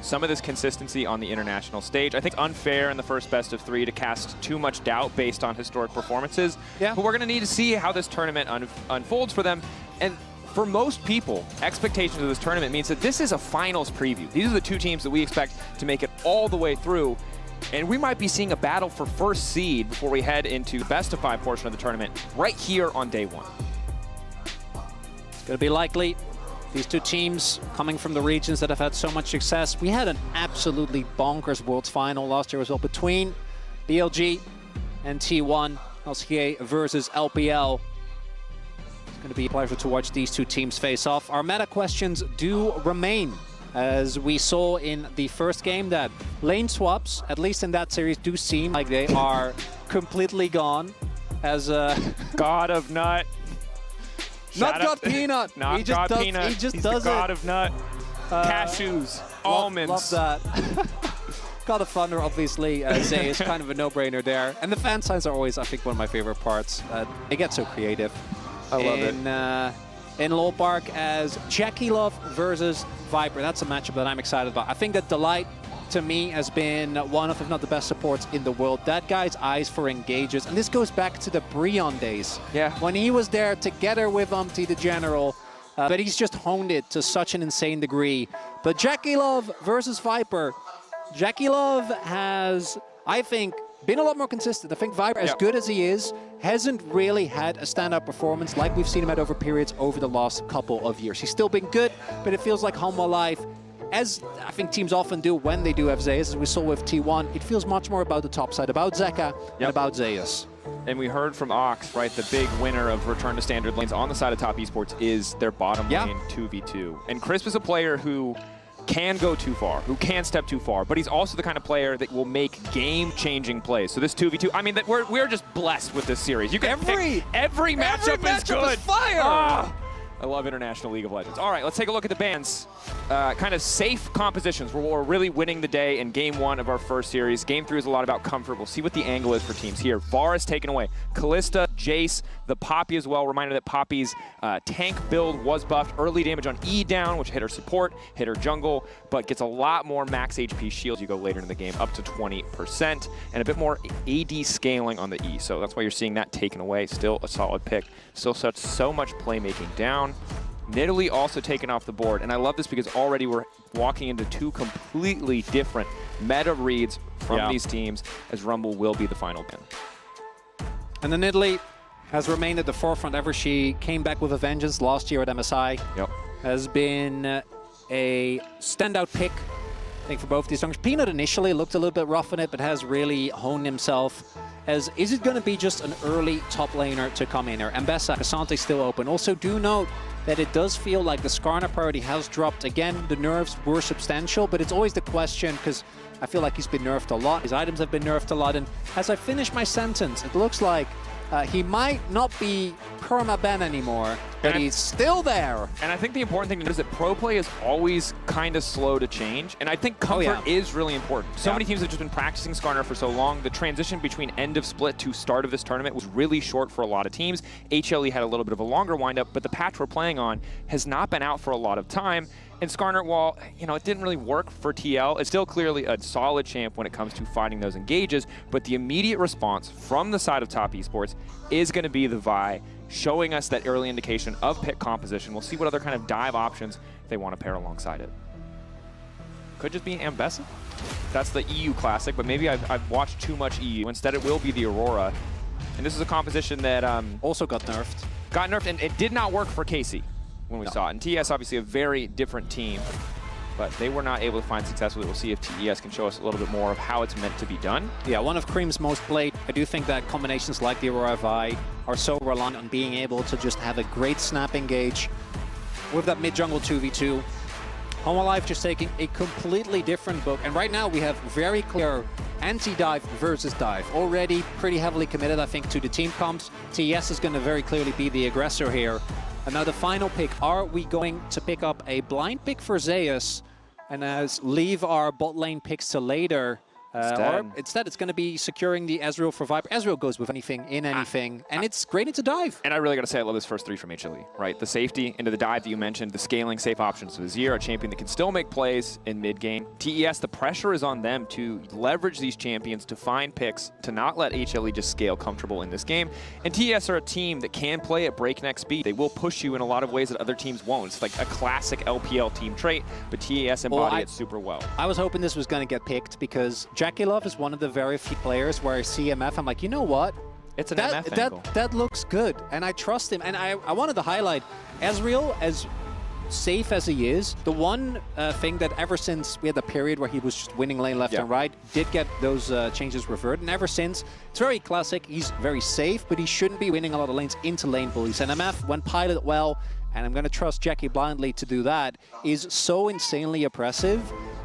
S4: some of this consistency on the international stage. I think unfair in the first best of 3 to cast too much doubt based on historic performances. Yeah. But we're going to need to see how this tournament unfolds for them. And for most people, expectations of this tournament means that this is a finals preview. These are the two teams that we expect to make it all the way through. And we might be seeing a battle for first seed before we head into the best of 5 portion of the tournament right here on day 1.
S9: It's going to be likely. These two teams coming from the regions that have had so much success. We had an absolutely bonkers Worlds final last year as well between BLG and T1, LCK versus LPL. It's going to be a pleasure to watch these two teams face off. Our meta questions do remain, as we saw in the first game that lane swaps, at least in that series, do seem like they are completely gone. As
S4: God of Nut.
S9: Not God Peanut.
S4: Not God Peanut.
S9: He just
S4: He's
S9: does
S4: the God
S9: it.
S4: of Nut. Cashews. Almonds.
S9: Love that. God of Thunder, obviously. Zay is kind of a no-brainer there. And the fan signs are always, I think, one of my favorite parts. They get so creative.
S4: I love it.
S9: In Lowell Park as Jackie Love versus Viper. That's a matchup that I'm excited about. I think that Delight, to me, has been one of, if not the best supports in the world. That guy's eyes for engages. And this goes back to the Breon days.
S4: Yeah.
S9: When he was there together with the General. But he's just honed it to such an insane degree. But Jackie Love versus Viper. Jackie Love has, I think, been a lot more consistent. I think Viper, as good as he is, hasn't really had a standout performance like we've seen him at over periods over the last couple of years. He's still been good, but it feels like Home Alive, as I think teams often do when they do have Zeus, as we saw with T1, it feels much more about the top side, about Zeka and about Zeus.
S4: And we heard from Ox, right, the big winner of Return to Standard lanes on the side of Top Esports is their bottom lane 2v2. And Crisp is a player who can go too far, who can step too far, but he's also the kind of player that will make game-changing plays. So this 2v2, I mean, that we're just blessed with this series. You can every matchup is good.
S9: Is fire.
S4: I love International League of Legends. All right, let's take a look at the bands. Kind of safe compositions where we're really winning the day in Game 1 of our first series. Game 3 is a lot about comfort. We'll see what the angle is for teams here. VAR is taken away. Kalista, Jace, the Poppy as well. Reminder that Poppy's tank build was buffed. Early damage on E down, which hit her support, hit her jungle, but gets a lot more max HP shields. You go later in the game, up to 20%, and a bit more AD scaling on the E. So that's why you're seeing that taken away. Still a solid pick. Still so much playmaking down. Nidalee also taken off the board, and I love this because already we're walking into two completely different meta reads from these teams, as Rumble will be the final win.
S9: And then Nidalee has remained at the forefront ever. She came back with a vengeance last year at MSI. Has been a standout pick, I think, for both these songs. Peanut initially looked a little bit rough in it, but has really honed himself. Is it going to be just an early top laner to come in here? Ambessa, Asante still open. Also do note that it does feel like the Skarner priority has dropped. Again, the nerfs were substantial, but it's always the question, because I feel like he's been nerfed a lot. His items have been nerfed a lot, and as I finish my sentence, it looks like he might not be perma-ban anymore, but he's still there.
S4: And I think the important thing to know is that pro play is always kind of slow to change, and I think comfort is really important. So many teams have just been practicing Skarner for so long. The transition between end of split to start of this tournament was really short for a lot of teams. HLE had a little bit of a longer windup, but the patch we're playing on has not been out for a lot of time. And Skarner, while it didn't really work for TL, it's still clearly a solid champ when it comes to fighting those engages. But the immediate response from the side of Top Esports is going to be the Vi, showing us that early indication of pick composition. We'll see what other kind of dive options they want to pair alongside it. Could just be Ambessa. That's the EU Classic, but maybe I've watched too much EU. Instead, it will be the Aurora. And this is a composition that
S9: also got nerfed.
S4: Got nerfed, and it did not work for Casey when we saw it. And TES, obviously a very different team, but they were not able to find success with it. We'll see if TES can show us a little bit more of how it's meant to be done.
S9: Yeah, one of Cream's most played. I do think that combinations like the Aurora Vi are so reliant on being able to just have a great snap engage with that mid-jungle 2v2. Home Alive just taking a completely different book. And right now we have very clear anti-dive versus dive. Already pretty heavily committed, I think, to the team comps. TES is going to very clearly be the aggressor here. And now the final pick. Are we going to pick up a blind pick for Zeus and leave our bot lane picks to later? Or instead, it's going to be securing the Ezreal for Viper. Ezreal goes with anything, in anything, and it's great into dive.
S4: And I really got to say, I love this first 3 from HLE, right? The safety into the dive that you mentioned, the scaling safe options with Azir, a champion that can still make plays in mid-game. TES, the pressure is on them to leverage these champions to find picks, to not let HLE just scale comfortable in this game. And TES are a team that can play at breakneck speed. They will push you in a lot of ways that other teams won't. It's like a classic LPL team trait, but TES embody it super well.
S9: I was hoping this was going to get picked because Jackie Love is one of the very few players where I see MF, I'm like, you know what?
S4: It's an MF angle.
S9: That looks good, and I trust him. And I wanted to highlight Ezreal, as safe as he is, the one thing that ever since we had the period where he was just winning lane left and right, did get those changes reverted. And ever since, it's very classic. He's very safe, but he shouldn't be winning a lot of lanes into lane bullies. And MF, when piloted well, and I'm going to trust Jackie blindly to do that, is so insanely oppressive.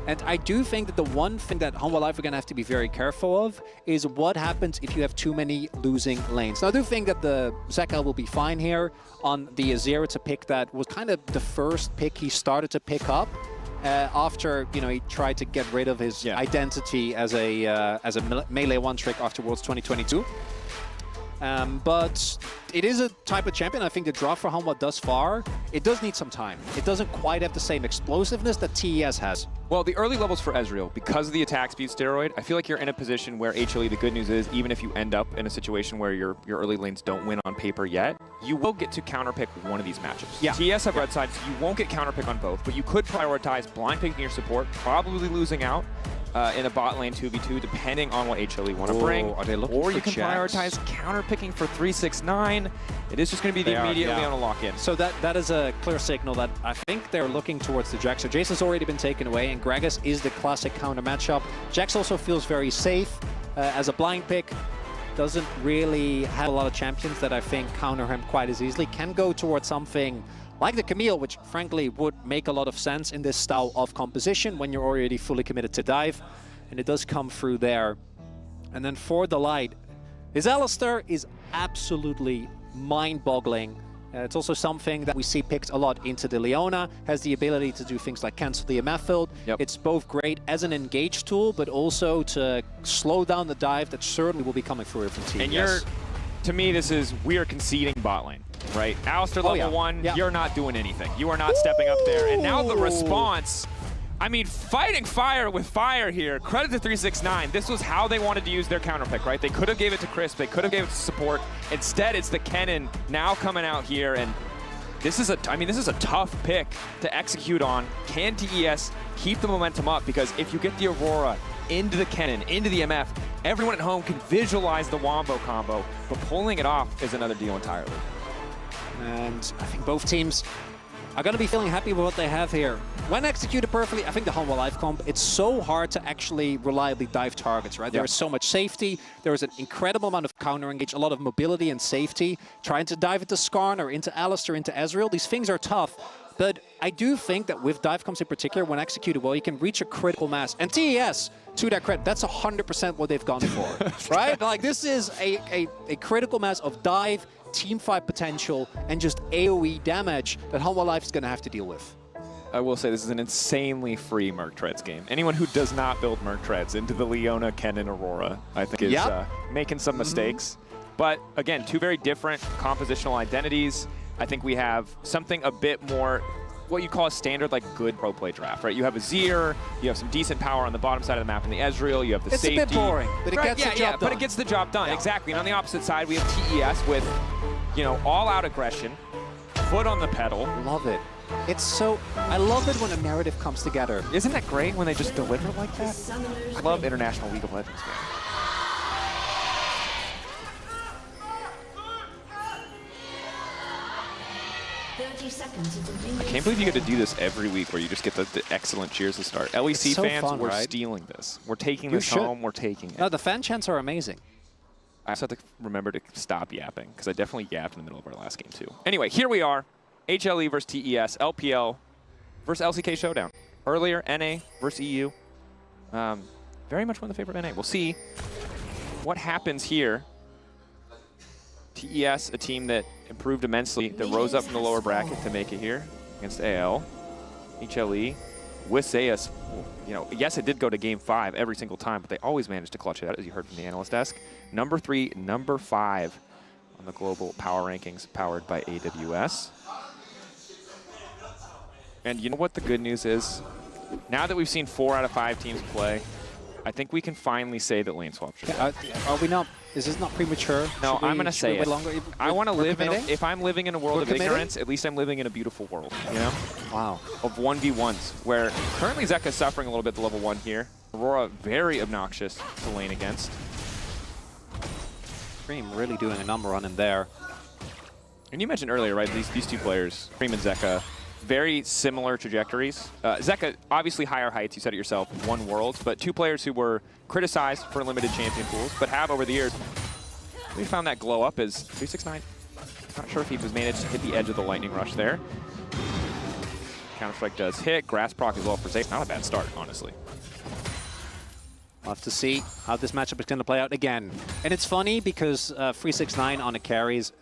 S9: And I do think that the one thing that Hanwha Life are going to have to be very careful of is what happens if you have too many losing lanes. Now, I do think that the Zeka will be fine here on the Azir. It's a pick that was kind of the first pick he started to pick up after, you know, he tried to get rid of his identity as a melee one trick after Worlds 2022. But it is a type of champion. I think the draw for Hanwha thus far, it does need some time. It doesn't quite have the same explosiveness that TES has.
S4: Well, the early levels for Ezreal, because of the attack speed steroid, I feel like you're in a position where HLE, the good news is, even if you end up in a situation where your early lanes don't win on paper yet, you will get to counterpick one of these matchups.
S9: Yeah.
S4: TES have red sides, you won't get counterpick on both, but you could prioritize blind picking your support, probably losing out in a bot lane 2v2, depending on what HLE want to bring. Or you can prioritize counterpicking for 369. It is just going to be the immediately on a lock-in.
S9: So that is a clear signal that I think they're looking towards the Jax. So Jason's already been taken away, and Gragas is the classic counter matchup. Jax also feels very safe as a blind pick. Doesn't really have a lot of champions that I think counter him quite as easily. Can go towards something like the Camille, which frankly would make a lot of sense in this style of composition when you're already fully committed to dive. And it does come through there. And then for the light, his Alistar is absolutely mind-boggling. It's also something that we see picked a lot into the Leona, has the ability to do things like cancel the MF field. It's both great as an engage tool, but also to slow down the dive that certainly will be coming through from TES.
S4: And to me, this is, we are conceding bot lane, right? Alistar level 1, you're not doing anything. You are not stepping up there. And now the response, I mean, fighting fire with fire here. Credit to 369. This was how they wanted to use their counter pick, right? They could have gave it to Crisp. They could have gave it to support. Instead, it's the Kennen now coming out here. And this is a tough pick to execute on. Can TES keep the momentum up? Because if you get the Aurora into the Kennen, into the MF, everyone at home can visualize the Wombo combo, but pulling it off is another deal entirely.
S9: And I think both teams are going to be feeling happy with what they have here. When executed perfectly, I think the Hanwha Life comp, it's so hard to actually reliably dive targets, right? There is so much safety. There is an incredible amount of counter engage, a lot of mobility and safety. Trying to dive into Skarn or into Alistar, into Ezreal, these things are tough. But I do think that with dive comps in particular, when executed well, you can reach a critical mass. And TES, to their credit, that's 100% what they've gone for, right? Like, this is a critical mass of dive, teamfight potential, and just AoE damage that Hanwha Life is going to have to deal with.
S4: I will say this is an insanely free Merc Treads game. Anyone who does not build Merc Treads into the Leona, Kennen, Aurora, I think is making some mistakes. But again, two very different compositional identities. I think we have something a bit more, what you call a standard, like, good pro play draft, right? You have Azir, you have some decent power on the bottom side of the map in the Ezreal, you have the safety.
S9: It's a bit boring, but it gets the job done.
S4: But it gets the job done, exactly. And on the opposite side, we have TES with, you know, all-out aggression, foot on the pedal.
S9: Love it. It's so, I love it when a narrative comes together.
S4: Isn't that great when they just deliver like that? I love International League of Legends games. I can't believe you get to do this every week where you just get the excellent cheers to start. LEC fans, we're stealing this. We're taking this home, we're taking it.
S9: No, the fan chants are amazing.
S4: I just have to remember to stop yapping, because I definitely yapped in the middle of our last game too. Anyway, here we are. HLE versus TES, LPL versus LCK Showdown. Earlier, NA versus EU. very much one of the favorite NA. We'll see what happens here. TES, a team that improved immensely, that rose up from the lower bracket to make it here against AL. HLE with Zeus, you know, yes, it did go to game 5 every single time, but they always managed to clutch it out, as you heard from the analyst desk. Number 3, number 5 on the global power rankings, powered by AWS. And you know what the good news is? Now that we've seen 4 out of 5 teams play, I think we can finally say that lane swap should
S9: are we not? Is this not premature?
S4: No, I'm going to say it. I want to live in, if I'm living in a world of ignorance, at least I'm living in a beautiful world, you know?
S9: Wow.
S4: Of 1v1s, where currently Zeka's suffering a little bit at the level 1 here. Aurora, very obnoxious to lane against.
S9: Cream really doing a number on him there.
S4: And you mentioned earlier, right, these two players, Cream and Zeka, very similar trajectories. Zeka, obviously higher heights, you said it yourself, won Worlds, but two players who were criticized for limited champion pools, but have over the years, we found that glow up as 369. Not sure if he was managed to hit the edge of the lightning rush there. Counter-Strike does hit, Grass proc as well for Zeus. Not a bad start, honestly.
S9: We'll have to see how this matchup is going to play out again. And it's funny because 369 on a carry is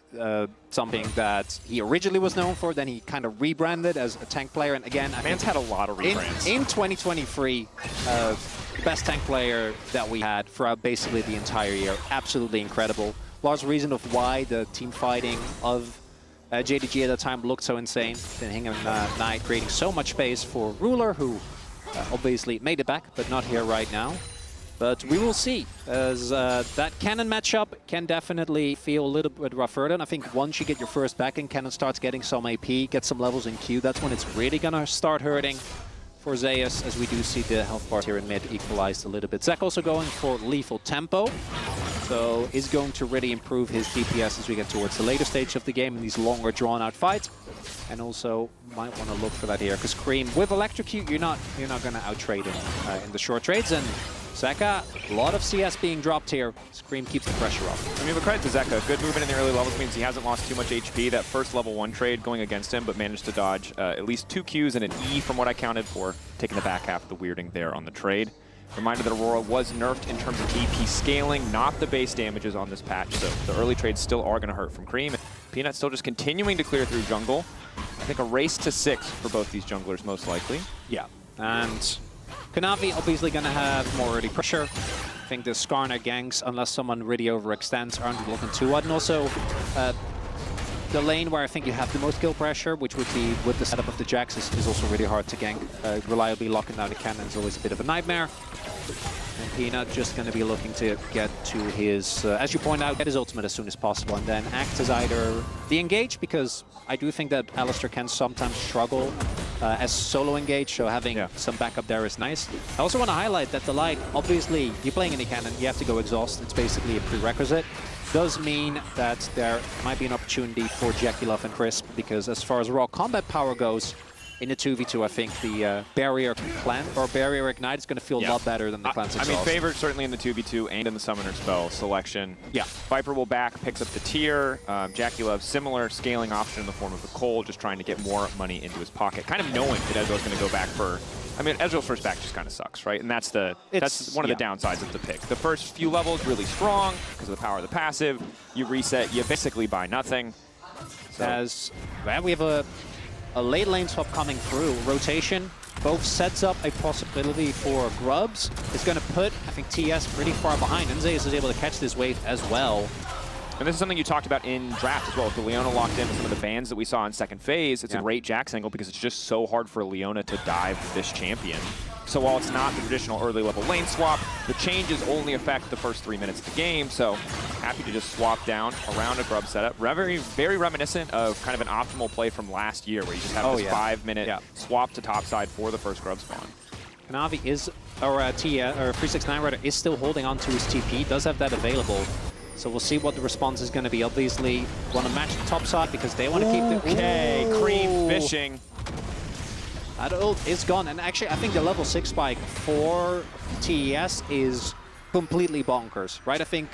S9: something that he originally was known for, then he kind of rebranded as a tank player. And again,
S4: Man's had a lot of rebrands.
S9: In 2023, the best tank player that we had throughout basically the entire year. Absolutely incredible. Large reason of why the team fighting of JDG at the time looked so insane. Then Hingham Knight creating so much space for Ruler, who obviously made it back, but not here right now. But we will see, as that Cannon matchup can definitely feel a little bit rougher. And I think once you get your first back and Cannon starts getting some AP, get some levels in Q, that's when it's really going to start hurting for Zeus, as we do see the health bars here in mid equalized a little bit. Zek also going for lethal tempo, so is going to really improve his DPS as we get towards the later stage of the game in these longer drawn-out fights. And also might want to look for that here, because Cream with Electrocute, you're not going to out-trade him in the short trades. And Zeka, a lot of CS being dropped here. Scream keeps the pressure up.
S4: I mean, but credit to Zeka. Good movement in the early levels means he hasn't lost too much HP. That first level 1 trade going against him, but managed to dodge at least 2 Qs and an E from what I counted for, taking the back half of the weirding there on the trade. Reminder that Aurora was nerfed in terms of AP scaling, not the base damages on this patch, so the early trades still are going to hurt from Cream. Peanut still just continuing to clear through jungle. I think a race to 6 for both these junglers, most likely.
S9: Yeah, and Kanavi obviously going to have more early pressure. I think the Skarner ganks, unless someone really overextends, aren't looking too wide. And also, the lane where I think you have the most kill pressure, which would be with the setup of the Jax, is also really hard to gank. Reliably locking down the cannon is always a bit of a nightmare. And Peanut just going to be looking to get to his, as you point out, get his ultimate as soon as possible, and then act as either the engage, because I do think that Alistair can sometimes struggle as solo engage, so having some backup there is nice. I also want to highlight that the light, obviously, you're playing any cannon, you have to go exhaust. It's basically a prerequisite. Does mean that there might be an opportunity for Jackie Love and Crisp, because as far as raw combat power goes, in the 2v2, I think the barrier clan or barrier ignite is going to feel a lot better than the clan's exhaust.
S4: I mean, favored certainly in the 2v2 and in the summoner spell selection.
S9: Yeah.
S4: Viper will back, picks up the tier. Jackie Love, similar scaling option in the form of the Cole, just trying to get more money into his pocket. Kind of knowing that Ezreal's going to go back for. I mean, Ezreal's first back just kind of sucks, right? And that's one of the downsides of the pick. The first few levels really strong because of the power of the passive. You reset, you basically buy nothing. So.
S9: As well, we have a late lane swap coming through. Rotation both sets up a possibility for Grubs. It's going to put, I think, TS pretty far behind. And Zeus is able to catch this wave as well.
S4: And this is something you talked about in draft as well. With the Leona locked in with some of the bans that we saw in second phase, it's a great Jax angle because it's just so hard for Leona to dive this champion. So while it's not the traditional early level lane swap, the changes only affect the first 3 minutes of the game. So happy to just swap down around a Grub setup. Very reminiscent of kind of an optimal play from last year where you just have this 5-minute swap to topside for the first Grub spawn.
S9: Kanavi is, or 369 rather, is still holding on to his TP, does have that available. So we'll see what the response is going to be. Obviously, want to match the top side because they want to keep the...
S4: Okay, Cream fishing.
S9: That ult is gone. And actually, I think the level 6 spike for TES is completely bonkers, right? I think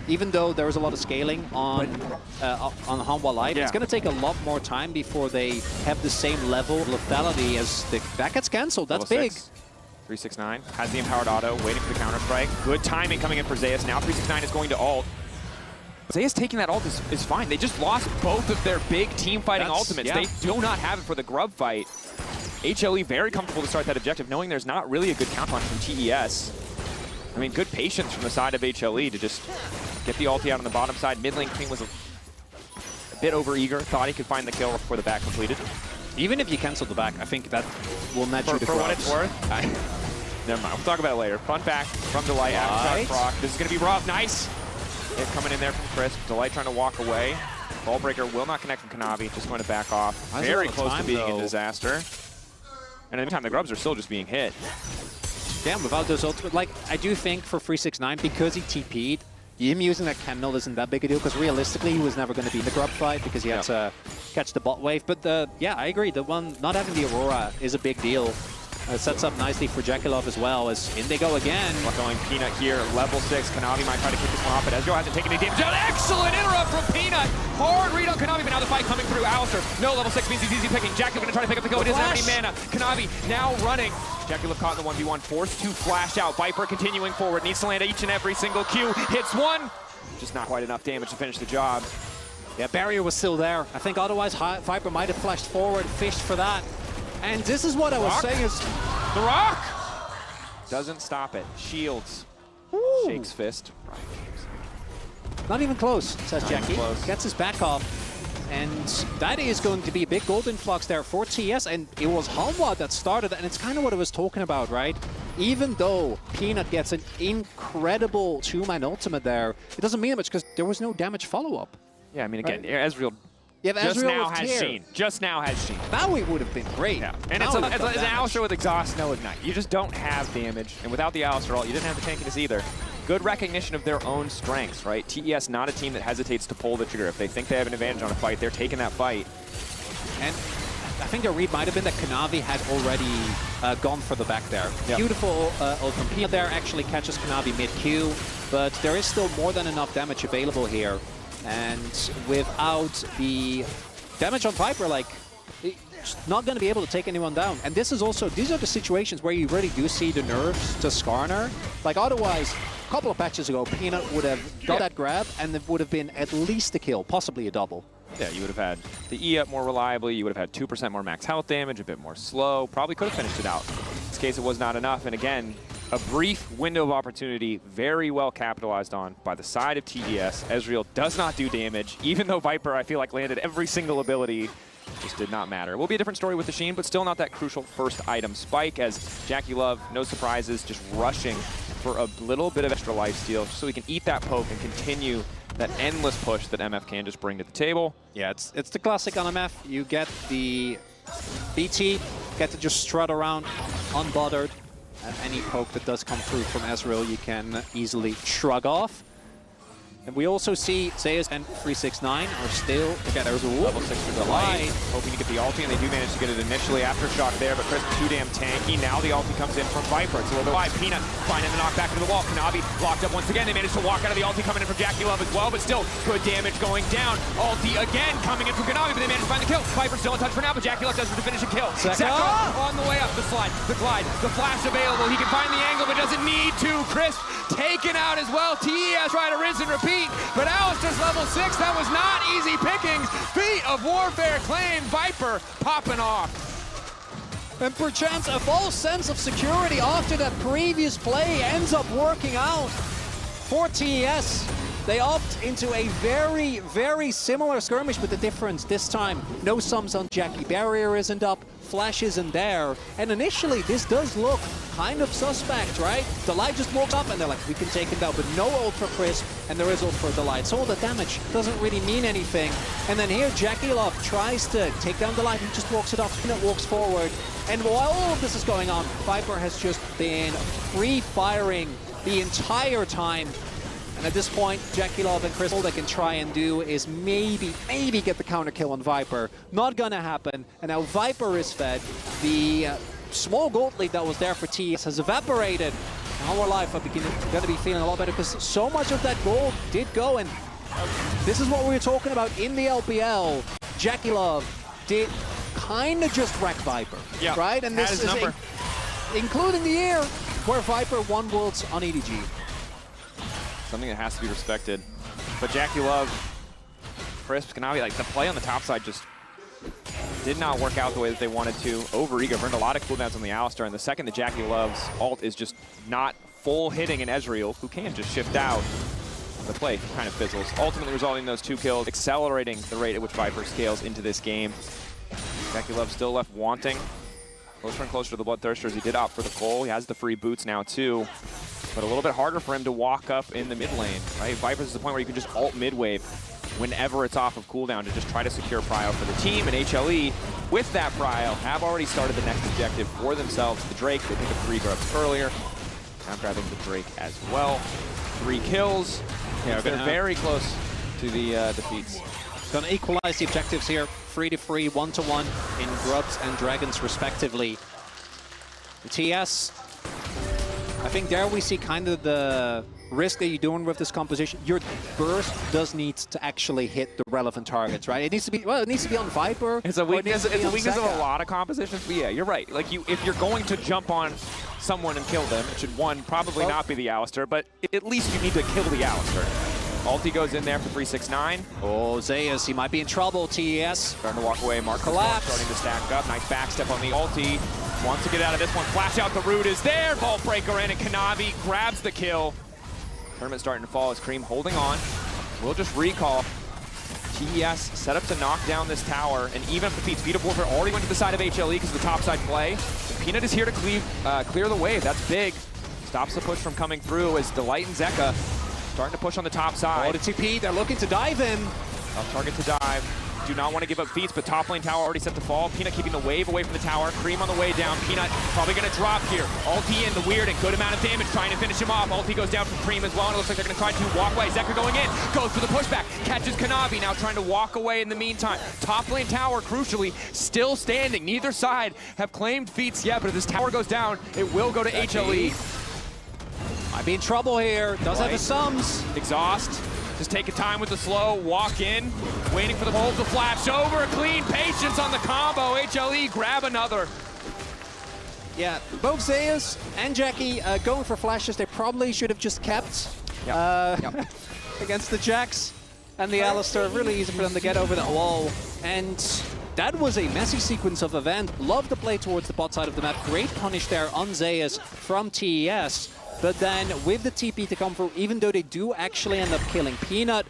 S9: even though there is a lot of scaling on Hanwha Light, it's going to take a lot more time before they have the same level of lethality as that gets cancelled. That's big.
S4: 369 has the empowered auto, waiting for the counter strike. Good timing coming in for Zeus. Now 369 is going to ult. Zeus taking that ult is fine. They just lost both of their big team fighting ultimates.
S6: Yeah.
S4: They do not have it for the grub fight. HLE very comfortable to start that objective, knowing there's not really a good counter punch from TES. I mean, good patience from the side of HLE to just get the ulti out on the bottom side. Mid lane Clean was a bit over-eager, thought he could find the kill before the back completed.
S9: Even if you cancel the back, I think that will net you the
S4: For what it's worth, never mind. We'll talk about it later. Fun fact from Delight after Brock. This is going to be rough. Nice. Hit coming in there from Crisp. Delight trying to walk away. Ball breaker will not connect from Kanavi. Just going to back off. Very close to being a disaster. And in the meantime, the grubs are still just being hit.
S9: Damn, without those ultimate, like, I do think for 369, because he TP'd, him using that Candle isn't that big a deal, because realistically, he was never going to be in the grub fight because he had to catch the bot wave. But yeah, I agree. The one not having the Aurora is a big deal. Sets up nicely for Jekylov as well, as in they go again.
S4: Going Peanut here, level 6. Kanavi might try to kick this one off, but Ezreal hasn't taken any damage. An excellent interrupt from Peanut. Hard read on Kanavi, but now the fight coming through. Alistair, no level 6 means he's easy picking. Jackie going to try to pick up the kill, but he doesn't have any mana. Kanavi now running. Jekylov caught in the 1v1, forced to flash out. Viper continuing forward, needs to land each and every single Q. Hits one, just not quite enough damage to finish the job.
S9: Yeah, barrier was still there. I think otherwise Viper might have flashed forward, fished for that. And this is what I was saying is...
S4: The Rock! Doesn't stop it. Shields.
S9: Ooh.
S4: Shakes fist.
S9: Not even close, says Jackie.
S4: Close.
S9: Gets his back off. And that is going to be a big gold influx there for TS. And it was Hanwha that started, and it's kind of what I was talking about, right? Even though Peanut gets an incredible 2-man ultimate there, it doesn't mean much because there was no damage follow-up.
S4: Yeah, I mean, again, Ezreal
S9: just
S4: now has seen.
S9: Now it would have been great.
S4: Yeah. And it's an Alistair with exhaust, no ignite. You just don't have damage. And without the Alistair ult, you didn't have the tankiness either. Good recognition of their own strengths, right? TES not a team that hesitates to pull the trigger. If they think they have an advantage on a fight, they're taking that fight.
S9: And I think the read might have been that Kanavi had already gone for the back there. Yep. Beautiful ult from Peanut there, actually catches Kanavi mid-Q, but there is still more than enough damage available here. And without the damage on Viper, like, it's not going to be able to take anyone down. And this is also, these are the situations where you really do see the nerfs to Skarner. Like, otherwise, a couple of patches ago, Peanut would have got that grab, and it would have been at least a kill, possibly a double.
S4: Yeah, you would have had the E up more reliably, you would have had 2% more max health damage, a bit more slow, probably could have finished it out. In this case, it was not enough, and again, a brief window of opportunity, very well capitalized on by the side of TES. Ezreal does not do damage, even though Viper, I feel like, landed every single ability. Just did not matter. It will be a different story with the Sheen, but still not that crucial first item spike, as Jekylov, no surprises, just rushing for a little bit of extra lifesteal so he can eat that poke and continue that endless push that MF can just bring to the table.
S9: Yeah, it's the classic on MF. You get the BT, get to just strut around unbothered. Any poke that does come through from Ezreal, you can easily shrug off. And we also see Zeus and 369 are still, again, there's a
S4: level 6 for Delight, hoping to get the ulti, and they do manage to get it initially. Aftershock there, but Crisp too damn tanky. Now the ulti comes in from Viper. It's a little bit wide. Peanut finding the knockback into the wall. Kanavi locked up once again. They managed to walk out of the ulti coming in from Jekylov as well, but still good damage going down. Ulti again coming in from Kanavi, but they managed to find the kill. Viper still in touch for now, but Jekylov does to finish a kill. Second on the way up. The slide, the glide, the flash available. He can find the angle, but doesn't need to. Crisp taken out as well. TES trying to rinse and repeat, but Alistair's level 6. That was not easy pickings. Feat of Warfare claimed. Viper popping off.
S9: And perchance a false sense of security after that previous play ends up working out for TES. They opt into a very, very similar skirmish, with the difference this time, no sums on Jackie. Barrier isn't up, Flash isn't there. And initially, this does look kind of suspect, right? Delight just walks up and they're like, we can take him down, but no ult for Crisp, and there is ult for Delight. So all the damage doesn't really mean anything. And then here, Jekylov tries to take down Delight, he just walks it off, Peanut walks forward. And while all of this is going on, Viper has just been free-firing the entire time. And at this point, Jekylov and Chris, all they can try and do is maybe get the counter kill on Viper. Not gonna happen. And now Viper is fed. The small gold lead that was there for TES has evaporated. And our life are gonna be feeling a lot better because so much of that gold did go. And this is what we were talking about in the LPL. Jekylov did kind of just wreck Viper, right? And this is including the year where Viper won Worlds on EDG.
S4: Something that has to be respected. But Jackie Love, Crisp, Kanavi, like the play on the top side just did not work out the way that they wanted to. Over-eager, burned a lot of cooldowns on the Alistar, and the second that Jackie Love's ult is just not full hitting in Ezreal, who can just shift out, the play kind of fizzles. Ultimately resulting in those 2 kills, accelerating the rate at which Viper scales into this game. Jackie Love still left wanting. Closer and closer to the Bloodthirsters. He did opt for the Cole. He has the free boots now too. But a little bit harder for him to walk up in the mid lane, right? Viper's is the point where you can just ult mid-wave whenever it's off of cooldown to just try to secure prio for the team. And HLE, with that prio, have already started the next objective for themselves. The Drake, they pick up 3 grubs earlier. Now grabbing the Drake as well. 3 kills. Yeah, they're very close to the defeats.
S9: Going to equalize the objectives here. 3-3, 1-1 in grubs and dragons respectively. The TS, I think there we see kind of the risk that you're doing with this composition. Your burst does need to actually hit the relevant targets, right? It needs to be, well, it needs to be on Viper.
S4: It's a weakness, of a lot of compositions, but yeah, you're right. Like, if you're going to jump on someone and kill them, it should, one, probably not be the Alistar, but at least you need to kill the Alistar. Ulti goes in there for 369.
S9: Oh, Zeus, he might be in trouble, TES.
S4: Starting to walk away. Mark collapse. Starting to stack up. Nice backstep on the ulti. Wants to get out of this one. Flash out the root is there. Vault Breaker in, and Kanavi grabs the kill. Tournament starting to fall as Cream holding on. We'll just recall. TES set up to knock down this tower, and even if defeats Beat of Warfare already went to the side of HLE because of the topside play. Peanut is here to clear the wave. That's big. Stops the push from coming through as Delight and Zeka starting to push on the top side.
S9: Oh, the TP, they're looking to dive in.
S4: Tough target to dive. Do not want to give up feats, but top lane tower already set to fall. Peanut keeping the wave away from the tower. Cream on the way down. Peanut probably going to drop here. Ulti in, the weird and good amount of damage, trying to finish him off. Ulti goes down from Cream as well, and it looks like they're going to try to walk away. Zeka going in, goes for the pushback, catches Kanavi, now trying to walk away in the meantime. Top lane tower, crucially, still standing. Neither side have claimed feats yet, but if this tower goes down, it will go to HLE.
S9: Might be in trouble here. Does have the sums.
S4: Exhaust. Just taking time with the slow. Walk in. Waiting for the hold to flash over. Clean patience on the combo. HLE grab another.
S9: Yeah, both Zeus and Jackie going for flashes they probably should have just kept against the Jacks and the Alistar. Really easy for them to get over that wall. And that was a messy sequence of event. Love the play towards the bot side of the map. Great punish there on Zeus from TES. But then with the TP to come through, even though they do actually end up killing Peanut,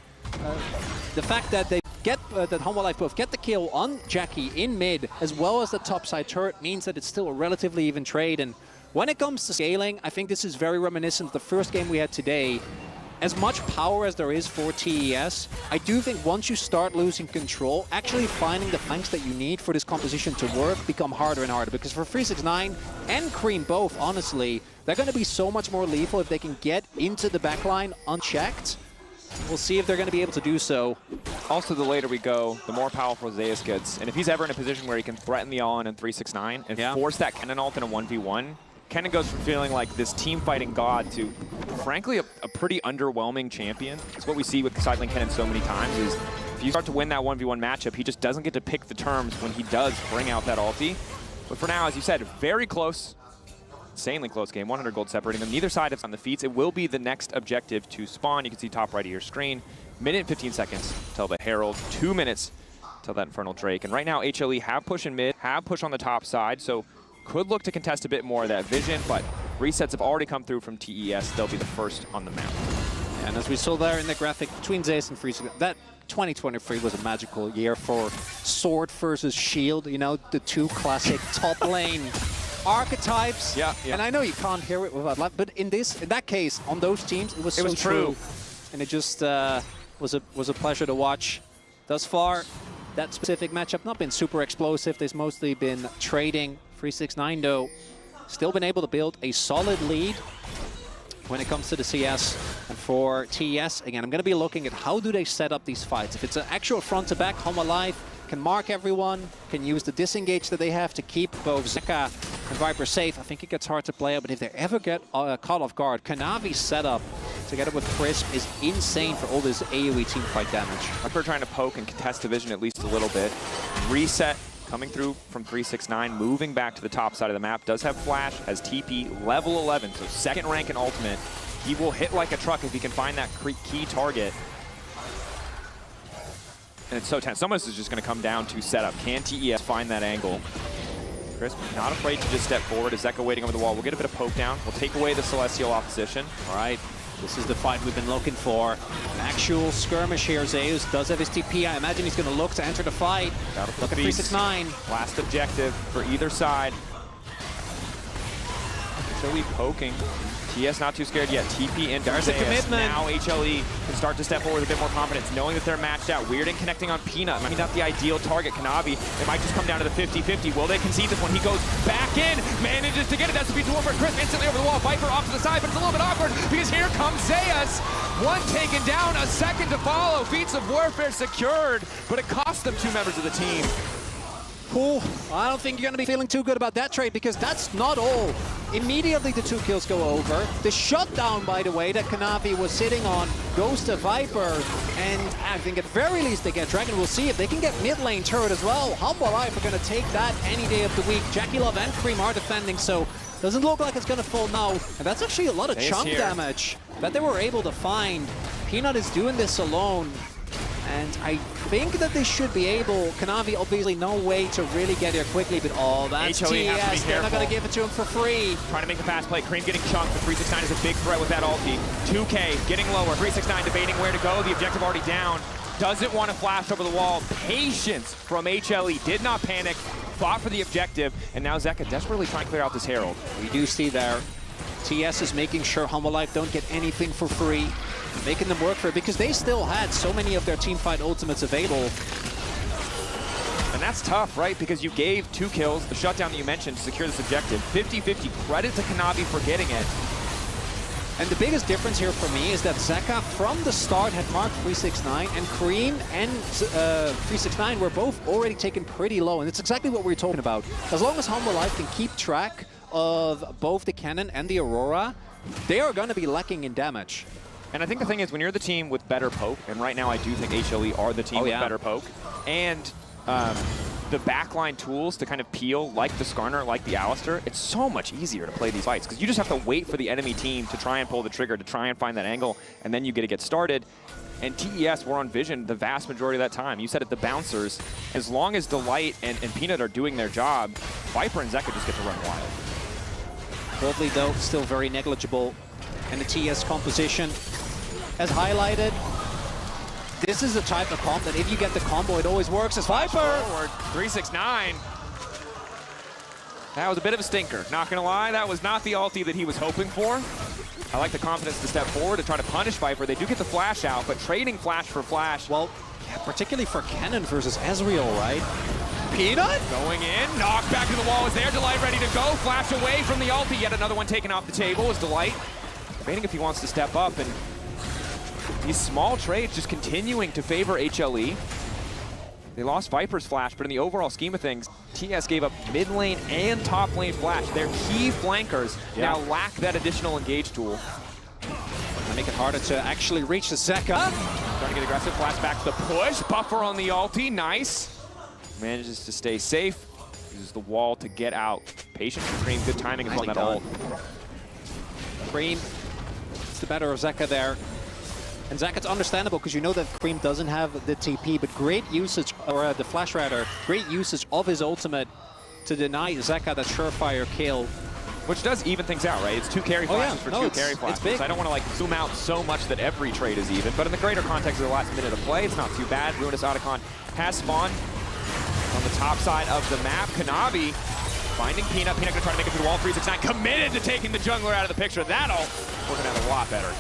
S9: the fact that they get that Homolife both get the kill on Jackie in mid, as well as the topside turret, means that it's still a relatively even trade. And when it comes to scaling, I think this is very reminiscent of the first game we had today. As much power as there is for TES, I do think once you start losing control, actually finding the flanks that you need for this composition to work become harder and harder. Because for 369 and Cream both, honestly, they're going to be so much more lethal if they can get into the backline unchecked. We'll see if they're going to be able to do so.
S4: Also, the later we go, the more powerful Zeus gets. And if he's ever in a position where he can threaten the all-in in 369 and force that Kennen ult in a 1v1, Kennen goes from feeling like this team-fighting god to, frankly, a pretty underwhelming champion. It's what we see with sidling Kennen so many times is if you start to win that 1v1 matchup, he just doesn't get to pick the terms when he does bring out that ulti. But for now, as you said, very close, insanely close game, 100 gold separating them. Neither side is on the feats. It will be the next objective to spawn. You can see top right of your screen. Minute and 15 seconds till the Herald, 2 minutes till that Infernal Drake. And right now, HLE have push in mid, have push on the top side, so could look to contest a bit more of that vision, but resets have already come through from TES. They'll be the first on the map.
S9: And as we saw there in the graphic between Zeus and Freeze, that 2023 was a magical year for Sword versus Shield, you know, the two classic top lane archetypes.
S4: Yeah.
S9: And I know you can't hear it without that, but in that case, on those teams, it was so true. And it just was a pleasure to watch. Thus far, that specific matchup not been super explosive. There's mostly been trading. 369 though, still been able to build a solid lead when it comes to the CS. And for TES, again, I'm going to be looking at how do they set up these fights. If it's an actual front-to-back, Homolife can mark everyone, can use the disengage that they have to keep both Zeka and Viper safe. I think it gets hard to play out, but if they ever get caught off guard, Kanavi's setup together with Crisp is insane for all this AoE team fight damage.
S4: Viper trying to poke and contest division at least a little bit. Reset coming through from 369, moving back to the top side of the map. Does have flash, has TP, level 11, so second rank in ultimate. He will hit like a truck if he can find that key target. And it's so tense. Some of this is just going to come down to setup. Can TES find that angle? Chris, not afraid to just step forward. Is Zeka waiting over the wall? We'll get a bit of poke down. We'll take away the Celestial opposition.
S9: All right. This is the fight we've been looking for. An actual skirmish here. Zeus does have his TP. I imagine he's going to look to enter the fight. Look at 369.
S4: Last objective for either side. HLE poking. TS not too scared yet. TP in.
S9: There's a commitment.
S4: Now HLE can start to step forward with a bit more confidence, knowing that they're matched out. Weird connecting on Peanut. Maybe not the ideal target. Kanavi, it might just come down to the 50-50. Will they concede this one? He goes back in, manages to get it. That's the beat to Warfare. Chris instantly over the wall. Viper off to the side, but it's a little bit awkward because here comes Zeus. One taken down, a second to follow. Feats of Warfare secured, but it cost them 2 members of the team.
S9: Cool. I don't think you're going to be feeling too good about that trade because that's not all. Immediately the 2 kills go over. The shutdown, by the way, that Kanavi was sitting on goes to Viper. And I think at very least they get Dragon. We'll see if they can get mid lane turret as well. Humble Life are going to take that any day of the week. Jackie Love and Cream are defending, so doesn't look like it's going to fall now. And that's actually a lot of chunk damage that they were able to find. Peanut is doing this alone. And I think that they should be able. Kanavi, obviously, no way to really get here quickly, but oh, that's TES. They're not going to give it to him for free.
S4: Trying to make the fast play. Cream getting chunked, but 369 is a big threat with that ulti. 2K getting lower. 369 debating where to go. The objective already down. Doesn't want to flash over the wall. Patience from HLE. Did not panic. Fought for the objective. And now Zeka desperately trying to clear out this Herald.
S9: We do see there. TS is making sure Humble Life don't get anything for free, making them work for it because they still had so many of their teamfight ultimates available.
S4: And that's tough, right? Because you gave 2 kills, the shutdown that you mentioned, to secure this objective. 50-50, credit to Kanavi for getting it.
S9: And the biggest difference here for me is that Zeka from the start had marked 369 and Cream and 369 were both already taken pretty low. And it's exactly what we're talking about. As long as Humble Life can keep track of both the Cannon and the Aurora, they are going to be lacking in damage.
S4: And I think the thing is, when you're the team with better poke, and right now I do think HLE are the team with better poke, and the backline tools to kind of peel, like the Skarner, like the Alistair, it's so much easier to play these fights, because you just have to wait for the enemy team to try and pull the trigger, to try and find that angle, and then you get to get started. And TES were on Vision the vast majority of that time. You said it, the bouncers. As long as Delight and Peanut are doing their job, Viper and Zeka just get to run wild.
S9: Boldly, though, still very negligible. And the TS composition, as highlighted, this is the type of comp that if you get the combo, it always works. As Viper!
S4: Forward, 369. That was a bit of a stinker. Not gonna lie, that was not the ulti that he was hoping for. I like the confidence to step forward to try to punish Viper. They do get the flash out, but trading flash for flash.
S9: Well, yeah, particularly for Cannon versus Ezreal, right? Peanut?
S4: Going in, knocked back to the wall is there. Delight ready to go. Flash away from the ulti. Yet another one taken off the table is Delight. Debating if he wants to step up, and these small trades just continuing to favor HLE. They lost Viper's flash, but in the overall scheme of things, TS gave up mid lane and top lane flash. Their key flankers now lack that additional engage tool.
S9: To make it harder to actually reach the Zeka.
S4: Trying to get aggressive, flash back the push. Buffer on the ulti, nice. Manages to stay safe. Uses the wall to get out. Patient for Cream, good timing on that ult.
S9: Cream, it's the better of Zeka there. And Zeka's understandable because you know that Cream doesn't have the TP, but great usage, or the flash rather, great usage of his ultimate to deny Zeka that surefire kill.
S4: Which does even things out, right? It's 2 carry flashes for 2 carry flashes.
S9: It's big.
S4: So I don't want to like zoom out so much that every trade is even, but in the greater context of the last minute of play, it's not too bad. Ruinous Otacon has spawned on the top side of the map. Kanavi finding Peanut. Peanut gonna try to make it through the wall. 369 committed to taking the jungler out of the picture. That'll working out a lot better.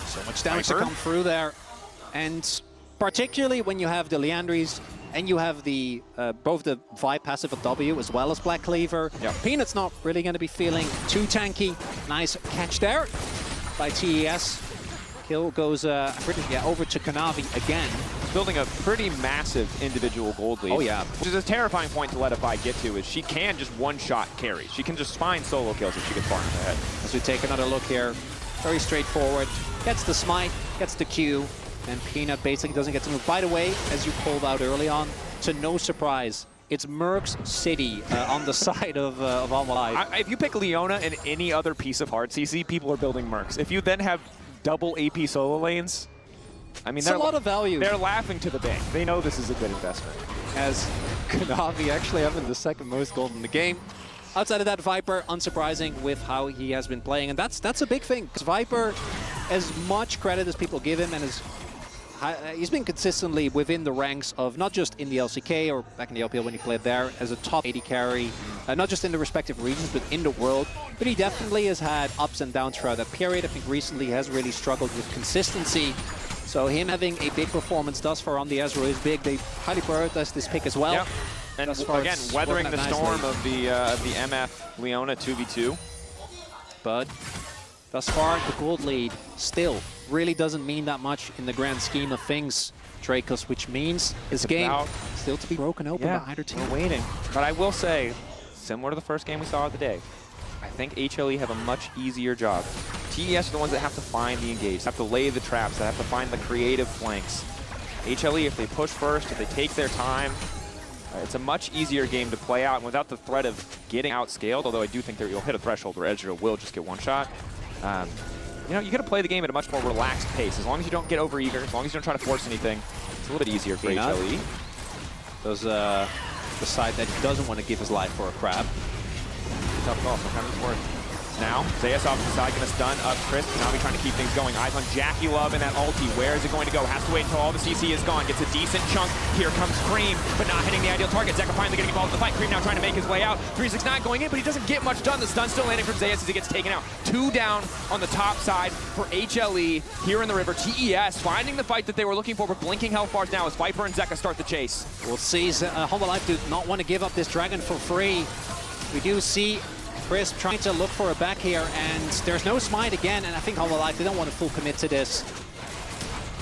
S9: So much damage to come through there. And particularly when you have the Leandries and you have the both the Vi passive of W as well as Black Cleaver. Peanut's not really going to be feeling too tanky. Nice catch there by TES. Kill goes over to Kanavi again.
S4: Building a pretty massive individual gold lead.
S9: Oh yeah.
S4: Which is a terrifying point to let a Vi get to, is she can just one-shot carry. She can just find solo kills if she gets far into the head.
S9: As we take another look here, very straightforward. Gets the smite, gets the Q, and Peanut basically doesn't get to move. By the way, as you called out early on, to no surprise, it's Mercs City on the side of Almalive.
S4: If you pick Leona and any other piece of hard CC, people are building Mercs. If you then have double AP solo lanes, I mean,
S9: it's a lot of value.
S4: They're laughing to the bank. They know this is a good investment.
S9: As Kanavi actually having the second most gold in the game. Outside of that, Viper, unsurprising with how he has been playing. And that's a big thing, because Viper, as much credit as people give him, and he's been consistently within the ranks of not just in the LCK or back in the LPL when he played there, as a top 80 carry, not just in the respective regions, but in the world. But he definitely has had ups and downs throughout that period. I think recently he has really struggled with consistency. So him having a big performance thus far on the Ezreal is big. They highly prioritize this pick as well.
S4: Yep. And again, weathering the storm of the MF Leona 2v2.
S9: But thus far, the gold lead still really doesn't mean that much in the grand scheme of things, Dracos, which means this game still to be broken open by either team.
S4: We're waiting. But I will say, similar to the first game we saw of the day, I think HLE have a much easier job. TES are the ones that have to find the engage, have to lay the traps, that have to find the creative flanks. HLE, if they push first, if they take their time, it's a much easier game to play out, and without the threat of getting outscaled, although I do think that you'll hit a threshold where Ezreal will just get one shot. You know, you got to play the game at a much more relaxed pace. As long as you don't get overeager, as long as you don't try to force anything, it's a little bit easier for HLE.
S9: Those decide that he doesn't want to give his life for a crab.
S4: Tough call, sometimes it's worth. Now, Zeus off to the side, going to stun up Chris. Kanavi trying to keep things going. Eyes on Jackie Love and that ulti. Where is it going to go? Has to wait until all the CC is gone. Gets a decent chunk. Here comes Cream, but not hitting the ideal target. Zeka finally getting involved in the fight. Cream now trying to make his way out. 369 going in, but he doesn't get much done. The stun still landing from Zeus as he gets taken out. 2 down on the top side for HLE here in the river. TES finding the fight that they were looking for, but blinking health bars now as Viper and Zeka start the chase.
S9: We'll see. Humble Life do not want to give up this dragon for free. We do see Chris trying to look for a back here, and there's no smite again, and I think Humble Life, they don't want to full commit to this.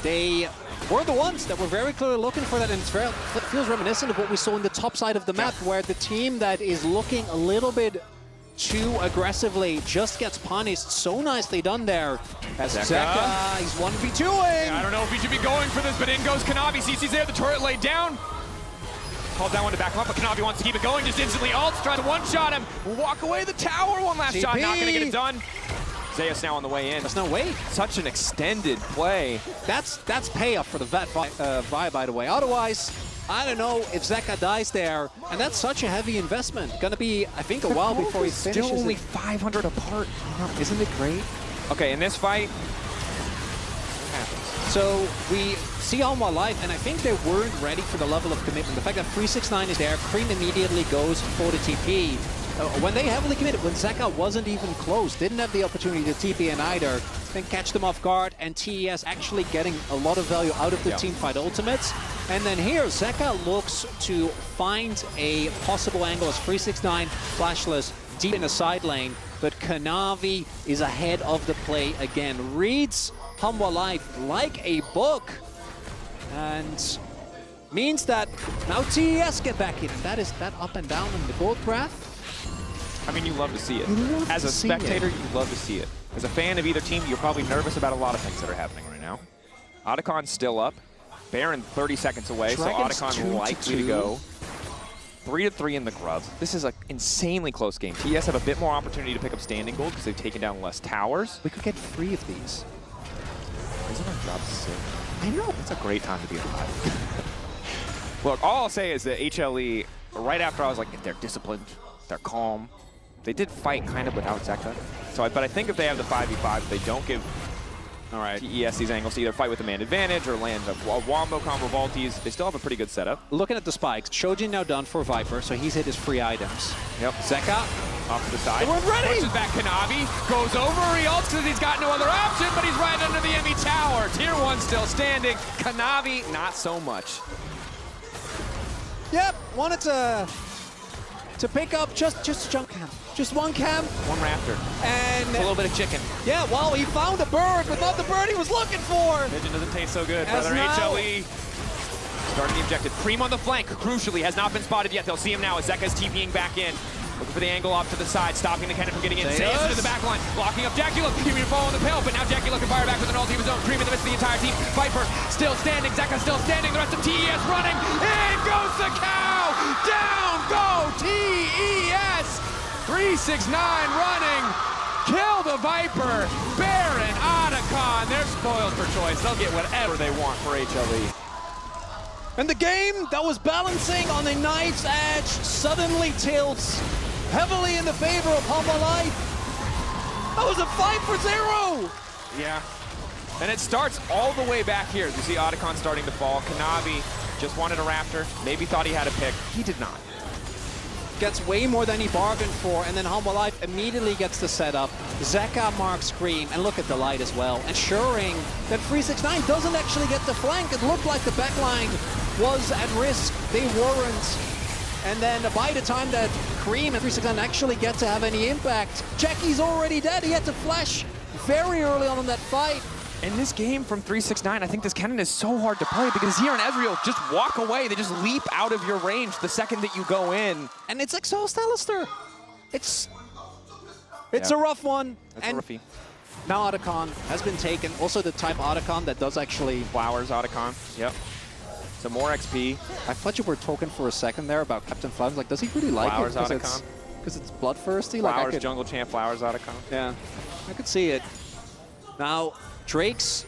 S9: They were the ones that were very clearly looking for that, and it feels reminiscent of what we saw in the top side of the map, where the team that is looking a little bit too aggressively just gets punished. So nicely done there. As Zeka, he's 1v2ing.
S4: I don't know if he should be going for this, but in goes Kanavi. CC's there, the turret laid down. Called that one to back him up, but Kanavi wants to keep it going. Just instantly ults, trying to one-shot him. Walk away the tower, one last shot, not gonna get it done. Zeus now on the way in.
S9: There's no way.
S4: Such an extended play.
S9: That's payoff for the vet Vi, by the way. Otherwise, I don't know if Zeka dies there, and that's such a heavy investment. Gonna be, I think, a while before he finishes.
S4: Still only 500 apart. Isn't it great? Okay, in this fight, what happens?
S9: So we see All My Life, and I think they weren't ready for the level of commitment. The fact that 369 is there, Cream immediately goes for the TP. When they heavily committed, when Zeka wasn't even close, didn't have the opportunity to TP in either, then catch them off guard, and TES actually getting a lot of value out of the teamfight ultimates. And then here, Zeka looks to find a possible angle as 369 flashless deep in the side lane, but Kanavi is ahead of the play again. Reads Humble Life like a book, and means that now TES get back in. That is that up and down in the gold graph.
S4: I mean, you love to see it. As a spectator, you love to see it. As a fan of either team, you're probably nervous about a lot of things that are happening right now. Otacon's still up. Baron 30 seconds away,
S9: Dragons
S4: so Otacon likely to go. 3-3 in the grub. This is an insanely close game. TES have a bit more opportunity to pick up standing gold because they've taken down less towers.
S9: We could get 3 of these.
S4: Isn't our job sick?
S9: I know.
S4: It's a great time to be alive. Look, all I'll say is that HLE, right after I was like, they're disciplined, they're calm. They did fight kind of without Zeka. So, but I think if they have the 5v5, they don't give TES these angles to either fight with a man advantage or land a wombo combo vaulties. They still have a pretty good setup.
S9: Looking at the spikes, Shojin now done for Viper, so he's hit his free items.
S4: Yep.
S9: Zeka
S4: off to the side.
S9: They weren't ready.
S4: Pushes back Kanavi, goes over, he ults because he's got no other option, but he's right under the enemy tower. Tier 1 still standing. Kanavi, not so much.
S9: Yep, wanted to pick up just a jump cam. Just one cam.
S4: One raptor.
S9: And
S4: a little bit of chicken.
S9: Yeah, well, he found a bird, but not the bird he was looking for.
S4: Vision doesn't taste so good, brother. HLE starting the objective. Cream on the flank, crucially, has not been spotted yet. They'll see him now as Zeka's TPing back in.
S6: Looking for the angle off to the side, stopping the cannon from getting in. Zeus into the back line, blocking up Jackie Look. Giving a fall on the pill, but now Jackie Look can fire back with an ulti of his own. Cream in the midst of the entire team. Viper still standing, Zeka still standing. The rest of TES running. In goes the cow! Down go TES! 369 running. Kill the Viper. Baron, Otacon. They're spoiled for choice. They'll get whatever they want for HLE.
S9: And the game that was balancing on a knife's edge suddenly tilts heavily in the favor of Humble Life. That was a 5-0.
S6: Yeah. And it starts all the way back here. You see Otacon starting to fall. Kanavi just wanted a Raptor. Maybe thought he had a pick. He did not.
S9: Gets way more than he bargained for, and then Humble Life immediately gets the setup. Zeka marks Scream, and look at the light as well, ensuring that 369 doesn't actually get the flank. It looked like the backline was at risk. They weren't. And then by the time that Cream and 369 actually get to have any impact, Jackie's already dead. He had to flash very early on in that fight.
S6: In this game from 369, I think this cannon is so hard to play because here in Ezreal, just walk away. They just leap out of your range the second that you go in.
S9: And it's exhaust Alistair. It's a rough one.
S6: That's
S9: and
S6: roughy.
S9: Now Otacon has been taken. Also the type Otacon that does actually...
S6: Flowers Otacon, yep. Some more XP.
S9: I thought you were talking for a second there about Captain Flowers. Like, does he really like
S6: Flowers
S9: it?
S6: Otacon.
S9: Because it's bloodthirsty?
S6: Flowers,
S9: like
S6: Jungle Champ, Flowers Otacon.
S9: Yeah, I could see it. Now, Drake's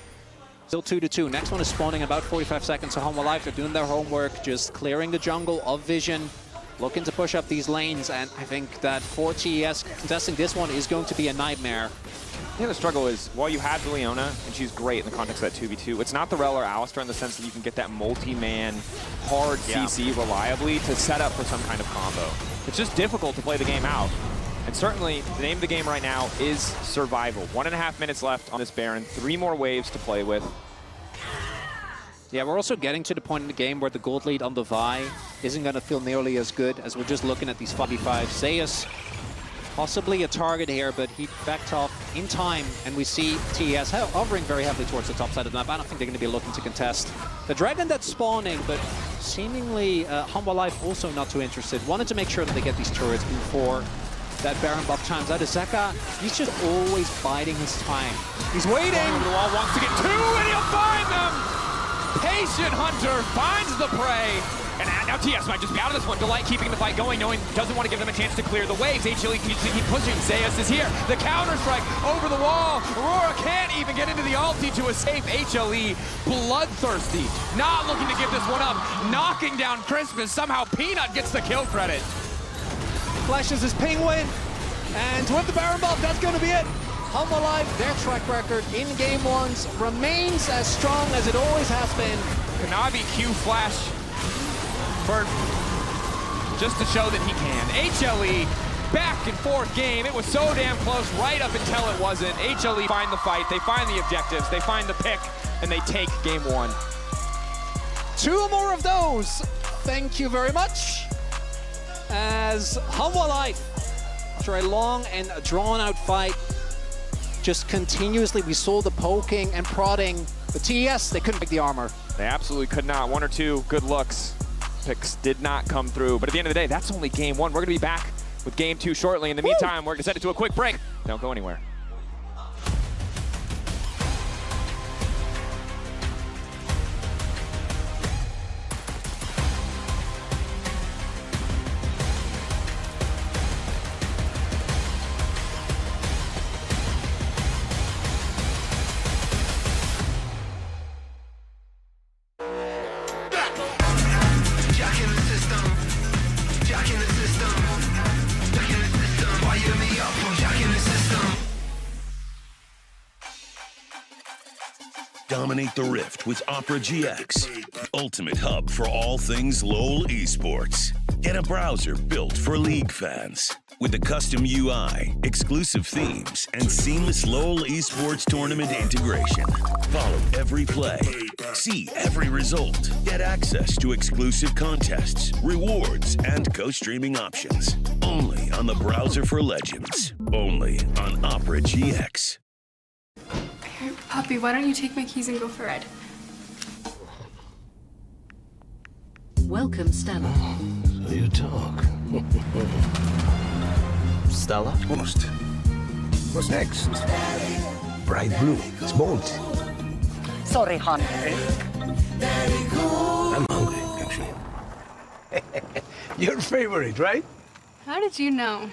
S9: still 2-2. Next one is spawning about 45 seconds. So Humble Life, they're doing their homework, just clearing the jungle of vision, looking to push up these lanes. And I think that for TES, contesting this one is going to be a nightmare.
S6: Yeah, the struggle is, while you have the Leona, and she's great in the context of that 2v2, it's not the Rel or Alistair in the sense that you can get that multi-man, hard CC reliably to set up for some kind of combo. It's just difficult to play the game out. And certainly, the name of the game right now is survival. 1.5 minutes left on this Baron, 3 more waves to play with.
S9: Yeah, we're also getting to the point in the game where the gold lead on the Vi isn't going to feel nearly as good as we're just looking at these 5v5. Zeus, possibly a target here, but he backed off in time, and we see TES hovering very heavily towards the top side of the map. I don't think they're going to be looking to contest the Dragon that's spawning, but seemingly Humble Life also not too interested. Wanted to make sure that they get these turrets before that Baron buff times out. Zeka, he's just always biding his time. He's waiting.
S6: The wall wants to get 2, and he'll find them! Patient Hunter finds the prey. And now TS might just be out of this one. Delight keeping the fight going, knowing doesn't want to give them a chance to clear the waves. HLE can keep pushing. Zeus is here. The counter-strike over the wall. Aurora can't even get into the ulti to escape. HLE bloodthirsty. Not looking to give this one up. Knocking down Christmas. Somehow Peanut gets the kill credit.
S9: Flashes his Penguin. And with the Baron buff, that's going to be it. Humble Life, their track record in game ones remains as strong as it always has been.
S6: Kanavi Q flash. Just to show that he can. HLE, back and forth game. It was so damn close right up until it wasn't. HLE find the fight, they find the objectives, they find the pick, and they take game 1.
S9: 2 more of those. Thank you very much. As Humble Life, after a long and drawn-out fight, just continuously, we saw the poking and prodding. The TES, they couldn't pick the armor.
S6: They absolutely could not. 1 or 2 good looks. Picks did not come through. But at the end of the day, that's only game 1. We're going to be back with game 2 shortly. In the meantime, we're going to send it to a quick break. Don't go anywhere.
S2: Dominate the Rift with Opera GX, the ultimate hub for all things LoL esports. Get a browser built for League fans. With a custom UI, exclusive themes, and seamless LoL esports tournament integration. Follow every play, see every result, get access to exclusive contests, rewards, and co-streaming options. Only on the browser for legends. Only on Opera GX.
S14: Here, puppy, why don't you take my keys and go for Red?
S16: Welcome, Stella.
S11: So you talk. Stella? Almost. What's next? Bright blue. It's bold.
S10: Sorry, hon.
S11: I'm hungry, actually. Your favorite, right?
S14: How did you know?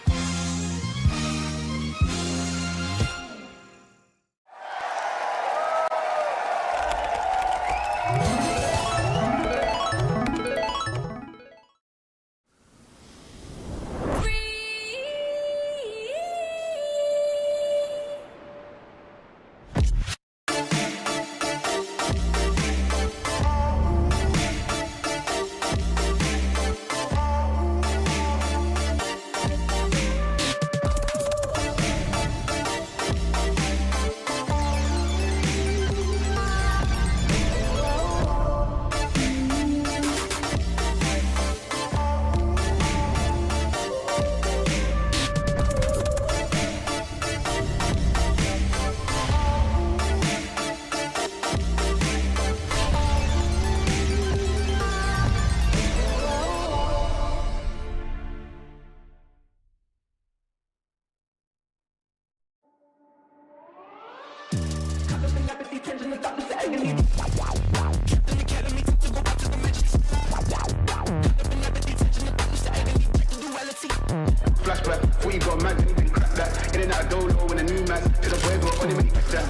S13: Flashback, we got mad, you can crack that. In and out of dolo when a new match. To the boy, got only make that.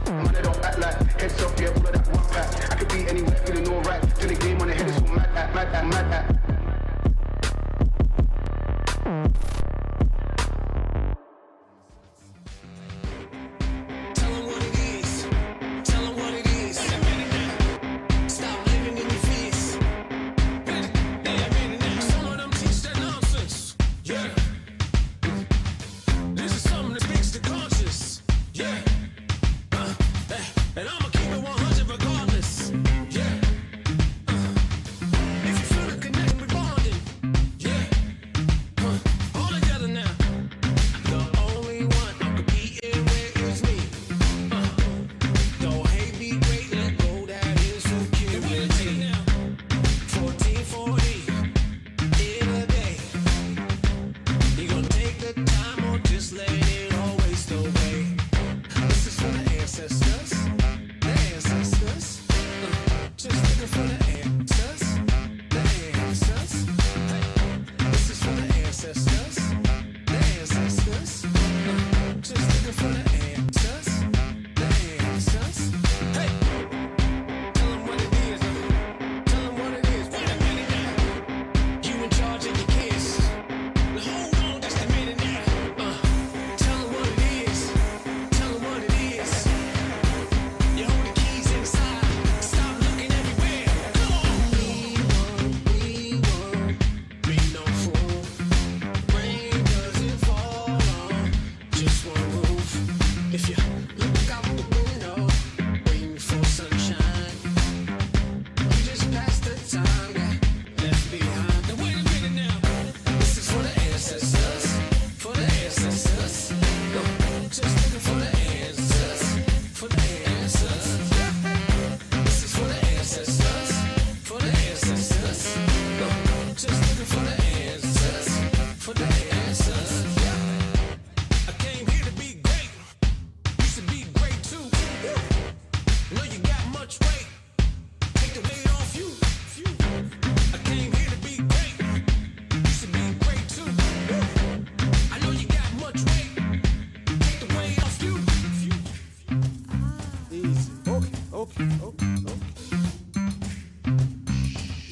S13: Man, I don't act like heads up, yeah, all of that one pack. I could be anywhere, feeling alright. To the game on the head is all mad at, mad at, mad at.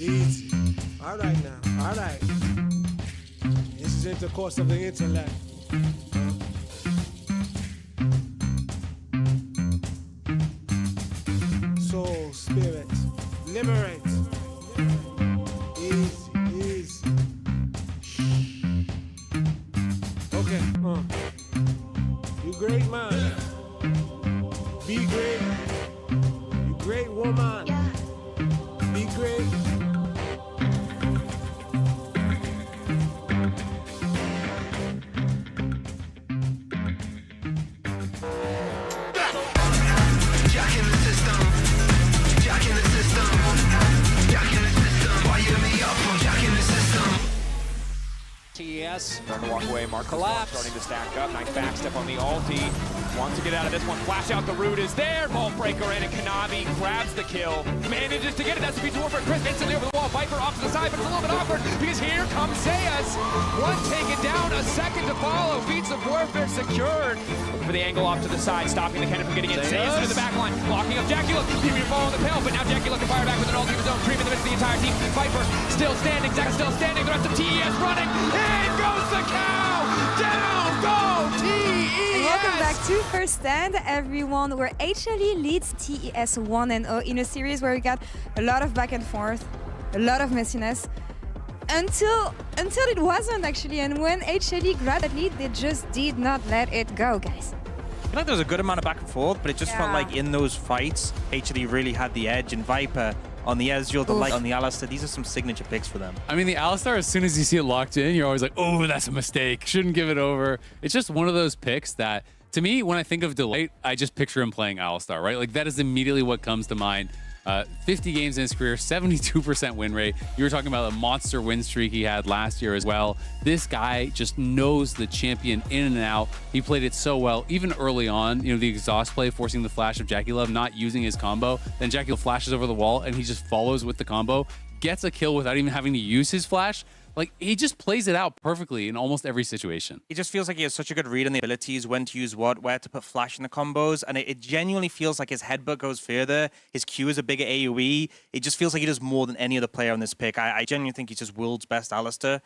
S5: Easy. All right now. All right. This is intercourse of the intellect. Soul, spirit, liberate. Easy, easy. Okay. You great man. Be great. You great woman. Be great.
S6: TES. Starting to walk away. Mark collapse. Starting to stack up. Nice back step on the ulti. Wants to get out of this one. Flash out. The root is there. Ball breaker in, and Kanavi grabs the kill. Manages to get it. That's a piece of warfare. Chris instantly over the wall. Viper off to the side, but it's a little bit awkward because here comes Zeus. One taken down. A second to follow. Beats of warfare secured. Looking for the angle off to the side, stopping the cannon from getting in. Zeus into the back line. Blocking up Jacula. Keeping fall on the tail, but now Jacula can fire back with an ulti of his own. Cream in the midst of the entire team. Viper still standing. Zach still standing. The rest of TES running. In goes the cow. Down go TES.
S19: Welcome back to First Stand, everyone, where HLE leads TES 1-0 in a series where we got a lot of back and forth, a lot of messiness, until it wasn't actually. And when HLE grabbed that lead, they just did not let it go, guys.
S8: I feel like there was a good amount of back and forth, but it just felt like in those fights, HLE really had the edge, and Viper on the Ezreal, the Light on the Alistar, these are some signature picks for them.
S15: I mean, the Alistar, as soon as you see it locked in, you're always like, oh, that's a mistake. Shouldn't give it over. It's just one of those picks that, to me, when I think of Delight, I just picture him playing Alistar, right? Like, that is immediately what comes to mind. 50 games in his career, 72% win rate. You were talking about a monster win streak he had last year as well. This guy just knows the champion in and out. He played it so well, even early on, you know, the exhaust play, forcing the flash of Jackie Love, not using his combo. Then Jackie Love flashes over the wall and he just follows with the combo, gets a kill without even having to use his flash. Like, he just plays it out perfectly in almost every situation.
S8: It just feels like he has such a good read on the abilities, when to use what, where to put flash in the combos, and it genuinely feels like his headbutt goes further, his Q is a bigger AoE. It just feels like he does more than any other player on this pick. I genuinely think he's just world's best Alistar.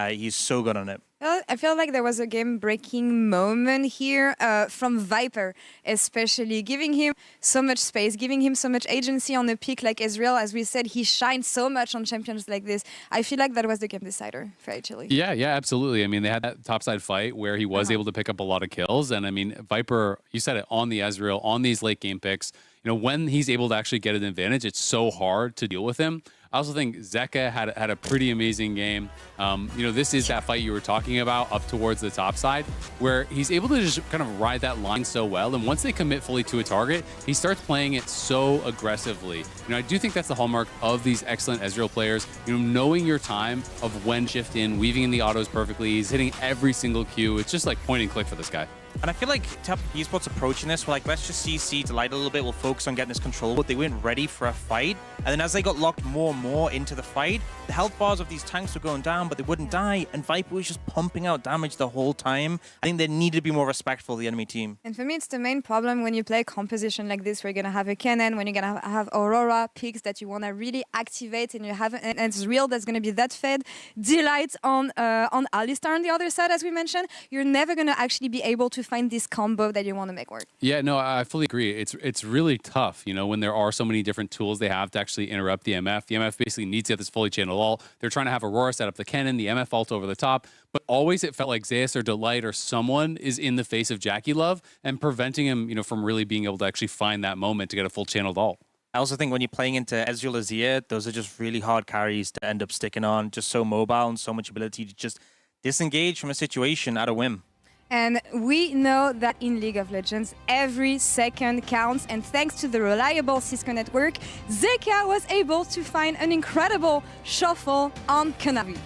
S8: He's so good on it.
S19: I feel like there was a game-breaking moment here from Viper, especially giving him so much space, giving him so much agency on a pick like Ezreal. As we said, he shines so much on champions like this. I feel like that was the game decider for HLE.
S15: Yeah, absolutely. I mean, they had that topside fight where he was able to pick up a lot of kills. And I mean, Viper, you said it, on the Ezreal, on these late game picks, you know, when he's able to actually get an advantage, it's so hard to deal with him. I also think Zeka had a pretty amazing game. You know, this is that fight you were talking about up towards the top side, where he's able to just kind of ride that line so well. And once they commit fully to a target, he starts playing it so aggressively. You know, I do think that's the hallmark of these excellent Ezreal players. You know, knowing your time of when shift in, weaving in the autos perfectly. He's hitting every single Q. It's just like point and click for this guy.
S8: And I feel like Top Esports approaching this, we're like, let's just CC Delight a little bit. We'll focus on getting this control. But they weren't ready for a fight. And then as they got locked more and more into the fight, the health bars of these tanks were going down, but they wouldn't die. And Viper was just pumping out damage the whole time. I think they needed to be more respectful of the enemy team.
S19: And for me, it's the main problem when you play composition like this, where you're going to have a cannon, when you're going to have Aurora picks that you want to really activate, and you have, and it's real, that's going to be that fed. Delight on Alistar on the other side, as we mentioned, you're never going to actually be able to find this combo that you want to make work.
S15: Yeah, no, I fully agree. It's really tough, you know, when there are so many different tools they have to actually interrupt the MF. The MF basically needs to get this fully channeled ult. They're trying to have Aurora set up the cannon, the MF ult over the top, but always it felt like Zeus or Delight or someone is in the face of Jackie Love and preventing him, you know, from really being able to actually find that moment to get a full channeled ult.
S8: I also think when you're playing into Ezreal Azir, those are just really hard carries to end up sticking on. Just so mobile and so much ability to just disengage from a situation at a whim.
S19: And we know that in League of Legends, every second counts. And thanks to the reliable Cisco network, Zeka was able to find an incredible shuffle on Kanavi.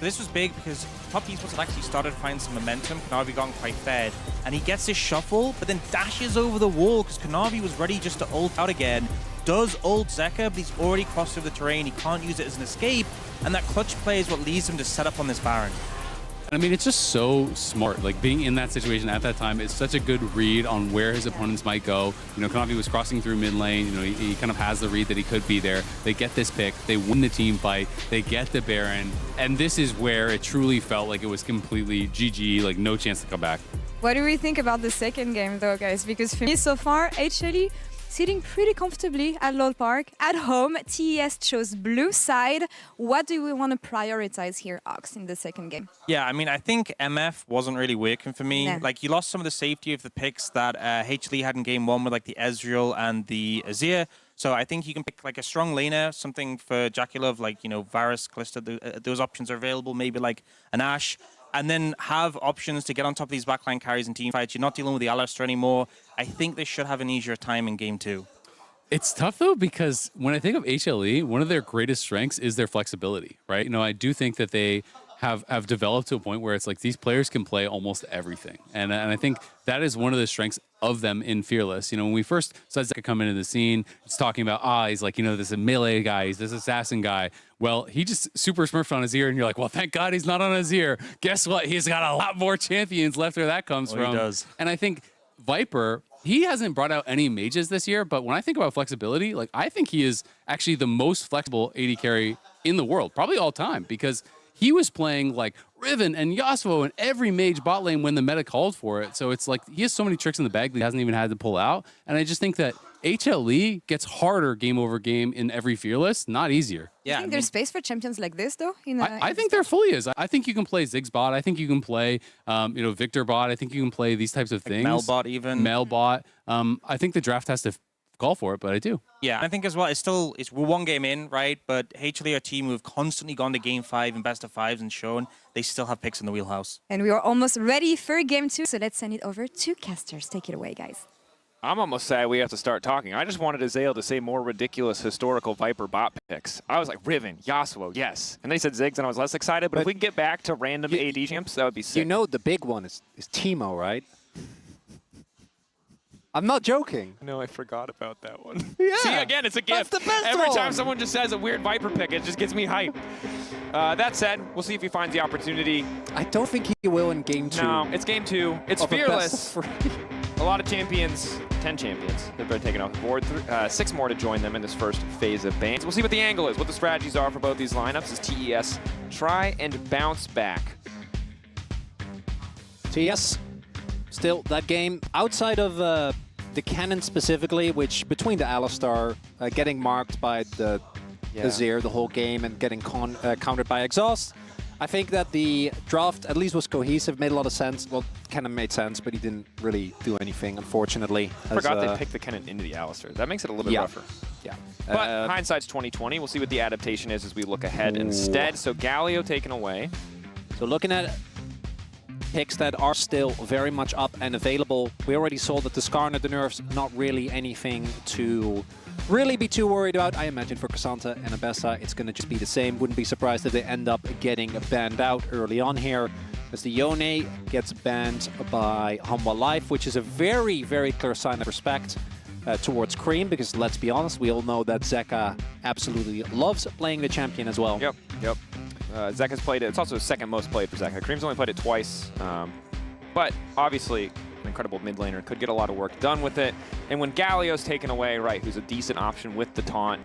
S8: This was big because Top Esports had actually started to find some momentum. Kanavi got quite fed. And he gets this shuffle, but then dashes over the wall because Kanavi was ready just to ult out again. Does ult Zeka, but he's already crossed over the terrain. He can't use it as an escape. And that clutch play is what leads him to set up on this Baron.
S15: I mean, it's just so smart. Like, being in that situation at that time is such a good read on where his opponents might go. You know, Kanavi was crossing through mid lane. You know, he kind of has the read that he could be there. They get this pick. They win the team fight. They get the Baron. And this is where it truly felt like it was completely GG, like no chance to come back.
S19: What do we think about the second game, though, guys? Because for me, so far, HLE sitting pretty comfortably at Lowell Park. At home, TES chose blue side. What do we want to prioritize here, Ox, in the second game?
S8: Yeah, I mean, I think MF wasn't really working for me.
S19: Nah.
S8: Like, you lost some of the safety of the picks that HLE had in game one with, like, the Ezreal and the Azir. So I think you can pick, like, a strong laner, something for Jackie Love, like, you know, Varus, Kalista, those options are available, maybe, like, an Ashe. And then have options to get on top of these backline carries and team fights. You're not dealing with the Alistar anymore. I think they should have an easier time in game two.
S15: It's tough, though, because when I think of HLE, one of their greatest strengths is their flexibility, right? You know, I do think that they have developed to a point where it's like these players can play almost everything. And I think that is one of the strengths of them in Fearless. You know, when we first saw Zeka come into the scene, it's talking about, he's like, you know, this melee guy, he's this assassin guy. Well, he just super smurfed on his ear, and you're like, well, thank God he's not on his ear. Guess what? He's got a lot more champions left where that comes from.
S8: He does.
S15: And I think Viper, he hasn't brought out any mages this year, but when I think about flexibility, like I think he is actually the most flexible AD carry in the world, probably all time, because he was playing like Riven and Yasuo in every mage bot lane when the meta called for it. So it's like he has so many tricks in the bag that he hasn't even had to pull out. And I just think that HLE gets harder game over game in every Fearless, not easier.
S19: Yeah, I think there's space for champions like this, though?
S15: I think there fully is. I think you can play Ziggs bot. I think you can play, Victor bot. I think you can play these types of things.
S8: Mel bot even.
S15: Mel bot. I think the draft has to call for it, but I do.
S8: Yeah, I think as well, we're one game in, right? But HLE are a team who've constantly gone to game 5 and best of 5s and shown they still have picks in the wheelhouse.
S19: And we are almost ready for game 2, so let's send it over to casters. Take it away, guys.
S4: I'm almost sad we have to start talking. I just wanted Azael to say more ridiculous historical Viper bot picks. I was like, Riven, Yasuo, yes. And they said Ziggs, and I was less excited. But if we can get back to random AD champs, that would be sick.
S9: You know the big one is Teemo, right? I'm not joking.
S4: No, I forgot about that one.
S9: Yeah.
S4: See, again, it's a gift.
S9: That's the best
S4: Every
S9: one.
S4: time someone just says a weird Viper pick, it just gets me hyped. That said, we'll see if he finds the opportunity.
S9: I don't think he will in game 2.
S4: No, it's game 2. It's Fearless. A lot of champions, 10 champions have been taken off the board. 6 more to join them in this first phase of bans. We'll see what the angle is, what the strategies are for both these lineups as TES try and bounce back.
S9: TES, still that game outside of the cannon specifically, which between the Alistar getting marked by the Azir the whole game and getting countered by Exhaust. I think that the draft at least was cohesive, made a lot of sense. Well, Cannon made sense, but he didn't really do anything, unfortunately.
S4: I forgot they picked the Cannon into the Alistar. That makes it a little bit rougher.
S9: Yeah.
S4: But hindsight's 20/20. We'll see what the adaptation is as we look ahead instead. So Galio taken away.
S9: So looking at picks that are still very much up and available, we already saw that the Skarner, the nerfs, not really anything to really be too worried about. I imagine for Cassandra and Abessa, it's going to just be the same. Wouldn't be surprised if they end up getting banned out early on here, as the Yone gets banned by Hanwha Life, which is a very, very clear sign of respect towards Cream, because let's be honest, we all know that Zeka absolutely loves playing the champion as well.
S4: Yep. Zeka's played it. It's also the second most played for Zeka. Cream's only played it twice, but obviously an incredible mid laner, could get a lot of work done with it. And when Galio's taken away, right, who's a decent option with the taunt,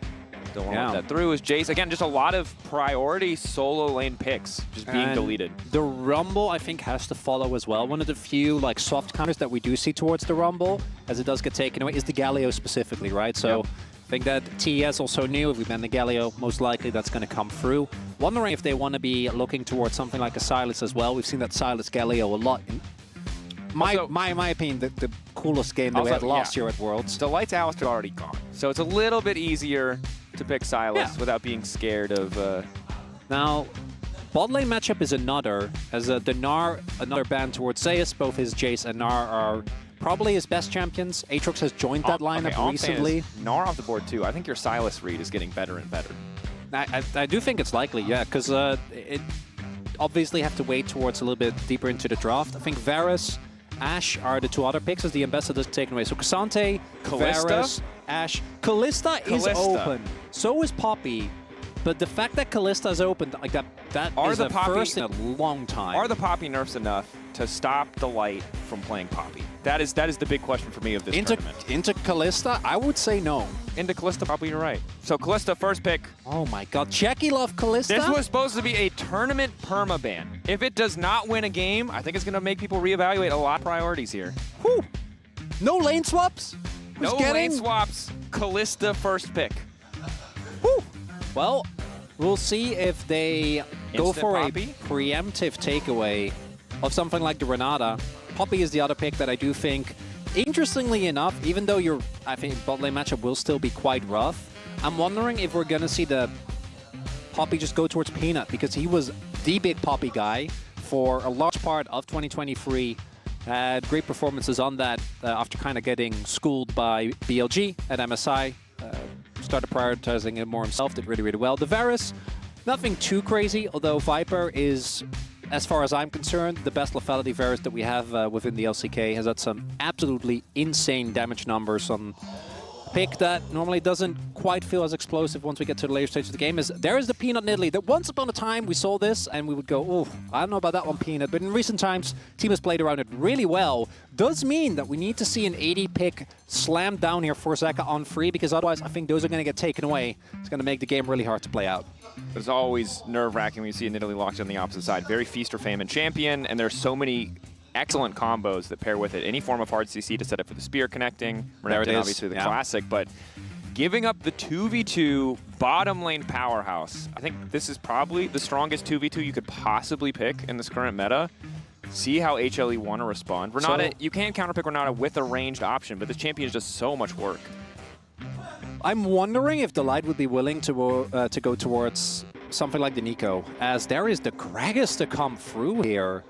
S4: don't want to let that through, is Jace. Again, just a lot of priority solo lane picks just being deleted.
S9: The Rumble, I think, has to follow as well. One of the few like soft counters that we do see towards the Rumble, as it does get taken away, is the Galio specifically, right? So I think that TES also knew if we ban the Galio, most likely that's going to come through. Wondering if they want to be looking towards something like a Sylas as well. We've seen that Sylas Galio a lot. My opinion, the coolest game that we had last year at Worlds.
S4: The Light's Alistar already gone, so it's a little bit easier to pick Sylas without being scared of...
S9: Now, bot lane matchup is another, as the Gnar, another ban towards Zeus. Both his Jace and Gnar are probably his best champions. Aatrox has joined that lineup recently.
S4: Gnar off the board too. I think your Sylas read is getting better and better.
S9: I do think it's likely, yeah, because it obviously have to wait towards a little bit deeper into the draft. I think Varus, Ashe are the 2 other picks as the ambassadors taken away. So Cassante, Varus, Ashe. Kalista is open. So is Poppy. But the fact that Kalista is open, like that is the first in a long time.
S4: Are the Poppy nerfs enough to stop the Light from playing Poppy? That is the big question for me of this tournament.
S9: Into Kalista, I would say no.
S4: Into Kalista, probably you're right. So Kalista, first pick.
S9: Oh my god, Jackie love Kalista?
S4: This was supposed to be a tournament permaban. If it does not win a game, I think it's going to make people reevaluate a lot of priorities here.
S9: Whew. No lane swaps?
S4: Lane swaps. Kalista, first pick.
S9: Whew. Well, we'll see if they go for a preemptive takeaway of something like the Renata. Poppy is the other pick that I do think, interestingly enough, even though I think bot lane matchup will still be quite rough, I'm wondering if we're going to see the Poppy just go towards Peanut, because he was the big Poppy guy for a large part of 2023. Had great performances on that after kind of getting schooled by BLG at MSI. Started prioritizing it more himself, did really, really well. The Varus, Nothing too crazy, although Viper is, as far as I'm concerned, the best lethality Varus that we have within the LCK. Has had some absolutely insane damage numbers on a pick that normally doesn't quite feel as explosive once we get to the later stage of the game. There is the Peanut Nidalee. That once upon a time we saw this and we would go, oh, I don't know about that one, Peanut. But in recent times, team has played around it really well. Does mean that we need to see an 80 pick slammed down here for Zeka on free, because otherwise I think those are going to get taken away. It's going to make the game really hard to play out.
S4: It's always nerve-wracking when you see a Nidalee locked on the opposite side. Very feast or famine champion, and there's so many excellent combos that pair with it. Any form of hard CC to set up for the spear connecting. Renekton, obviously the classic, but giving up the 2v2 bottom lane powerhouse. I think this is probably the strongest 2v2 you could possibly pick in this current meta. See how HLE want to respond. Renata, you can counterpick Renata with a ranged option, but this champion is just so much work.
S9: I'm wondering if Delight would be willing to go towards something like the Nico, as there is the Gragas to come through here.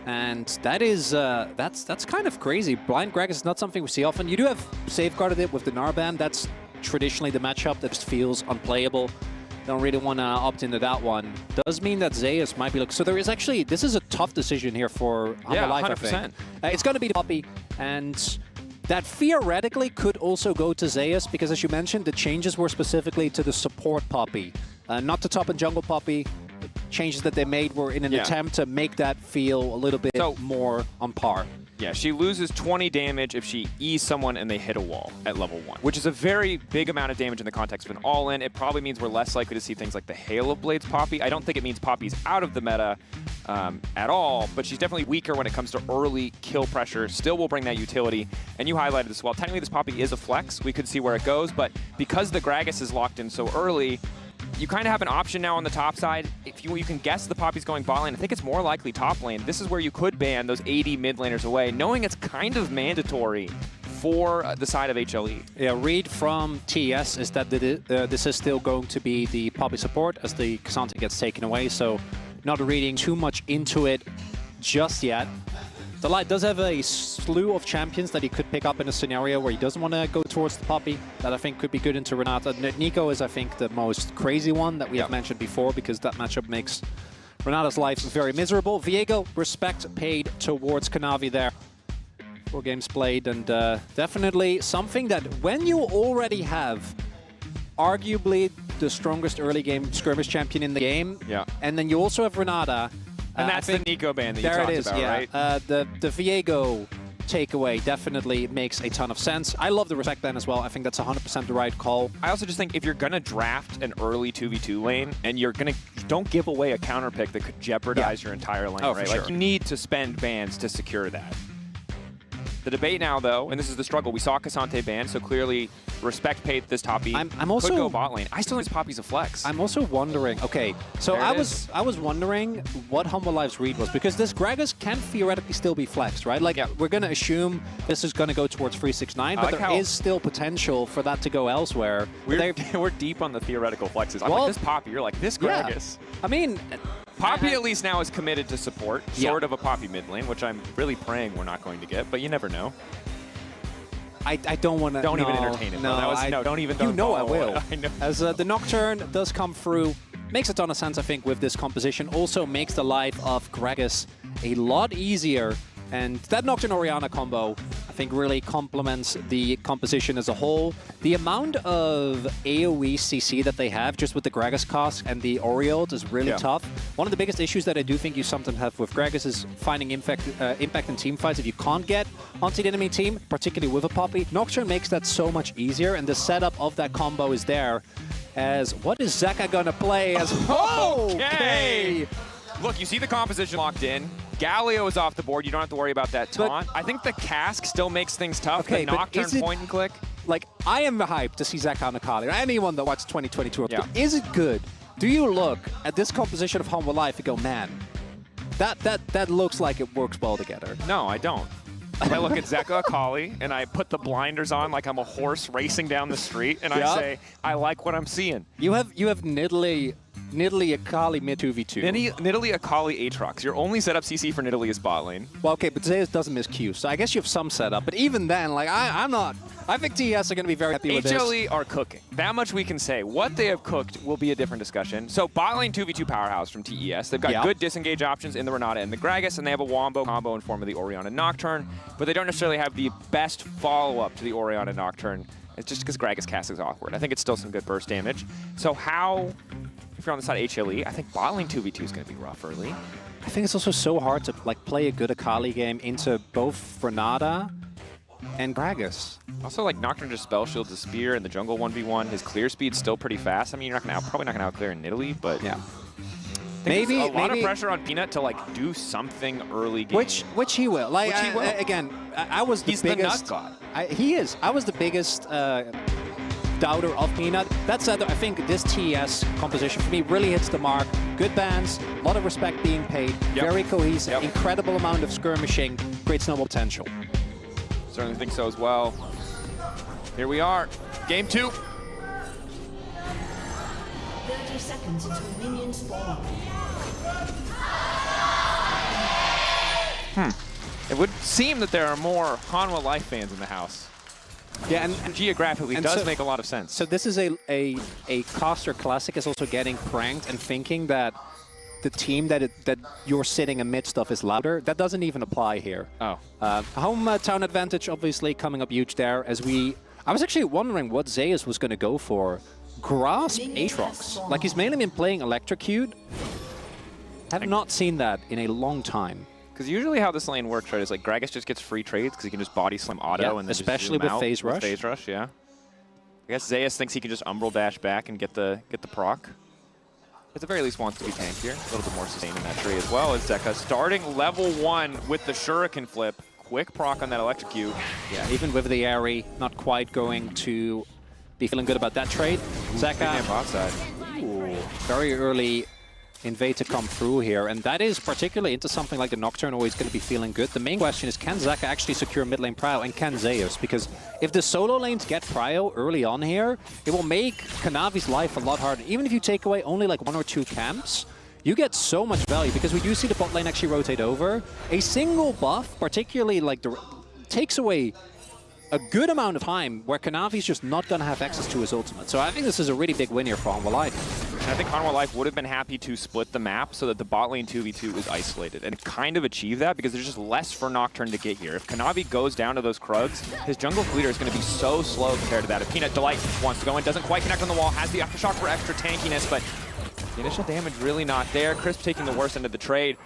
S9: And that is, that's kind of crazy. Blind Gragas is not something we see often. You do have safeguarded it with the Narban. That's traditionally the matchup that just feels unplayable. Don't really want to opt into that one. Does mean that Zeus might be looking. So there is actually, this is a tough decision here for Humble Life, 100%. I think. It's going to be the Poppy, and that theoretically could also go to Zeus, because as you mentioned, the changes were specifically to the support Poppy, not the top and jungle Poppy. The changes that they made were in an attempt to make that feel a little bit more on par.
S4: Yeah, she loses 20 damage if she E's someone and they hit a wall at level 1, which is a very big amount of damage in the context of an all-in. It probably means we're less likely to see things like the Hail of Blades Poppy. I don't think it means Poppy's out of the meta at all, but she's definitely weaker when it comes to early kill pressure. Still will bring that utility, and you highlighted this well. Technically, this Poppy is a flex. We could see where it goes, but because the Gragas is locked in so early, you kind of have an option now on the top side. If you can guess the Poppy's going bot lane, I think it's more likely top lane. This is where you could ban those 80 mid laners away, knowing it's kind of mandatory for the side of HLE.
S9: Yeah, read from TS is that this is still going to be the Poppy support as the K'Sante gets taken away, so not reading too much into it just yet. Delight does have a slew of champions that he could pick up in a scenario where he doesn't want to go towards the Poppy, that I think could be good into Renata. Nico is, I think, the most crazy one that we have mentioned before, because that matchup makes Renata's life very miserable. Viego, respect paid towards Kanavi there. 4 games played, and definitely something that when you already have arguably the strongest early game skirmish champion in the game, and then you also have Renata,
S4: and that's the Nico ban that you talked about, right?
S9: The Viego takeaway definitely makes a ton of sense. I love the respect ban as well. I think that's 100% the right call.
S4: I also just think if you're going to draft an early 2v2 lane, and don't give away a counter pick that could jeopardize your entire lane, right?
S9: Sure.
S4: Like, you need to spend bans to secure that. The debate now, though, and this is the struggle, we saw K'Sante ban, so clearly respect paid this Poppy.
S9: I'm also
S4: could go bot lane. I still think this Poppy's a flex.
S9: I'm also wondering, okay, so I was wondering what Humble Life's read was, because this Gragas can theoretically still be flexed, right? Like, we're going to assume this is going to go towards 369, but there is still potential for that to go elsewhere.
S4: We're deep on the theoretical flexes. I'm like, this Poppy, you're like, this Gragas.
S9: I mean,
S4: Poppy at least now is committed to support, sort of a Poppy mid lane, which I'm really praying we're not going to get, but you never know.
S9: I don't want to.
S4: Don't even entertain it.
S9: No,
S4: don't even.
S9: You know I will.
S4: I know.
S9: As the Nocturne does come through, makes a ton of sense, I think, with this composition. Also makes the life of Gragas a lot easier. And that Nocturne Orianna combo, I think, really complements the composition as a whole. The amount of AoE CC that they have just with the Gragas cost and the Oriole is really tough. One of the biggest issues that I do think you sometimes have with Gragas is finding impact in team fights. If you can't get onto the enemy team, particularly with a Poppy, Nocturne makes that so much easier, and the setup of that combo is there. As what is Zeka gonna play as?
S4: Okay! Look, you see the composition locked in. Galio is off the board. You don't have to worry about that taunt. I think the cask still makes things tough.
S9: Okay,
S4: the Nocturne point and click.
S9: Like, I am hyped to see Zeka on Akali. Anyone that watched 2022. Is it good? Do you look at this composition of Humble Life and go, man, that looks like it works well together?
S4: No, I don't. I look at Zeka Akali, and I put the blinders on like I'm a horse racing down the street, and I say, I like what I'm seeing.
S9: You have Nidalee Akali mid 2v2.
S4: Nidalee Akali Aatrox. Your only setup CC for Nidalee is bot lane.
S9: Well, okay, but Zeus doesn't miss Q, so I guess you have some setup. But even then, like, I'm not I think TES are going to be very happy with this.
S4: HLE are cooking. That much we can say. What they have cooked will be a different discussion. So bot lane 2v2 powerhouse from TES. They've got good disengage options in the Renata and the Gragas, and they have a wombo combo in form of the Orianna Nocturne, but they don't necessarily have the best follow-up to the Orianna Nocturne. It's just because Gragas cast is awkward. I think it's still some good burst damage. So how, if you're on the side of HLE, I think bot lane 2v2 is going to be rough early.
S9: I think it's also so hard to like play a good Akali game into both Renata and Gragas.
S4: Also, like, Nocturne just spell shields the spear in the jungle 1v1. His clear speed's still pretty fast. I mean, you're not gonna probably not going to outclear in Italy, but
S9: yeah.
S4: Maybe a lot of pressure on Peanut to like do something early game.
S9: Which he will. Like again, I was the
S4: He's
S9: biggest.
S4: the nut god.
S9: He is. I was the biggest doubter of Peanut. That said, I think this TES composition for me really hits the mark. Good bans, a lot of respect being paid, very cohesive, incredible amount of skirmishing, great snowball potential.
S4: Certainly think so as well. Here we are, game 2.
S5: 30 seconds until minions spawn.
S4: It would seem that there are more Hanwha Life fans in the house.
S9: Yeah, and
S4: geographically does make a lot of sense.
S9: So this is a Caster Classic is also getting pranked and thinking that the team that you're sitting amidst of is louder. That doesn't even apply here.
S4: Oh.
S9: Home town advantage obviously coming up huge there as I was actually wondering what Zeus was going to go for. Grasp Aatrox. Like he's mainly been playing Electrocute. Have not seen that in a long time.
S4: Because usually how this lane works, right, is like Gragas just gets free trades because he can just body slam auto and then
S9: especially
S4: just
S9: with Phase Rush.
S4: Phase Rush, yeah. I guess Zeus thinks he can just Umbral dash back and get the proc. At the very least wants to be tankier. A little bit more sustain in that tree as well as Zeka starting level 1 with the Shuriken flip. Quick proc on that Electrocute.
S9: Yeah, even with the Aerie, not quite going to be feeling good about that trade. Zeka,
S4: bot side.
S9: Ooh, very early invade to come through here, and that is particularly into something like the Nocturne always going to be feeling good. The main question is, can Zeka actually secure mid lane prio, and can Zeus? Because if the solo lanes get prio early on here, it will make Kanavi's life a lot harder. Even if you take away only like 1 or 2 camps, you get so much value, because we do see the bot lane actually rotate over. A single buff, particularly like takes away a good amount of time where Kanavi's just not going to have access to his ultimate. So I think this is a really big win here for Hanwha Life.
S4: And I think Hanwha Life would have been happy to split the map so that the bot lane 2v2 is isolated, and kind of achieve that because there's just less for Nocturne to get here. If Kanavi goes down to those Krugs, his jungle leader is going to be so slow compared to that. If Peanut Delight wants to go in, doesn't quite connect on the wall, has the Aftershock for extra tankiness, but the initial damage really not there. Crisp taking the worst end of the trade.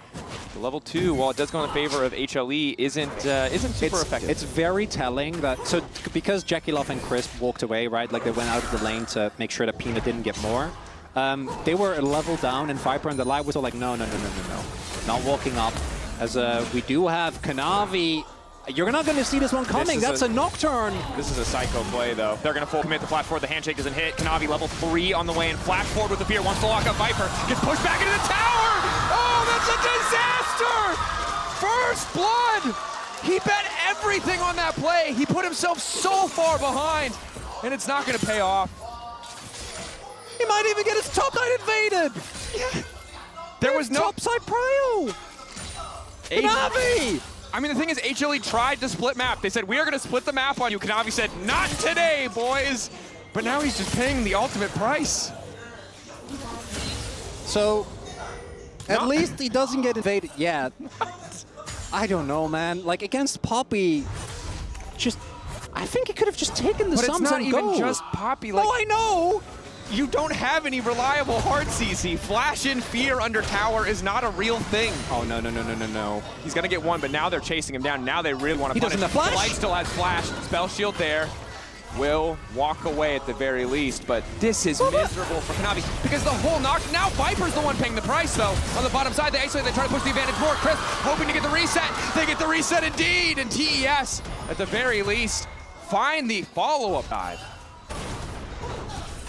S4: The level 2, while it does go in favor of HLE, isn't super effective.
S9: It's very telling that, so because Jackie Love and Crisp walked away, right, like they went out of the lane to make sure that Peanut didn't get more, they were a level down, and Viper and the Light was all like, no, not walking up. As we do have Kanavi. You're not going to see this one coming. That's a Nocturne.
S4: This is a psycho play, though. They're going to full commit the flash forward. The handshake doesn't hit. Kanavi level 3 on the way and flash forward with the fear. Wants to lock up Viper. Gets pushed back into the tower. Oh, that's a disaster! First blood! He bet everything on that play. He put himself so far behind, and it's not going to pay off.
S9: He might even get his top side invaded.
S4: Yeah. There was no
S9: top side prio. Kanavi!
S4: I mean, the thing is, HLE tried to split map. They said, we are going to split the map on you. Kanavi said, not today, boys. But now he's just paying the ultimate price.
S9: So, at least he doesn't get invaded yet. I don't know, man. Like, against Poppy, I think he could have just taken the sums and go.
S4: But it's not even just Poppy. Like,
S9: oh, I know!
S4: You don't have any reliable hard CC. Flash in fear under tower is not a real thing.
S9: Oh, no.
S4: He's going to get one, but now they're chasing him down. Now they really want to punish him.
S9: He doesn't have flash?
S4: Light still has flash. Spell shield there. Will walk away at the very least, but this is miserable for Kanavi because the whole now Viper's the one paying the price, though. On the bottom side, they isolate, they try to push the advantage more. Chris hoping to get the reset. They get the reset indeed, and TES, at the very least, find the follow-up dive.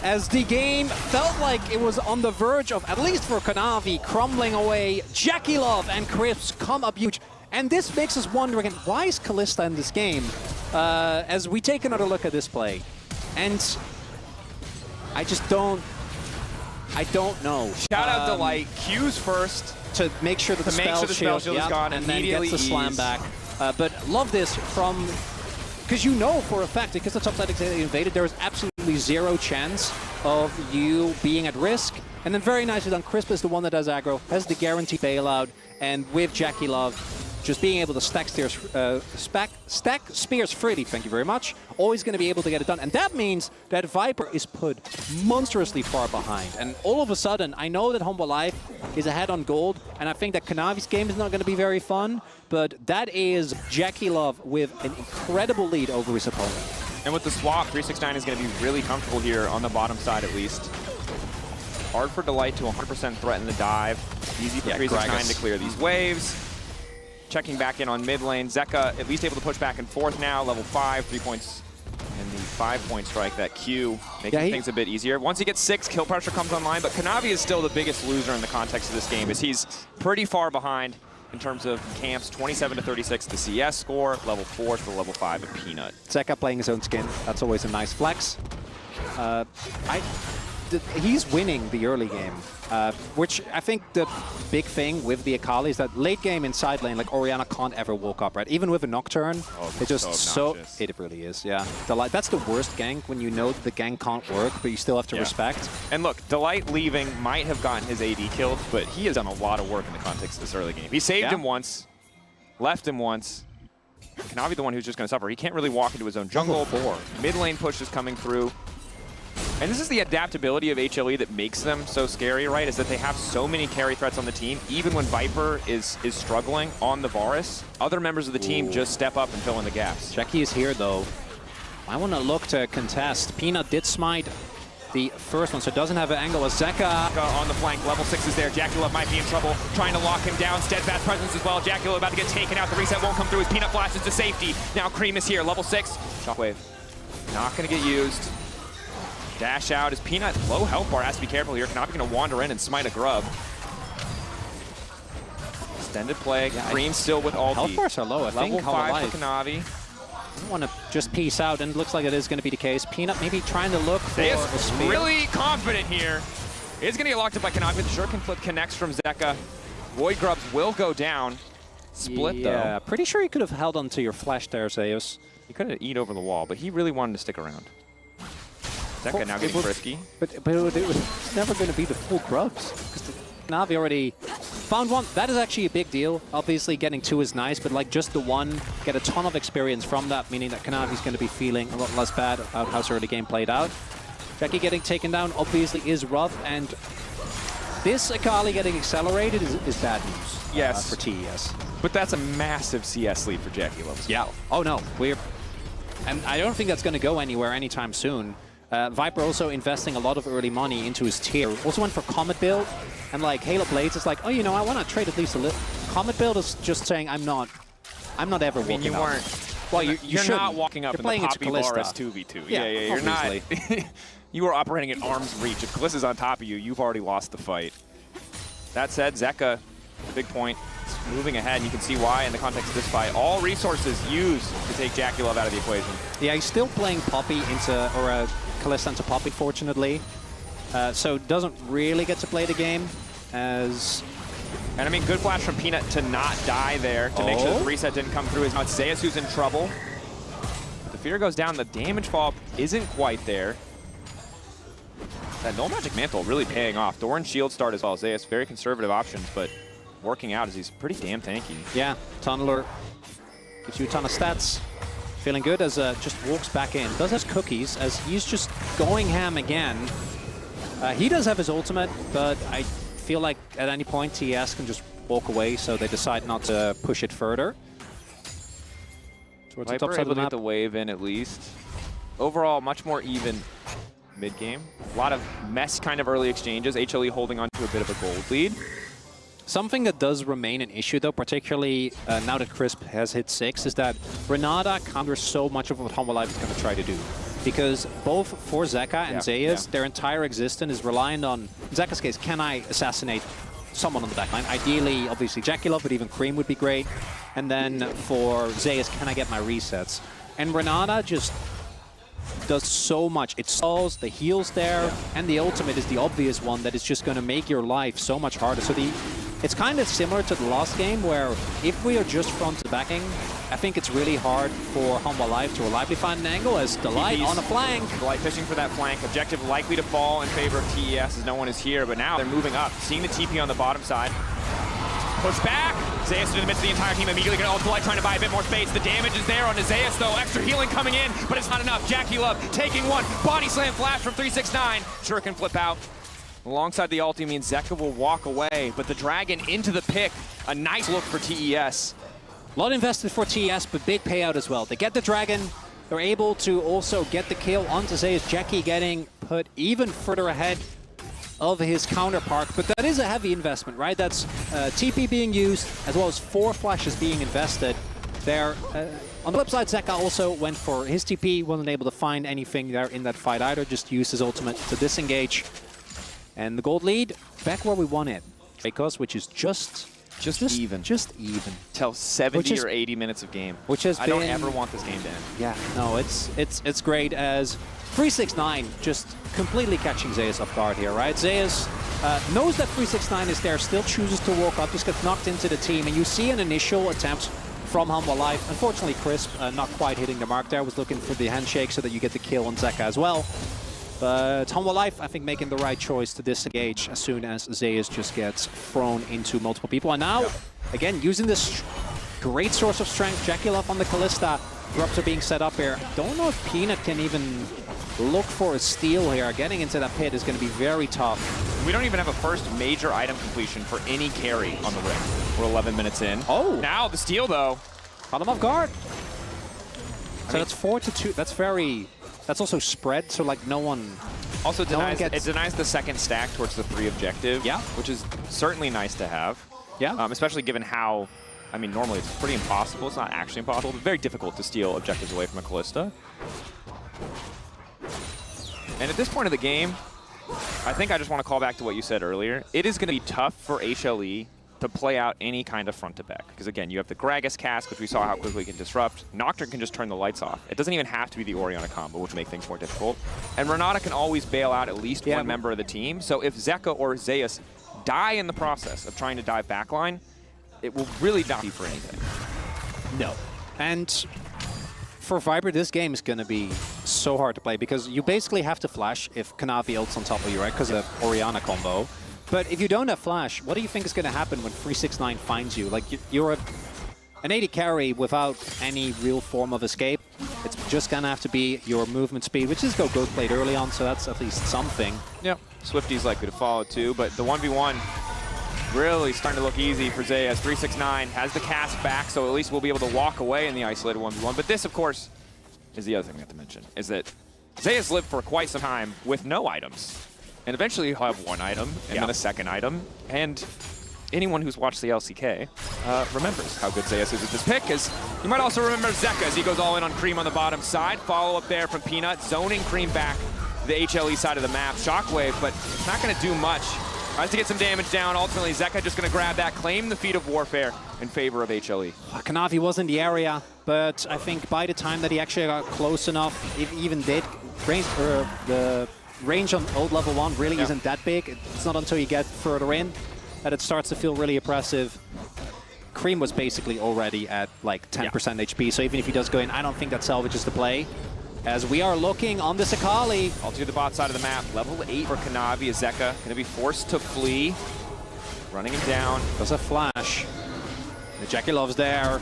S9: As the game felt like it was on the verge of, at least for Kanavi, crumbling away, Jackie Love and Crisp come up huge. And this makes us wondering, why is Kalista in this game? As we take another look at this play. And I don't know.
S4: Shout out to Light, Q's first.
S9: To make sure that the spell shield
S4: is gone,
S9: and then gets the slam back. But love this from because you know for a fact, because the top side is invaded, there is absolutely zero chance of you being at risk. And then very nicely done, Crisp is the one that does aggro, has the guaranteed bailout, and with Jackie Love just being able to stack spears freely, thank you very much, always going to be able to get it done. And that means that Viper is put monstrously far behind. And all of a sudden, I know that Humble Life is ahead on gold, and I think that Kanavi's game is not going to be very fun, but that is Jackie Love with an incredible lead over his opponent.
S4: And with the swap, 369 is going to be really comfortable here on the bottom side at least. Hard for Delight to 100% threaten the dive. Easy for 369 to clear these waves. Checking back in on mid lane. Zeka at least able to push back and forth now. Level 5, 3 points. And the 5-point strike, that Q, making things a bit easier. Once he gets 6, kill pressure comes online, but Kanavi is still the biggest loser in the context of this game, as he's pretty far behind in terms of camps. 27 to 36 the CS score, level 4 to level 5 at Peanut.
S9: Zeka playing his own skin, that's always a nice flex. He's winning the early game, which I think the big thing with the Akali is that late game in side lane, like Orianna can't ever walk up, right? Even with a Nocturne, it's just so it really is, yeah. Delight, that's the worst gank when you know the gank can't work, but you still have to respect.
S4: And look, Delight leaving might have gotten his AD killed, but he has done a lot of work in the context of this early game. He saved him once, left him once. Kanavi the one who's just going to suffer. He can't really walk into his own jungle. Mid lane push is coming through. And this is the adaptability of HLE that makes them so scary, right? Is that they have so many carry threats on the team. Even when Viper is struggling on the Varus, other members of the team just step up and fill in the gaps.
S9: Jackie is here, though. I want to look to contest. Peanut did smite the first one, so it doesn't have an angle. Zeka
S4: on the flank. Level 6 is there. Jackie Love might be in trouble. Trying to lock him down. Steadfast presence as well. Jackie Love about to get taken out. The reset won't come through as Peanut flashes to safety. Now Cream is here. Level 6. Shockwave. Not going to get used. Dash out as Peanut, low health bar, has to be careful here. Kanavi gonna wander in and smite a grub. Extended play, Cream still with ulti.
S9: Health bars are low, I think.
S4: Level 5 for Kanavi.
S9: I want to just peace out, and it looks like it is going to be the case. Peanut maybe trying to look for a spear.
S4: Really confident here. It's gonna get locked up by Kanavi. The shuriken flip connects from Zeka. Void grubs will go down. Split though.
S9: Yeah, pretty sure you could have held onto your flash there, Zeus.
S4: He could have eat over the wall, but he really wanted to stick around. Zeka now getting frisky.
S9: But it was never going to be the full grubs. Because Kanavi already found one. That is actually a big deal. Obviously, getting 2 is nice, but like just the 1, get a ton of experience from that, meaning that Kanavi's going to be feeling a lot less bad about how his early game played out. Jackie getting taken down obviously is rough, and this Akali getting accelerated is bad news for TES.
S4: But that's a massive CS lead for Jackie Love.
S9: Yeah. Oh no, and I don't think that's going to go anywhere anytime soon. Viper also investing a lot of early money into his tier. Also went for Comet build, and like Halo Blades is like, oh, you know, I want to trade at least a little. Comet build is just saying I'm not ever walking
S4: you
S9: up.
S4: Weren't.
S9: Well,
S4: you're not walking up
S9: you're
S4: in the Poppy
S9: Kalista.
S4: Varus 2v2.
S9: Yeah,
S4: you're not. You are operating at arm's reach. If Kalissa's on top of you, you've already lost the fight. That said, Zeka, the big point, is moving ahead, and you can see why in the context of this fight. All resources used to take Jackie Love out of the equation.
S9: Yeah, he's still playing Poppy into, or Kalista into Poppy, fortunately. So doesn't really get to play the game as...
S4: And I mean, good flash from Peanut to not die there, to make sure the reset didn't come through. Now it's Zeus who's in trouble. The fear goes down, the damage fall isn't quite there. That Null Magic Mantle really paying off. Doran shield start as well. Zeus, very conservative options, but working out as he's pretty damn tanky.
S9: Yeah, Tunneler gives you a ton of stats. Feeling good as just walks back in. Does have cookies as he's just going ham again. He does have his ultimate, but I feel like at any point TES can just walk away, so they decide not to push it further. Towards the top side of the map.
S4: Get the wave in at least. Overall, much more even mid-game. A lot of mess kind of early exchanges. HLE holding on to a bit of a gold lead.
S9: Something that does remain an issue, though, particularly now that Crisp has hit 6, is that Renata counters so much of what Humble Life is going to try to do. Because both for Zeka and Zeus, their entire existence is reliant on, in Zeka's case, can I assassinate someone on the backline? Ideally, obviously, Jackie Love, but even Cream would be great. And then for Zeus, can I get my resets? And Renata just does so much. It stalls, the heal's there, and the ultimate is the obvious one that is just going to make your life so much harder. So it's kind of similar to the last game where if we are just front to backing, I think it's really hard for Humble Life to reliably find an angle as Delight on the flank.
S4: Delight fishing for that flank. Objective likely to fall in favor of TES as no one is here, but now they're moving up. Seeing the TP on the bottom side. Push back. Zeus in the midst of the entire team immediately going to ult Delight, trying to buy a bit more space. The damage is there on Zeus though. Extra healing coming in, but it's not enough. Jackie Love taking one. Body slam flash from 369. Sure can flip out. Alongside the ulti means Zeka will walk away, but the Dragon into the pick. A nice look for TES.
S9: A lot invested for TES, but big payout as well. They get the Dragon. They're able to also get the kill onto Zeus. Jackie getting put even further ahead of his counterpart, but that is a heavy investment, right? That's TP being used, as well as 4 flashes being invested there. On the flip side, Zeka also went for his TP, wasn't able to find anything there in that fight either, just used his ultimate to disengage. And the gold lead, back where we want it. Because, which is just even. Just even.
S4: Till 70 or 80 minutes of game.
S9: Which has
S4: I don't ever want this game to end.
S9: Yeah, no, it's great as 369 just completely catching Zeus off guard here, right? Zeus knows that 369 is there, still chooses to walk up, just gets knocked into the team, and you see an initial attempt from Humble Life. Unfortunately, Crisp not quite hitting the mark there, was looking for the handshake so that you get the kill on Zeka as well. But Humble Life, I think, making the right choice to disengage as soon as Zeus just gets thrown into multiple people. And now, again, using this great source of strength, Jackie Love on the Kalista, drops are being set up here. Don't know if Peanut can even look for a steal here. Getting into that pit is going to be very tough.
S4: We don't even have a first major item completion for any carry on the ring. We're 11 minutes in.
S9: Oh!
S4: Now the steal, though.
S9: Caught him off guard. So that's 4-2. That's very... That's also spread, so like no one...
S4: Also denies, it denies the second stack towards the 3 objective.
S9: Yeah.
S4: Which is certainly nice to have.
S9: Yeah.
S4: Especially given how... I mean, normally it's pretty impossible. It's not actually impossible, but very difficult to steal objectives away from a Kalista. And at this point of the game, I think I just want to call back to what you said earlier. It is going to be tough for HLE to play out any kind of front to back. Because again, you have the Gragas cask, which we saw how quickly it can disrupt. Nocturne can just turn the lights off. It doesn't even have to be the Orianna combo, which will make things more difficult. And Renata can always bail out at least one member of the team. So if Zeka or Zeus die in the process of trying to dive backline, it will really not be for anything.
S9: No. And for Viper, this game is going to be so hard to play because you basically have to flash if Kanavi ults on top of you, right? Because of Orianna combo. But if you don't have flash, what do you think is going to happen when 369 finds you? Like, you're an 80 carry without any real form of escape. It's just going to have to be your movement speed, which is Ghost played early on, so that's at least something.
S4: Yeah, Swifty's likely to follow too, but the 1v1 really starting to look easy for Zeus. 369 has the cast back, so at least we'll be able to walk away in the isolated 1v1. But this, of course, is the other thing we have to mention, is that Zeus lived for quite some time with no items. And eventually he'll have one item, and then a second item. And anyone who's watched the LCK remembers how good Zeus is at this pick, because you might also remember Zeka as he goes all in on Cream on the bottom side. Follow up there from Peanut, zoning Cream back the HLE side of the map. Shockwave, but it's not going to do much. Tries to get some damage down. Ultimately, Zeka just going to grab that, claim the feat of warfare in favor of HLE.
S9: Kanavi was in the area, but I think by the time that he actually got close enough, it even did, the range on old level 1 really isn't that big. It's not until you get further in that it starts to feel really oppressive. Cream was basically already at like 10% HP, so even if he does go in, I don't think that salvages the play. As we are looking on this Akali.
S4: All to the bot side of the map. Level 8 for Kanavi. Is Zeka going to be forced to flee. Running him down.
S9: Does a flash. The Jackie Love's there.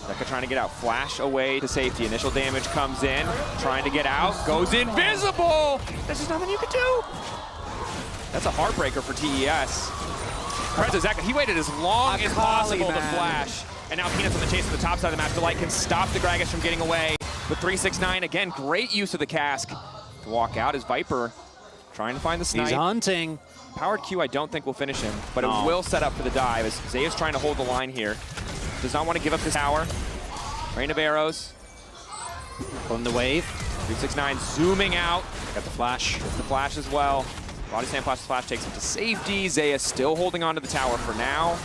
S4: Zeka trying to get out. Flash away to safety. Initial damage comes in. Trying to get out. Goes invisible! There's just nothing you can do. That's a heartbreaker for TES. Prez Zeka, he waited as long as possible to flash. And now Peanut's on the chase to the top side of the map. Delight can stop the Gragas from getting away. With 369, again, great use of the cask to walk out as Viper trying to find the snipe.
S9: He's hunting.
S4: Powered Q, I don't think will finish him, but it will set up for the dive as Zeus trying to hold the line here. Does not want to give up this tower. Rain of arrows.
S9: On the wave.
S4: 369 zooming out.
S9: Got the flash.
S4: Gets the flash as well. Body Slam flash takes him to safety. Zeus still holding on to the tower for now.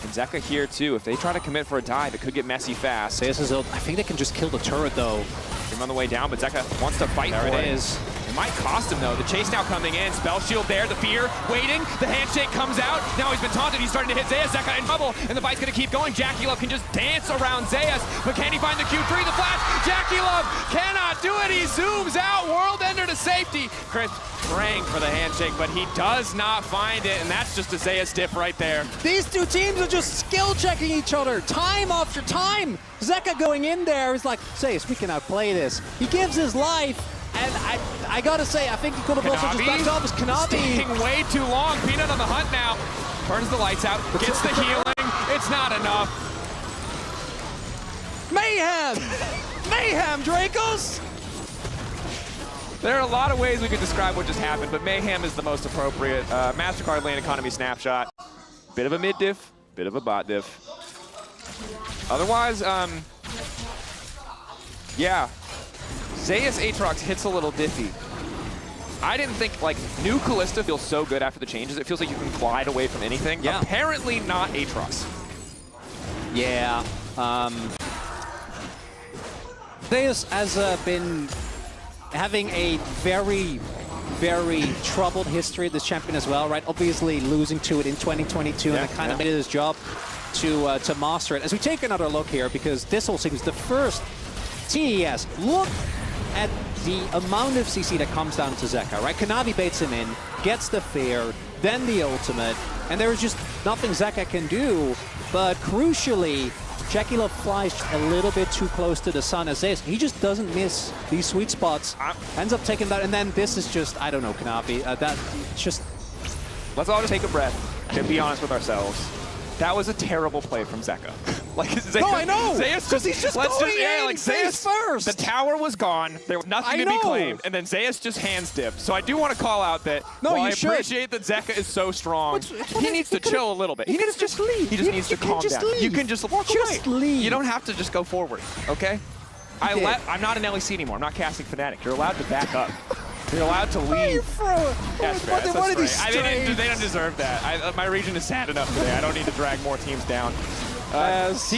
S4: And Zeka here too. If they try to commit for a dive, it could get messy fast.
S9: Zeus is I think they can just kill the turret though.
S4: Him on the way down, but Zeka wants to fight for it.
S9: There it is.
S4: It might cost him, though. The chase now coming in. Spell shield there. The fear waiting. The handshake comes out. Now he's been taunted. He's starting to hit Zeus. Zeka in trouble. And the fight's going to keep going. Jackie Love can just dance around Zeus. But can he find the Q3? The flash. Jackie Love cannot do it. He zooms out. World Ender to safety. Chris praying for the handshake, but he does not find it. And that's just a Zeus diff right there.
S9: These two teams are just skill checking each other time after time. Zeka going in there is like, Zeus, we can outplay this. He gives his life. And I gotta say, I think he could have also just backed off as Kanavi.
S4: Staying way too long. Peanut on the hunt now. Turns the lights out. Gets the healing. It's not enough.
S9: Mayhem! Mayhem, Dracos!
S4: There are a lot of ways we could describe what just happened, but mayhem is the most appropriate. MasterCard lane economy snapshot. Bit of a mid diff, bit of a bot diff. Otherwise, yeah. Zeus Aatrox hits a little diffy. I didn't think, like, new Kalista feels so good after the changes. It feels like you can glide away from anything.
S9: Yeah.
S4: Apparently not Aatrox.
S9: Yeah. Zeus has been having a very, very troubled history of this champion as well, right? Obviously losing to it in 2022, and it kind of made it his job to master it. As we take another look here, because this whole seems the first TES. Look at the amount of CC that comes down to Zeka, right? Kanavi baits him in, gets the fear, then the ultimate, and there is just nothing Zeka can do. But crucially, Jackie Love flies a little bit too close to the sun as Zeus. He just doesn't miss these sweet spots. Ends up taking that, and then this is just, I don't know, Kanavi. It's just...
S4: Let's all just take a breath and be honest with ourselves. That was a terrible play from Zeka. Like, Zeus,
S9: no, I know!
S4: Zeus
S9: he's just going in,
S4: like
S9: Zeus first!
S4: The tower was gone. There was nothing to be claimed. And then Zeus just hands dipped. So I do want to call out that while I appreciate that Zeka is so strong, he needs to chill a little bit. He needs to just leave. He just needs to calm down. You can just walk away.
S9: Leave.
S4: You don't have to just go forward, okay? I'm not an LEC anymore. I'm not casting Fnatic. You're allowed to back up. You're allowed to leave. That's fair. They don't deserve that. My region is sad enough today. I don't need to drag more teams down. TES,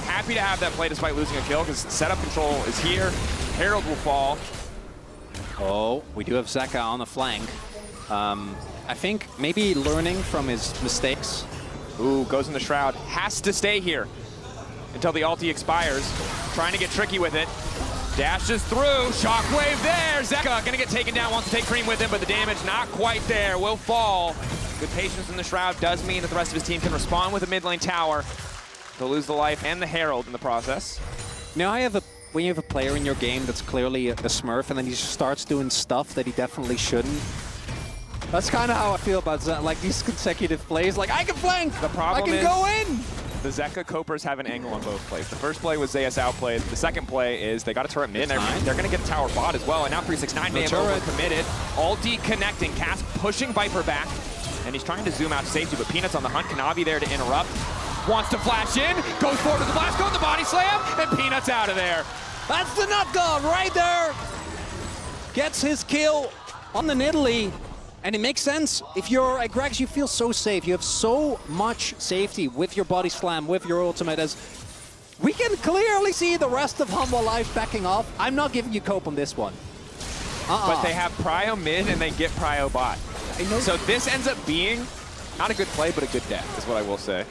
S4: happy to have that play despite losing a kill, because setup control is here. Herald will fall.
S9: Oh, we do have Zeka on the flank. I think maybe learning from his mistakes.
S4: Ooh, goes in the Shroud. Has to stay here until the ulti expires. Trying to get tricky with it. Dashes through. Shockwave there. Zeka gonna get taken down. Wants to take Cream with him, but the damage not quite there. Will fall. Good patience in the Shroud does mean that the rest of his team can respond with a mid lane tower. They'll lose the life and the Herald in the process.
S9: Now when you have a player in your game that's clearly a smurf and then he just starts doing stuff that he definitely shouldn't. That's kind of how I feel about like these consecutive plays. Like, I can flank!
S4: The problem
S9: I can
S4: is,
S9: go in!
S4: The Zeka Copers have an angle on both plays. The first play was Zeus outplayed. The second play is they got a turret mid. They're going to get a tower bot as well. And now 369 may have overcommitted. Ulti connecting. Cask pushing Viper back. And he's trying to zoom out to safety, but Peanut's on the hunt. Kanavi there to interrupt. Wants to flash in. Goes forward to the blast. Go with the body slam. And Peanut's out of there.
S9: That's the nut god right there. Gets his kill on the Nidalee. And it makes sense. If you're at Gregs, you feel so safe. You have so much safety with your body slam, with your ultimate, as we can clearly see the rest of Humble Life backing off. I'm not giving you cope on this one.
S4: But they have Prio mid and they get Prio bot. So this ends up being not a good play, but a good death, is what I will say.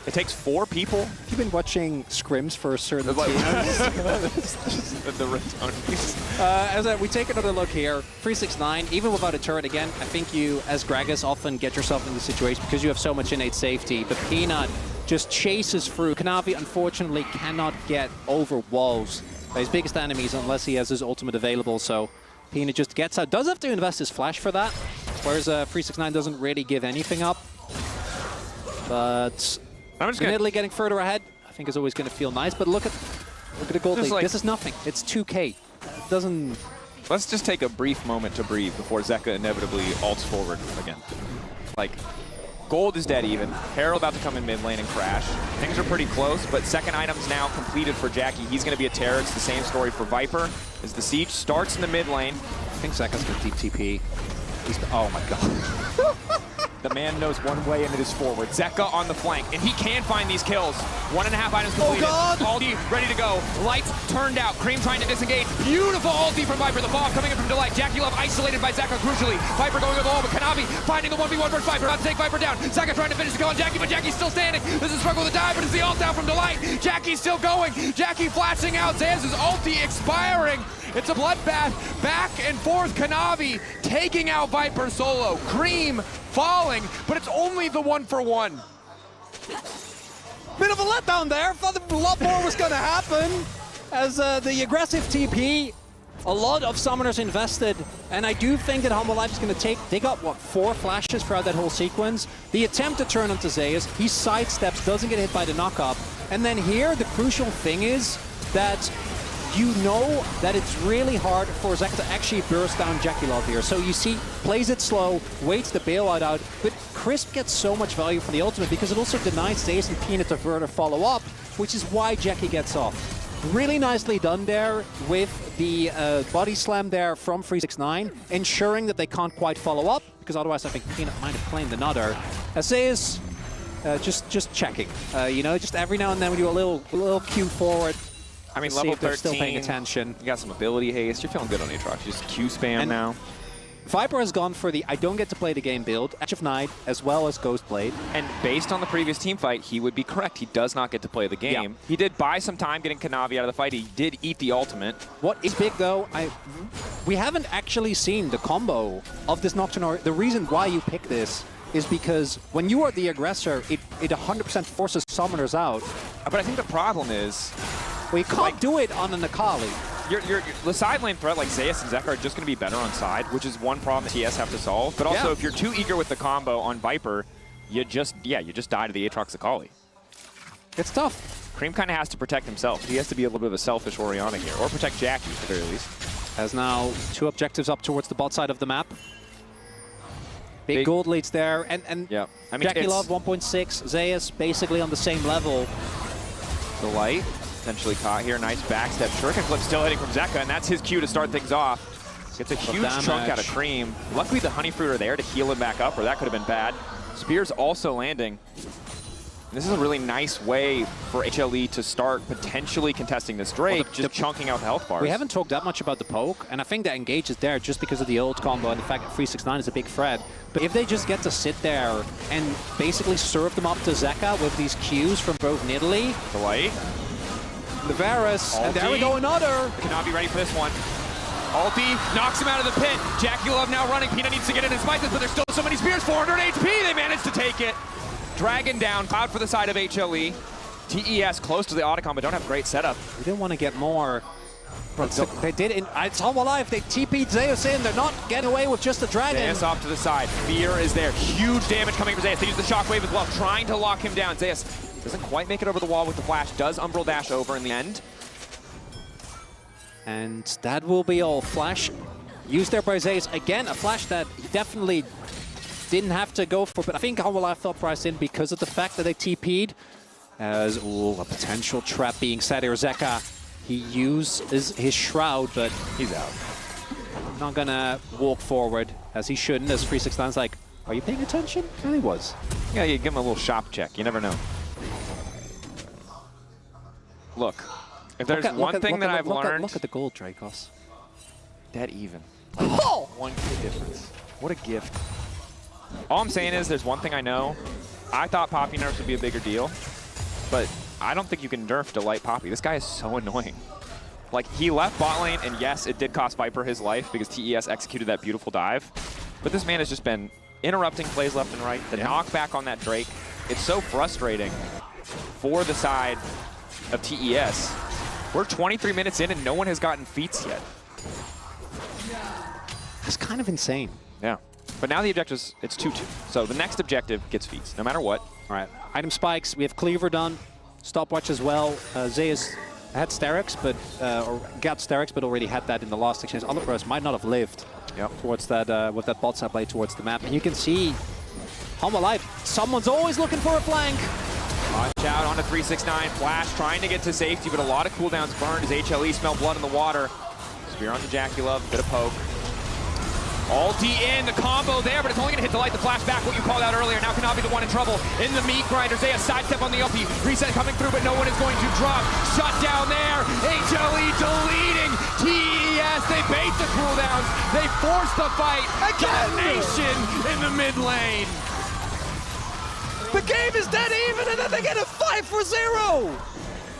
S4: It takes 4 people.
S9: Have you been watching scrims for a certain team?
S4: The ringtone.
S9: As we take another look here, 369, even without a turret again, I think you, as Gragas, often get yourself in the situation because you have so much innate safety, but Peanut just chases through. Kanavi, unfortunately, cannot get over walls by his biggest enemies unless he has his ultimate available, so Peanut just gets out. Does have to invest his flash for that, whereas 369 doesn't really give anything up. But Italy getting further ahead, I think, is always going to feel nice. But look at the gold lead. Like, this is nothing. It's 2K. It doesn't.
S4: Let's just take a brief moment to breathe before Zeka inevitably ults forward again. Like, gold is dead even. Herald about to come in mid lane and crash. Things are pretty close, but second item's now completed for Jackie. He's going to be a terror. It's the same story for Viper. As the siege starts in the mid lane.
S9: I think Zeka's going to deep TP. Oh my god.
S4: The man knows one way, and it is forward. Zeka on the flank, and he can find these kills. 1.5 items completed.
S9: Oh, God!
S4: Ulti ready to go. Lights turned out. Cream trying to disengage. Beautiful ulti from Viper. The bomb coming in from Delight. Jackie Love isolated by Zeka crucially. Viper going over the wall, but Kanavi finding the 1v1 versus Viper. About to take Viper down. Zeka trying to finish the kill on Jackie, but Jackie's still standing. This is a struggle with the dive, but it's the ult down from Delight. Jackie's still going. Jackie flashing out. Zayas' ulti expiring. It's a bloodbath. Back and forth. Kanavi taking out Viper solo. Cream falling, but it's only the 1-for-1.
S9: Bit of a letdown there. Thought a lot more was going to happen. As the aggressive TP, a lot of summoners invested, and I do think that Humble Life is going to take. They got what, 4 flashes throughout that whole sequence. The attempt to turn onto Zayas, he sidesteps, doesn't get hit by the knock-up, and then here the crucial thing is that you know that it's really hard for Zeka to actually burst down Jackie Love here. So you see, plays it slow, waits the bailout out, but Crisp gets so much value from the ultimate because it also denies Zayas and Peanut to further follow up, which is why Jackie gets off. Really nicely done there with the body slam there from 369, ensuring that they can't quite follow up, because otherwise I think Peanut might have claimed another. Zayas just checking, you know, just every now and then we do a little Q forward.
S4: I mean, level 13,
S9: still paying attention.
S4: You got some ability haste. You're feeling good on Aatrox. Just Q spam now.
S9: Viper has gone for the I don't get to play the game build, Edge of Night, as well as Ghostblade.
S4: And based on the previous team fight, he would be correct. He does not get to play the game. Yeah. He did buy some time getting Kanavi out of the fight. He did eat the ultimate.
S9: What is big, though, we haven't actually seen the combo of this Nocturne. The reason why you pick this is because when you are the aggressor, it 100% forces summoners out.
S4: But I think the problem is,
S9: well, you can't do it on an Akali.
S4: The side lane threat like Zayas and Zeka are just going to be better on side, which is one problem that TS have to solve. But also, if you're too eager with the combo on Viper, you just die to the Aatrox Akali.
S9: It's tough.
S4: Cream kind of has to protect himself. He has to be a little bit of a selfish Orianna here, or protect Jackie at the very least.
S9: Has now 2 objectives up towards the bot side of the map. Big gold leads there, and
S4: yeah. I mean,
S9: Jackie Love 1.6, Zayas basically on the same level.
S4: The light potentially caught here. Nice backstep. Shuriken flip still hitting from Zeka, and that's his cue to start things off. Gets a huge chunk out of Cream. Luckily, the Honey Fruit are there to heal him back up, or that could have been bad. Spear's also landing. This is a really nice way for HLE to start potentially contesting this Drake, just chunking out the health bars.
S9: We haven't talked that much about the poke, and I think that engage is there just because of the ult combo and the fact that 369 is a big threat. But if they just get to sit there and basically serve them up to Zeka with these Qs from both Nidalee,
S4: the light,
S9: the Varus, and there we go, another.
S4: Cannot be ready for this one. Ulti knocks him out of the pit. Jackie Love now running. Peanut needs to get in and smite this, but there's still so many spears. 400 HP. They managed to take it. Dragon down. Cloud for the side of HLE. TES close to the Otacon, but don't have great setup.
S9: We didn't want to get more. They did. It's Humble Life. They TP'd Zeus in. They're not getting away with just a dragon.
S4: Zeus off to the side. Fear is there. Huge damage coming for Zeus. They use the shockwave as well, trying to lock him down. Zeus doesn't quite make it over the wall with the flash. Does Umbral dash over in the end.
S9: And that will be all. Flash used there by Zeus. Again, a flash that he definitely didn't have to go for, but I think Humble Life fell priced in because of the fact that they TP'd. As a potential trap being set here. Zeka, he uses his shroud, but
S4: he's out.
S9: Not gonna walk forward as he shouldn't, as 369's like, are you paying attention? And he was.
S4: Yeah, you give him a little shop check. You never know. Look, if there's one thing that I've learned...
S9: Look at the gold, Dracos.
S4: Dead even. Like, 1K difference. What a gift. All I'm saying is there's one thing I know. I thought Poppy nerfs would be a bigger deal, but I don't think you can nerf Delight Poppy. This guy is so annoying. Like, he left bot lane, and yes, it did cost Viper his life because TES executed that beautiful dive. But this man has just been interrupting plays left and right. The knockback on that Drake, it's so frustrating for the side of TES. We're 23 minutes in, and no one has gotten feats yet.
S9: That's kind of insane.
S4: Yeah. But now the objectives, it's 2-2. So the next objective gets feats, no matter what.
S9: All right. Item spikes. We have Cleaver done. Stopwatch as well. Zeus had Sterix, but or got Sterix, but already had that in the last exchange. Alapros might not have lived towards that with that bot side play towards the map. And you can see Humble Life. Someone's always looking for a flank.
S4: Watch out on a 369. Flash trying to get to safety, but a lot of cooldowns burned as HLE smell blood in the water. Spear on the Jackie Love, bit of poke. Ulti in, the combo there, but it's only going to hit the light, the flashback, what you called out earlier. Now Kanavi the one in trouble. In the meat grinder, Zaya sidestep on the LP. Reset coming through, but no one is going to drop. Shut down there. HLE deleting. TES, they bait the cooldowns. They force the fight. Domination in the mid lane.
S7: The game is dead even, and then they get a 5-0.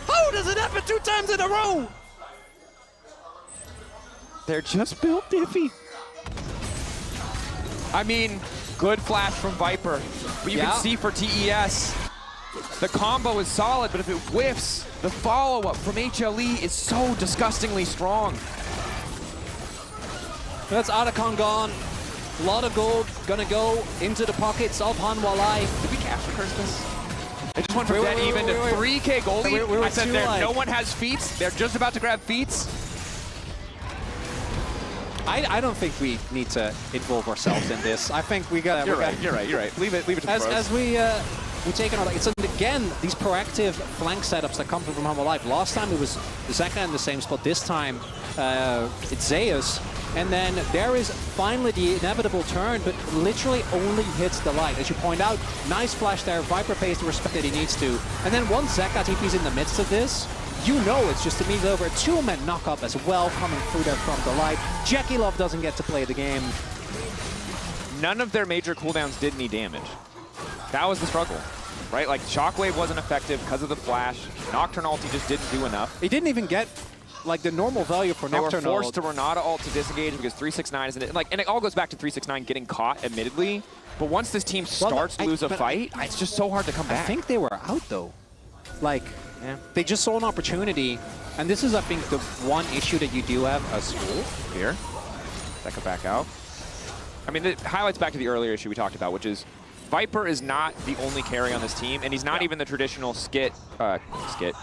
S7: How does it happen 2 times in a row?
S4: They're just built diffy. I mean, good flash from Viper, but you can see for TES, the combo is solid, but if it whiffs, the follow-up from HLE is so disgustingly strong.
S9: That's Otacon gone. A lot of gold gonna go into the pockets of Hanwha Life.
S4: Did we capture curse this? They just went from dead even to 3K gold lead. I said there, no one has feats. They're just about to grab feats.
S9: I don't think we need to involve ourselves in this. I think we got.
S4: You're right. Leave it to the pros.
S9: As we take another. It's again these proactive flank setups that come from Hanwha Life. Last time it was Zeka in the same spot. This time it's Zeus. And then there is finally the inevitable turn, but literally only hits the light. As you point out, nice flash there. Viper pays the respect that he needs to. And then once Zeka TP's in the midst of this, you know it's just immediately over. 2-man knock-up as well coming through there from the light. Jackie Love doesn't get to play the game.
S4: None of their major cooldowns did any damage. That was the struggle, right? Like, Shockwave wasn't effective because of the flash. Nocturne ulti just didn't do enough.
S9: He didn't even get like the normal value for Nocturne.
S4: They were forced to Renata ult to disengage because 369 isn't like, and it all goes back to 369 getting caught, admittedly. But once this team starts to lose a fight, it's just so hard to come back.
S9: I think they were out though. Like, they just saw an opportunity, and this is, I think, the one issue that you do have as Seoul.
S4: Here, Zeka back out. I mean, it highlights back to the earlier issue we talked about, which is Viper is not the only carry on this team, and he's not even the traditional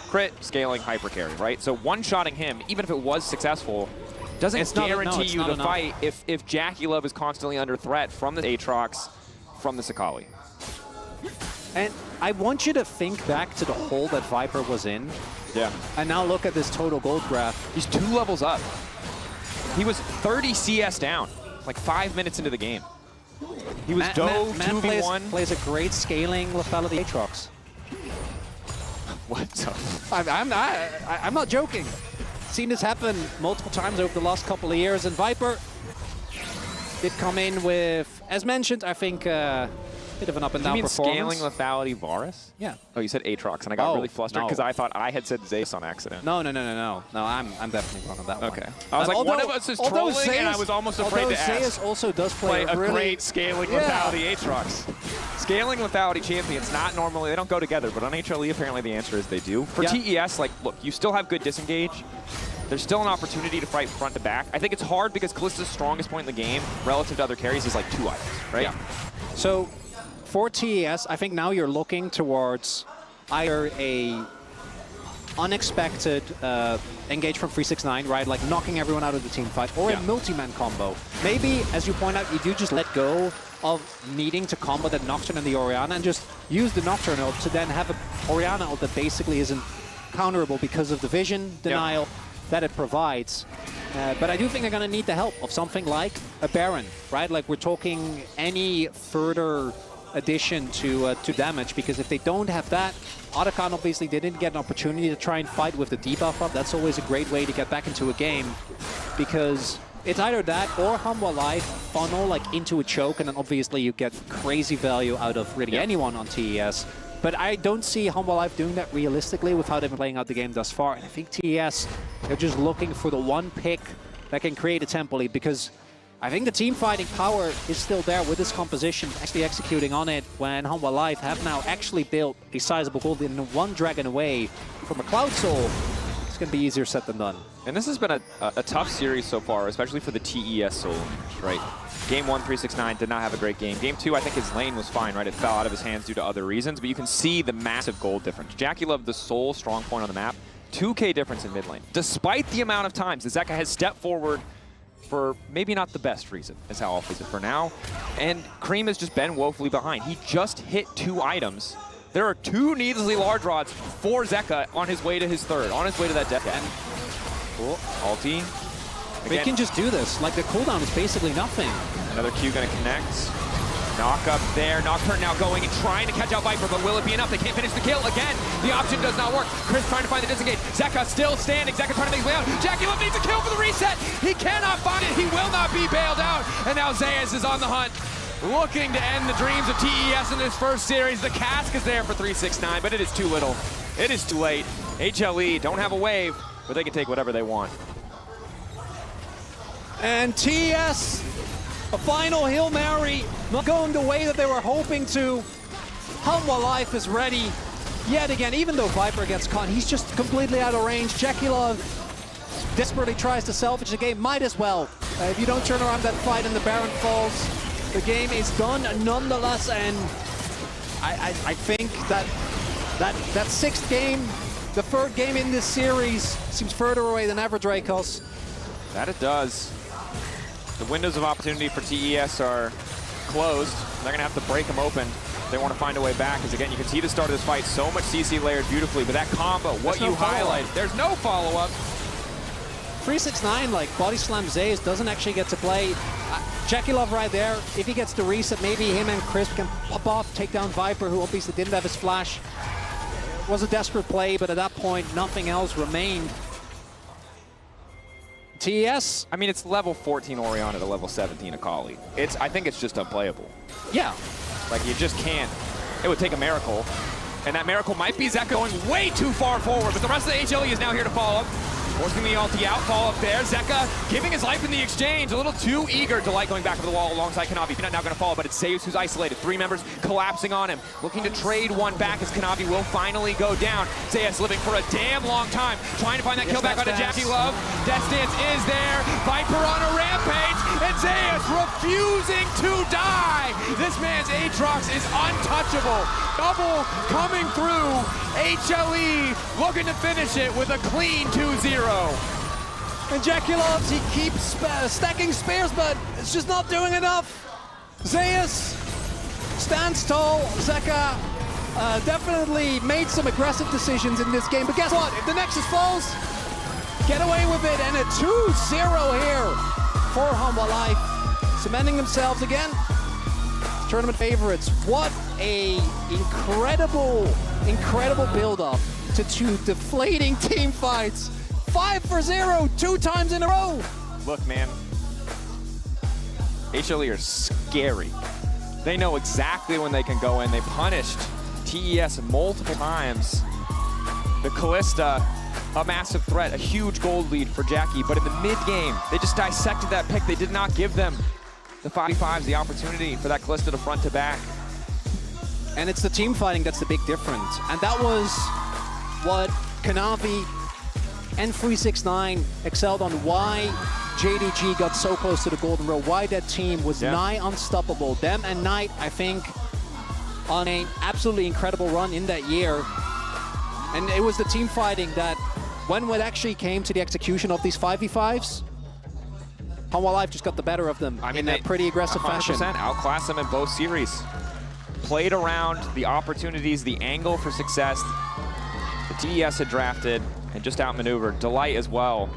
S4: crit scaling hyper carry, right? So one-shotting him, even if it was successful, doesn't guarantee you the fight if Jackie Love is constantly under threat from the Aatrox, from the Sakali.
S9: And I want you to think back to the hole that Viper was in.
S4: Yeah.
S9: And now look at this total gold graph.
S4: He's 2 levels up. He was 30 CS down, like 5 minutes into the game. He was dove 2v1.
S9: Plays a great scaling lethality Aatrox.
S4: What?
S9: I'm not joking. Seen this happen multiple times over the last couple of years, and Viper did come in with, as mentioned, I think bit of an up and down performance.
S4: You mean scaling lethality Varus?
S9: Yeah.
S4: Oh, you said Aatrox, and I got really flustered because I thought I had said Zeus on accident.
S9: No, I'm definitely wrong on that one.
S4: Okay. I was like, one of us is trolling, and I was almost afraid to ask.
S9: Zeus also does play
S4: a great scaling lethality Aatrox. Scaling lethality champions, not normally, they don't go together, but on HLE, apparently the answer is they do. For TES, like, look, you still have good disengage. There's still an opportunity to fight front to back. I think it's hard because Kallista's strongest point in the game relative to other carries is like 2 items, right?
S9: Yeah. So for TES, I think now you're looking towards either a unexpected engage from 369, right? Like knocking everyone out of the team fight, or a multi-man combo. Maybe, as you point out, you do just let go of needing to combo the Nocturne and the Orianna and just use the Nocturne ult to then have a Orianna ult that basically isn't counterable because of the vision denial that it provides. But I do think they're going to need the help of something like a Baron, right? Like we're talking any further addition to damage, because if they don't have that, Otacon obviously didn't get an opportunity to try and fight with the debuff up. That's always a great way to get back into a game, because it's either that or Hanwha Life funnel like into a choke, and then obviously you get crazy value out of really anyone on TES. But I don't see Hanwha Life doing that realistically with how they've been playing out the game thus far. And I think TES, they're just looking for the one pick that can create a tempo lead, because I think the team fighting power is still there with this composition, actually executing on it, when Hanwha Life have now actually built a sizable gold in one dragon away from a Cloud Soul. It's going to be easier said than done.
S4: And this has been a tough series so far, especially for the TES Soul, right? Game 1, 369 did not have a great game. Game 2, I think his lane was fine, right? It fell out of his hands due to other reasons, but you can see the massive gold difference. Jackie Love, the sole strong point on the map, 2K difference in mid lane. Despite the amount of times that Zeka has stepped forward for maybe not the best reason, is how I'll face it for now. And Cream has just been woefully behind. He just hit 2 items. There are 2 needlessly large rods for Zeka on his way to his 3rd, on his way to that death end. Cool. Ulti.
S9: They can just do this. Like, the cooldown is basically nothing.
S4: Another Q gonna connect. Knock up there. Nocturne now going and trying to catch out Viper, but will it be enough? They can't finish the kill. Again, the option does not work. Chris trying to find the disengage. Zeka still standing. Zeka trying to make his way out. Jackie Love needs a kill for the reset. He cannot find it. He will not be bailed out. And now Zayas is on the hunt, looking to end the dreams of TES in this first series. The cask is there for 369, but it is too little. It is too late. HLE don't have a wave, but they can take whatever they want.
S9: And TES, a final Hail Mary, not going the way that they were hoping to. Hanwha Life is ready yet again, even though Viper gets caught, he's just completely out of range. Jackie Love desperately tries to salvage the game, might as well. If you don't turn around that fight and the Baron falls, the game is done nonetheless, and I think that sixth game, the third game in this series, seems further away than ever, Dracos.
S4: That it does. The windows of opportunity for TES are closed. They're going to have to break them open. They want to find a way back, because again, you can see the start of this fight, so much CC layered beautifully, but that combo, what you highlight, there's no follow-up.
S9: 369, like, body slam Zayas doesn't actually get to play. Jackie Love right there. If he gets the reset, maybe him and Chris can pop off, take down Viper, who obviously didn't have his flash. It was a desperate play, but at that point, nothing else remained. TES?
S4: I mean, it's level 14 Orion to level 17 Akali. I think it's just unplayable.
S9: Yeah.
S4: Like, you just can't. It would take a miracle. And that miracle might be Zeka going way too far forward, but the rest of the HLE is now here to follow up. Forcing the ulti out, fall up there. Zeka giving his life in the exchange. A little too eager. Delight going back over the wall alongside Kanavi. Peanut now going to follow, but it's Zeus who's isolated. Three members collapsing on him. Looking to trade one back as Kanavi will finally go down. Zeus living for a damn long time. Trying to find that kill back onto Jackie Love. Death Stance is there. Viper on a rampage. And Zeus refusing to die. This man's Aatrox is untouchable. Double coming through. HLE looking to finish it with a clean 2-0.
S9: And Jackie Loves, he keeps stacking spares, but it's just not doing enough. Zeus stands tall. Zeka definitely made some aggressive decisions in this game, but guess what? If the Nexus falls, get away with it, and a 2-0 here for Hanwha Life, cementing themselves again. Tournament favorites. What a incredible build-up to two deflating team fights. 5-0, 2 times in a row.
S4: Look, man, HLE are scary. They know exactly when they can go in. They punished TES multiple times. The Kalista, a massive threat, a huge gold lead for Jackie, but in the mid-game, they just dissected that pick. They did not give them the 5v5s, the opportunity for that Kalista to front to back.
S9: And it's the team fighting that's the big difference. And that was what Kanavi and 369 excelled on, why JDG got so close to the Golden Row, why that team was nigh unstoppable. Them and Knight, I think, on an absolutely incredible run in that year. And it was the team fighting that, when it actually came to the execution of these 5v5s, Hanwha Life just got the better of them in that pretty aggressive fashion.
S4: 100% outclassed them in both series. Played around the opportunities, the angle for success. The TES had drafted and just outmaneuvered. Delight as well.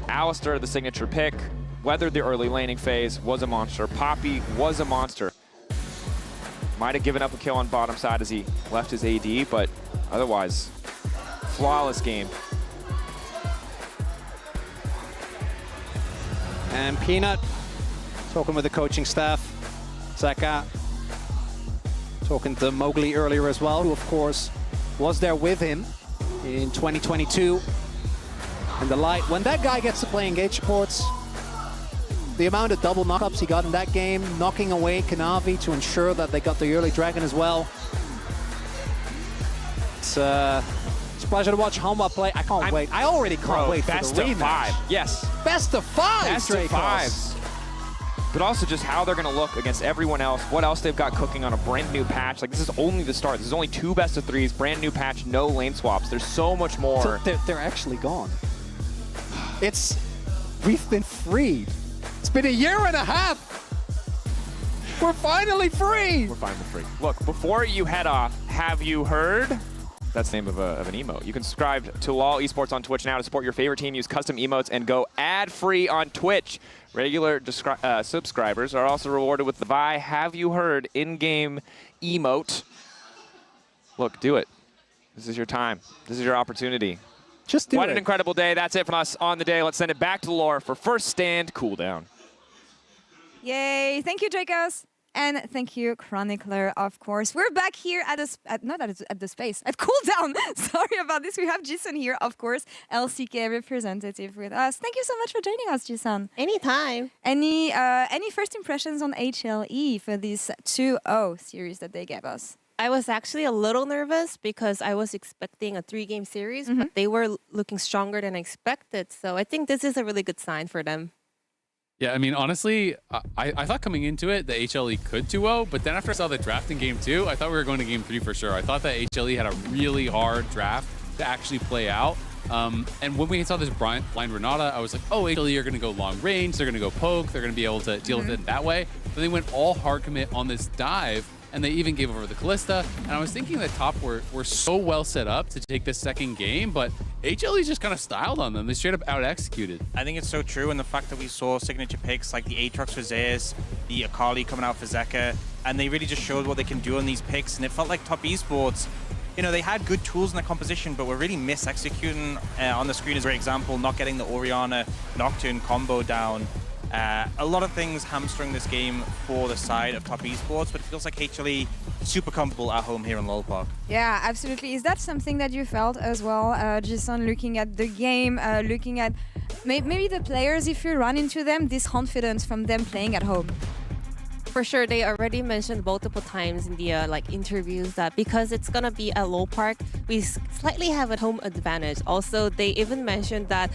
S4: Alistair, the signature pick, weathered the early laning phase, was a monster. Poppy was a monster. Might have given up a kill on bottom side as he left his AD, but otherwise, flawless game.
S9: And Peanut, talking with the coaching staff. Zeka, talking to Mowgli earlier as well, who of course was there with him in 2022. And the light, when that guy gets to play Engage supports, the amount of double knockups he got in that game, knocking away Kanavi to ensure that they got the early dragon as well. It's a pleasure to watch Hanwha play. I can't wait. I already can't wait for the rematch.
S4: Best of 5. Yes.
S9: Best of 5.
S4: Best of 5s. But also just how they're going to look against everyone else, what else they've got cooking on a brand new patch. Like, this is only the start. This is only 2 best of 3s, brand new patch, no lane swaps. There's so much more.
S9: So they're actually gone. We've been freed. It's been a year and a half. We're finally free.
S4: We're finally free. Look, before you head off, have you heard?
S12: That's the name of an emote. You can subscribe to LOL Esports on Twitch now to support your favorite team, use custom emotes, and go ad-free on Twitch. Regular subscribers are also rewarded with the Vi Have You Heard in-game emote. Look, do it. This is your time. This is your opportunity.
S9: Just do it.
S12: What an incredible day. That's it from us on the day. Let's send it back to Laura for first stand cooldown.
S19: Yay! Thank you, Dracos. And thank you, Chronicler, of course. We're back here at the cooldown. Sorry about this. We have Jason here, of course, LCK representative with us. Thank you so much for joining us, Jason.
S1: Anytime.
S19: Any first impressions on HLE for this 2-0 series that they gave us?
S1: I was actually a little nervous because I was expecting a 3-game series, but they were looking stronger than I expected. So I think this is a really good sign for them.
S15: Yeah, I mean, honestly, I thought coming into it, the HLE could 2-0, but then after I saw the draft in Game 2, I thought we were going to Game 3 for sure. I thought that HLE had a really hard draft to actually play out. And when we saw this blind Renata, I was like, oh, HLE are going to go long range, they're going to go poke, they're going to be able to deal with it that way. But they went all hard commit on this dive, and they even gave over the Callista. And I was thinking that top were so well set up to take this second game, but HLE just kind of styled on them. They straight up out-executed.
S8: I think it's so true, and the fact that we saw signature picks like the Aatrox for Zeus, the Akali coming out for Zeka, and they really just showed what they can do on these picks, and it felt like Top Esports, you know, they had good tools in their composition, but were really mis-executing. On the screen is a great example, not getting the Orianna Nocturne combo down. A lot of things hamstring this game for the side of Top Esports, but it feels like HLE super comfortable at home here in LoL Park.
S19: Yeah, absolutely. Is that something that you felt as well, Jason, looking at the game, looking at maybe the players, if you run into them, this confidence from them playing at home?
S1: For sure, they already mentioned multiple times in the interviews that because it's gonna be at LoL Park, we slightly have a home advantage. Also, they even mentioned that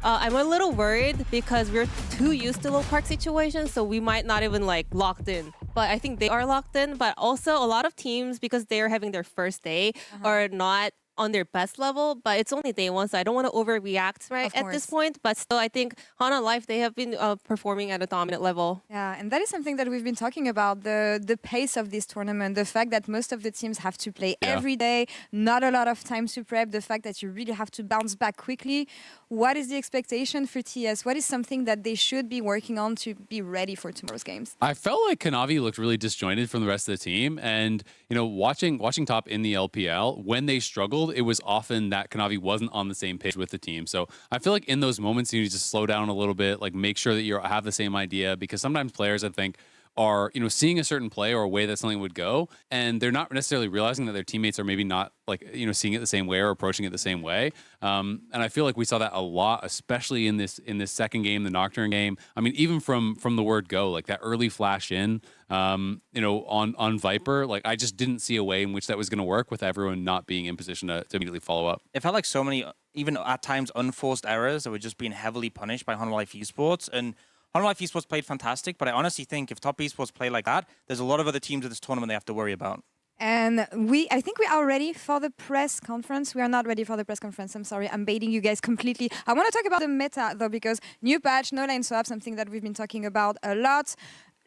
S1: I'm a little worried because we're too used to LoL Park situations, so we might not even locked in. But I think they are locked in. But also a lot of teams, because they're having their first day, are not on their best level, but it's only day one, so I don't want to overreact at this point. But still, I think HANA Life, they have been performing at a dominant level.
S19: Yeah, and that is something that we've been talking about, the pace of this tournament, the fact that most of the teams have to play every day, not a lot of time to prep, the fact that you really have to bounce back quickly. What is the expectation for TS? What is something that they should be working on to be ready for tomorrow's games?
S15: I felt like Kanavi looked really disjointed from the rest of the team, and you know, watching Top in the LPL, when they struggled, it was often that Kanavi wasn't on the same page with the team. So I feel like in those moments, you need to slow down a little bit, like make sure that you have the same idea, because sometimes players, I think, are, you know, seeing a certain play or a way that something would go, and they're not necessarily realizing that their teammates are maybe not, like, you know, seeing it the same way or approaching it the same way. And I feel like we saw that a lot, especially in this second game, the Nocturne game. I mean, even from the word go, like that early flash in, you know, on Viper, like I just didn't see a way in which that was going to work with everyone not being in position to immediately follow up.
S8: It felt like so many, even at times, unforced errors that were just being heavily punished by HANA Life Esports. And HANA Life Esports played fantastic, but I honestly think if Top Esports play like that, there's a lot of other teams at this tournament they have to worry about.
S19: And I think we are ready for the press conference. We are not ready for the press conference. I'm sorry, I'm baiting you guys completely. I want to talk about the meta, though, because new patch, no lane swap, something that we've been talking about a lot.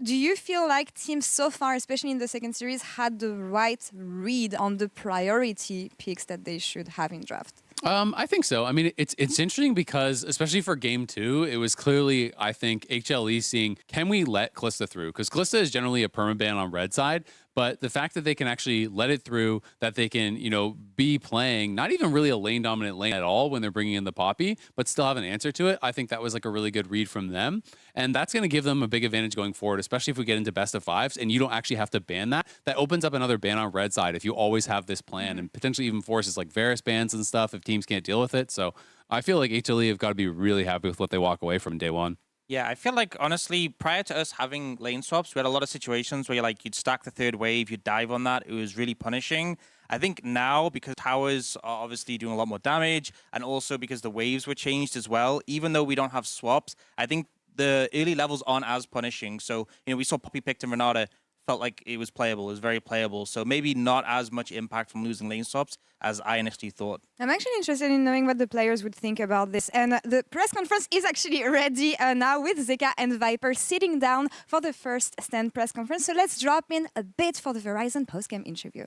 S19: Do you feel like teams so far, especially in the second series, had the right read on the priority picks that they should have in draft?
S15: I think so. I mean, it's interesting because, especially for game 2, it was clearly, I think, HLE seeing, can we let Callista through? Because Callista is generally a permaban on red side, but the fact that they can actually let it through, that they can, you know, be playing not even really a lane dominant lane at all when they're bringing in the Poppy, but still have an answer to it. I think that was like a really good read from them. And that's going to give them a big advantage going forward, especially if we get into best of 5s and you don't actually have to ban that. That opens up another ban on red side if you always have this plan, and potentially even forces like Varus bans and stuff if teams can't deal with it. So I feel like HLE have got to be really happy with what they walk away from day one.
S8: Yeah, I feel like, honestly, prior to us having lane swaps, we had a lot of situations where you'd stack the third wave, you'd dive on that. It was really punishing. I think now, because towers are obviously doing a lot more damage, and also because the waves were changed as well, even though we don't have swaps, I think the early levels aren't as punishing. So, you know, we saw Poppy picked and Renata, felt like it was playable. It was very playable. So maybe not as much impact from losing lane swaps as I initially thought.
S19: I'm actually interested in knowing what the players would think about this. And the press conference is actually ready now with Zeka and Viper sitting down for the first stand press conference. So let's drop in a bit for the Verizon postgame interview.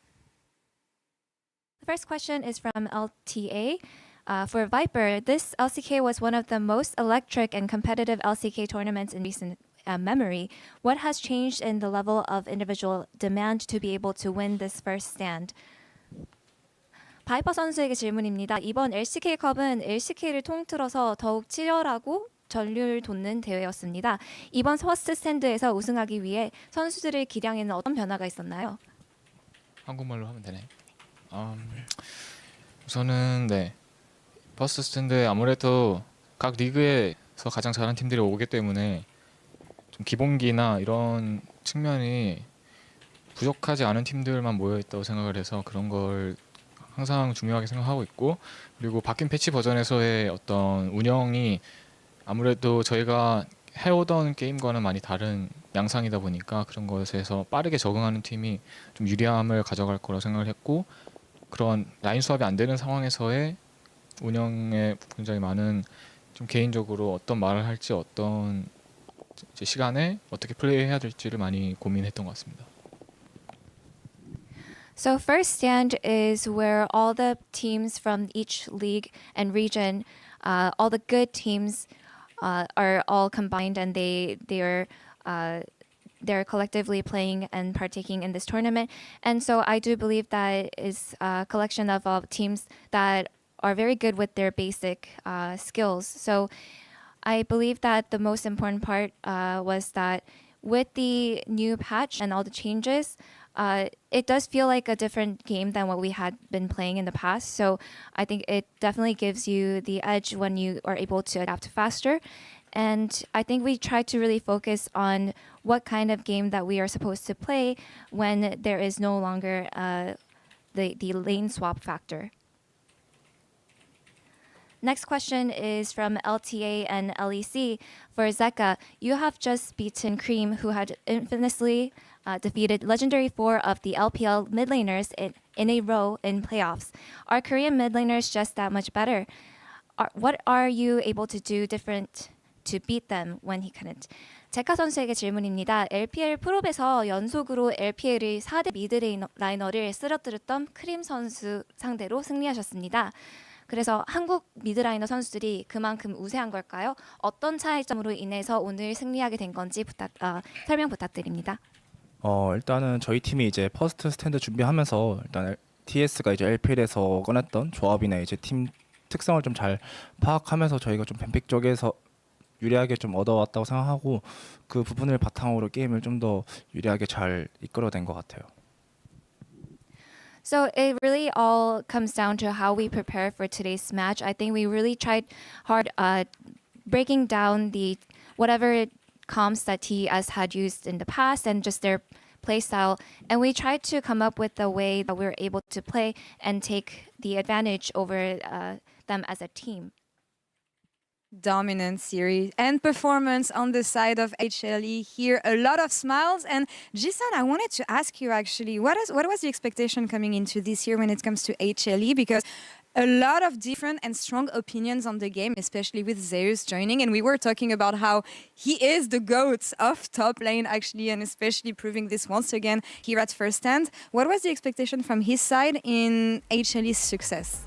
S3: The first question is from LTA. For Viper, this LCK was one of the most electric and competitive LCK tournaments in recent memory. What has changed in the level of individual demand to be able to win this first stand? 바이퍼 선수에게 질문입니다. 이번 LCK컵은 LCK를 통틀어서 더욱 치열하고 전류를 돋는 대회였습니다. 이번 퍼스트 스탠드에서 우승하기 위해 선수들의 기량에는 어떤 변화가 있었나요?
S16: 한국말로 하면 되네. 우선은 네. 퍼스트 스탠드에 아무래도 각 리그에서 가장 잘하는 팀들이 오기 때문에 좀 기본기나 이런 측면이 부족하지 않은 팀들만 모여 있다고 생각을 해서 그런 걸 항상 중요하게 생각하고 있고, 그리고 바뀐 패치 버전에서의 어떤 운영이 아무래도 저희가 해오던 게임과는 많이 다른 양상이다 보니까 그런 것에서 빠르게 적응하는 팀이 좀 유리함을 가져갈 거라고 생각을 했고, 그런 라인 수합이 안 되는 상황에서의 운영에 굉장히 많은 좀 개인적으로 어떤 말을 할지 어떤 이제 시간에 어떻게 플레이해야 될지를 많이 고민했던 것 같습니다.
S3: So first stand is where all the teams from each league and region, all the good teams are all combined, and they're collectively playing and partaking in this tournament. And so I do believe that is a collection of teams that are very good with their basic skills. So I believe that the most important part was that with the new patch and all the changes, it does feel like a different game than what we had been playing in the past. So I think it definitely gives you the edge when you are able to adapt faster. And I think we try to really focus on what kind of game that we are supposed to play when there is no longer the lane swap factor. Next question is from LTA and LEC. For Zeka, you have just beaten Cream, who had infamously defeated Legendary 4 of the LPL mid laners in a row in playoffs. Are Korean mid laners just that much better? What are you able to do different to beat them when he couldn't? 제카 선수에게 질문입니다. LPL 프로에서 연속으로 LPL의 4대 미드 라이너를 쓰러뜨렸던 크림 선수 상대로 승리하셨습니다. 그래서 한국 미드라이너 선수들이 그만큼 우세한 걸까요? 어떤 차이점으로 인해서 오늘 승리하게 된 건지 설명 부탁드립니다.
S18: 일단은 저희 팀이 이제 퍼스트 스탠드 준비하면서 일단 TS가 이제 LPL에서 꺼냈던 조합이나 이제 팀 특성을 좀 잘 파악하면서 저희가 좀 뱀픽 쪽에서 유리하게 좀 얻어왔다고 생각하고 그 부분을 바탕으로 게임을 좀 더 유리하게 잘 이끌어낸 것 같아요.
S3: So it really all comes down to how we prepare for today's match. I think we really tried hard breaking down the whatever comps that TS had used in the past and just their play style, and we tried to come up with a way that we were able to play and take the advantage over them as a team.
S19: Dominant series and performance on the side of HLE here. A lot of smiles. And Jisan, I wanted to ask you actually, what was the expectation coming into this year when it comes to HLE? Because a lot of different and strong opinions on the game, especially with Zeus joining. And we were talking about how he is the GOAT of top lane actually, and especially proving this once again here at First Stand. What was the expectation from his side in HLE's success?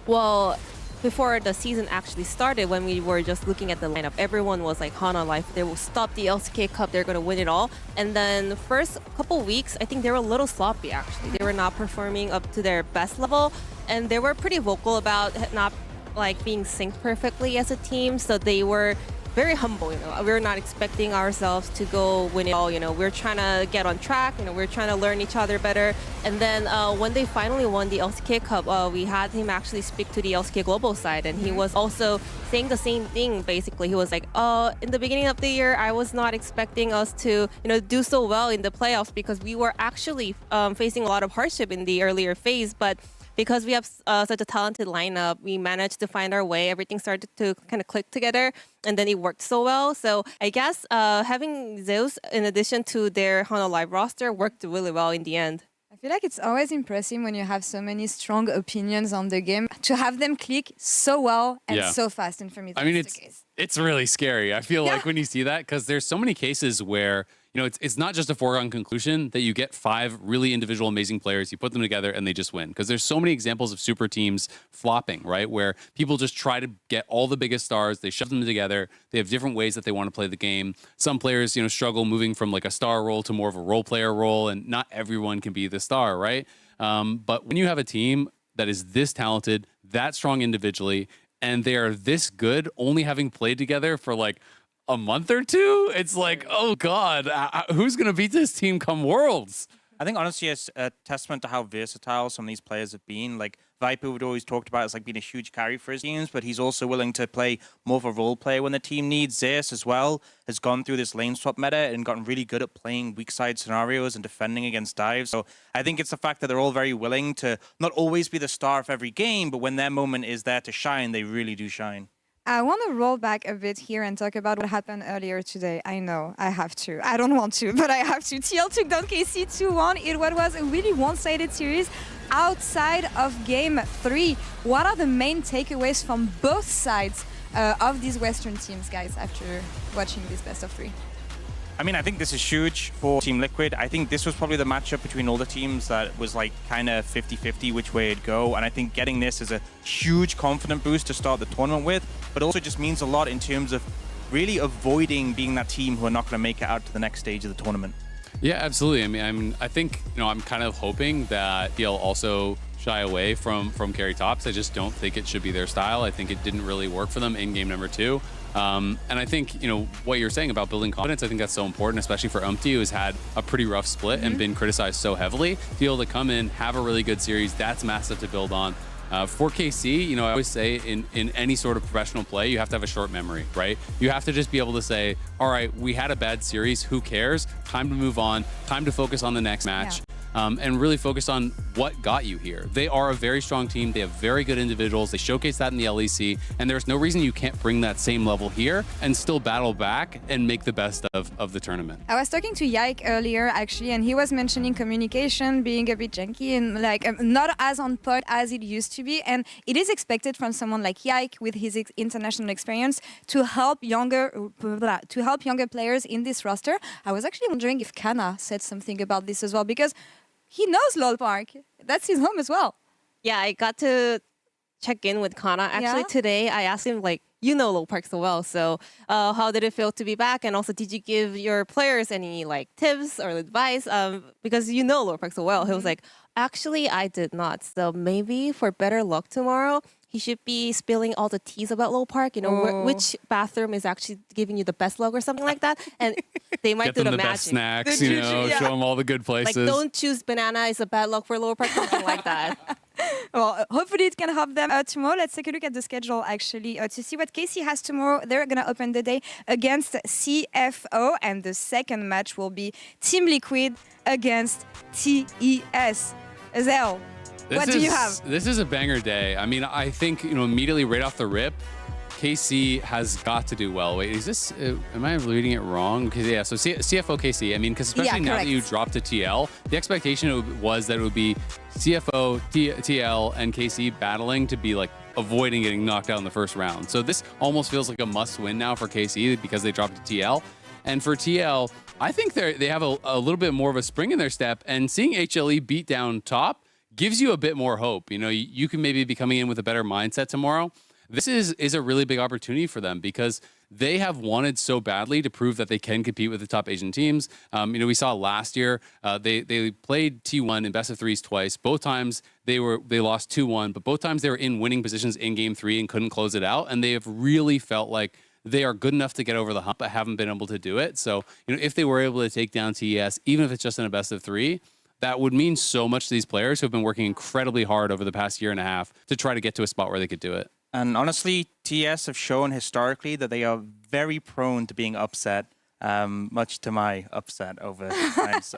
S1: Well, before the season actually started, when we were just looking at the lineup, everyone was like, Hana Life, they will stop the LCK Cup, they're going to win it all. And then the first couple weeks, I think they were a little sloppy actually. They were not performing up to their best level, and they were pretty vocal about not like being synced perfectly as a team. So they were very humble, we were not expecting ourselves to go win it all, we're trying to get on track, we're trying to learn each other better. And then when they finally won the LCK Cup, we had him actually speak to the LCK Global side, and he was also saying the same thing basically. He was like, in the beginning of the year, I was not expecting us to, do so well in the playoffs because we were actually facing a lot of hardship in the earlier phase, but because we have such a talented lineup, we managed to find our way. Everything started to kind of click together, and then it worked so well. So I guess having Zeus in addition to their Hana Live roster worked really well in the end.
S19: I feel like it's always impressive when you have so many strong opinions on the game to have them click so well and so fast. And for me, that's the case.
S15: It's really scary. I feel like when you see that, because there's so many cases where, it's not just a foregone conclusion that you get 5 really individual amazing players, you put them together and they just win. Because there's so many examples of super teams flopping, right? Where people just try to get all the biggest stars, they shove them together, they have different ways that they want to play the game. Some players, struggle moving from like a star role to more of a role player role, and not everyone can be the star, right? But when you have a team that is this talented, that strong individually, and they are this good, only having played together for like a month or two, it's like, oh God, who's going to beat this team come Worlds?
S8: I think honestly it's a testament to how versatile some of these players have been. Like Viper would always talked about as like being a huge carry for his teams, but he's also willing to play more of a role player when the team needs. Zeus as well has gone through this lane swap meta and gotten really good at playing weak side scenarios and defending against dives. So I think it's the fact that they're all very willing to not always be the star of every game, but when their moment is there to shine, they really do shine.
S19: I want to roll back a bit here and talk about what happened earlier today. I know, I have to. I don't want to, but I have to. TL took down KC 2-1 in what was a really one-sided series outside of Game 3. What are the main takeaways from both sides of these Western teams, guys, after watching this best of 3?
S8: I mean, I think this is huge for Team Liquid. I think this was probably the matchup between all the teams that was like kind of 50-50 which way it'd go. And I think getting this is a huge confident boost to start the tournament with, but also just means a lot in terms of really avoiding being that team who are not going to make it out to the next stage of the tournament.
S15: Yeah, absolutely. I think, I'm kind of hoping that he'll also shy away from carry tops. I just don't think it should be their style. I think it didn't really work for them in game number 2. And I think, what you're saying about building confidence, I think that's so important, especially for Umti, who has had a pretty rough split and been criticized so heavily. To be able to come in, have a really good series, that's massive to build on. For KC, I always say in any sort of professional play, you have to have a short memory, right? You have to just be able to say, all right, we had a bad series, who cares? Time to move on, time to focus on the next match.
S19: Yeah.
S15: And really focus on what got you here. They are a very strong team. They have very good individuals. They showcase that in the LEC, and there's no reason you can't bring that same level here and still battle back and make the best of the tournament.
S19: I was talking to Yike earlier, actually, and he was mentioning communication being a bit janky and like not as on point as it used to be. And it is expected from someone like Yike with his international experience to help younger players in this roster. I was actually wondering if Kana said something about this as well, because he knows LOL Park. That's his home as well.
S1: Yeah, I got to check in with Kana actually today. I asked him, like, LOL Park so well. So how did it feel to be back? And also, did you give your players any like tips or advice? Because LOL Park so well. He was like, actually, I did not. So maybe for better luck tomorrow, he should be spilling all the teas about LOL Park, which bathroom is actually giving you the best luck or something like that. And they might do the magic.
S15: Best snacks, show them all the good places.
S1: Like, don't choose banana is a bad luck for LOL Park, something like that.
S19: Well, hopefully it can help them tomorrow. Let's take a look at the schedule, actually, to see what KC has tomorrow. They're going to open the day against CFO, and the second match will be Team Liquid against TES. Zell, what do you have?
S15: This is a banger day. I mean, I think, immediately right off the rip, KC has got to do well. Wait, is this, am I reading it wrong? Because yeah, so CFO KC, I mean, because especially now that you dropped to TL, the expectation was that it would be CFO, TL, and KC battling to be like avoiding getting knocked out in the first round. So this almost feels like a must win now for KC because they dropped to TL. And for TL, I think they have a little bit more of a spring in their step, and seeing HLE beat down top gives you a bit more hope. You can maybe be coming in with a better mindset tomorrow. This is a really big opportunity for them because they have wanted so badly to prove that they can compete with the top Asian teams. We saw last year they played T1 in best of threes twice. Both times they lost 2-1, but both times they were in winning positions in game 3 and couldn't close it out. And they have really felt like they are good enough to get over the hump, but haven't been able to do it. So if they were able to take down TES, even if it's just in a best of 3, that would mean so much to these players who have been working incredibly hard over the past year and a half to try to get to a spot where they could do it.
S8: And honestly, TS have shown historically that they are very prone to being upset, much to my upset over times.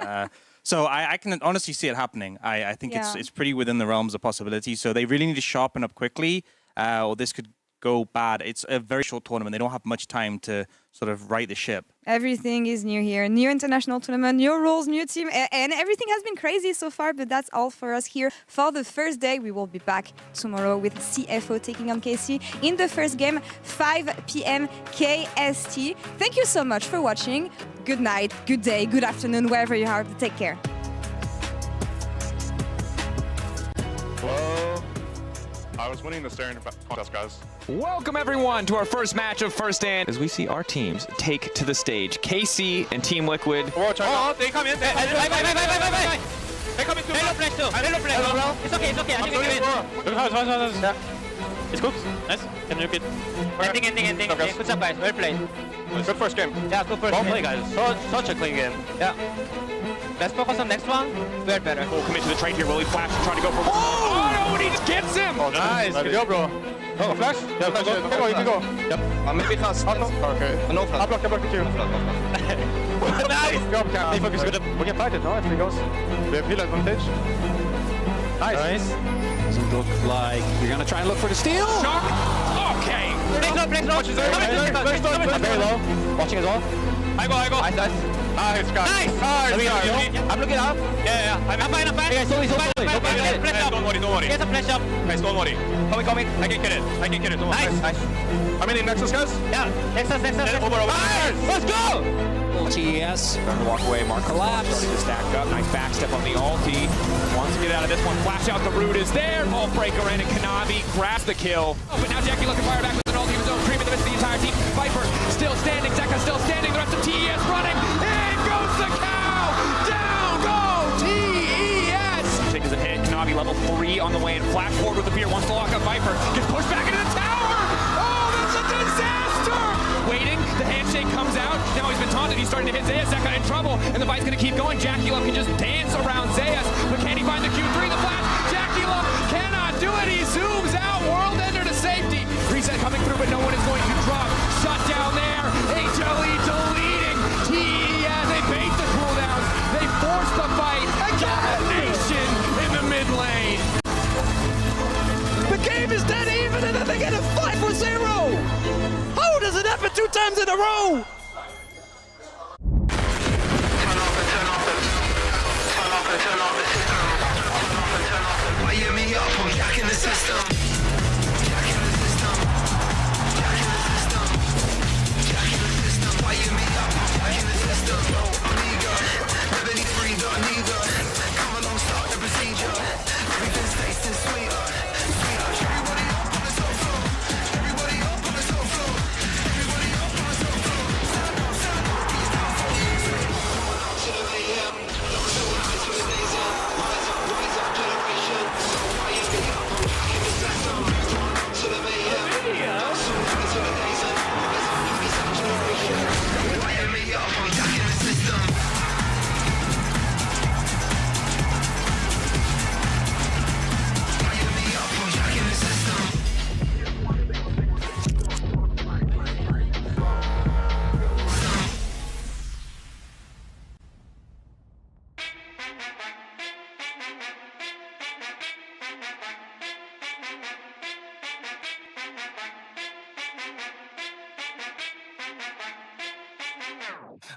S8: So I can honestly see it happening. I think it's pretty within the realms of possibility. So they really need to sharpen up quickly, or this could go bad. It's a very short tournament. They don't have much time to sort of right the ship.
S19: Everything is new here. New international tournament, new rules, new team, and everything has been crazy so far, but that's all for us here for the first day. We will be back tomorrow with CFO taking on KC in the first game, 5 p.m. KST. Thank you so much for watching. Good night, good day, good afternoon, wherever you are. Take care.
S21: Hello. I was winning the staring contest, guys.
S12: Welcome everyone to our first match of First Stand as we see our teams take to the stage. KC and Team Liquid.
S17: Oh, they come in. They come in too much.
S20: It's okay, I think we can win. It's good. Nice. Can you get ending. Okay, good job, guys. Well played.
S17: Good first game.
S20: Yeah, good first game. Well played, guys. Such a clean game. Yeah. Let's focus on next one. We're better.
S12: Full commit to the trade here. Willie Flash trying to go for. Oh no! And he just gets him.
S17: Oh, nice. Good job, bro. Oh, flash? Yeah, flash. You can go. Yep. Maybe fast. Okay. No flash. I block the queue. Nice. Good job, Cam. Focus. We can fight it, no? If he goes. We have heal advantage. Nice.
S9: Doesn't look like you're going to try and look for the steal.
S12: Shock. Okay.
S20: Play slow.
S17: Very low.
S20: Watching as well.
S17: I go.
S20: Nice,
S17: guys.
S20: Nice. I'm looking up.
S17: Yeah.
S20: I'm fine. Yeah, slowly.
S17: Don't worry.
S20: Get a flash up.
S17: Guys, don't worry.
S20: Coming.
S17: I can get it. Don't worry.
S20: Nice.
S17: How many Nexus, guys?
S20: Yeah. Nexus.
S17: Over.
S20: Nice. Let's go.
S9: TES.
S12: Starting to walk away. Mark
S9: Collapse.
S12: starting to stack up. Nice backstep on the ulti. Wants to get out of this one. Flash out. The root is there. Ball breaker in, and Kanavi grabs the kill. Oh, but now Jackie looking fire back with an ulti of his own. Cream in the midst of the entire team. Viper still standing. Zeka still standing. The rest of TES running. In goes the cow. Down go TES. Take as a hit. Kanavi level 3 on the way, and Flash forward with the fear. Wants to lock up Viper. Gets pushed back into the tower. Oh, that's a disaster. Waiting. The handshake comes out. Now he's been taunted. He's starting to hit Zayas. Zeka in trouble, and the fight's going to keep going. Jackie Love can just dance around Zayas, but can he find the Q3? The flash. Jackie Love cannot do it. He zooms out. World Ender to safety. Reset coming through, but no one is going to drop. Shut down there. HLE deleting. TES. They bait the cooldowns. They force the fight. Domination in the mid lane.
S7: The game is dead even, and then they get a 5-0. How does it happen 2 times in a row?
S5: Turn off the system. Why you me up? I'm jacking the system. Why you me up? I'm jacking the system. I'm eager. Never need freedom, neither. Come along, start the procedure. Everything tastes and sweeter. Everybody up on the top floor. Everybody up on the top floor. Everybody up on the top floor. Stand up, please down for you. To the AM. Rise up generation. Why you me up? I'm jacking the system. To the AM. To the days and rise up generation. Why you me up? I'm jacking the system. Why you me up? I'm jacking the system.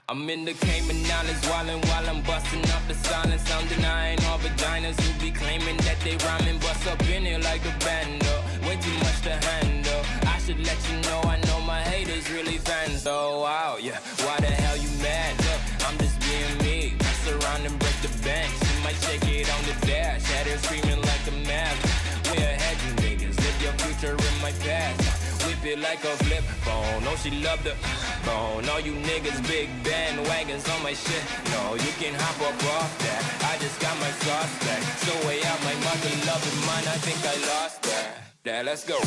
S22: I'm in the Cayman Islands wildin' while I'm bustin' up the silence. I'm denying all vaginas who be claiming that they rhyming. Bust up in here like a bando, way too much to handle. I should let you know I know my haters really fans. So wow, yeah, why the hell you mad? Look, I'm just being me. Mess around and break the bench. You might shake it on the dash. Had her screaming like a mad. Way ahead you niggas, live your future in my past. Whip it like a flip phone. Oh, she love the phone. All you niggas big bandwagons on my shit. No, you can hop up off that. I just got my sauce back. So way out my mother loving mine. I think I lost that. Yeah, let's go.